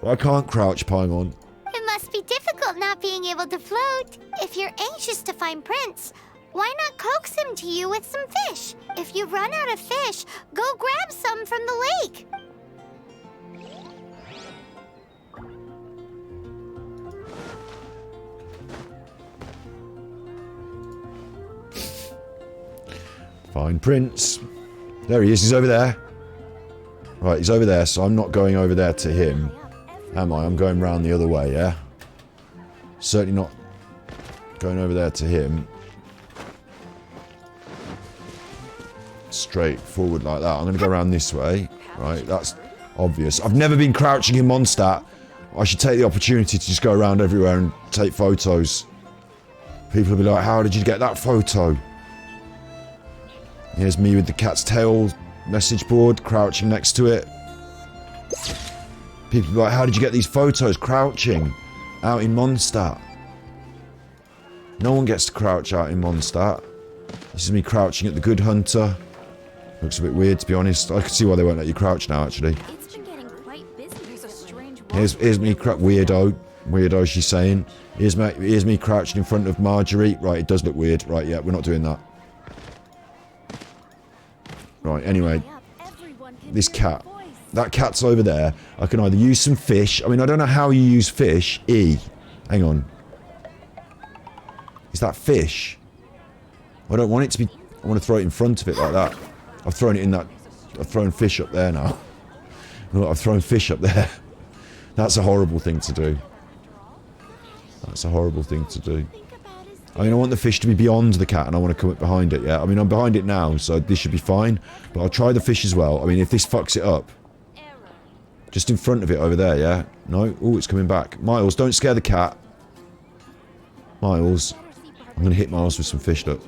Well, I can't crouch, Paimon. It must be difficult not being able to float. If you're anxious to find Prince, why not coax him to you with some fish? If you run out of fish, go grab some from the lake. Find Prince. There he is, he's over there. Right, he's over there, so I'm not going over there to him. Am I? I'm going round the other way, yeah? Certainly not going over there to him. Straight forward like that. I'm going to go around this way. Right, that's obvious. I've never been crouching in Mondstadt. I should take the opportunity to just go around everywhere and take photos. People will be like, how did you get that photo? Here's me with the cat's tail message board, crouching next to it. People will be like, how did you get these photos crouching out in Mondstadt? No one gets to crouch out in Mondstadt. This is me crouching at the Good Hunter. Looks a bit weird, to be honest. I can see why they won't let you crouch now, actually. It's been getting quite busy. There's a strange Here's me, weirdo, she's saying. Here's me crouching in front of Marjorie. Right, it does look weird. Right, yeah, we're not doing that. Right, anyway. This cat. That cat's over there. I can either use some fish. I mean, I don't know how you use fish. E. Hang on. Is that fish? I don't want it to be... I want to throw it in front of it like that. I've thrown it in that... I've thrown fish up there now. Look, I've thrown fish up there. That's a horrible thing to do. That's a horrible thing to do. I mean, I want the fish to be beyond the cat and I want to come up behind it, yeah? I mean, I'm behind it now, so this should be fine. But I'll try the fish as well. I mean, if this fucks it up... Just in front of it over there, yeah? No? Oh, it's coming back. Miles, don't scare the cat. Miles. I'm going to hit Miles with some fish, look.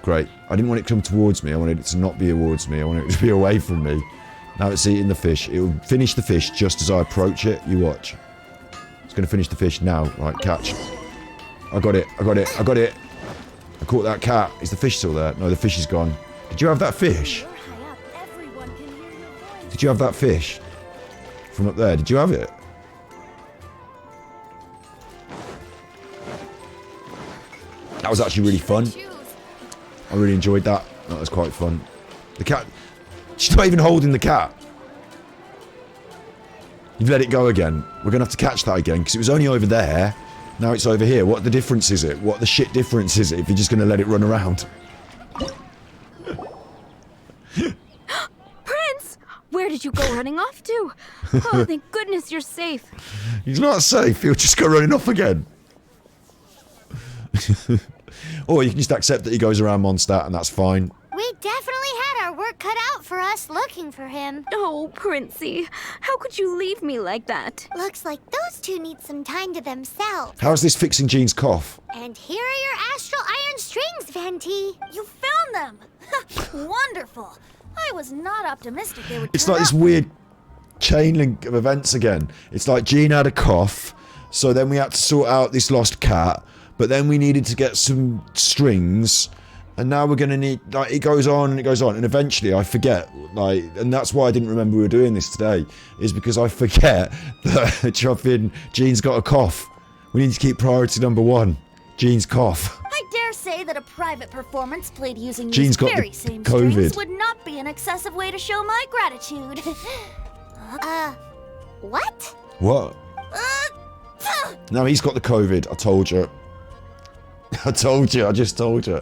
Great. I didn't want it to come towards me. I wanted it to not be towards me. I wanted it to be away from me. Now it's eating the fish. It will finish the fish just as I approach it. You watch. It's going to finish the fish now. Right, catch. I got it. I got it. I got it. I caught that cat. Is the fish still there? No, the fish is gone. Did you have that fish? Did you have that fish? From up there. Did you have it? That was actually really fun. I really enjoyed that. That was quite fun. The cat... She's not even holding the cat. You've let it go again. We're going to have to catch that again, because it was only over there. Now it's over here. What the difference is it? What the shit difference is it if you're just going to let it run around? Prince! Where did you go running off to? Oh, thank goodness you're safe. He's not safe. He'll just go running off again. Or you can just accept that he goes around Mondstadt and that's fine. We definitely had our work cut out for us looking for him. Oh, Princey, how could you leave me like that? Looks like those two need some time to themselves. How's this fixing Jean's cough? And here are your astral iron strings, Venti. You found them! Wonderful. I was not optimistic they would It's turn like this up. weird chain link of events again. It's like Jean had a cough, so then we had to sort out this lost cat, but then we needed to get some strings, and now we're gonna need, like, it goes on and it goes on, and eventually I forget, like, and that's why I didn't remember we were doing this today, is because I forget that Chuffing, Jean's got a cough. We need to keep priority number one, Jean's cough. I dare say that a private performance played using Jean's these got very the same COVID. strings would not be an excessive way to show my gratitude. What? What? No, he's got the COVID, I told you. I told you, I just told you.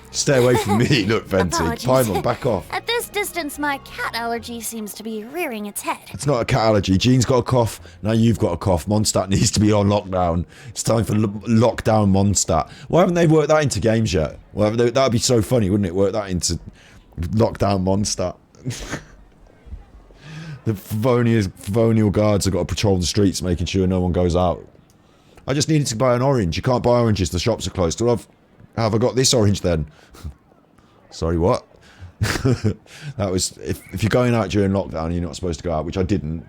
Stay away from me, look, Venti. Apologies. Paimon, back off. At this distance, my cat allergy seems to be rearing its head. It's not a cat allergy. Jean's got a cough. Now you've got a cough. Mondstadt needs to be on lockdown. It's time for lockdown Mondstadt. Why haven't they worked that into games yet? Well, that would be so funny, wouldn't it? Work that into lockdown Mondstadt. The Favonial guards have got to patrol the streets, making sure no one goes out. I just needed to buy an orange. You can't buy oranges. The shops are closed. Have I got this orange then? Sorry, what? That was if you're going out during lockdown and you're not supposed to go out, which I didn't.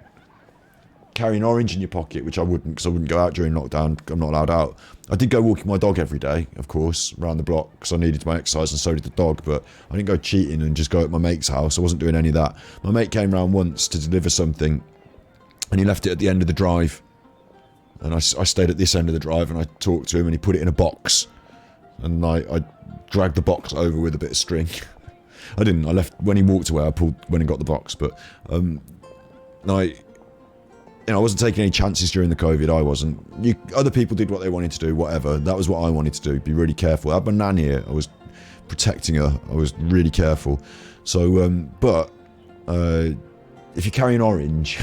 Carry an orange in your pocket, which I wouldn't, because I wouldn't go out during lockdown. I'm not allowed out. I did go walking my dog every day, of course, around the block, because I needed my exercise, and so did the dog. But I didn't go cheating and just go at my mate's house. I wasn't doing any of that. My mate came round once to deliver something, and he left it at the end of the drive. And I stayed at this end of the drive, and I talked to him, and he put it in a box. And I dragged the box over with a bit of string. I didn't. I left when he walked away. I went and got the box, but I wasn't taking any chances during the COVID. I wasn't. Other people did what they wanted to do, whatever. That was what I wanted to do. Be really careful. I had my nan here. I was protecting her. I was really careful. So, but if you carry an orange,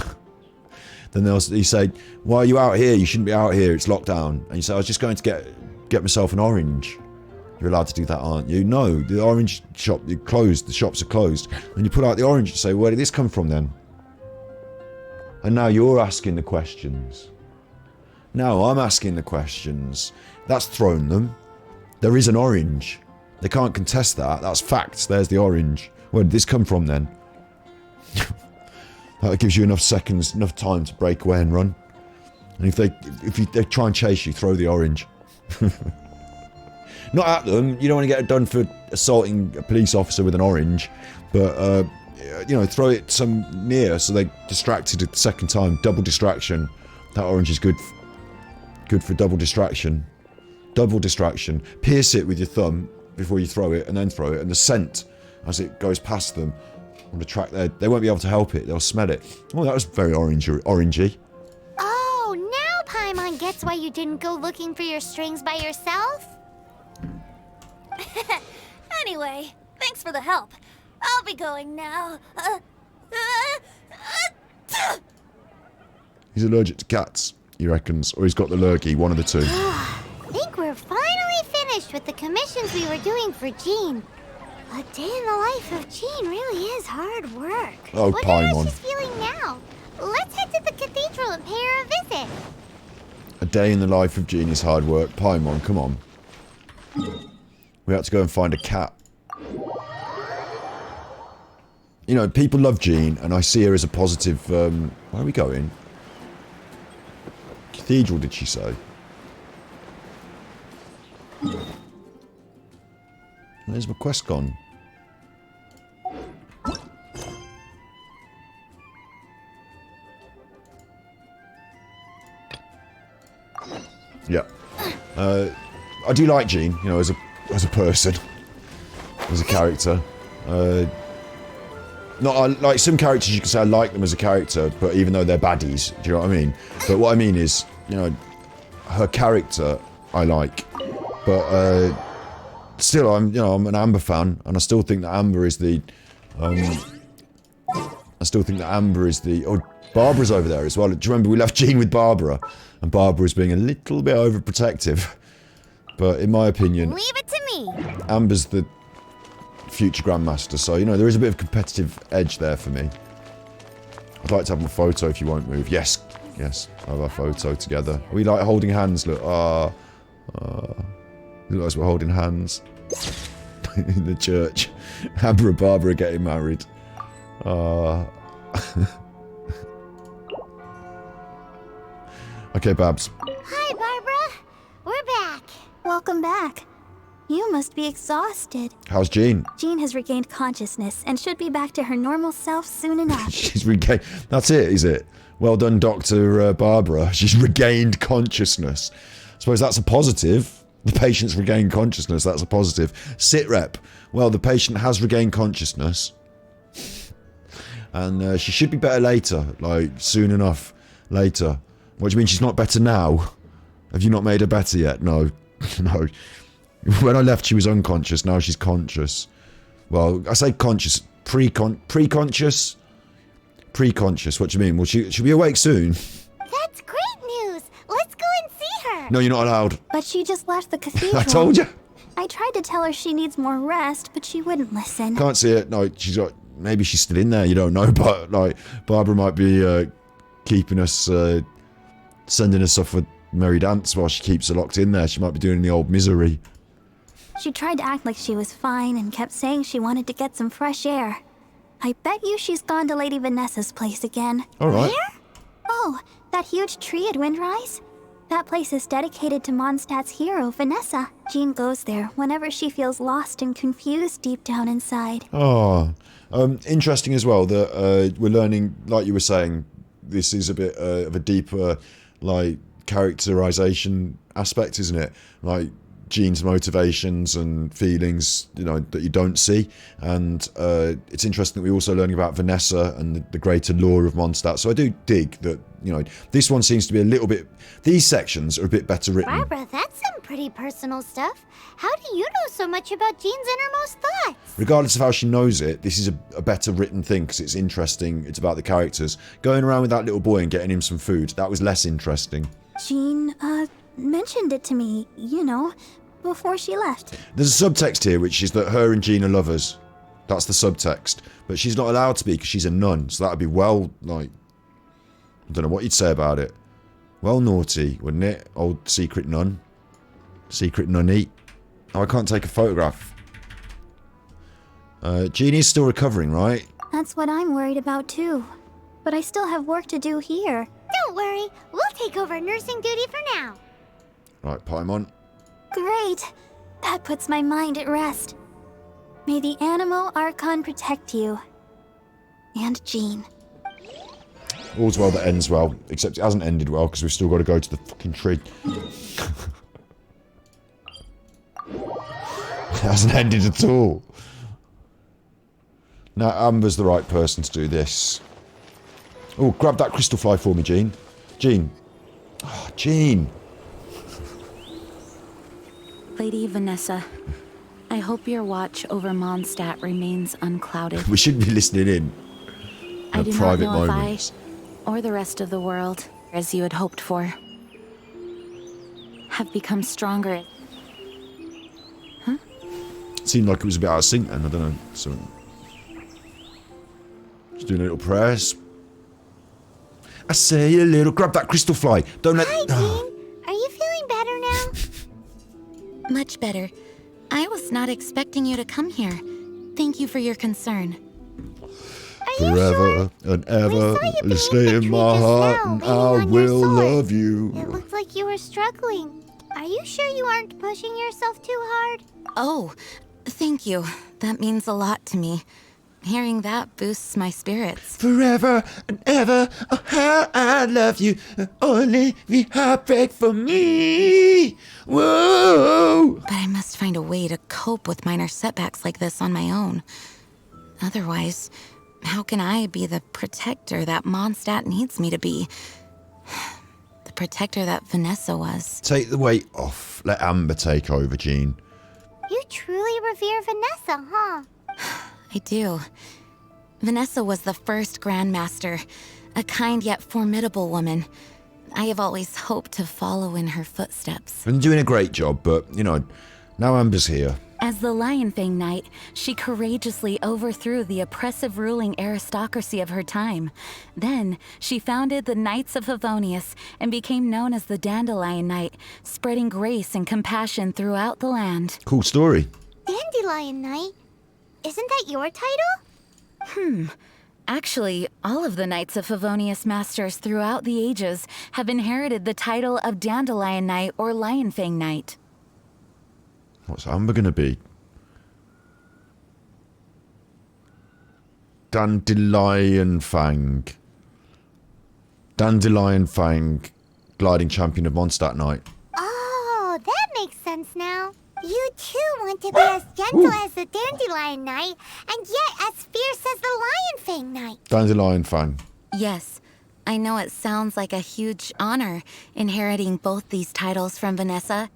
then you say, "Why are you out here? You shouldn't be out here. It's lockdown." And you say, "I was just going to get myself an orange." You're allowed to do that, aren't you? No, the orange shop is closed. The shops are closed. And you put out the orange and say, "Where did this come from then?" And now you're asking the questions. Now I'm asking the questions. That's thrown them. There is an orange. They can't contest that. That's facts. There's the orange. Where did this come from then? That gives you enough seconds, enough time to break away and run. And if they try and chase you, throw the orange. Not at them. You don't want to get done for assaulting a police officer with an orange, but throw it some near so they distracted it the second time. Double distraction. That orange is good for double distraction. Double distraction. Pierce it with your thumb before you throw it, and then throw it, and the scent as it goes past them on the track there, they won't be able to help it. They'll smell it. Oh, that was very orangey. Oh, now Paimon gets why you didn't go looking for your strings by yourself. Anyway, thanks for the help. I'll be going now. He's allergic to cats, he reckons, or he's got the lurgy, one of the two. I think we're finally finished with the commissions we were doing for Jean. A day in the life of Jean really is hard work. Oh, Wonder how Paimon. she's feeling now. Let's head to the cathedral and pay her a visit. A day in the life of Jean is hard work. Paimon, come on. We have to go and find a cat. You know, people love Jean, and I see her as a positive. Where are we going? Cathedral, did she say? Where's my quest gone? Yeah. I do like Jean, you know, as a person, as a character. Not like some characters you can say I like them as a character, but even though they're baddies, do you know what I mean? But what I mean is, you know, her character I like, but still I'm an Amber fan, and I still think that Amber is the oh, Barbara's over there as well. Do you remember we left Jean with Barbara, and Barbara was being a little bit overprotective, but in my opinion, Leave it to me. Amber's the future Grandmaster, so, you know, there is a bit of competitive edge there for me. I'd like to have my photo if you won't move. Yes, I'll have our photo together. Are we like holding hands? Look, look like we're holding hands. In the church. Amber and Barbara are getting married. Okay, Babs. Hi, Barbara. We're back. Welcome back. You must be exhausted. How's Jean? Jean has regained consciousness and should be back to her normal self soon enough. She's regained... That's it, is it? Well done, Dr. Barbara. She's regained consciousness. I suppose that's a positive. The patient's regained consciousness. That's a positive. Sit rep. Well, the patient has regained consciousness. And she should be better later. Like, soon enough. Later. What do you mean she's not better now? Have you not made her better yet? No. No. When I left, she was unconscious. Now she's conscious. Well, I say conscious. Pre-conscious? Pre-conscious. What do you mean? Well, she'll be awake soon. That's great news. Let's go and see her. No, you're not allowed. But she just left the cathedral. I told you. I tried to tell her she needs more rest, but she wouldn't listen. Can't see it. No, she's got... Maybe she's still in there. You don't know. But, like, Barbara might be keeping us... sending us off with merry dance while she keeps her locked in there. She might be doing the old misery. She tried to act like she was fine and kept saying she wanted to get some fresh air. I bet you she's gone to Lady Vanessa's place again. All right. Where? Oh, that huge tree at Windrise? That place is dedicated to Mondstadt's hero, Vanessa. Jean goes there whenever she feels lost and confused deep down inside. Oh, interesting as well that we're learning, like you were saying, this is a bit of a deeper, like, characterization aspect, isn't it? Like, Jean's motivations and feelings, you know, that you don't see. And it's interesting that we're also learning about Vanessa and the greater lore of Mondstadt. So I do dig that, you know, this one seems to be a little bit... These sections are a bit better written. Barbara, that's some pretty personal stuff. How do you know so much about Jean's innermost thoughts? Regardless of how she knows it, this is a better written thing because it's interesting. It's about the characters. Going around with that little boy and getting him some food, that was less interesting. Jean, mentioned it to me, you know, before she left. There's a subtext here, which is that her and Jean are lovers. That's the subtext. But she's not allowed to be because she's a nun. So that would be well, like... I don't know what you'd say about it. Well naughty, wouldn't it? Old secret nun. Secret nunny. Oh, I can't take a photograph. Jeannie's still recovering, right? That's what I'm worried about too. But I still have work to do here. Don't worry, we'll take over nursing duty for now. Right, Paimon. Great. That puts my mind at rest. May the Animo Archon protect you. And Jean. All's well that ends well, except it hasn't ended well because we've still got to go to the fucking tree. It hasn't ended at all. Now, Amber's the right person to do this. Oh, grab that crystal fly for me, Jean. Jean. Oh, Jean. Lady Vanessa, I hope your watch over Mondstadt remains unclouded. We shouldn't be listening in. I do private not know moments. if I, or the rest of the world, as you had hoped for, have become stronger. Huh? It seemed like it was a bit out of sync then, I don't know. So, just doing a little prayers. I say a little, grab that crystal fly. Don't let... Hi, Jean. Are you feeling better now? Much better. I was not expecting you to come here. Thank you for your concern. Forever and ever, stay in my heart and I will love you. It looked like you were struggling. Are you sure you aren't pushing yourself too hard? Oh, thank you. That means a lot to me. Hearing that boosts my spirits. Forever and ever, oh, how I love you. Only the heartbreak for me. Whoa! But I must find a way to cope with minor setbacks like this on my own. Otherwise, how can I be the protector that Mondstadt needs me to be? The protector that Vanessa was. Take the weight off. Let Amber take over, Jean. You truly revere Vanessa, huh? I do. Vanessa was the first Grandmaster, a kind yet formidable woman. I have always hoped to follow in her footsteps. Been doing a great job, but, you know, now Amber's here. As the Lionfang Knight, she courageously overthrew the oppressive ruling aristocracy of her time. Then, she founded the Knights of Favonius and became known as the Dandelion Knight, spreading grace and compassion throughout the land. Cool story. Dandelion Knight? Isn't that your title? Actually, all of the Knights of Favonius Masters throughout the ages have inherited the title of Dandelion Knight or Lionfang Knight. What's Amber gonna be? Dandelion Fang. Dandelion Fang, gliding champion of Mondstadt Knight. Oh, that makes sense now. You too want to be as gentle as the Dandelion Knight, and yet as fierce as the Lionfang Knight. Dandelion Fang. Yes, I know it sounds like a huge honor, inheriting both these titles from Vanessa.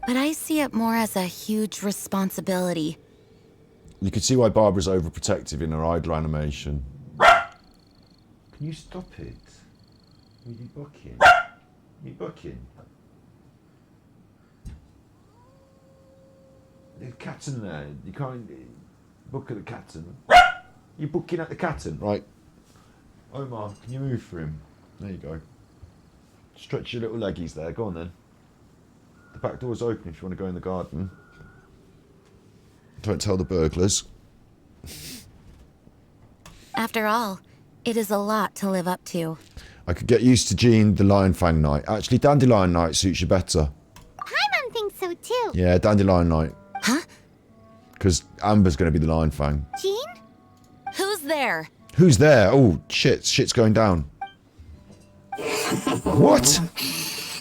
But I see it more as a huge responsibility. You can see why Barbara's overprotective in her idle animation. Can you stop it? Are you bucking? Are you bucking? There's a cat in there. You can't book at the catten. You're booking at the catten, right? Omar, can you move for him? There you go. Stretch your little leggies there. Go on then. The back door's open if you want to go in the garden. Don't tell the burglars. After all, it is a lot to live up to. I could get used to Jean the Lion Fang Knight. Actually, Dandelion Knight suits you better. Paimon thinks so too. Yeah, Dandelion Knight. Huh? Because Amber's going to be the Lion Fang. Jean? Who's there? Who's there? Oh, shit. Shit's going down. What?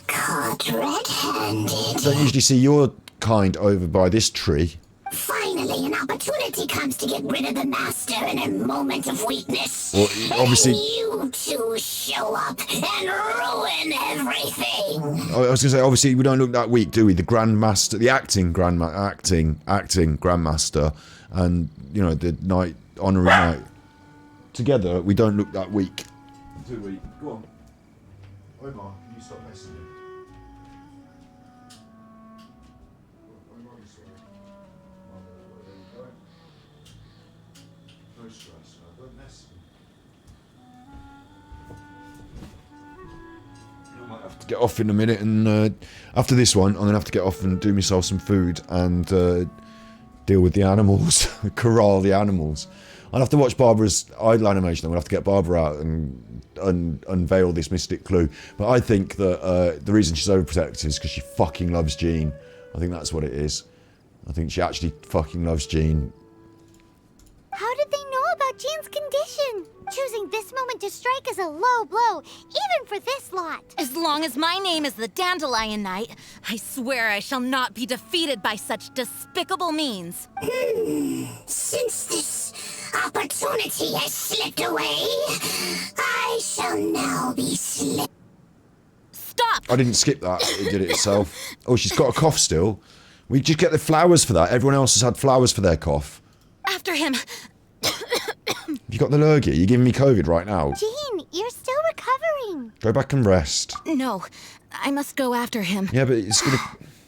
Caught red-handed. Don't usually see your kind over by this tree. Finally, an opportunity comes to get rid of the master in a moment of weakness. Well, obviously. And you two show up and ruin everything. I was going to say, obviously, we don't look that weak, do we? The Grandmaster, the acting Grandmaster, and, you know, the Knight, Honorary Knight. Together, we don't look that weak. Do we? Go on. Omar, can you stop messing with me? No stress, don't mess I might have to get off in a minute, and after this one, I'm going to have to get off and do myself some food and deal with the animals, corral the animals. I'll have to watch Barbara's idle animation. I'm going to have to get Barbara out and unveil this mystic clue. But I think that the reason she's overprotective is because she fucking loves Jean. I think that's what it is. I think she actually fucking loves Jean. How did they know about Jean's condition? Choosing this moment to strike is a low blow, even for this lot. As long as my name is the Dandelion Knight, I swear I shall not be defeated by such despicable means. Since this opportunity has slipped away, I shall now be slipped. Stop! I didn't skip that. It did it itself. Oh, she's got a cough still. We just get the flowers for that. Everyone else has had flowers for their cough. After him. You got the lurgy? You're giving me COVID right now. Jean, you're still recovering. Go back and rest. No, I must go after him. Yeah, but it's gonna...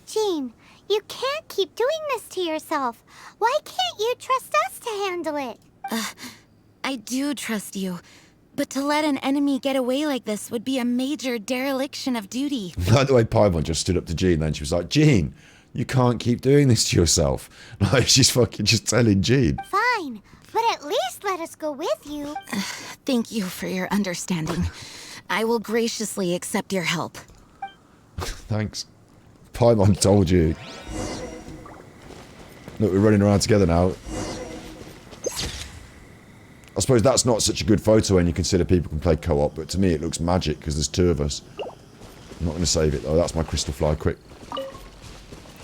Jean, you can't keep doing this to yourself. Why can't you trust us to handle it? I do trust you. But to let an enemy get away like this would be a major dereliction of duty. Like the way Paimon just stood up to Jean, then she was like, Jean, you can't keep doing this to yourself. Like, she's fucking just telling Jean. Fine, but at least let us go with you. Thank you for your understanding. I will graciously accept your help. Thanks. Paimon told you. Look, we're running around together now. I suppose that's not such a good photo when you consider people can play co-op, but to me it looks magic because there's two of us. I'm not going to save it though, that's my crystal fly, quick.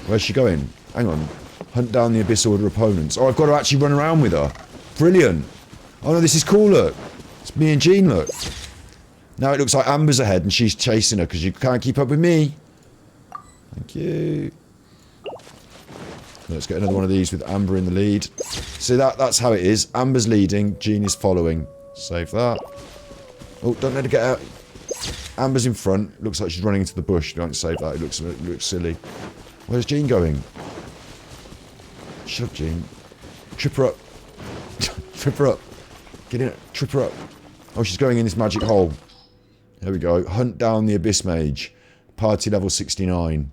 Where's she going? Hang on. Hunt down the Abyss Order opponents. Oh, I've got to actually run around with her. Brilliant. Oh no, this is cool, look. It's me and Jean, look. Now it looks like Amber's ahead and she's chasing her because you can't keep up with me. Thank you. Let's get another one of these with Amber in the lead. See, that's how it is. Amber's leading, Jean is following. Save that. Oh, don't let her get out. Amber's in front. Looks like she's running into the bush. Don't save that. It looks silly. Where's Jean going? Shut up, Jean. Trip her up. Trip her up. Get in it. Trip her up. Oh, she's going in this magic hole. There we go. Hunt down the Abyss Mage. Party level 69.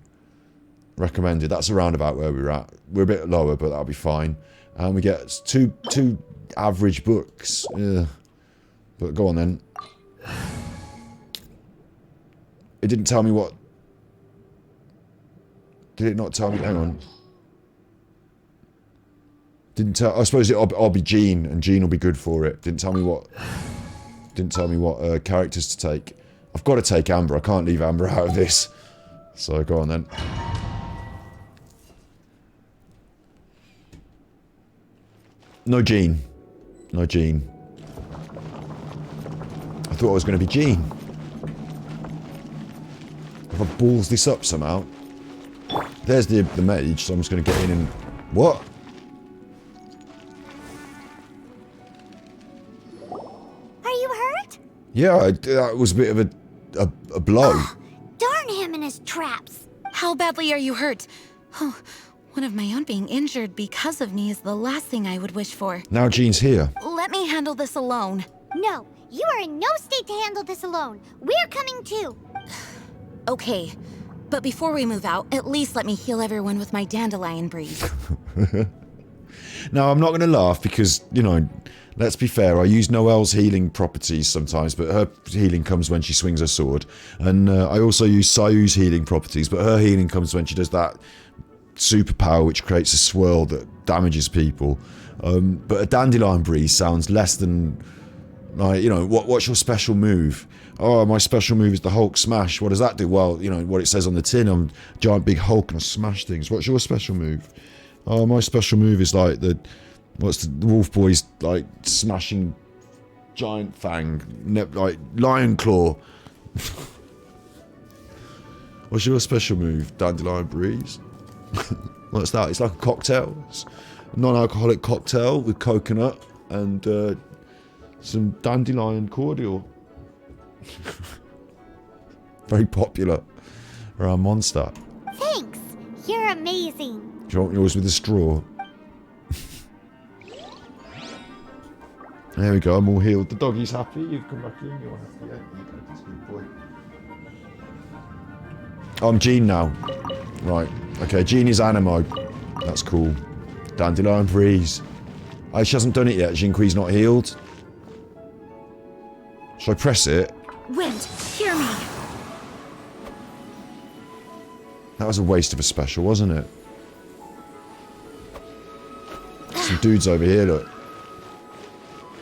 Recommended. That's around about where we're at. We're a bit lower, but that'll be fine. And we get two average books. Ugh. But go on then. It didn't tell me what... Did it not tell me? Hang on. Didn't tell... I suppose I'll be Jean, and Jean will be good for it. Didn't tell me what... Didn't tell me what characters to take. I've got to take Amber. I can't leave Amber out of this. So go on then. No Jean. No Jean. I thought I was going to be Jean. If I balls this up somehow. There's the mage, so I'm just going to get in and... What? Are you hurt? Yeah, that was a bit of a blow. Oh, darn him and his traps. How badly are you hurt? Oh, one of my own being injured because of me is the last thing I would wish for. Now Jean's here. Let me handle this alone. No, you are in no state to handle this alone. We're coming too. Okay, But before we move out, at least let me heal everyone with my dandelion breeze. Now, I'm not going to laugh because, you know, let's be fair, I use Noelle's healing properties sometimes, but her healing comes when she swings her sword. And I also use Sayu's healing properties, but her healing comes when she does that superpower which creates a swirl that damages people. But a dandelion breeze sounds less than, like, you know, what's your special move? Oh, my special move is the Hulk smash. What does that do? Well, you know, what it says on the tin, I'm a giant big Hulk and I smash things. What's your special move? Oh, my special move is like the Wolf Boy's, like, smashing giant fang, like lion claw. What's your special move? Dandelion breeze. What's that? It's like a cocktail. It's a non-alcoholic cocktail with coconut and some dandelion cordial. Very popular around Mondstadt. Thanks. You're amazing. Do you want yours with a straw? There we go, I'm all healed. The doggy's happy. You've come back in. You're happy. Yeah, that's a good boy. I'm Jean now. Right. Okay, Jean is Animo. That's cool. Dandelion breeze. Oh, she hasn't done it yet. Jinqui's not healed. Shall I press it? Wind, hear me. That was a waste of a special, wasn't it? Some dudes over here, look.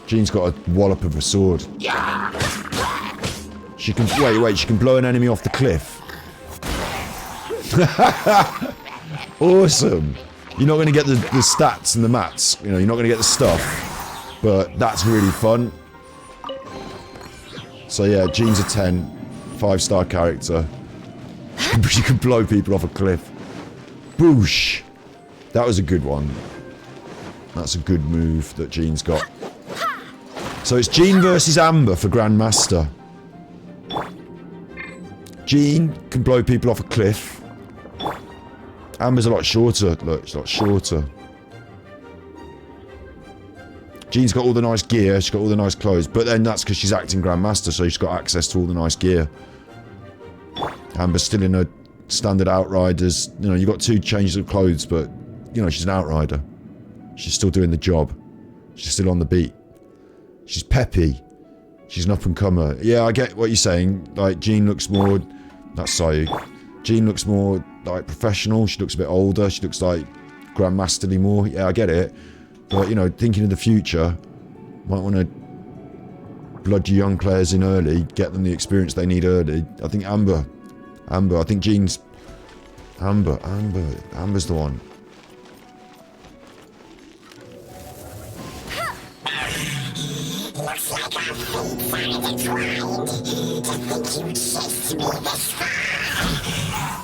Jean's got a wallop of a sword. She can wait, she can blow an enemy off the cliff. Awesome. You're not going to get the stats and the mats, you know, you're not going to get the stuff, but that's really fun. So yeah, Jean's a 10, 5-star character. She can blow people off a cliff. Boosh! That was a good one. That's a good move that Jean's got. So it's Jean versus Amber for Grandmaster. Jean can blow people off a cliff. Amber's a lot shorter. Look, she's a lot shorter. Jean's got all the nice gear, she's got all the nice clothes, but then that's because she's acting Grandmaster, so she's got access to all the nice gear. Amber's still in her standard Outriders. You know, you've got 2 changes of clothes, but, you know, she's an Outrider. She's still doing the job. She's still on the beat. She's peppy. She's an up-and-comer. Yeah, I get what you're saying. Like, Jean looks more... That's Sayu. Jean looks more, like, professional. She looks a bit older. She looks like Grandmasterly more. Yeah, I get it. But, you know, thinking of the future, might want to blood your young players in early, get them the experience they need early. I think Amber. I think Jean's... Amber's the one. Looks like our fate finally tried. To think you chased me this far.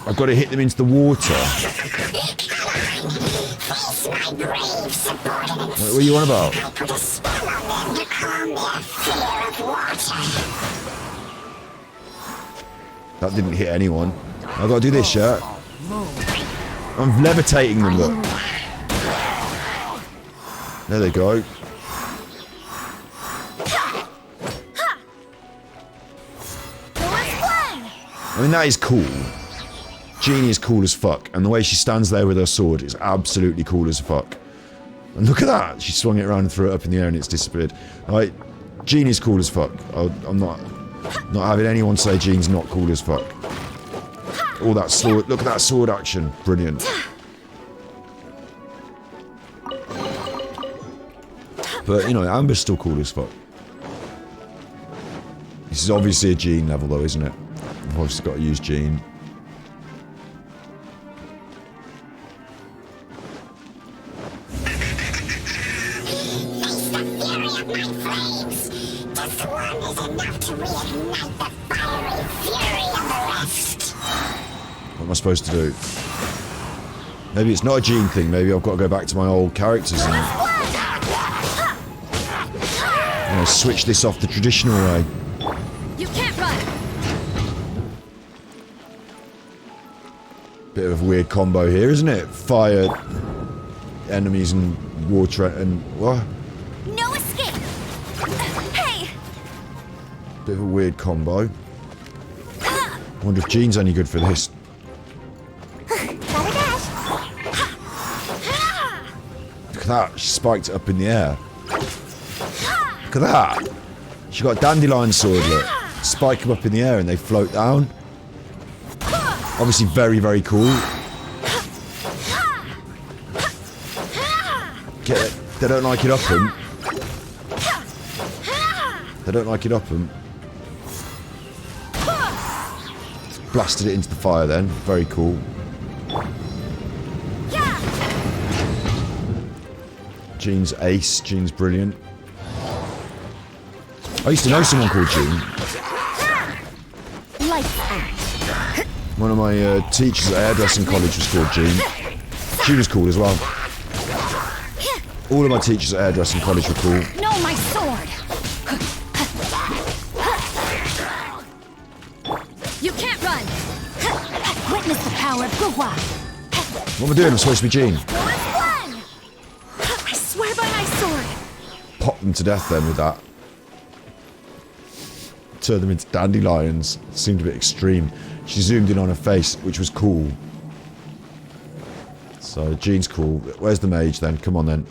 I've got to hit them into the water. Face my brave subordinates. What are you on about? I put a spell on them to calm their fear of water. That didn't hit anyone. I've got to do this, yeah? I'm levitating them, look. There they go. I mean, that is cool. Jeannie is cool as fuck, and the way she stands there with her sword is absolutely cool as fuck. And look at that! She swung it around and threw it up in the air and it's disappeared. Like, Jeannie's cool as fuck. I'm not having anyone say Jean's not cool as fuck. All that sword, look at that sword action. Brilliant. But, you know, Amber's still cool as fuck. This is obviously a Jean level though, isn't it? I've obviously got to use Jean. What am I supposed to do? Maybe it's not a Jean thing, maybe I've got to go back to my old characters and, you know, switch this off the traditional way. You can't run. Bit of a weird combo here, isn't it? Fire enemies and water and what? No escape. Hey. Bit of a weird combo. Wonder if Jean's any good for this. that. She spiked it up in the air. Look at that. She got a dandelion sword, look. Spike them up in the air and they float down. Obviously very, very cool. Get it? They don't like it up them. They don't like it up them. Blasted it into the fire then. Very cool. Jean's ace. Jean's brilliant. I used to know someone called Jean. One of my teachers at hairdressing college was called Jean. She was cool as well. All of my teachers at hairdressing college were cool. No, my sword! You can't run! Witness the power of Gugwa! What am I doing? I'm supposed to be Jean. I swear by my sword! Pop them to death then with that. Turn them into dandelions. Seemed a bit extreme. She zoomed in on her face, which was cool. So, Jean's cool. Where's the mage then? Come on then.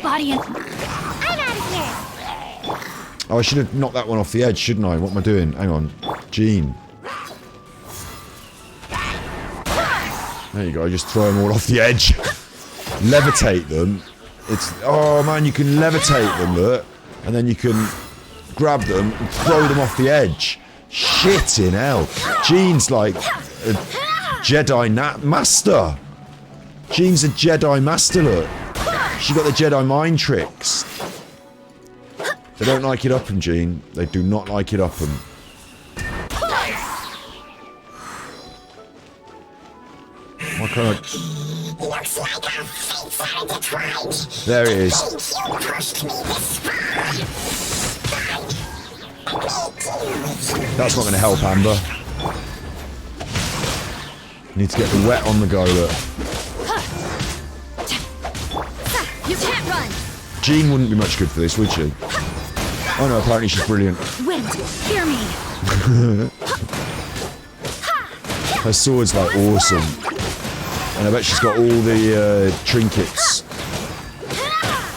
Body and... I'm out of here! Oh, I should have knocked that one off the edge, shouldn't I? What am I doing? Hang on. Jean. There you go, just throw them all off the edge. Levitate them. It's... Oh, man, you can levitate them, look. And then you can grab them and throw them off the edge. Shit in hell. Jean's like a Jedi master. Jean's a Jedi master, look. She got the Jedi mind tricks. They don't like it up him, Jean. They do not like it up him. What kind of... Looks like our fates are intertwined. There it is. Since you pushed me this far, That's not going to help, Amber. Need to get the wet on the go, look. You can't run! Jean wouldn't be much good for this, would she? Oh no, apparently she's brilliant. Wind, hear me! Her sword's like awesome. And I bet she's got all the trinkets.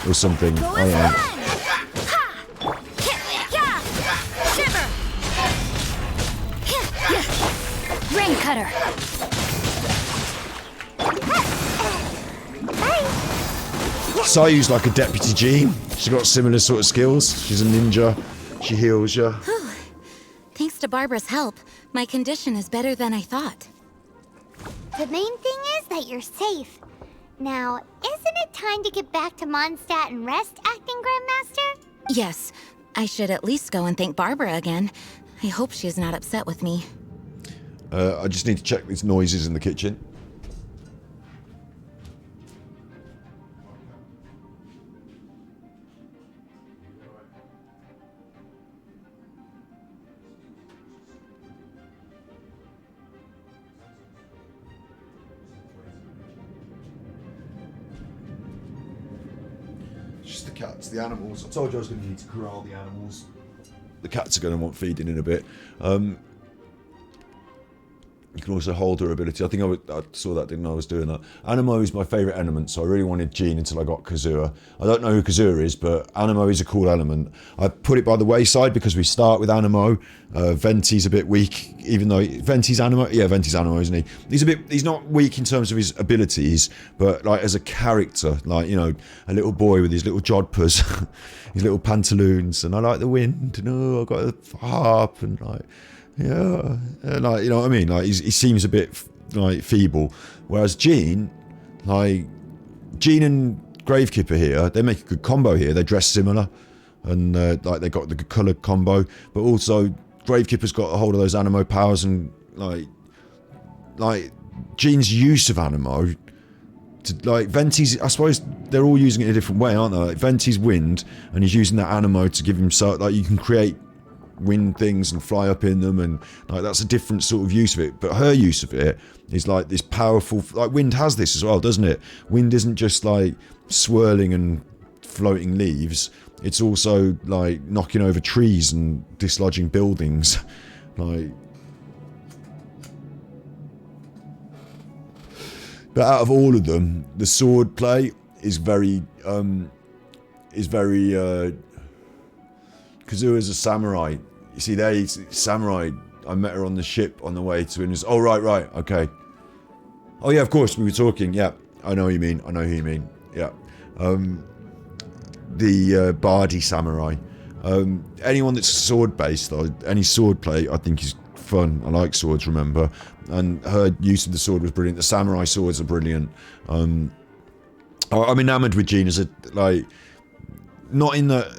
Or something. I don't know. Rain cutter! Sayu's like a deputy Jean. She's got similar sort of skills. She's a ninja. She heals you. Thanks to Barbara's help, my condition is better than I thought. The main thing is that you're safe. Now, isn't it time to get back to Mondstadt and rest, Acting Grandmaster? Yes, I should at least go and thank Barbara again. I hope she's not upset with me. I just need to check these noises in the kitchen. Just the cats, the animals. I told you I was going to need to corral the animals. The cats are going to want feeding in a bit. You can also hold her ability. I think I saw that, didn't I? I was doing that. Animo is my favourite element, so I really wanted Jean until I got Kazua. I don't know who Kazua is, but Animo is a cool element. I put it by the wayside because we start with Animo. Venti's a bit weak, even though Venti's Animo. Yeah, Venti's Animo, isn't he? He's not weak in terms of his abilities, but like as a character, like, you know, a little boy with his little jodhpurs, his little pantaloons, and I like the wind, and oh, I got a harp, and like. Yeah, like, you know what I mean? Like, he seems a bit like feeble, whereas Jean, like Jean and Gravekipper here, they make a good combo here. They dress similar, and like they got the good colour combo, but also Gravekipper's got a hold of those Animo powers, and like Jean's use of Animo. Like Venti's, I suppose they're all using it in a different way, aren't they? Like Venti's wind, and he's using that Animo to give himself, like, you can create wind things and fly up in them, and like that's a different sort of use of it. But her use of it is like this powerful, like wind has this as well, doesn't it? Wind isn't just like swirling and floating leaves. It's also like knocking over trees and dislodging buildings. Like, but out of all of them, the sword play is very Kazuha's a samurai. You see, there, samurai. I met her on the ship on the way to Innis. Oh, right, okay. Oh yeah, of course, we were talking. Yeah, I know what you mean. I know who you mean. Yeah. The Bardi samurai. Anyone that's sword based, though, any sword play, I think is fun. I like swords, remember, and her use of the sword was brilliant. The samurai swords are brilliant. I'm enamored with Jean as a, like, not in the.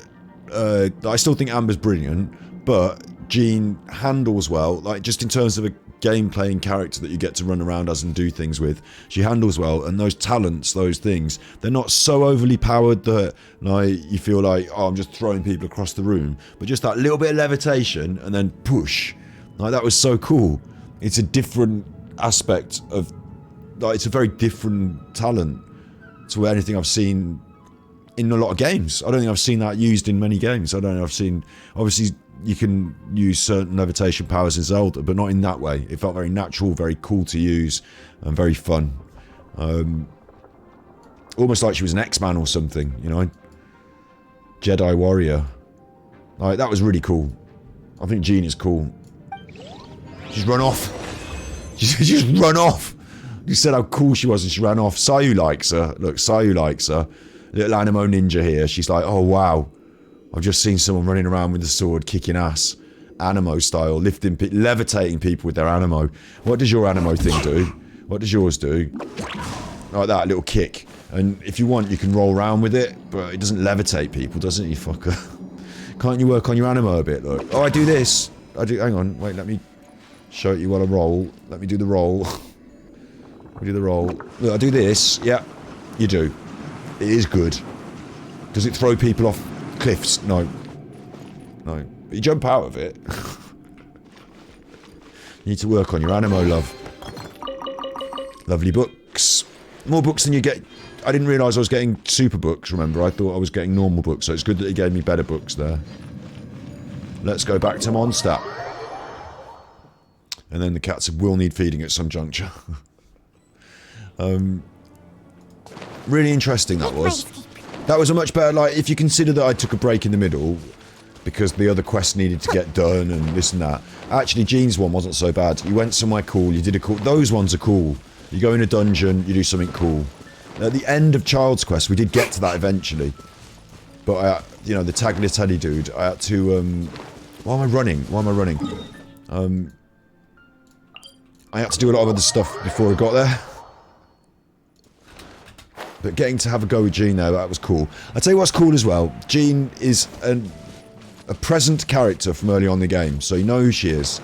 I still think Amber's brilliant, but Jean handles well. Like, just in terms of a game-playing character that you get to run around as and do things with, she handles well, and those talents, those things, they're not so overly powered that, like, you feel like, oh, I'm just throwing people across the room, but just that little bit of levitation and then push, like, that was so cool. It's a different aspect of, like, it's a very different talent to anything I've seen in a lot of games. I don't think I've seen that used in many games. I don't know, I've seen, obviously you can use certain levitation powers in Zelda, but not in that way. It felt very natural, very cool to use, and very fun. Almost like she was an X-Man or something, you know? Jedi warrior. Like, that was really cool. I think Jean is cool. She's run off. She's just run off. You said how cool she was and she ran off. Sayu likes her. Look, Sayu likes her. Little Animo ninja here. She's like, oh wow. I've just seen someone running around with a sword kicking ass. Animo style. Levitating people with their Animo. What does your Animo thing do? What does yours do? Like that, little kick. And if you want, you can roll around with it, but it doesn't levitate people, does it, you fucker? Can't you work on your Animo a bit, look? Oh, I do this. Hang on, wait, let me show you while I roll. Let me do the roll. We do the roll. Look, I do this. Yeah, you do. It is good. Does it throw people off cliffs? No. No. But you jump out of it. You need to work on your Animo, love. Lovely books. More books than you get. I didn't realise I was getting super books, remember? I thought I was getting normal books, so it's good that he gave me better books there. Let's go back to Mondstadt. And then the cats will need feeding at some juncture. Really interesting, that was. That was a much better, like, if you consider that I took a break in the middle because the other quests needed to get done and this and that. Actually, Jean's one wasn't so bad. You went somewhere cool, you did a cool... Those ones are cool. You go in a dungeon, you do something cool. At the end of Childe's quest, we did get to that eventually. But, you know, the Tagliatelle dude, I had to, Why am I running? I had to do a lot of other stuff before I got there. But getting to have a go with Jean there, that was cool. I'll tell you what's cool as well. Jean is a present character from early on in the game, so you know who she is.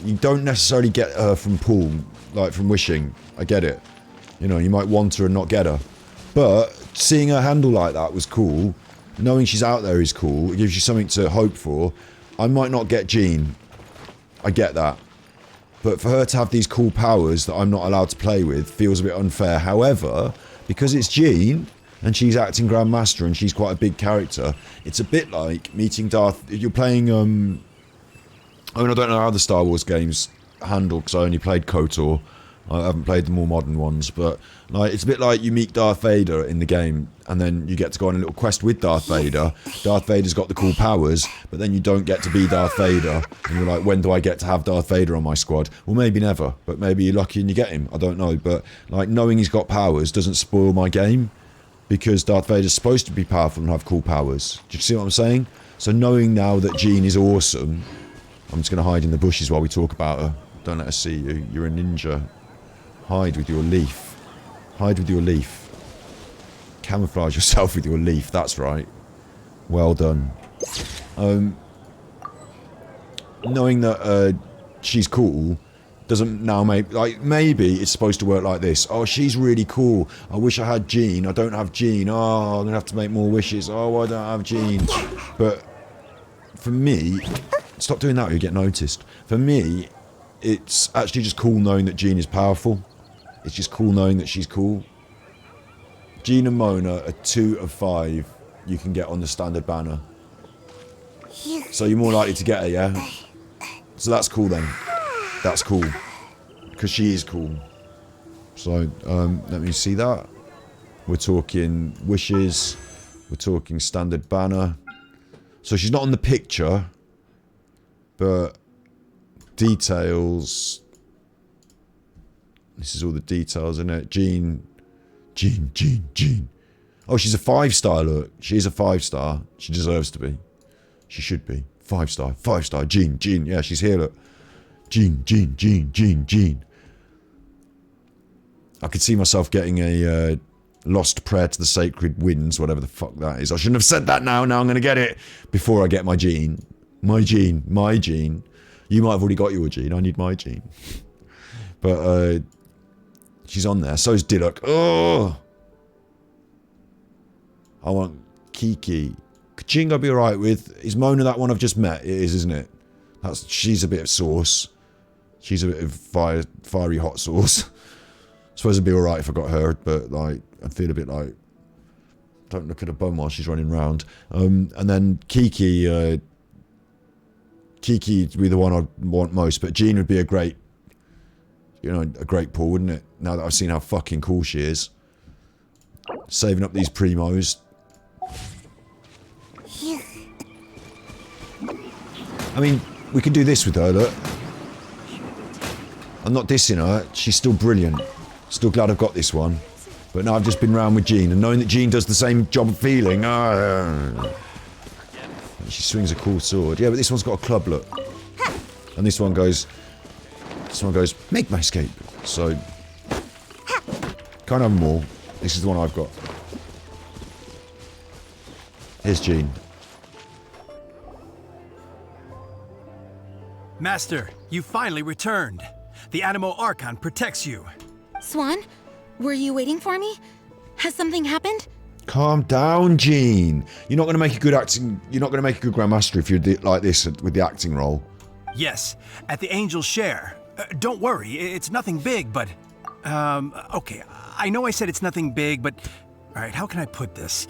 You don't necessarily get her from Paul, like from Wishing. I get it. You know, you might want her and not get her. But seeing her handle like that was cool. Knowing she's out there is cool. It gives you something to hope for. I might not get Jean. I get that. But for her to have these cool powers that I'm not allowed to play with feels a bit unfair. However, because it's Jean, and she's acting Grand Master, and she's quite a big character, it's a bit like meeting Darth... You're playing, I mean, I don't know how the Star Wars games handle, because I only played KOTOR. I haven't played the more modern ones, but like, it's a bit like you meet Darth Vader in the game, and then you get to go on a little quest with Darth Vader. Darth Vader's got the cool powers, but then you don't get to be Darth Vader, and you're like, when do I get to have Darth Vader on my squad? Well, maybe never, but maybe you're lucky and you get him. I don't know, but like, knowing he's got powers doesn't spoil my game, because Darth Vader's supposed to be powerful and have cool powers. Do you see what I'm saying? So knowing now that Jean is awesome, I'm just going to hide in the bushes while we talk about her. Don't let her see you. You're a ninja. Hide with your leaf. Hide with your leaf. Camouflage yourself with your leaf, that's right. Well done. Knowing that she's cool doesn't now make... Like, maybe it's supposed to work like this. Oh, she's really cool. I wish I had Jean. I don't have Jean. Oh, I'm going to have to make more wishes. Oh, I don't have Jean. But for me... Stop doing that or you get noticed. For me, it's actually just cool knowing that Jean is powerful. It's just cool knowing that she's cool. Jean and Mona are 2 of 5 you can get on the standard banner. So you're more likely to get her, yeah? So that's cool then. That's cool. Because she is cool. So, let me see that. We're talking wishes. We're talking standard banner. So she's not on the picture. But details. This is all the details, isn't it? Jean. Oh, she's a 5-star, look. She's a 5-star. She deserves to be. She should be. 5-star. 5-star. Jean. Yeah, she's here, look. Jean. I could see myself getting a lost prayer to the sacred winds, whatever the fuck that is. I shouldn't have said that now. Now I'm going to get it before I get my Jean. My Jean. You might have already got your Jean. I need my Jean. But, she's on there. So's Diluc. Oh! I want Kiki. Kaching I'll be alright with. Is Mona that one I've just met? It is, isn't it? She's a bit of sauce. She's a bit of fiery hot sauce. Suppose it'd be alright if I got her, but like I'd feel a bit like don't look at her bum while she's running round. And then Kiki Kiki'd be the one I'd want most, but Jean would be a great pull, wouldn't it? Now that I've seen how fucking cool she is. Saving up these primos. I mean, we can do this with her, look. I'm not dissing her, she's still brilliant. Still glad I've got this one. But now I've just been round with Jean, and knowing that Jean does the same job of feeling, she swings a cool sword. Yeah, but this one's got a club look. And this one goes, make my escape. So, can't have them all. This is the one I've got. Here's Jean. Master, you finally returned. The Animo Archon protects you. Swan, were you waiting for me? Has something happened? Calm down, Jean. You're not going to make a good acting. You're not going to make a good Grandmaster if you're like this with the acting role. Yes, at the Angel's Share. Don't worry, it's nothing big, but... okay, I know I said it's nothing big, but... Alright, how can I put this?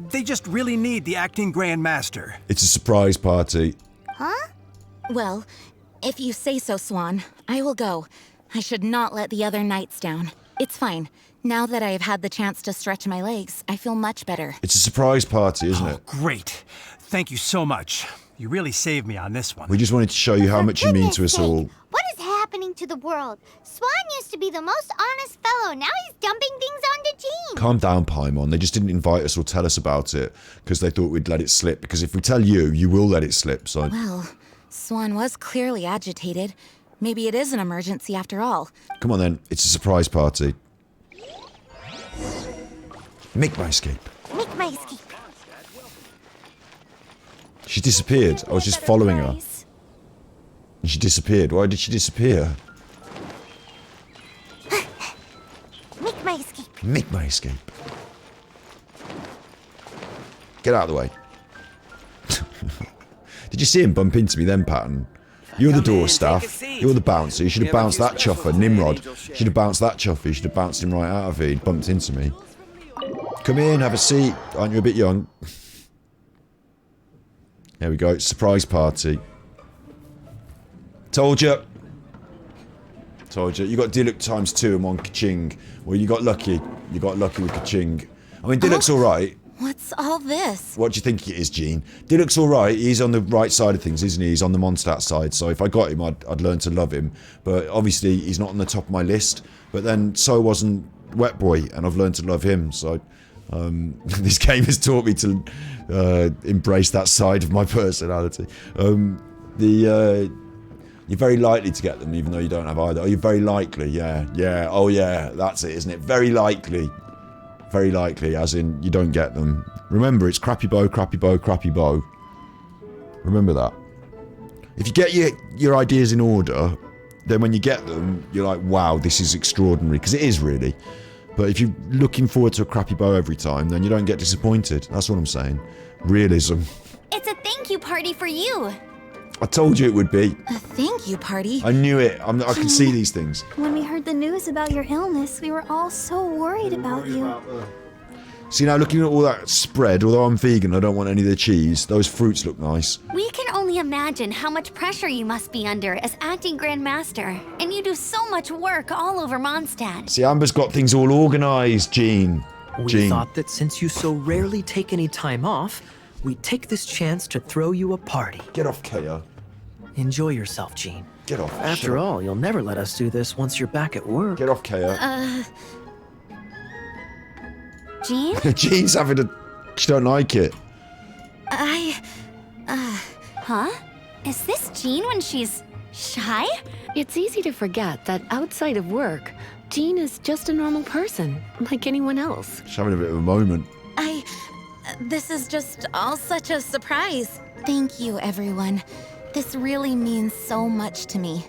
They just really need the acting Grand Master. It's a surprise party. Huh? Well, if you say so, Swan, I will go. I should not let the other knights down. It's fine. Now that I have had the chance to stretch my legs, I feel much better. It's a surprise party, isn't it? Great. Thank you so much. You really saved me on this one. We just wanted to show you how much you mean to us all. What is happening to the world? Swan used to be the most honest fellow. Now he's dumping things onto Jean. Calm down, Paimon. They just didn't invite us or tell us about it because they thought we'd let it slip. Because if we tell you, you will let it slip, so... Well, Swan was clearly agitated. Maybe it is an emergency after all. Come on then, it's a surprise party. Make my escape. Make my escape. She disappeared. I was just following her. And she disappeared. Why did she disappear? Make my escape. Make my escape. Get out of the way. Did you see him bump into me then, Patton? You're the door staff. You're the bouncer. You should have bounced that chuffer, Nimrod. You should have bounced that chuffer. You should have bounced him right out of here. He bumped into me. Come in, have a seat. Aren't you a bit young? There we go. Surprise party. Told you. Told you. You got Diluc times 2 and 1 Kaching. Well, you got lucky. You got lucky with Kaching. I mean, Diluc's alright. What's all this? What do you think it is, Jean? Diluc's alright. He's on the right side of things, isn't he? He's on the Mondstadt side. So if I got him, I'd learn to love him. But obviously, he's not on the top of my list. But then, so wasn't Wet Boy, and I've learned to love him. So this game has taught me to embrace that side of my personality. You're very likely to get them, even though you don't have either. Oh, you're very likely, yeah. Yeah, oh yeah, that's it, isn't it? Very likely. Very likely, as in, you don't get them. Remember, it's crappy bow, crappy bow, crappy bow. Remember that. If you get your ideas in order, then when you get them, you're like, wow, this is extraordinary. Because it is, really. But if you're looking forward to a crappy bow every time, then you don't get disappointed. That's what I'm saying. Realism. It's a thank you party for you. I told you it would be. A thank you party? I knew it. I can see these things. When we heard the news about your illness, we were all so worried about you. See, now looking at all that spread, although I'm vegan, I don't want any of the cheese. Those fruits look nice. We can only imagine how much pressure you must be under as acting Grand Master. And you do so much work all over Mondstadt. See, Amber's got things all organised, Jean. We thought that since you so rarely take any time off, we'd take this chance to throw you a party. Get off, Kea. Enjoy yourself, Jean. Get off. After all, you'll never let us do this once you're back at work. Get off, Kea. Jean? Jean's having a... She don't like it. Huh? Is this Jean when she's shy? It's easy to forget that outside of work, Jean is just a normal person, like anyone else. She's having a bit of a moment. This is just all such a surprise. Thank you, everyone. This really means so much to me.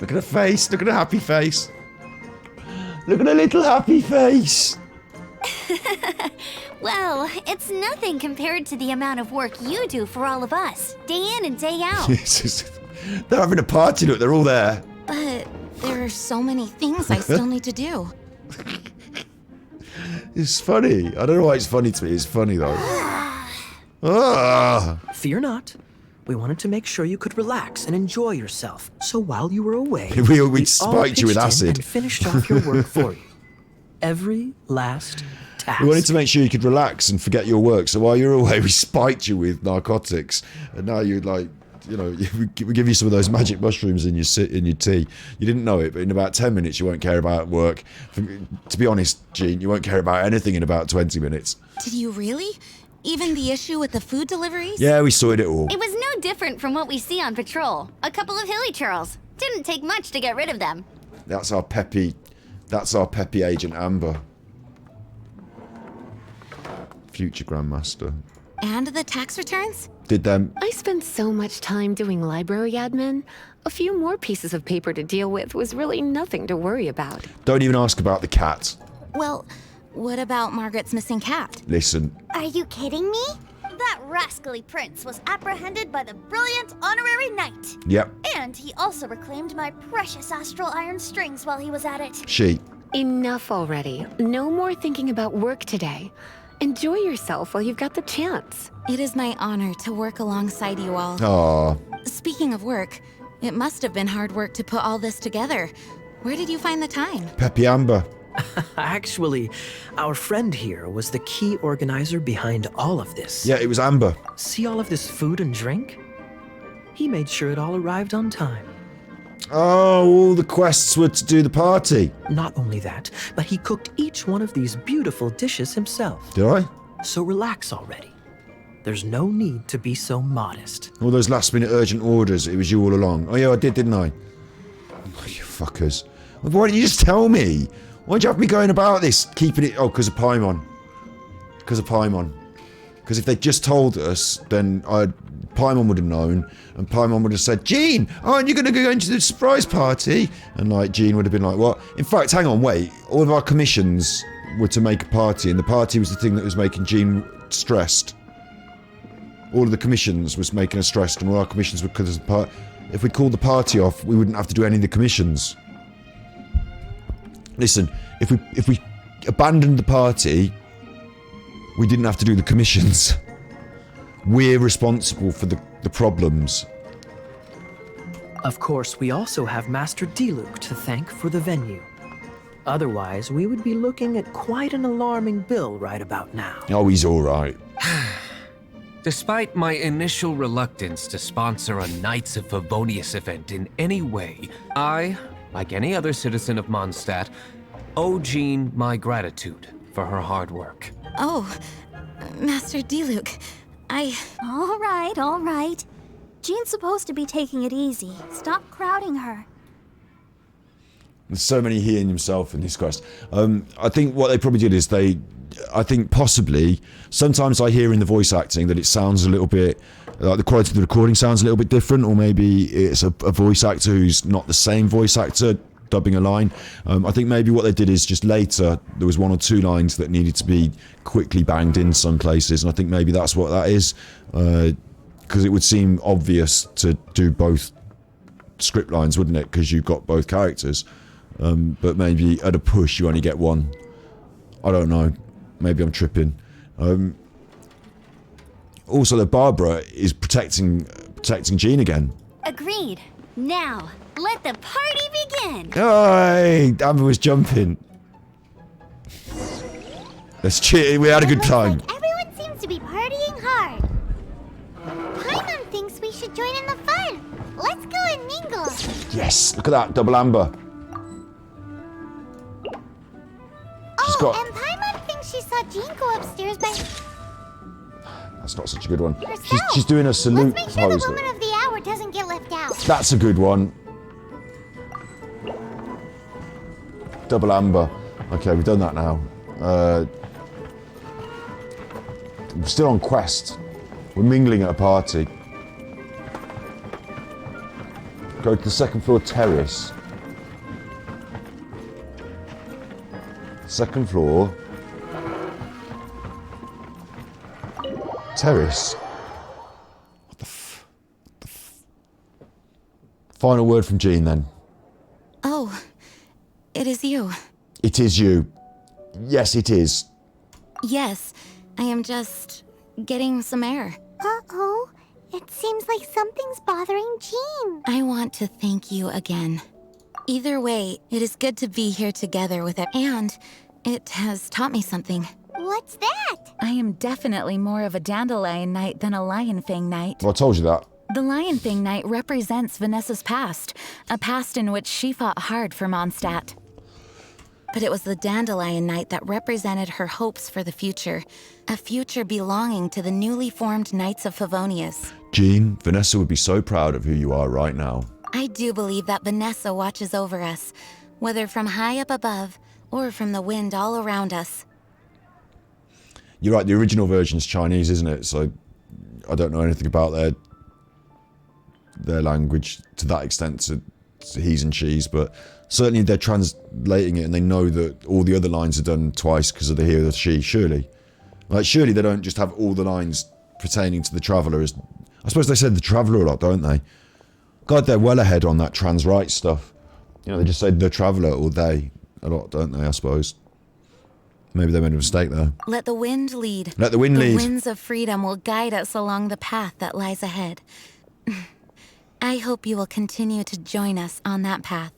Look at her face. Look at her happy face. Look at her little happy face. Well, it's nothing compared to the amount of work you do for all of us, day in and day out. They're having a party, look, they're all there. But there are so many things I still need to do. It's funny. I don't know why it's funny to me. It's funny, though. Fear not. We wanted to make sure you could relax and enjoy yourself. So while you were away, we spiked you with acid. And finished off your work for you. Every last task. We wanted to make sure you could relax and forget your work. So while you're away, we spiked you with narcotics. And now you'd like, you know, we give you some of those magic mushrooms in your tea. You didn't know it, but in about 10 minutes, you won't care about work. To be honest, Jean, you won't care about anything in about 20 minutes. Did you really? Even the issue with the food deliveries? Yeah, we sorted it all. It was no different from what we see on patrol. A couple of hilly churls. Didn't take much to get rid of them. That's our peppy agent Amber. Future Grandmaster. And the tax returns? Did them. I spent so much time doing library admin. A few more pieces of paper to deal with was really nothing to worry about. Don't even ask about the cat. Well, what about Margaret's missing cat? Listen. Are you kidding me? That rascally prince was apprehended by the brilliant honorary knight. Yep. And he also reclaimed my precious astral iron strings while he was at it. She. Enough already. No more thinking about work today. Enjoy yourself while you've got the chance. It is my honor to work alongside you all. Aww. Speaking of work, it must have been hard work to put all this together. Where did you find the time? Peppy Amber. Actually, our friend here was the key organizer behind all of this. Yeah, it was Amber. See all of this food and drink? He made sure it all arrived on time. Oh, all the quests were to do the party. Not only that, but he cooked each one of these beautiful dishes himself. Did I? So relax already. There's no need to be so modest. All those last-minute urgent orders, it was you all along. Oh yeah, I did, didn't I? Oh, you fuckers. Why didn't you just tell me? Why'd you have me going about this? Keeping it... Oh, because of Paimon. Because of Paimon. Because if they'd just told us, then Paimon would have known, and Paimon would have said, Jean, aren't you going to go into the surprise party? And like, Jean would have been like, what? In fact, hang on, wait. All of our commissions were to make a party, and the party was the thing that was making Jean stressed. All of the commissions was making her stressed, and all our commissions were because of the party. If we called the party off, we wouldn't have to do any of the commissions. Listen, if we abandoned the party, we didn't have to do the commissions. We're responsible for the problems. Of course, we also have Master Diluc to thank for the venue. Otherwise, we would be looking at quite an alarming bill right about now. Oh, he's all right. Despite my initial reluctance to sponsor a Knights of Favonius event in any way, I, like any other citizen of Mondstadt, owe Jean my gratitude for her hard work. Oh, Master Diluc, All right. Jean's supposed to be taking it easy. Stop crowding her. There's so many he and himself in this quest. I think what they probably did is I think possibly, sometimes I hear in the voice acting that it sounds a little bit, like the quality of the recording sounds a little bit different, or maybe it's a voice actor who's not the same voice actor dubbing a line. I think maybe what they did is just later, there was one or two lines that needed to be quickly banged in some places, and I think maybe that's what that is, because it would seem obvious to do both script lines, wouldn't it, because you've got both characters. But maybe at a push you only get one. I don't know. maybe I'm tripping. Also, that Barbara is protecting Jean again. Agreed. Now, let the party begin. Hey, Amber was jumping. Let's cheer. We had a good time. Everyone seems to be partying hard. Paimon thinks we should join in the fun. Let's go and mingle. Yes, look at that, double Amber. And Paimon thinks she saw Jean go upstairs by... That's not such a good one. She's doing a salute Let's make sure pose. the woman of the hour doesn't get left out. That's a good one. Double Amber. Okay, we've done that now. We're still on quest. We're mingling at a party. Go to the second floor terrace. Second floor. Terrace. What the Final word from Jean then. Oh, it is you. It is you. Yes, it is. Yes, I am just getting some air. Uh-oh. It seems like something's bothering Jean. I want to thank you again. Either way, it is good to be here together with it, and it has taught me something. What's that? I am definitely more of a Dandelion Knight than a Lion Fang Knight. Well, I told you that. The Lion Fang Knight represents Vanessa's past, a past in which she fought hard for Mondstadt. But it was the Dandelion Knight that represented her hopes for the future, a future belonging to the newly formed Knights of Favonius. Jean, Vanessa would be so proud of who you are right now. I do believe that Vanessa watches over us, whether from high up above or from the wind all around us. You're right, the original version's Chinese, isn't it? So I don't know anything about their language to that extent, to he's and she's, but certainly they're translating it and they know that all the other lines are done twice because of the he or the she, surely. Like, surely they don't just have all the lines pertaining to the Traveller as... I suppose they said the Traveller a lot, don't they? God, they're well ahead on that trans rights stuff. You know, they just say the Traveller or they a lot, don't they, I suppose? Maybe they made a mistake there. Let the wind lead. Let the wind lead. The winds of freedom will guide us along the path that lies ahead. I hope you will continue to join us on that path.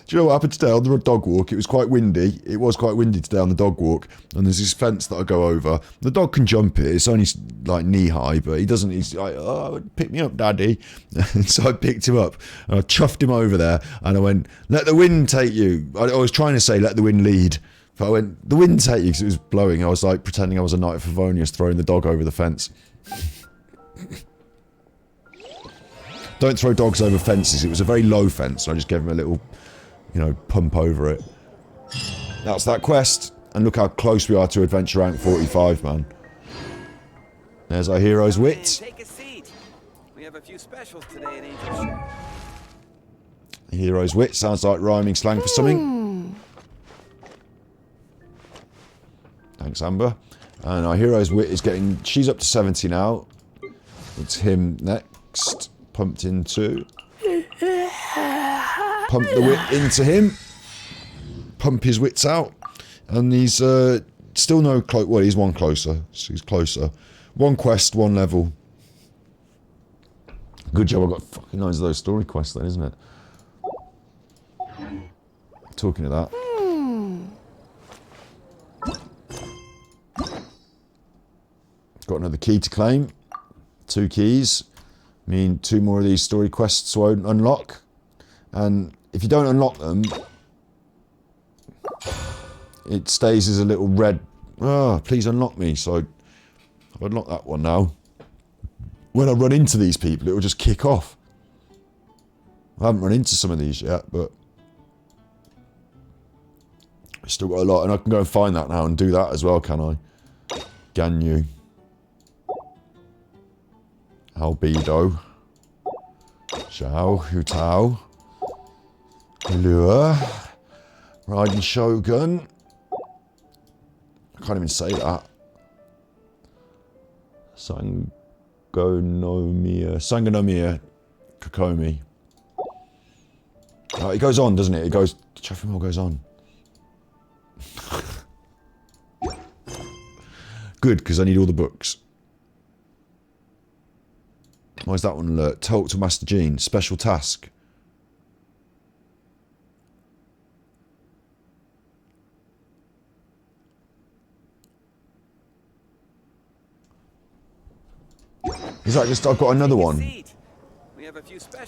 Do you know what happened today on the dog walk? It was quite windy. It was quite windy today on the dog walk. And there's this fence that I go over. The dog can jump it. It's only like knee high, but he doesn't. He's like, oh, pick me up, daddy. And so I picked him up and I chuffed him over there. And I went, let the wind take you. I was trying to say, let the wind lead. But I went, the wind take you, because it was blowing. I was like pretending I was a Knight of Favonius throwing the dog over the fence. Don't throw dogs over fences. It was a very low fence. So I just gave him a little, you know, pump over it. That's that quest. And look how close we are to adventure rank 45, man. There's our hero's wit. Take a seat. We have a few specials today at Angel Share. Hero's wit sounds like rhyming slang for something. Thanks, Amber. And our hero's wit is getting... She's up to 70 now. It's him next. Pumped into. Pump the wit into him. Pump his wits out. And he's still no... Well, he's one closer. So he's closer. One quest, one level. Good job, I've got fucking loads of those story quests then, isn't it? Talking of that. Got another key to claim. 2 keys. Mean 2 more of these story quests won't unlock. And if you don't unlock them, it stays as a little red, please unlock me. So I've unlocked that one now. When I run into these people, it will just kick off. I haven't run into some of these yet, but I've still got a lot. And I can go and find that now and do that as well, can I? Ganyu. Albedo. Zhao. Hutao. Lure. Raiden Shogun. I can't even say that. Sangonomiya Kokomi. It goes on, doesn't it? It goes... Chuffing goes on. good, because I need all the books. Why is that one alert? Talk to Master Jean. Special task. Is that just, I've got another one.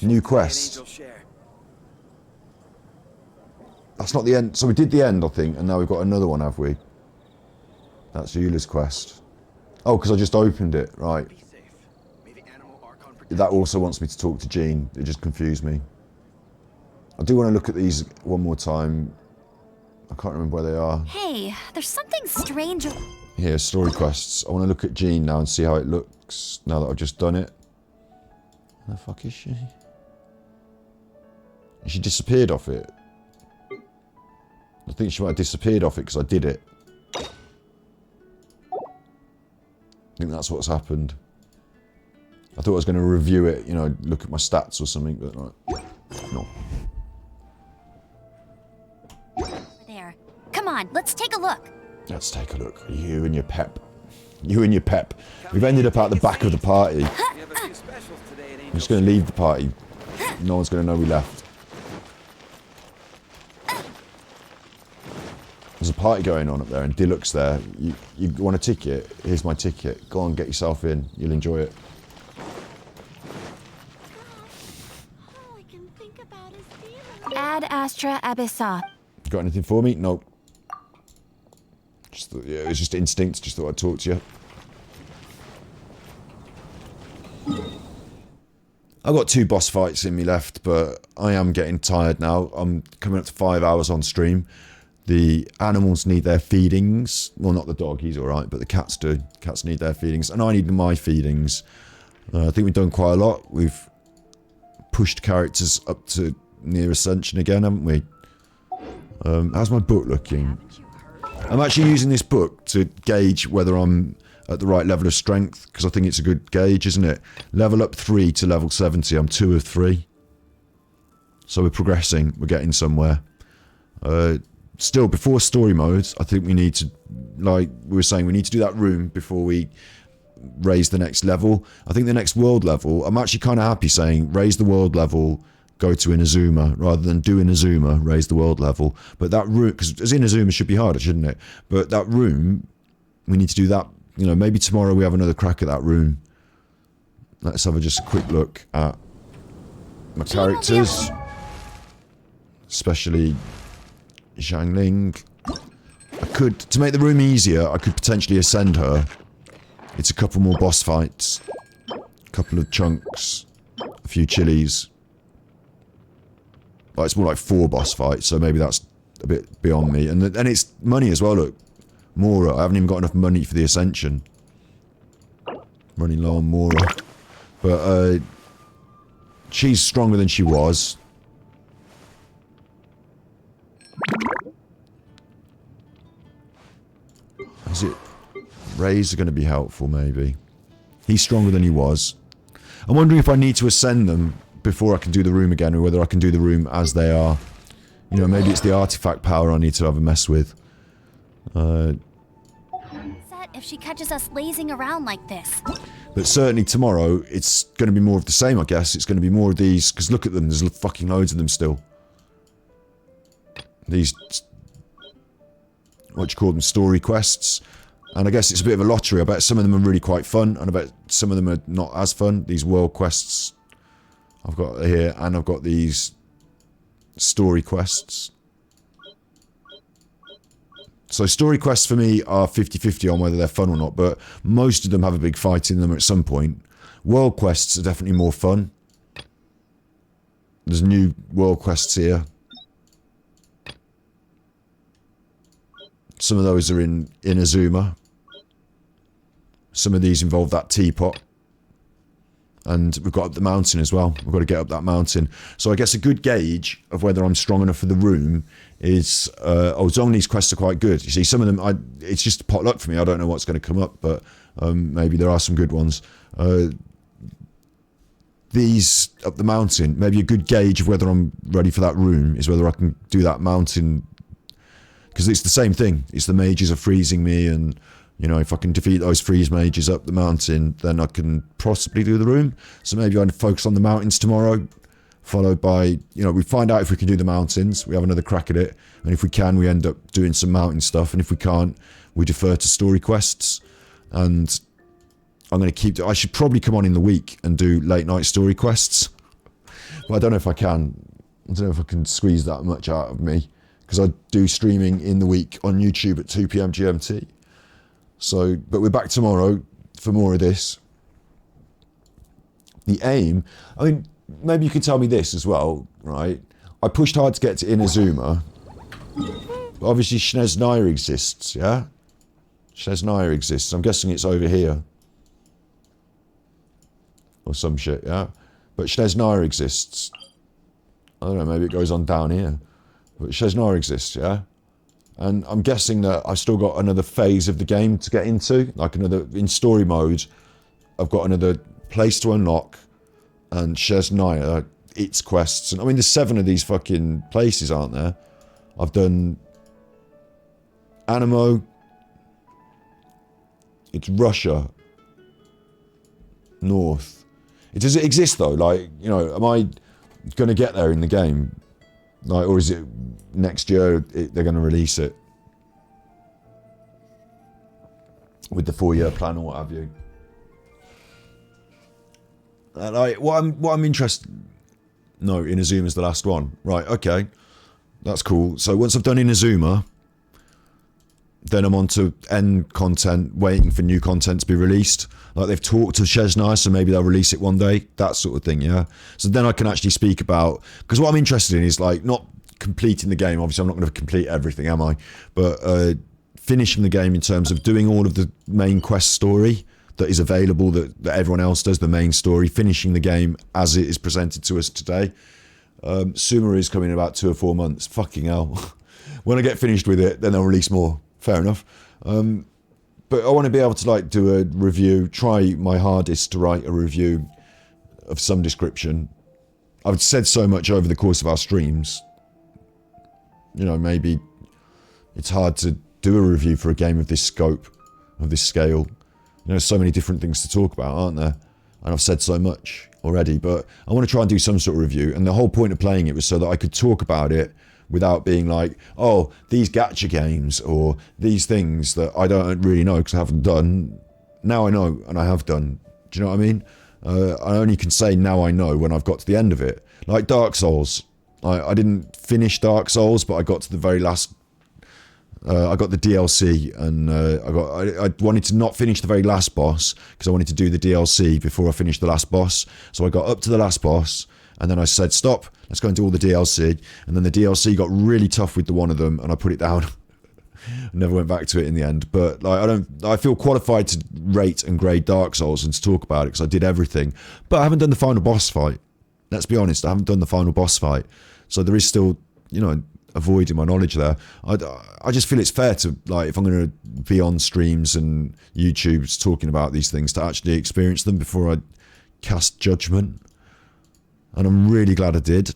New quest. That's not the end. So we did the end, I think, and now we've got another one, have we? That's Eula's quest. Oh, because I just opened it, right. That also wants me to talk to Jean. It just confused me. I do want to look at these one more time. I can't remember where they are. Hey, there's something strange. Here, story quests. I want to look at Jean now and see how it looks now that I've just done it. Where the fuck is she? She disappeared off it. I think she might have disappeared off it because I did it. I think that's what's happened. I thought I was going to review it, you know, look at my stats or something, but no. There. Come on, let's take a look. Let's take a look. You and your pep. You and your pep. We've ended up at the back of the party. I'm just going to leave the party. No one's going to know we left. There's a party going on up there and Deluxe there. You want a ticket? Here's my ticket. Go on, get yourself in. You'll enjoy it. Ad Astra Abyssa. Got anything for me? Nope. Just thought, yeah, it was just instinct. Just thought I'd talk to you. I've got 2 boss fights in me left, but I am getting tired now. I'm coming up to 5 hours on stream. The animals need their feedings. Well, not the dog, he's alright, but the cats do. Cats need their feedings, and I need my feedings. I think we've done quite a lot. We've pushed characters up to near Ascension again, haven't we? How's my book looking? I'm actually using this book to gauge whether I'm at the right level of strength, because I think it's a good gauge, isn't it? Level up 3 to level 70. I'm 2 of 3. So we're progressing. We're getting somewhere. Still, before story modes, I think we need to, like we were saying, we need to do that room before we raise the next level. I think the next world level, I'm actually kind of happy saying raise the world level, go to Inazuma, rather than do Inazuma, raise the world level. But that room, because Inazuma should be harder, shouldn't it? But that room, we need to do that. You know, maybe tomorrow we have another crack at that room. Let's have just a quick look at my characters. Especially Xiangling. I could, to make the room easier, I could potentially ascend her. It's a couple more boss fights. A couple of chunks. A few chilies. Well, it's more like 4 boss fights, so maybe that's a bit beyond me. And it's money as well, look. Mora, I haven't even got enough money for the Ascension. Running low on Mora. But, she's stronger than she was. Is it... Rays are going to be helpful, maybe. He's stronger than he was. I'm wondering if I need to ascend them before I can do the room again, or whether I can do the room as they are. You know, maybe it's the artifact power I need to have a mess with. If she catches us lazing around like this. But certainly tomorrow, it's going to be more of the same, I guess. It's going to be more of these, because look at them, there's fucking loads of them still. These, what do you call them, story quests. And I guess it's a bit of a lottery. I bet some of them are really quite fun, and I bet some of them are not as fun. These world quests I've got here, and I've got these story quests. So story quests for me are 50-50 on whether they're fun or not, but most of them have a big fight in them at some point. World quests are definitely more fun. There's new world quests here. Some of those are in Inazuma. Some of these involve that teapot. And we've got up the mountain as well. We've got to get up that mountain. So I guess a good gauge of whether I'm strong enough for the room is... some of these quests are quite good. You see, some of them, it's just pot luck for me. I don't know what's going to come up, but maybe there are some good ones. These up the mountain, maybe a good gauge of whether I'm ready for that room is whether I can do that mountain. Because it's the same thing. It's the mages are freezing me, and You know, if I can defeat those freeze mages up the mountain, then I can possibly do the room. So maybe I'd focus on the mountains tomorrow, followed by, you know, we find out if we can do the mountains, we have another crack at it, and if we can, we end up doing some mountain stuff, and if we can't, we defer to story quests. And I'm going to keep... I should probably come on in the week and do late night story quests, but I don't know if I can. I don't know if I can squeeze that much out of me, because I do streaming in the week on YouTube at 2 PM GMT. So, but we're back tomorrow for more of this. The aim, I mean, maybe you could tell me this as well, right? I pushed hard to get to Inazuma. But obviously Snezhnaya exists, yeah? Snezhnaya exists. I'm guessing it's over here. Or some shit, yeah? But Snezhnaya exists. I don't know, maybe it goes on down here. But Snezhnaya exists, yeah? And I'm guessing that I've still got another phase of the game to get into. Like another, in story mode, I've got another place to unlock. And Snezhnaya, its quests. And I mean, there's 7 of these fucking places, aren't there? I've done Animo. It's Russia. North. Does it exist though? Like, you know, am I going to get there in the game? Like, or is it next year they're going to release it? With the 4-year plan or what have you. Like, what I'm interested... No, Inazuma's the last one. Right, okay. That's cool. So once I've done Inazuma, then I'm on to end content, waiting for new content to be released. Like, they've talked to Snezhnaya, so maybe they'll release it one day. That sort of thing, yeah? So then I can actually speak about... Because what I'm interested in is, like, not completing the game. Obviously, I'm not going to complete everything, am I? But finishing the game in terms of doing all of the main quest story that is available, that everyone else does, the main story, finishing the game as it is presented to us today. Sumeru is coming in about 2 or 4 months. Fucking hell. When I get finished with it, then they'll release more. Fair enough. But I want to be able to, like, do a review, try my hardest to write a review of some description. I've said so much over the course of our streams. You know, maybe it's hard to do a review for a game of this scope, of this scale. You know, so many different things to talk about, aren't there? And I've said so much already, but I want to try and do some sort of review. And the whole point of playing it was so that I could talk about it without being like, oh, these gacha games or these things that I don't really know because I haven't done. Now I know, and I have done. Do you know what I mean? I only can say now I know when I've got to the end of it. Like Dark Souls. I didn't finish Dark Souls, but I got to the very last... I got the DLC, and I wanted to not finish the very last boss because I wanted to do the DLC before I finished the last boss. So I got up to the last boss, and then I said, stop, let's go and do all the DLC. And then the DLC got really tough with the one of them, and I put it down. Never went back to it in the end. But like, I feel qualified to rate and grade Dark Souls and to talk about it because I did everything. But I haven't done the final boss fight. Let's be honest, I haven't done the final boss fight. So there is still, you know, a void in my knowledge there. I just feel it's fair to, like, if I'm going to be on streams and YouTube's talking about these things, to actually experience them before I cast judgment. And I'm really glad I did.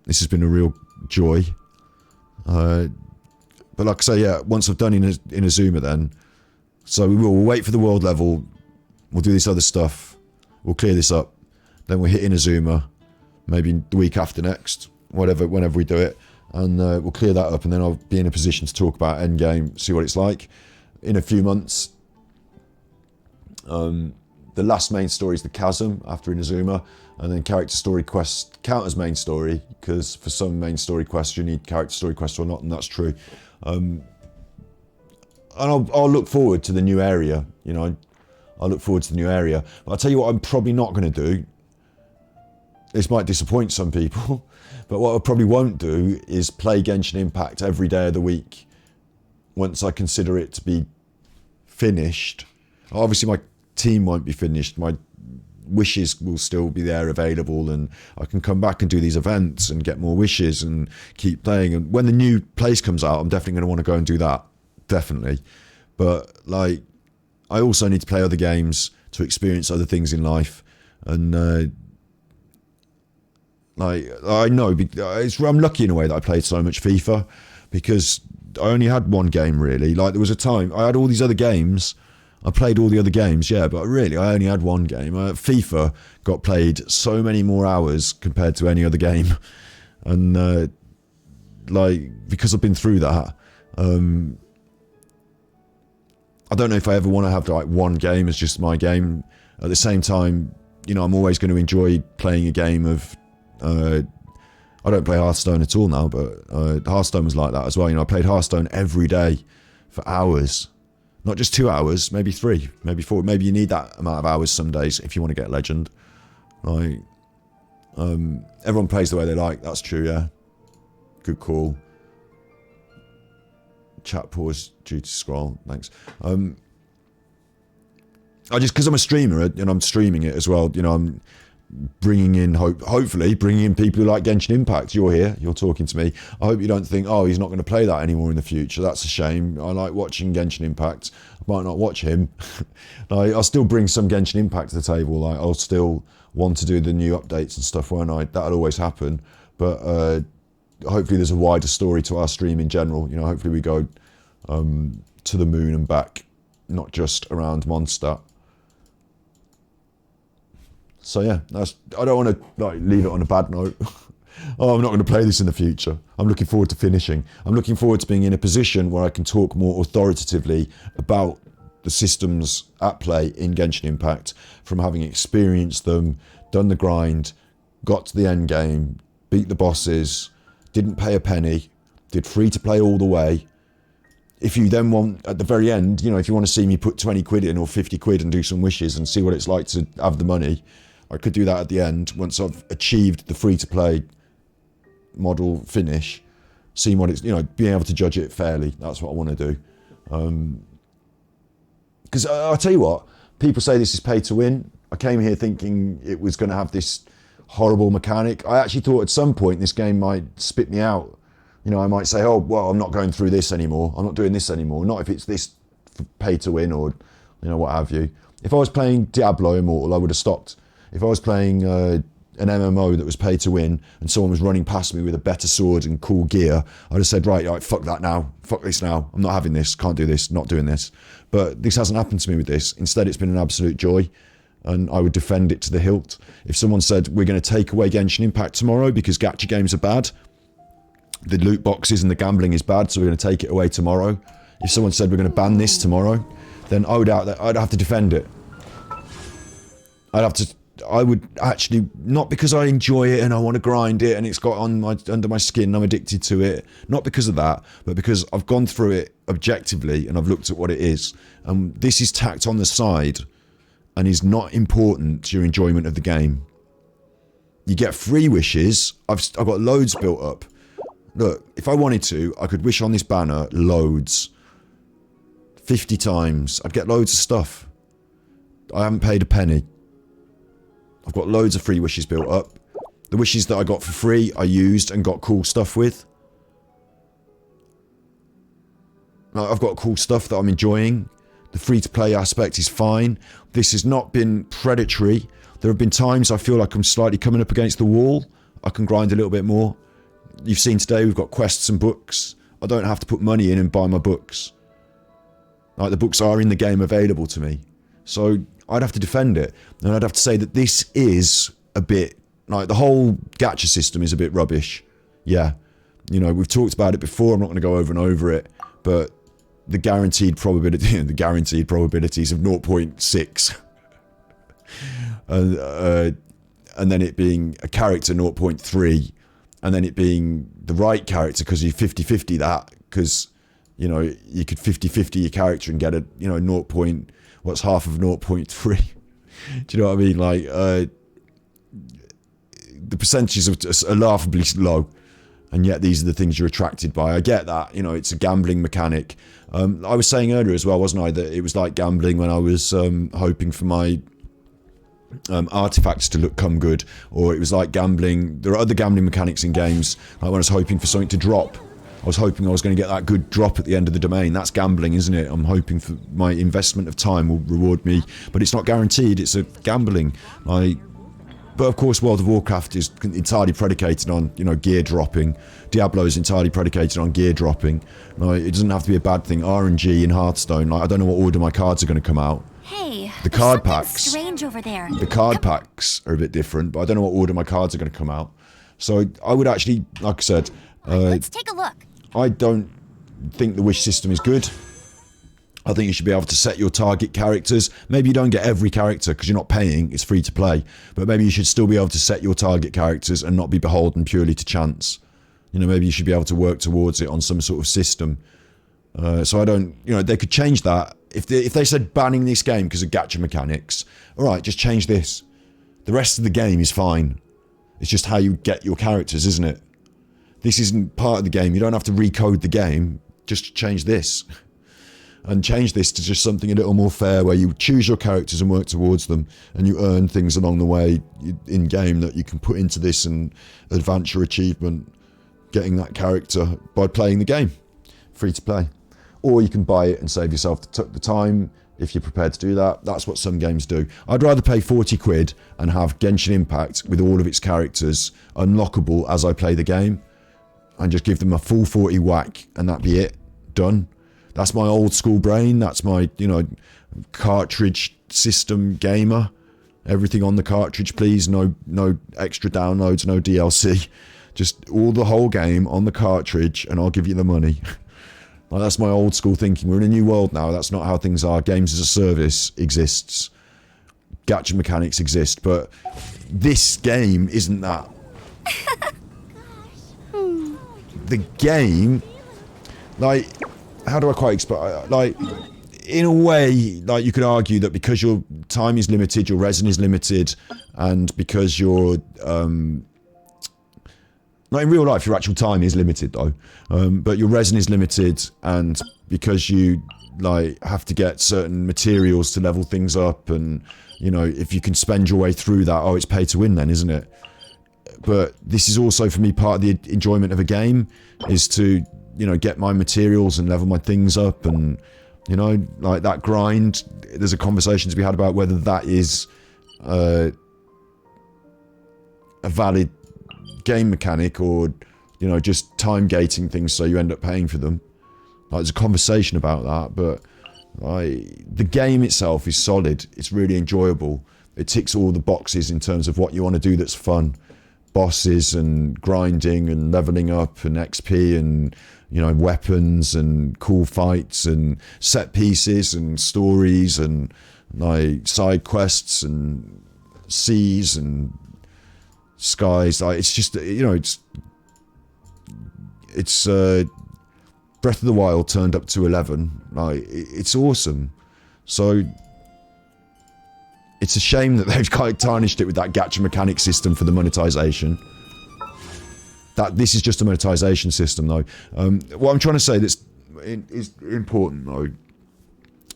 This has been a real joy. But like I say, yeah, once I've done Inazuma then, so we'll wait for the world level, we'll do this other stuff, we'll clear this up, then we'll hit Inazuma, maybe the week after next, whenever we do it, and we'll clear that up, and then I'll be in a position to talk about Endgame, see what it's like. In a few months, the last main story is the Chasm after Inazuma, and then character story quests count as main story, because for some main story quests you need character story quests or not, and that's true. And I'll look forward to the new area, you know, I'll look forward to the new area. But I'll tell you what I'm probably not going to do. This might disappoint some people, but what I probably won't do is play Genshin Impact every day of the week once I consider it to be finished. Obviously my team won't be finished, my wishes will still be there available, and I can come back and do these events and get more wishes and keep playing. And when the new place comes out, I'm definitely going to want to go and do that, definitely. But like, I also need to play other games to experience other things in life. And like, I know I'm lucky in a way that I played so much FIFA, because only had one game really. Like there was a time I had all these other games. I played all the other games, yeah, but really I only had one game. FIFA got played so many more hours compared to any other game, and like because I've been through that, I don't know if I ever want to have like one game as just my game. At the same time, you know, I'm always going to enjoy playing a game of. I don't play Hearthstone at all now, but Hearthstone was like that as well. You know, I played Hearthstone every day for hours. Not just 2 hours, maybe 3, maybe 4. Maybe you need that amount of hours some days if you want to get Legend. Like, everyone plays the way they like. That's true, yeah. Good call. Chat pause due to scroll. Thanks. I just, because I'm a streamer and I'm streaming it as well, you know, I'm bringing in, hopefully, bringing in people who like Genshin Impact. You're here, you're talking to me. I hope you don't think, oh, he's not going to play that anymore in the future. That's a shame. I like watching Genshin Impact. I might not watch him. Like, I'll still bring some Genshin Impact to the table. Like, I'll still want to do the new updates and stuff, won't I? That'll always happen. But hopefully there's a wider story to our stream in general. You know, hopefully we go to the moon and back, not just around Mondstadt. So yeah, I don't want to like leave it on a bad note. Oh, I'm not going to play this in the future. I'm looking forward to finishing. I'm looking forward to being in a position where I can talk more authoritatively about the systems at play in Genshin Impact, from having experienced them, done the grind, got to the end game, beat the bosses, didn't pay a penny, did free to play all the way. If you then want, at the very end, you know, if you want to see me put 20 quid in or 50 quid and do some wishes and see what it's like to have the money, I could do that at the end once I've achieved the free-to-play model finish, seeing what it's, you know, being able to judge it fairly. That's what I want to do. Because I'll tell you what, people say this is pay to win. I came here thinking it was going to have this horrible mechanic. I actually thought at some point this game might spit me out. You know, I might say, oh, well, I'm not going through this anymore. I'm not doing this anymore. Not if it's this pay to win or, you know, what have you. If I was playing Diablo Immortal, I would have stopped. If I was playing an MMO that was pay to win and someone was running past me with a better sword and cool gear, I'd have said, right, fuck that now. Fuck this now. I'm not having this. Can't do this. Not doing this. But this hasn't happened to me with this. Instead, it's been an absolute joy. And I would defend it to the hilt. If someone said, we're going to take away Genshin Impact tomorrow because gacha games are bad, the loot boxes and the gambling is bad, so we're going to take it away tomorrow. If someone said, we're going to ban this tomorrow, then I'd have to defend it. I would actually, not because I enjoy it and I want to grind it and it's got under my skin, I'm addicted to it, not because of that, but because I've gone through it objectively and I've looked at what it is, and this is tacked on the side and is not important to your enjoyment of the game. You get free wishes. I've got loads built up. Look, if I wanted to, I could wish on this banner loads. 50 times. I'd get loads of stuff. I haven't paid a penny. I've got loads of free wishes built up. The wishes that I got for free, I used and got cool stuff with. I've got cool stuff that I'm enjoying. The free-to-play aspect is fine. This has not been predatory. There have been times I feel like I'm slightly coming up against the wall. I can grind a little bit more. You've seen today we've got quests and books. I don't have to put money in and buy my books. Like, the books are in the game available to me. So I'd have to defend it. And I'd have to say that this is a bit, like, the whole gacha system is a bit rubbish. Yeah. You know, we've talked about it before. I'm not going to go over and over it. But the guaranteed probabilities of 0.6. And then it being a character 0.3. And then it being the right character because you 50-50 that. Because, you know, you could 50-50 your character and get a, you know, what's half of 0.3? Do you know what I mean? Like, the percentages are laughably low, and yet these are the things you're attracted by. I get that, you know, it's a gambling mechanic. I was saying earlier as well, wasn't I, that it was like gambling when I was hoping for my artifacts to come good, or it was like gambling. There are other gambling mechanics in games, like when I was hoping for something to drop. I was hoping I was going to get that good drop at the end of the domain. That's gambling, isn't it? I'm hoping for my investment of time will reward me, but it's not guaranteed. It's a gambling. Like, But of course, World of Warcraft is entirely predicated on, you know, gear dropping. Diablo is entirely predicated on gear dropping. Like, it doesn't have to be a bad thing. RNG in Hearthstone, like, I don't know what order my cards are going to come out. Hey, The card packs. strange over there. The card packs are a bit different, but I don't know what order my cards are going to come out. So I would actually, like I said, Let's take a look. I don't think the wish system is good. I think you should be able to set your target characters. Maybe you don't get every character because you're not paying, it's free to play. But maybe you should still be able to set your target characters and not be beholden purely to chance. You know, maybe you should be able to work towards it on some sort of system. So I don't, you know, they could change that. If they said banning this game because of gacha mechanics, alright, just change this. The rest of the game is fine. It's just how you get your characters, isn't it? This isn't part of the game. You don't have to recode the game. Just change this. And change this to just something a little more fair, where you choose your characters and work towards them, and you earn things along the way in-game that you can put into this and advance your achievement, getting that character by playing the game. Free to play. Or you can buy it and save yourself the time, if you're prepared to do that. That's what some games do. I'd rather pay 40 quid and have Genshin Impact with all of its characters unlockable as I play the game, and just give them a full 40 whack, and that be it. Done. That's my old school brain. That's my, you know, cartridge system gamer. Everything on the cartridge, please. No extra downloads, no DLC. Just all the whole game on the cartridge, and I'll give you the money. Like, that's my old school thinking. We're in a new world now. That's not how things are. Games as a service exists. Gacha mechanics exist, but this game isn't that. The game, like, how do I quite explain? Like, in a way, like, you could argue that because your time is limited, your resin is limited, and because your not in real life, your actual time is limited though, but your resin is limited, and because you like have to get certain materials to level things up, and you know, if you can spend your way through that, oh, it's pay to win then, isn't it? But this is also for me part of the enjoyment of a game, is to, you know, get my materials and level my things up, and you know, like that grind. There's a conversation to be had about whether that is a valid game mechanic, or you know, just time gating things so you end up paying for them. Like, there's a conversation about that, but the game itself is solid. It's really enjoyable. It ticks all the boxes in terms of what you want to do that's fun. Bosses and grinding and leveling up and XP and, you know, weapons and cool fights and set pieces and stories and like side quests and seas and skies. Like, it's just, you know, it's Breath of the Wild turned up to 11. Like, it's awesome. So it's a shame that they've kind of tarnished it with that gacha mechanic system for the monetization. That this is just a monetization system, though. What I'm trying to say that's is important, though,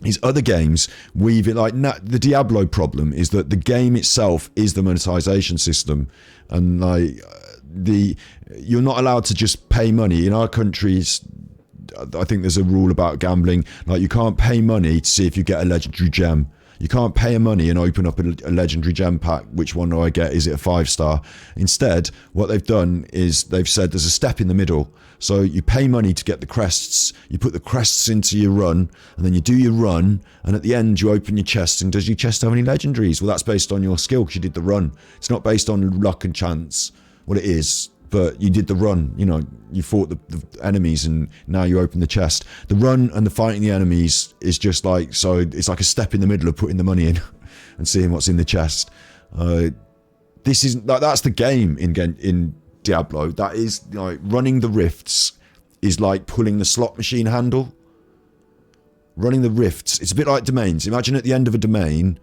is other games weave it. Like, the Diablo problem is that the game itself is the monetization system, and like you're not allowed to just pay money in our countries. I think there's a rule about gambling, like you can't pay money to see if you get a legendary gem. You can't pay money and open up a legendary gem pack. Which one do I get? Is it a 5-star? Instead, what they've done is they've said there's a step in the middle. So you pay money to get the crests, you put the crests into your run, and then you do your run, and at the end you open your chest, and does your chest have any legendaries? Well, that's based on your skill because you did the run. It's not based on luck and chance. Well, it is, but you did the run. You know, you fought the enemies, and now you open the chest. The run and the fighting the enemies is just like, so it's like a step in the middle of putting the money in and seeing what's in the chest. This is that's the game in Diablo. That is like running the rifts is like pulling the slot machine handle. Running the rifts, it's a bit like domains. Imagine at the end of a domain,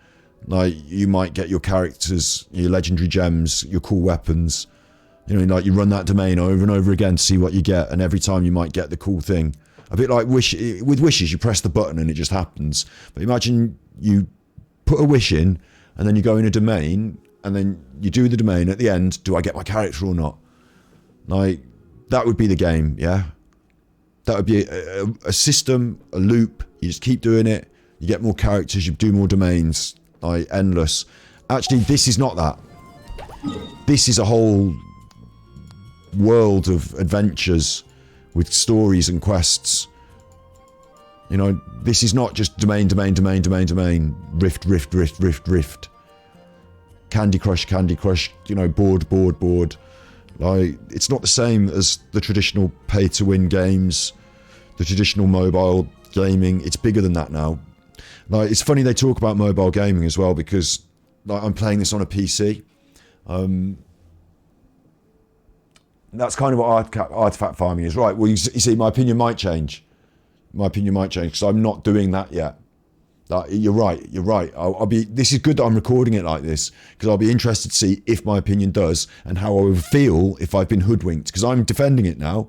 like you might get your characters, your legendary gems, your cool weapons. You know, like you run that domain over and over again to see what you get, and every time you might get the cool thing. A bit like with wishes, you press the button and it just happens. But imagine you put a wish in, and then you go in a domain, and then you do the domain. At the end, do I get my character or not? Like, that would be the game, yeah? That would be a system, a loop. You just keep doing it. You get more characters, you do more domains. Like, endless. Actually, this is not that. this is a whole world of adventures with stories and quests. You know, this is not just domain, rift. Candy Crush, you know, board. Like, it's not the same as the traditional pay-to-win games, the traditional mobile gaming. It's bigger than that now. Like, it's funny they talk about mobile gaming as well, because like, I'm playing this on a PC. That's kind of what artifact farming is, right? Well, you see, my opinion might change. Because I'm not doing that yet. You're right. I'll be. This is good that I'm recording it like this, because I'll be interested to see if my opinion does and how I would feel if I've been hoodwinked. Because I'm defending it now.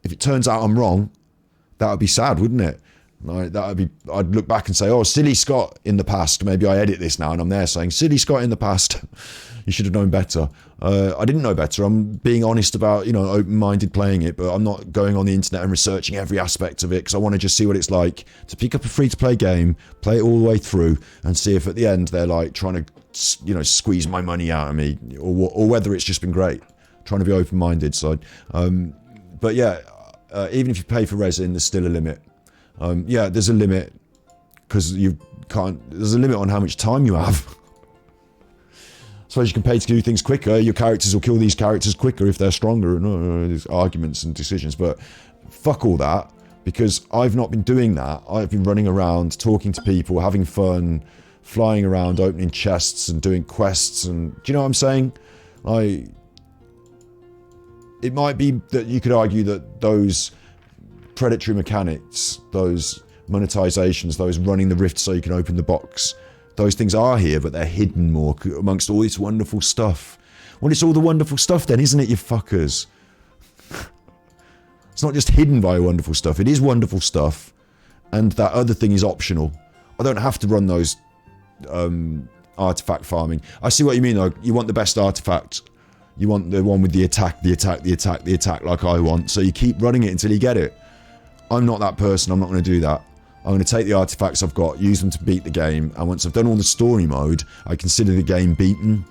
If it turns out I'm wrong, that would be sad, wouldn't it? Like, I'd look back and say, oh, silly Scott in the past. Maybe I edit this now and I'm there saying, silly Scott in the past. You should have known better. I didn't know better. I'm being honest about, you know, open-minded playing it, but I'm not going on the internet and researching every aspect of it, because I want to just see what it's like to pick up a free-to-play game, play it all the way through, and see if at the end they're like trying to, you know, squeeze my money out of me, or whether it's just been great. Trying to be open-minded. So, but yeah, even if you pay for resin, there's still a limit. Yeah, there's a limit, because there's a limit on how much time you have. Suppose you can pay to do things quicker. Your characters will kill these characters quicker if they're stronger, and there's arguments and decisions. But fuck all that, because I've not been doing that. I've been running around, talking to people, having fun, flying around, opening chests and doing quests. And do you know what I'm saying? It might be that you could argue that those predatory mechanics, those monetizations, those running the rift so you can open the box, those things are here, but they're hidden more amongst all this wonderful stuff. Well, it's all the wonderful stuff then, isn't it, you fuckers? It's not just hidden by wonderful stuff. It is wonderful stuff, and that other thing is optional. I don't have to run those artifact farming. I see what you mean, though. You want the best artifact. You want the one with the attack, like I want. So you keep running it until you get it. I'm not that person. I'm not going to do that. I'm going to take the artifacts I've got, use them to beat the game, and once I've done all the story mode, I consider the game beaten.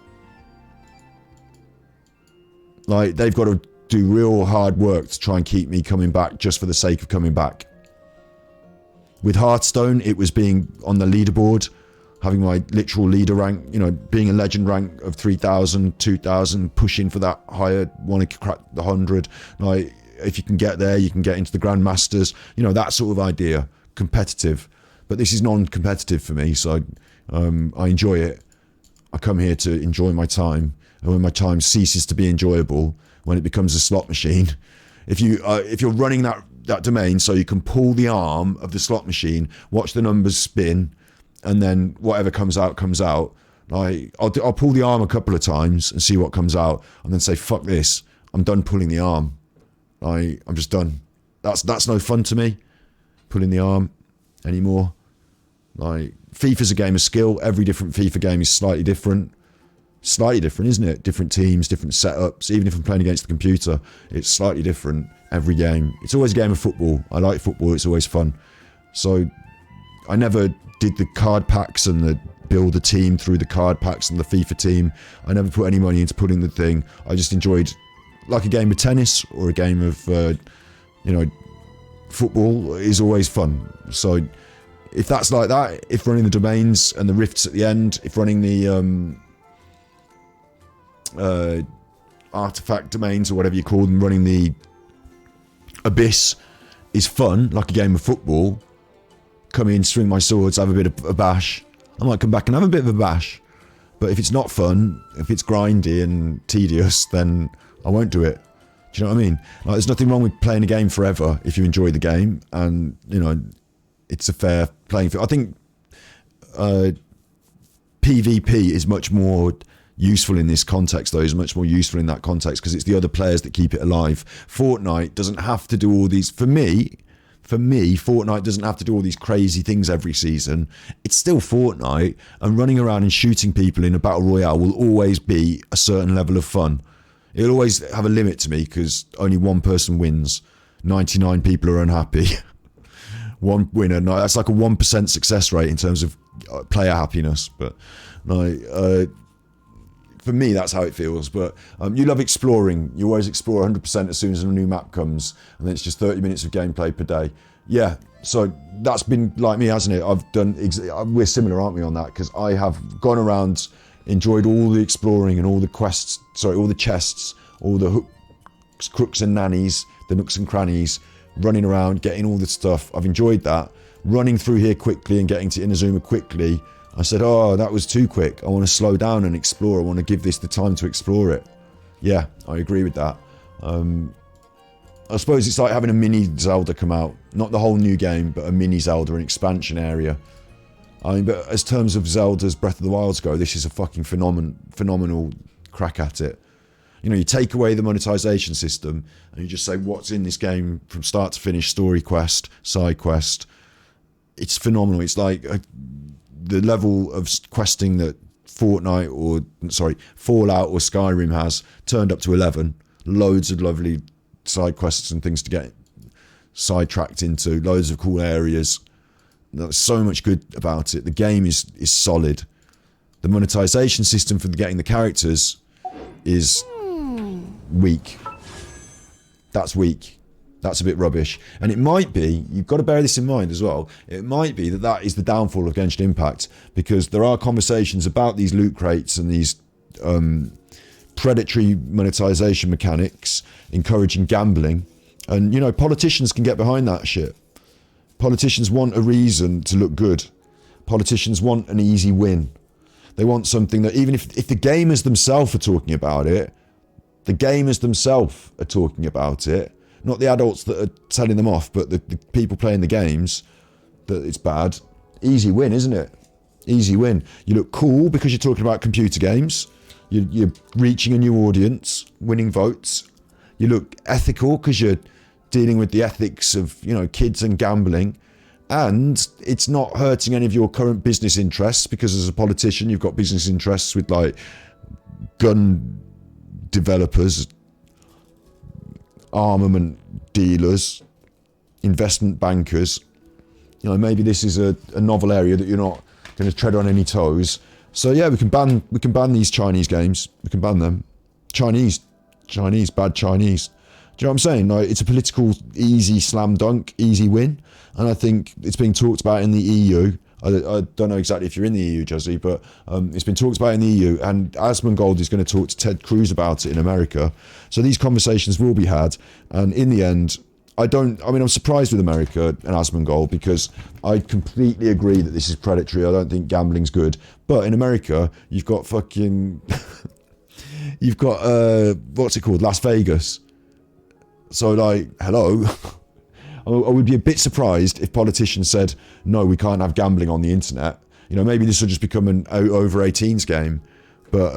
Like, they've got to do real hard work to try and keep me coming back just for the sake of coming back. With Hearthstone, it was being on the leaderboard, having my literal leader rank, you know, being a legend rank of 3,000, 2,000, pushing for that higher, want to crack the 100. Like, if you can get there, you can get into the Grandmasters, you know, that sort of idea. Competitive, but this is non-competitive for me, so I enjoy it. I come here to enjoy my time, and when my time ceases to be enjoyable, when it becomes a slot machine, if you're running that domain so you can pull the arm of the slot machine, watch the numbers spin, and then whatever comes out, I'll pull the arm a couple of times and see what comes out, and then say, fuck this, I'm done pulling the arm. I'm just done. That's no fun to me, pulling the arm anymore. Like, FIFA's a game of skill. Every different FIFA game is slightly different, isn't it? Different teams, different setups. Even if I'm playing against the computer, it's slightly different every game. It's always a game of football. I like football. It's always fun. So I never did the card packs and the build a team through the card packs and the FIFA team. I never put any money into putting the thing. I just enjoyed, like, a game of tennis or a game of you know, football is always fun. So if that's like that, if running the domains and the rifts at the end, if running the artifact domains or whatever you call them, running the abyss is fun, like a game of football, come in, swing my swords, have a bit of a bash, I might come back and have a bit of a bash. But if it's not fun, if it's grindy and tedious, then I won't do it. Do you know what I mean? Like, there's nothing wrong with playing a game forever if you enjoy the game, and, you know, it's a fair playing field. I think PvP is much more useful in this context, though. Is much more useful in that context because it's the other players that keep it alive. Fortnite doesn't have to do all these. For me, Fortnite doesn't have to do all these crazy things every season. It's still Fortnite, and running around and shooting people in a battle royale will always be a certain level of fun. It'll always have a limit to me because only one person wins. 99 people are unhappy. One winner. No, that's like a 1% success rate in terms of player happiness. But no, for me, that's how it feels. But you love exploring. You always explore 100% as soon as a new map comes, and then it's just 30 minutes of gameplay per day. Yeah, so that's been like me, hasn't it? I've done. We're similar, aren't we, on that? Because I have gone around, enjoyed all the exploring and all the quests. Sorry, all the chests, all the hooks, crooks and nannies, the nooks and crannies, running around, getting all the stuff. I've enjoyed that. Running through here quickly and getting to Inazuma quickly. I said, oh, that was too quick. I want to slow down and explore. I want to give this the time to explore it. Yeah, I agree with that. I suppose it's like having a mini Zelda come out. Not the whole new game, but a mini Zelda, an expansion area. I mean, but as terms of Zelda's Breath of the Wilds go, this is a fucking phenomenal crack at it. You know, you take away the monetization system and you just say what's in this game from start to finish, story quest, side quest. It's phenomenal. It's like the level of questing that Fallout or Skyrim has turned up to 11. Loads of lovely side quests and things to get sidetracked into. Loads of cool areas. There's so much good about it. The game is solid. The monetization system for getting the characters is weak. That's weak. That's a bit rubbish. And it might be, you've got to bear this in mind as well, it might be that that is the downfall of Genshin Impact, because there are conversations about these loot crates and these predatory monetization mechanics encouraging gambling. And, you know, politicians can get behind that shit. Politicians want a reason to look good. Politicians want an easy win. They want something that, even if the gamers themselves are talking about it, the gamers themselves are talking about it, not the adults that are telling them off, but the people playing the games, that it's bad. Easy win, isn't it? Easy win. You look cool because you're talking about computer games. You're reaching a new audience, winning votes. You look ethical because you're dealing with the ethics of, you know, kids and gambling. And it's not hurting any of your current business interests, because as a politician, you've got business interests with, like, gun developers, armament dealers, investment bankers. You know, maybe this is a novel area that you're not going to tread on any toes. So yeah, we can ban these Chinese games. We can ban them. Chinese, bad Chinese. Do you know what I'm saying? Like, it's a political, easy slam dunk, easy win. And I think it's being talked about in the EU. I don't know exactly if you're in the EU, Jazzy, but it's been talked about in the EU, and Asmongold is going to talk to Ted Cruz about it in America. So these conversations will be had, and in the end, I'm surprised with America and Asmongold, because I completely agree that this is predatory. I don't think gambling's good. But in America, you've got fucking... you've got, what's it called? Las Vegas. So, like, hello... I would be a bit surprised if politicians said, no, we can't have gambling on the internet. You know, maybe this will just become an over 18s game. But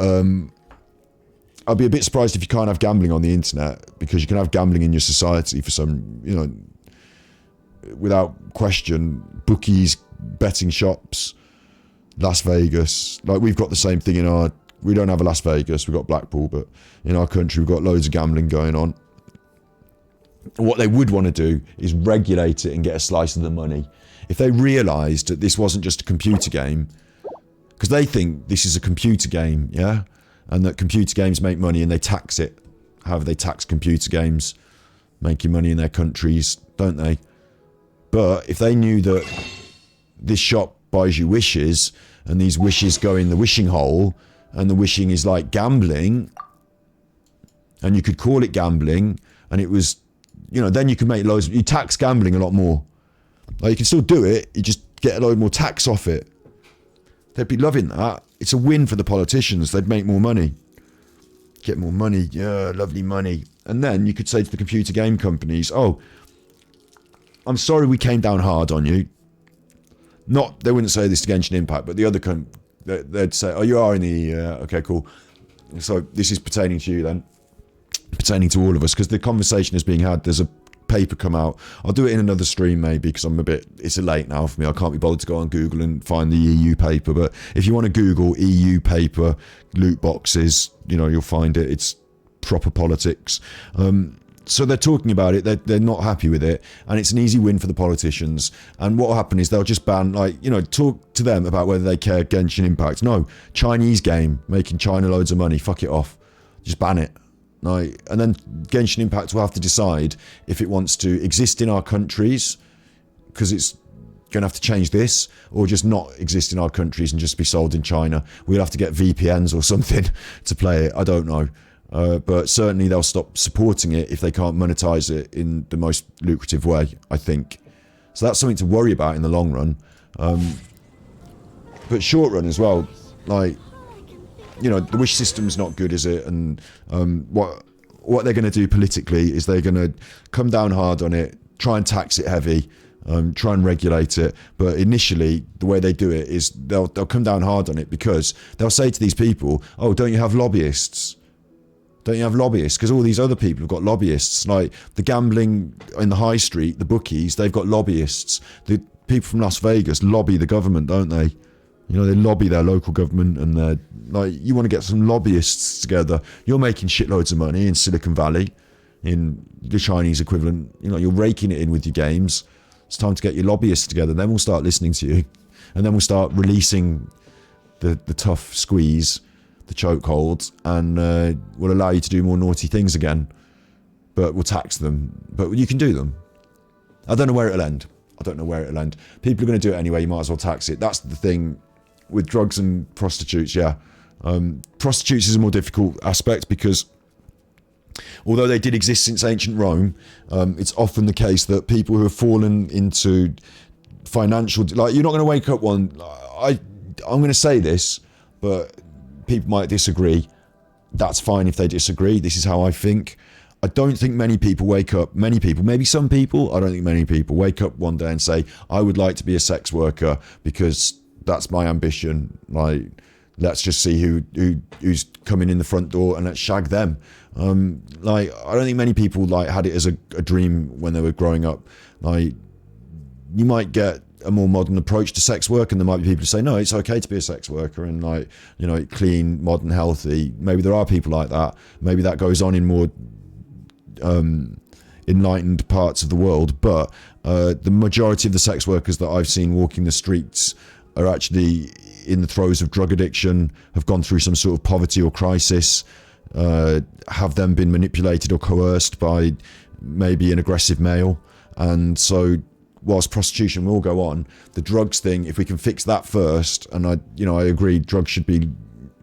I'd be a bit surprised if you can't have gambling on the internet, because you can have gambling in your society for some, you know, without question. Bookies, betting shops, Las Vegas. Like, we've got the same thing we don't have a Las Vegas, we've got Blackpool, but in our country, we've got loads of gambling going on. What they would want to do is regulate it and get a slice of the money. If they realised that this wasn't just a computer game, because they think this is a computer game, yeah? And that computer games make money and they tax it. However, they tax computer games making money in their countries, don't they? But if they knew that this shop buys you wishes, and these wishes go in the wishing hole, and the wishing is like gambling, and you could call it gambling, and it was... You know, then you can make loads... You tax gambling a lot more. Like, you can still do it, you just get a load more tax off it. They'd be loving that. It's a win for the politicians. They'd make more money. Get more money. Yeah, lovely money. And then you could say to the computer game companies, oh, I'm sorry we came down hard on you. Not, they wouldn't say this to Genshin Impact, but the other... They'd say, oh, you are in the... okay, cool. So this is pertaining to you then. Pertaining to all of us, because the conversation is being had. There's a paper come out. I'll do it in another stream maybe, because it's late now for me. I can't be bothered to go on Google and find the EU paper. But if you want to Google EU paper loot boxes, you know, you'll find it. It's proper politics. So they're talking about it, they're not happy with it, and it's an easy win for the politicians. And what will happen is they'll just ban, talk to them about whether they care Genshin Impact. No, Chinese game, making China loads of money, fuck it off. Just ban it. And then Genshin Impact will have to decide if it wants to exist in our countries, because it's going to have to change this, or just not exist in our countries and just be sold in China. We'll have to get VPNs or something to play it, I don't know. But certainly they'll stop supporting it if they can't monetize it in the most lucrative way, I think. So that's something to worry about in the long run. But short run as well, the wish system's not good, is it? And what they're going to do politically is they're going to come down hard on it, try and tax it heavy, try and regulate it. But initially, the way they do it is they'll come down hard on it because they'll say to these people, oh, don't you have lobbyists? Don't you have lobbyists? Because all these other people have got lobbyists. Like the gambling in the high street, the bookies, they've got lobbyists. The people from Las Vegas lobby the government, don't they? They lobby their local government, and you want to get some lobbyists together. You're making shitloads of money in Silicon Valley, in the Chinese equivalent. You're raking it in with your games. It's time to get your lobbyists together. Then we'll start listening to you, and then we'll start releasing the tough squeeze, the chokeholds, and will allow you to do more naughty things again. But we'll tax them. But you can do them. I don't know where it'll end. People are going to do it anyway. You might as well tax it. That's the thing with drugs and prostitutes, yeah. Prostitutes is a more difficult aspect because although they did exist since ancient Rome, it's often the case that people who have fallen into financial... you're not going to wake up one... I'm going to say this, but... people might disagree. That's fine if they disagree. This is how I think. I don't think many people wake up, maybe some people, I don't think many people wake up one day and say, I would like to be a sex worker because that's my ambition. Let's just see who's coming in the front door and let's shag them. I don't think many people had it as a dream when they were growing up. You might get a more modern approach to sex work, and there might be people who say no, it's okay to be a sex worker and clean, modern, healthy. Maybe there are people like that. Maybe that goes on in more enlightened parts of the world, but the majority of the sex workers that I've seen walking the streets are actually in the throes of drug addiction, have gone through some sort of poverty or crisis, have then been manipulated or coerced by maybe an aggressive male. And so whilst prostitution will go on, the drugs thing, if we can fix that first, and I agree, drugs should be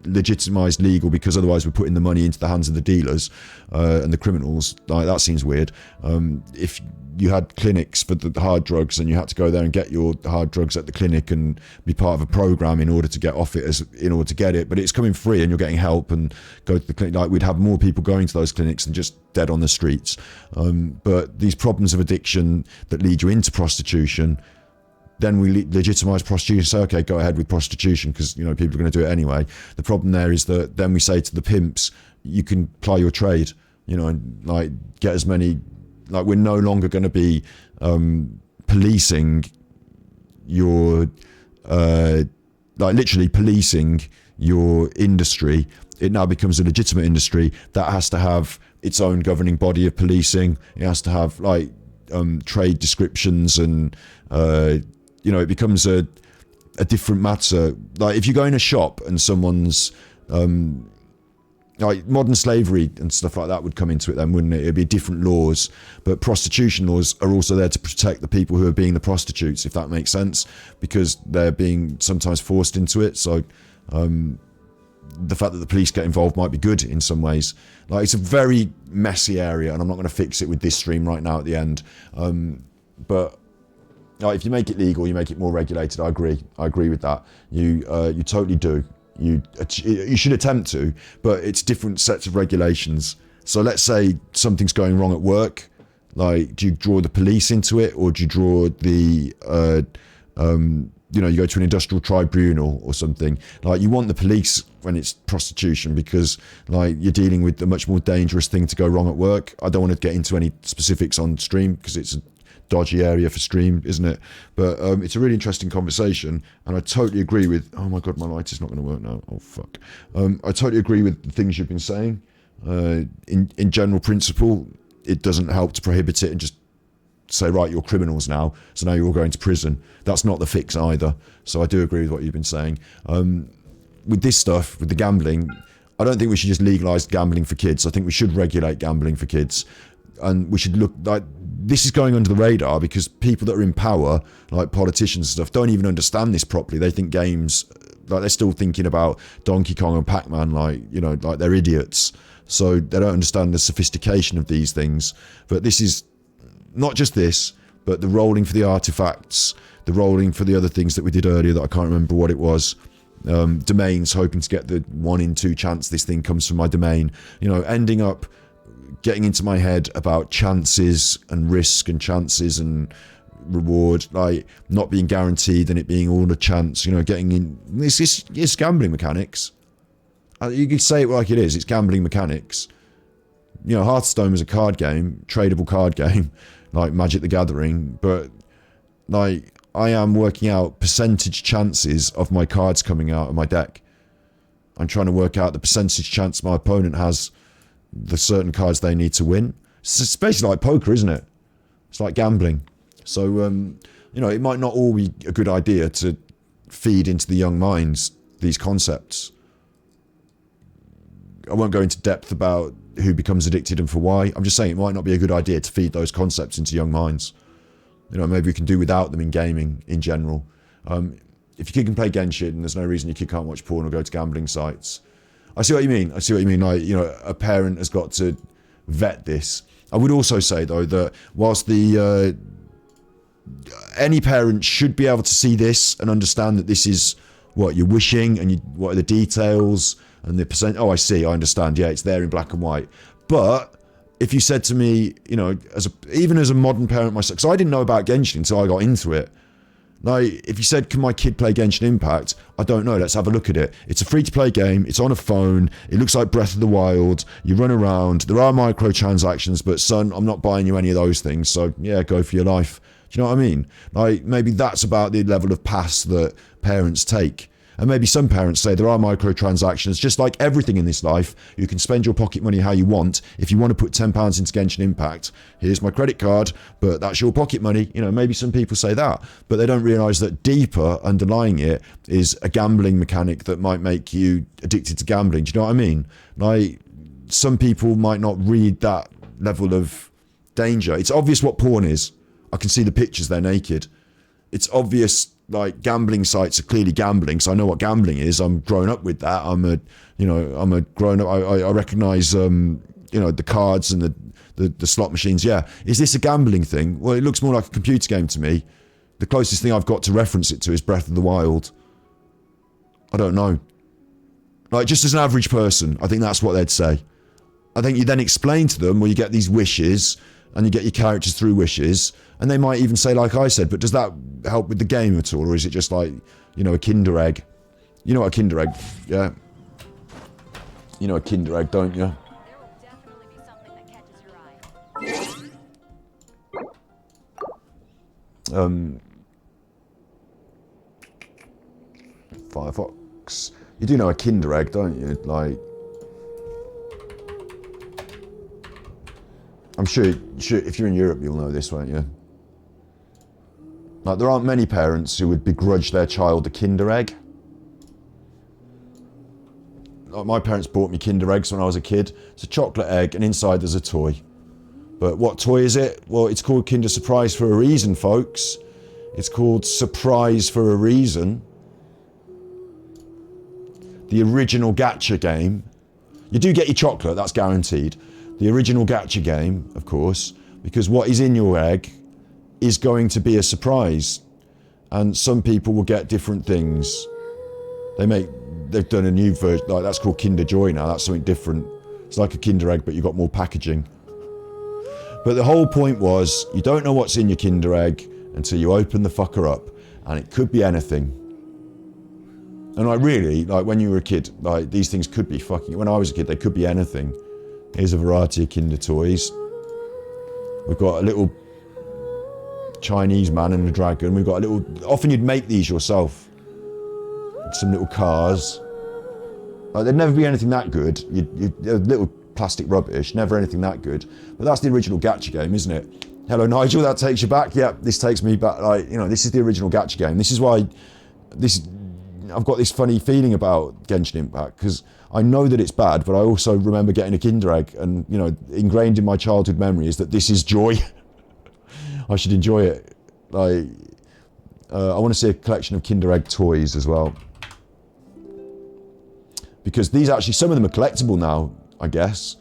legitimized legal, because otherwise we're putting the money into the hands of the dealers and the criminals. That seems weird. If you had clinics for the hard drugs and you had to go there and get your hard drugs at the clinic and be part of a program in order to get off it, in order to get it, but it's coming free and you're getting help and go to the clinic, we'd have more people going to those clinics than just dead on the streets. But these problems of addiction that lead you into prostitution, then we legitimize prostitution, say, okay, go ahead with prostitution because people are going to do it anyway. The problem there is that then we say to the pimps, you can ply your trade, and get as many, we're no longer going to be policing your, literally policing your industry. It now becomes a legitimate industry that has to have its own governing body of policing. It has to have trade descriptions and it becomes a different matter. If you go in a shop and someone's modern slavery and stuff like that would come into it then, wouldn't it? It'd be different laws, but prostitution laws are also there to protect the people who are being the prostitutes, if that makes sense, because they're being sometimes forced into it. So the fact that the police get involved might be good in some ways. It's a very messy area, and I'm not going to fix it with this stream right now at the end. But if you make it legal, you make it more regulated. I agree with that. You totally do. You should attempt to, but it's different sets of regulations. So let's say something's going wrong at work. Do you draw the police into it, or do you draw the you go to an industrial tribunal or something? You want the police when it's prostitution, because you're dealing with a much more dangerous thing to go wrong at work. I don't want to get into any specifics on stream because it's a dodgy area for stream, isn't it? But it's a really interesting conversation, and I totally agree with... Oh my god, my light is not going to work now. Oh fuck. I totally agree with the things you've been saying in general principle. it doesn't help to prohibit it and just say, right, you're criminals now, so now you're all going to prison. That's not the fix either. So I do agree with what you've been saying. With this stuff, with the gambling, I don't think we should just legalise gambling for kids. I think we should regulate gambling for kids. And we should look, like, this is going under the radar because people that are in power, like politicians and stuff, don't even understand this properly. They think games, like, they're still thinking about Donkey Kong and Pac-Man, like, you know, like they're idiots. So they don't understand the sophistication of these things. But this is not just this, but the rolling for the artifacts, the rolling for the other things that we did earlier that I can't remember what it was. Domains, hoping to get the 1 in 2 chance this thing comes from my domain. You know, ending up getting into my head about chances and risk and chances and reward, like not being guaranteed and it being all a chance, you know, getting in. It's gambling mechanics. You could say it like it is. It's gambling mechanics. You know, Hearthstone is a card game, tradable card game, like Magic the Gathering, but like I am working out percentage chances of my cards coming out of my deck. I'm trying to work out the percentage chance my opponent has the certain cards they need to win. It's basically like poker, isn't it? It's like gambling. So, you know, it might not all be a good idea to feed into the young minds these concepts. I won't go into depth about who becomes addicted and for why. I'm just saying it might not be a good idea to feed those concepts into young minds. You know, maybe we can do without them in gaming in general. If your kid can play Genshin, there's no reason your kid can't watch porn or go to gambling sites. I see what you mean. I see what you mean. Like, you know, a parent has got to vet this. I would also say, though, that whilst the any parent should be able to see this and understand that this is what you're wishing and what are the details and the percent. Oh, I see. I understand. Yeah, it's there in black and white. But if you said to me, you know, even as a modern parent myself, because I didn't know about Genshin until I got into it. Like, if you said, can my kid play Genshin Impact? I don't know. Let's have a look at it. It's a free-to-play game. It's on a phone. It looks like Breath of the Wild. You run around. There are microtransactions, but son, I'm not buying you any of those things. So, yeah, go for your life. Do you know what I mean? Like, maybe that's about the level of pass that parents take. And maybe some parents say there are microtransactions, just like everything in this life. You can spend your pocket money how you want. If you want to put £10 into Genshin Impact, here's my credit card, but that's your pocket money. You know, maybe some people say that, but they don't realise that deeper underlying it is a gambling mechanic that might make you addicted to gambling. Do you know what I mean? Like, some people might not read that level of danger. It's obvious what porn is. I can see the pictures, they're naked. It's obvious. Like, gambling sites are clearly gambling, so I know what gambling is. I'm grown up with that. I'm a grown up. I recognise, you know, the cards and the slot machines. Yeah, is this a gambling thing? Well, it looks more like a computer game to me. The closest thing I've got to reference it to is Breath of the Wild. I don't know. Like, just as an average person, I think that's what they'd say. I think you then explain to them, well, you get these wishes, and you get your characters through wishes, and they might even say, like I said, but does that help with the game at all, or is it just like, you know, a Kinder Egg? You know what a Kinder Egg, yeah? You know a Kinder Egg, don't you? Firefox. You do know a Kinder Egg, don't you? Like, I'm sure if you're in Europe, you'll know this, won't you? Like, there aren't many parents who would begrudge their child a Kinder Egg. Like, my parents bought me Kinder Eggs when I was a kid. It's a chocolate egg, and inside there's a toy. But what toy is it? Well, it's called Kinder Surprise for a reason, folks. It's called Surprise for a reason. The original gacha game. You do get your chocolate, that's guaranteed. The original gacha game, of course, because what is in your egg is going to be a surprise. And some people will get different things. They've done a new version, like that's called Kinder Joy now, that's something different. It's like a Kinder Egg, but you've got more packaging. But the whole point was, you don't know what's in your Kinder Egg until you open the fucker up. And it could be anything. And like, really, like when you were a kid, like these things could be fucking, when I was a kid, they could be anything. Here's a variety of Kinder toys. We've got a little Chinese man and a dragon. We've got a little, often you'd make these yourself. Some little cars. Like, there'd never be anything that good. You'd little plastic rubbish, never anything that good. But that's the original gacha game, isn't it? Hello, Nigel, that takes you back. Yep, this takes me back. Like, you know, this is the original gacha game. This is why I've got this funny feeling about Genshin Impact, because I know that it's bad, but I also remember getting a Kinder Egg, and, you know, ingrained in my childhood memory is that this is joy. I should enjoy it. Like, I want to see a collection of Kinder Egg toys as well. Because these actually, some of them are collectible now, I guess,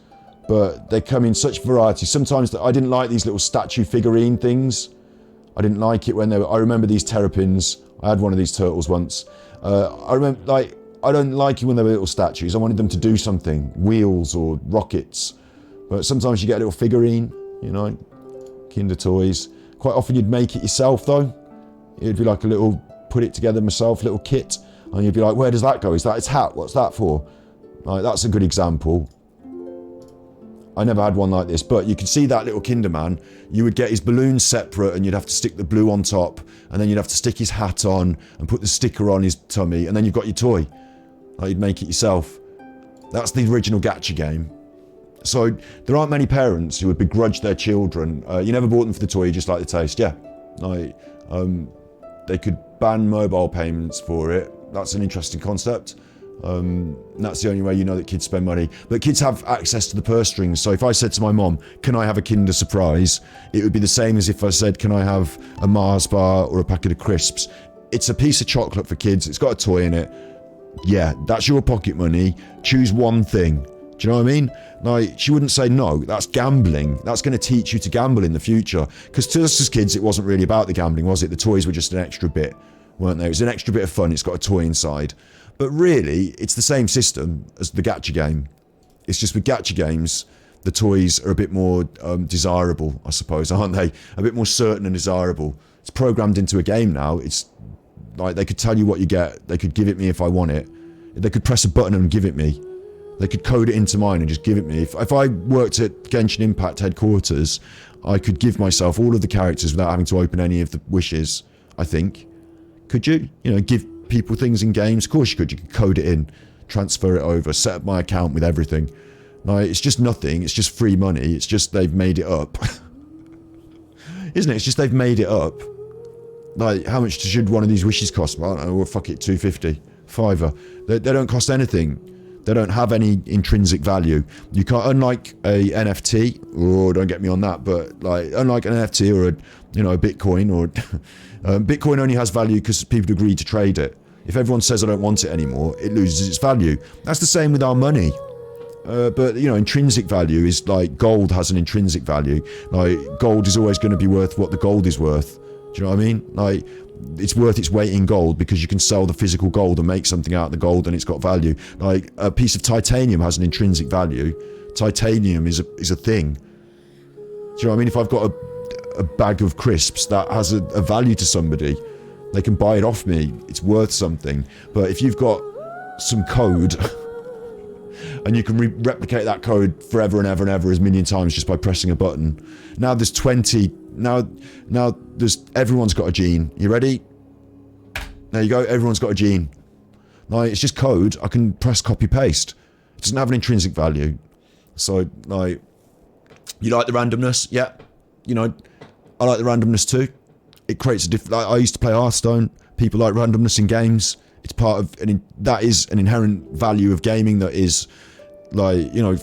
but they come in such variety. Sometimes I didn't like these little statue figurine things. I didn't like it when they were, I remember these terrapins. I had one of these turtles once. I remember, like, I don't like it when they were little statues. I wanted them to do something, wheels or rockets. But sometimes you get a little figurine, you know, Kinder toys. Quite often you'd make it yourself though. It'd be like a little, put it together myself, little kit. And you'd be like, where does that go? Is that its hat? What's that for? Like, that's a good example. I never had one like this, but you can see that little Kinder Man. You would get his balloons separate and you'd have to stick the blue on top, and then you'd have to stick his hat on and put the sticker on his tummy, and then you've got your toy. Like, you'd make it yourself. That's the original gacha game. So there aren't many parents who would begrudge their children. You never bought them for the toy, you just like the taste. Yeah, like, they could ban mobile payments for it. That's an interesting concept. That's the only way you know that kids spend money. But kids have access to the purse strings. So if I said to my mom, can I have a Kinder Surprise? It would be the same as if I said, can I have a Mars bar or a packet of crisps? It's a piece of chocolate for kids. It's got a toy in it. Yeah, that's your pocket money. Choose one thing. Do you know what I mean? Like, she wouldn't say no. That's gambling. That's going to teach you to gamble in the future. Because to us as kids, it wasn't really about the gambling, was it? The toys were just an extra bit, weren't they? It was an extra bit of fun. It's got a toy inside. But really, it's the same system as the gacha game. It's just with gacha games, the toys are a bit more desirable, I suppose, aren't they? A bit more certain and desirable. It's programmed into a game now. It's like they could tell you what you get. They could give it me if I want it. They could press a button and give it me. They could code it into mine and just give it me. If I worked at Genshin Impact headquarters, I could give myself all of the characters without having to open any of the wishes, I think. Could you? You know, give people things in games? Of course you could. You could code it in, transfer it over, set up my account with everything. No, it's just nothing. It's just free money. It's just they've made it up. Isn't it? It's just they've made it up. Like, how much should one of these wishes cost? Well, I don't know, well, fuck it, $2.50, $5. They don't cost anything. They don't have any intrinsic value. You can't, unlike a NFT, or don't get me on that, but like, unlike an NFT or a, you know, a Bitcoin, or Bitcoin only has value because people agree to trade it. If everyone says I don't want it anymore, it loses its value. That's the same with our money. But, you know, intrinsic value is like gold has an intrinsic value. Like, gold is always going to be worth what the gold is worth. Do you know what I mean? Like, it's worth its weight in gold because you can sell the physical gold and make something out of the gold and it's got value. Like, a piece of titanium has an intrinsic value. Titanium is a thing. Do you know what I mean? If I've got a bag of crisps, that has a value to somebody. They can buy it off me. It's worth something. But if you've got some code and you can replicate that code forever and ever and ever as million times just by pressing a button. Now there's 20. Now there's everyone's got a gene. You ready? There you go. Everyone's got a gene. Like, it's just code. I can press copy paste. It doesn't have an intrinsic value. So, like, you like the randomness? Yeah. You know, I like the randomness too. It creates a different. Like, I used to play Hearthstone. People like randomness in games. It's part of, that is an inherent value of gaming. That is, like, you know,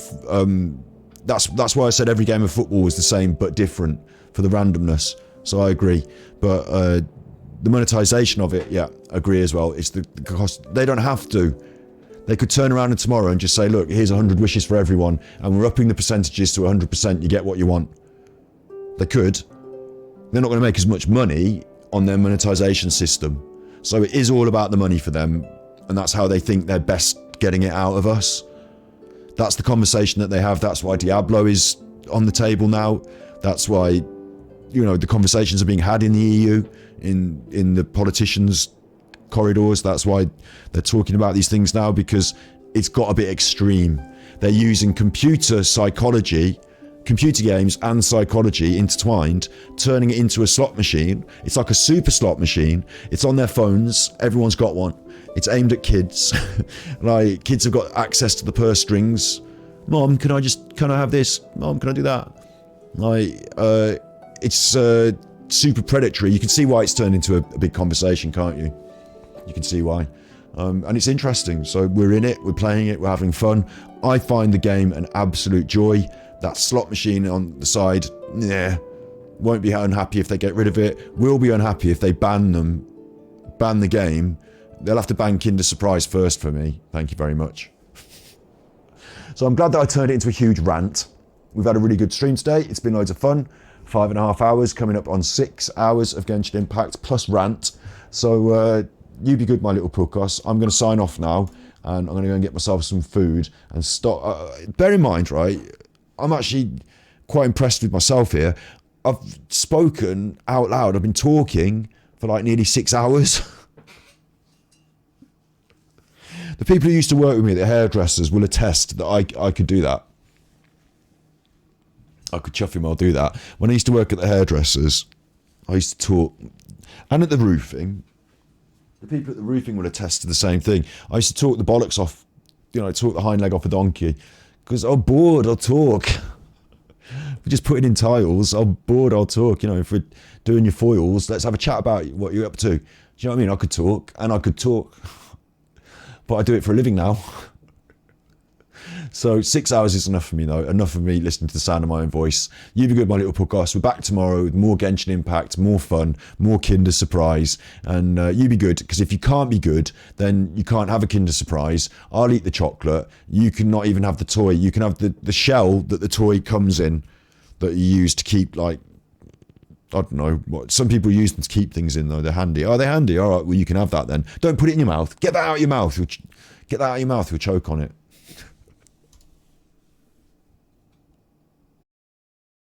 that's why I said every game of football is the same but different for the randomness. So I agree. But the monetization of it, yeah, agree as well. It's the cost. They don't have to. They could turn around tomorrow and just say, look, here's 100 wishes for everyone, and we're upping the percentages to 100%. You get what you want. They could. They're not going to make as much money on their monetization system. So it is all about the money for them, and that's how they think they're best getting it out of us. That's the conversation that they have. That's why Diablo is on the table now. That's why, you know, the conversations are being had in the EU, in the politicians' corridors. That's why they're talking about these things now, because it's got a bit extreme. They're using computer psychology, computer games and psychology intertwined, turning it into a slot machine. It's like a super slot machine. It's on their phones. Everyone's got one. It's aimed at kids. Like, kids have got access to the purse strings. Mom, can I have this? Mom, can I do that? Like, it's super predatory. You can see why it's turned into a big conversation, can't you? You can see why. And it's interesting. So we're in it, we're playing it, we're having fun. I find the game an absolute joy. That slot machine on the side, yeah, won't be unhappy if they get rid of it. Will be unhappy if they ban the game. They'll have to ban Kinder Surprise first for me. Thank you very much. So I'm glad that I turned it into a huge rant. We've had a really good stream today. It's been loads of fun. 5.5 hours, coming up on 6 hours of Genshin Impact plus rant. So you be good, my little puckos. I'm going to sign off now, and I'm going to go and get myself some food and stop. Bear in mind, right, I'm actually quite impressed with myself here. I've spoken out loud. I've been talking for like nearly 6 hours. The people who used to work with me, the hairdressers, will attest that I could do that. I could chuff him, I'll do that. When I used to work at the hairdressers, I used to talk, and at the roofing, the people at the roofing will attest to the same thing. I used to talk the bollocks off, talk the hind leg off a donkey, because I'm bored, I'll talk. If we're just putting in tiles, I'm bored, I'll talk. If we're doing your foils, let's have a chat about what you're up to. Do you know what I mean? I could talk, and I could talk. But I do it for a living now. So 6 hours is enough for me, though. Enough for me listening to the sound of my own voice. You be good, my little podcast. We're back tomorrow with more Genshin Impact, more fun, more Kinder Surprise. And you be good, because if you can't be good, then you can't have a Kinder Surprise. I'll eat the chocolate. You can not even have the toy. You can have the shell that the toy comes in that you use to keep, like, I don't know, what some people use them to keep things in, though. They're handy. Are they handy? All right, well, you can have that then. Don't put it in your mouth. Get that out of your mouth. Get that out of your mouth. You'll choke on it.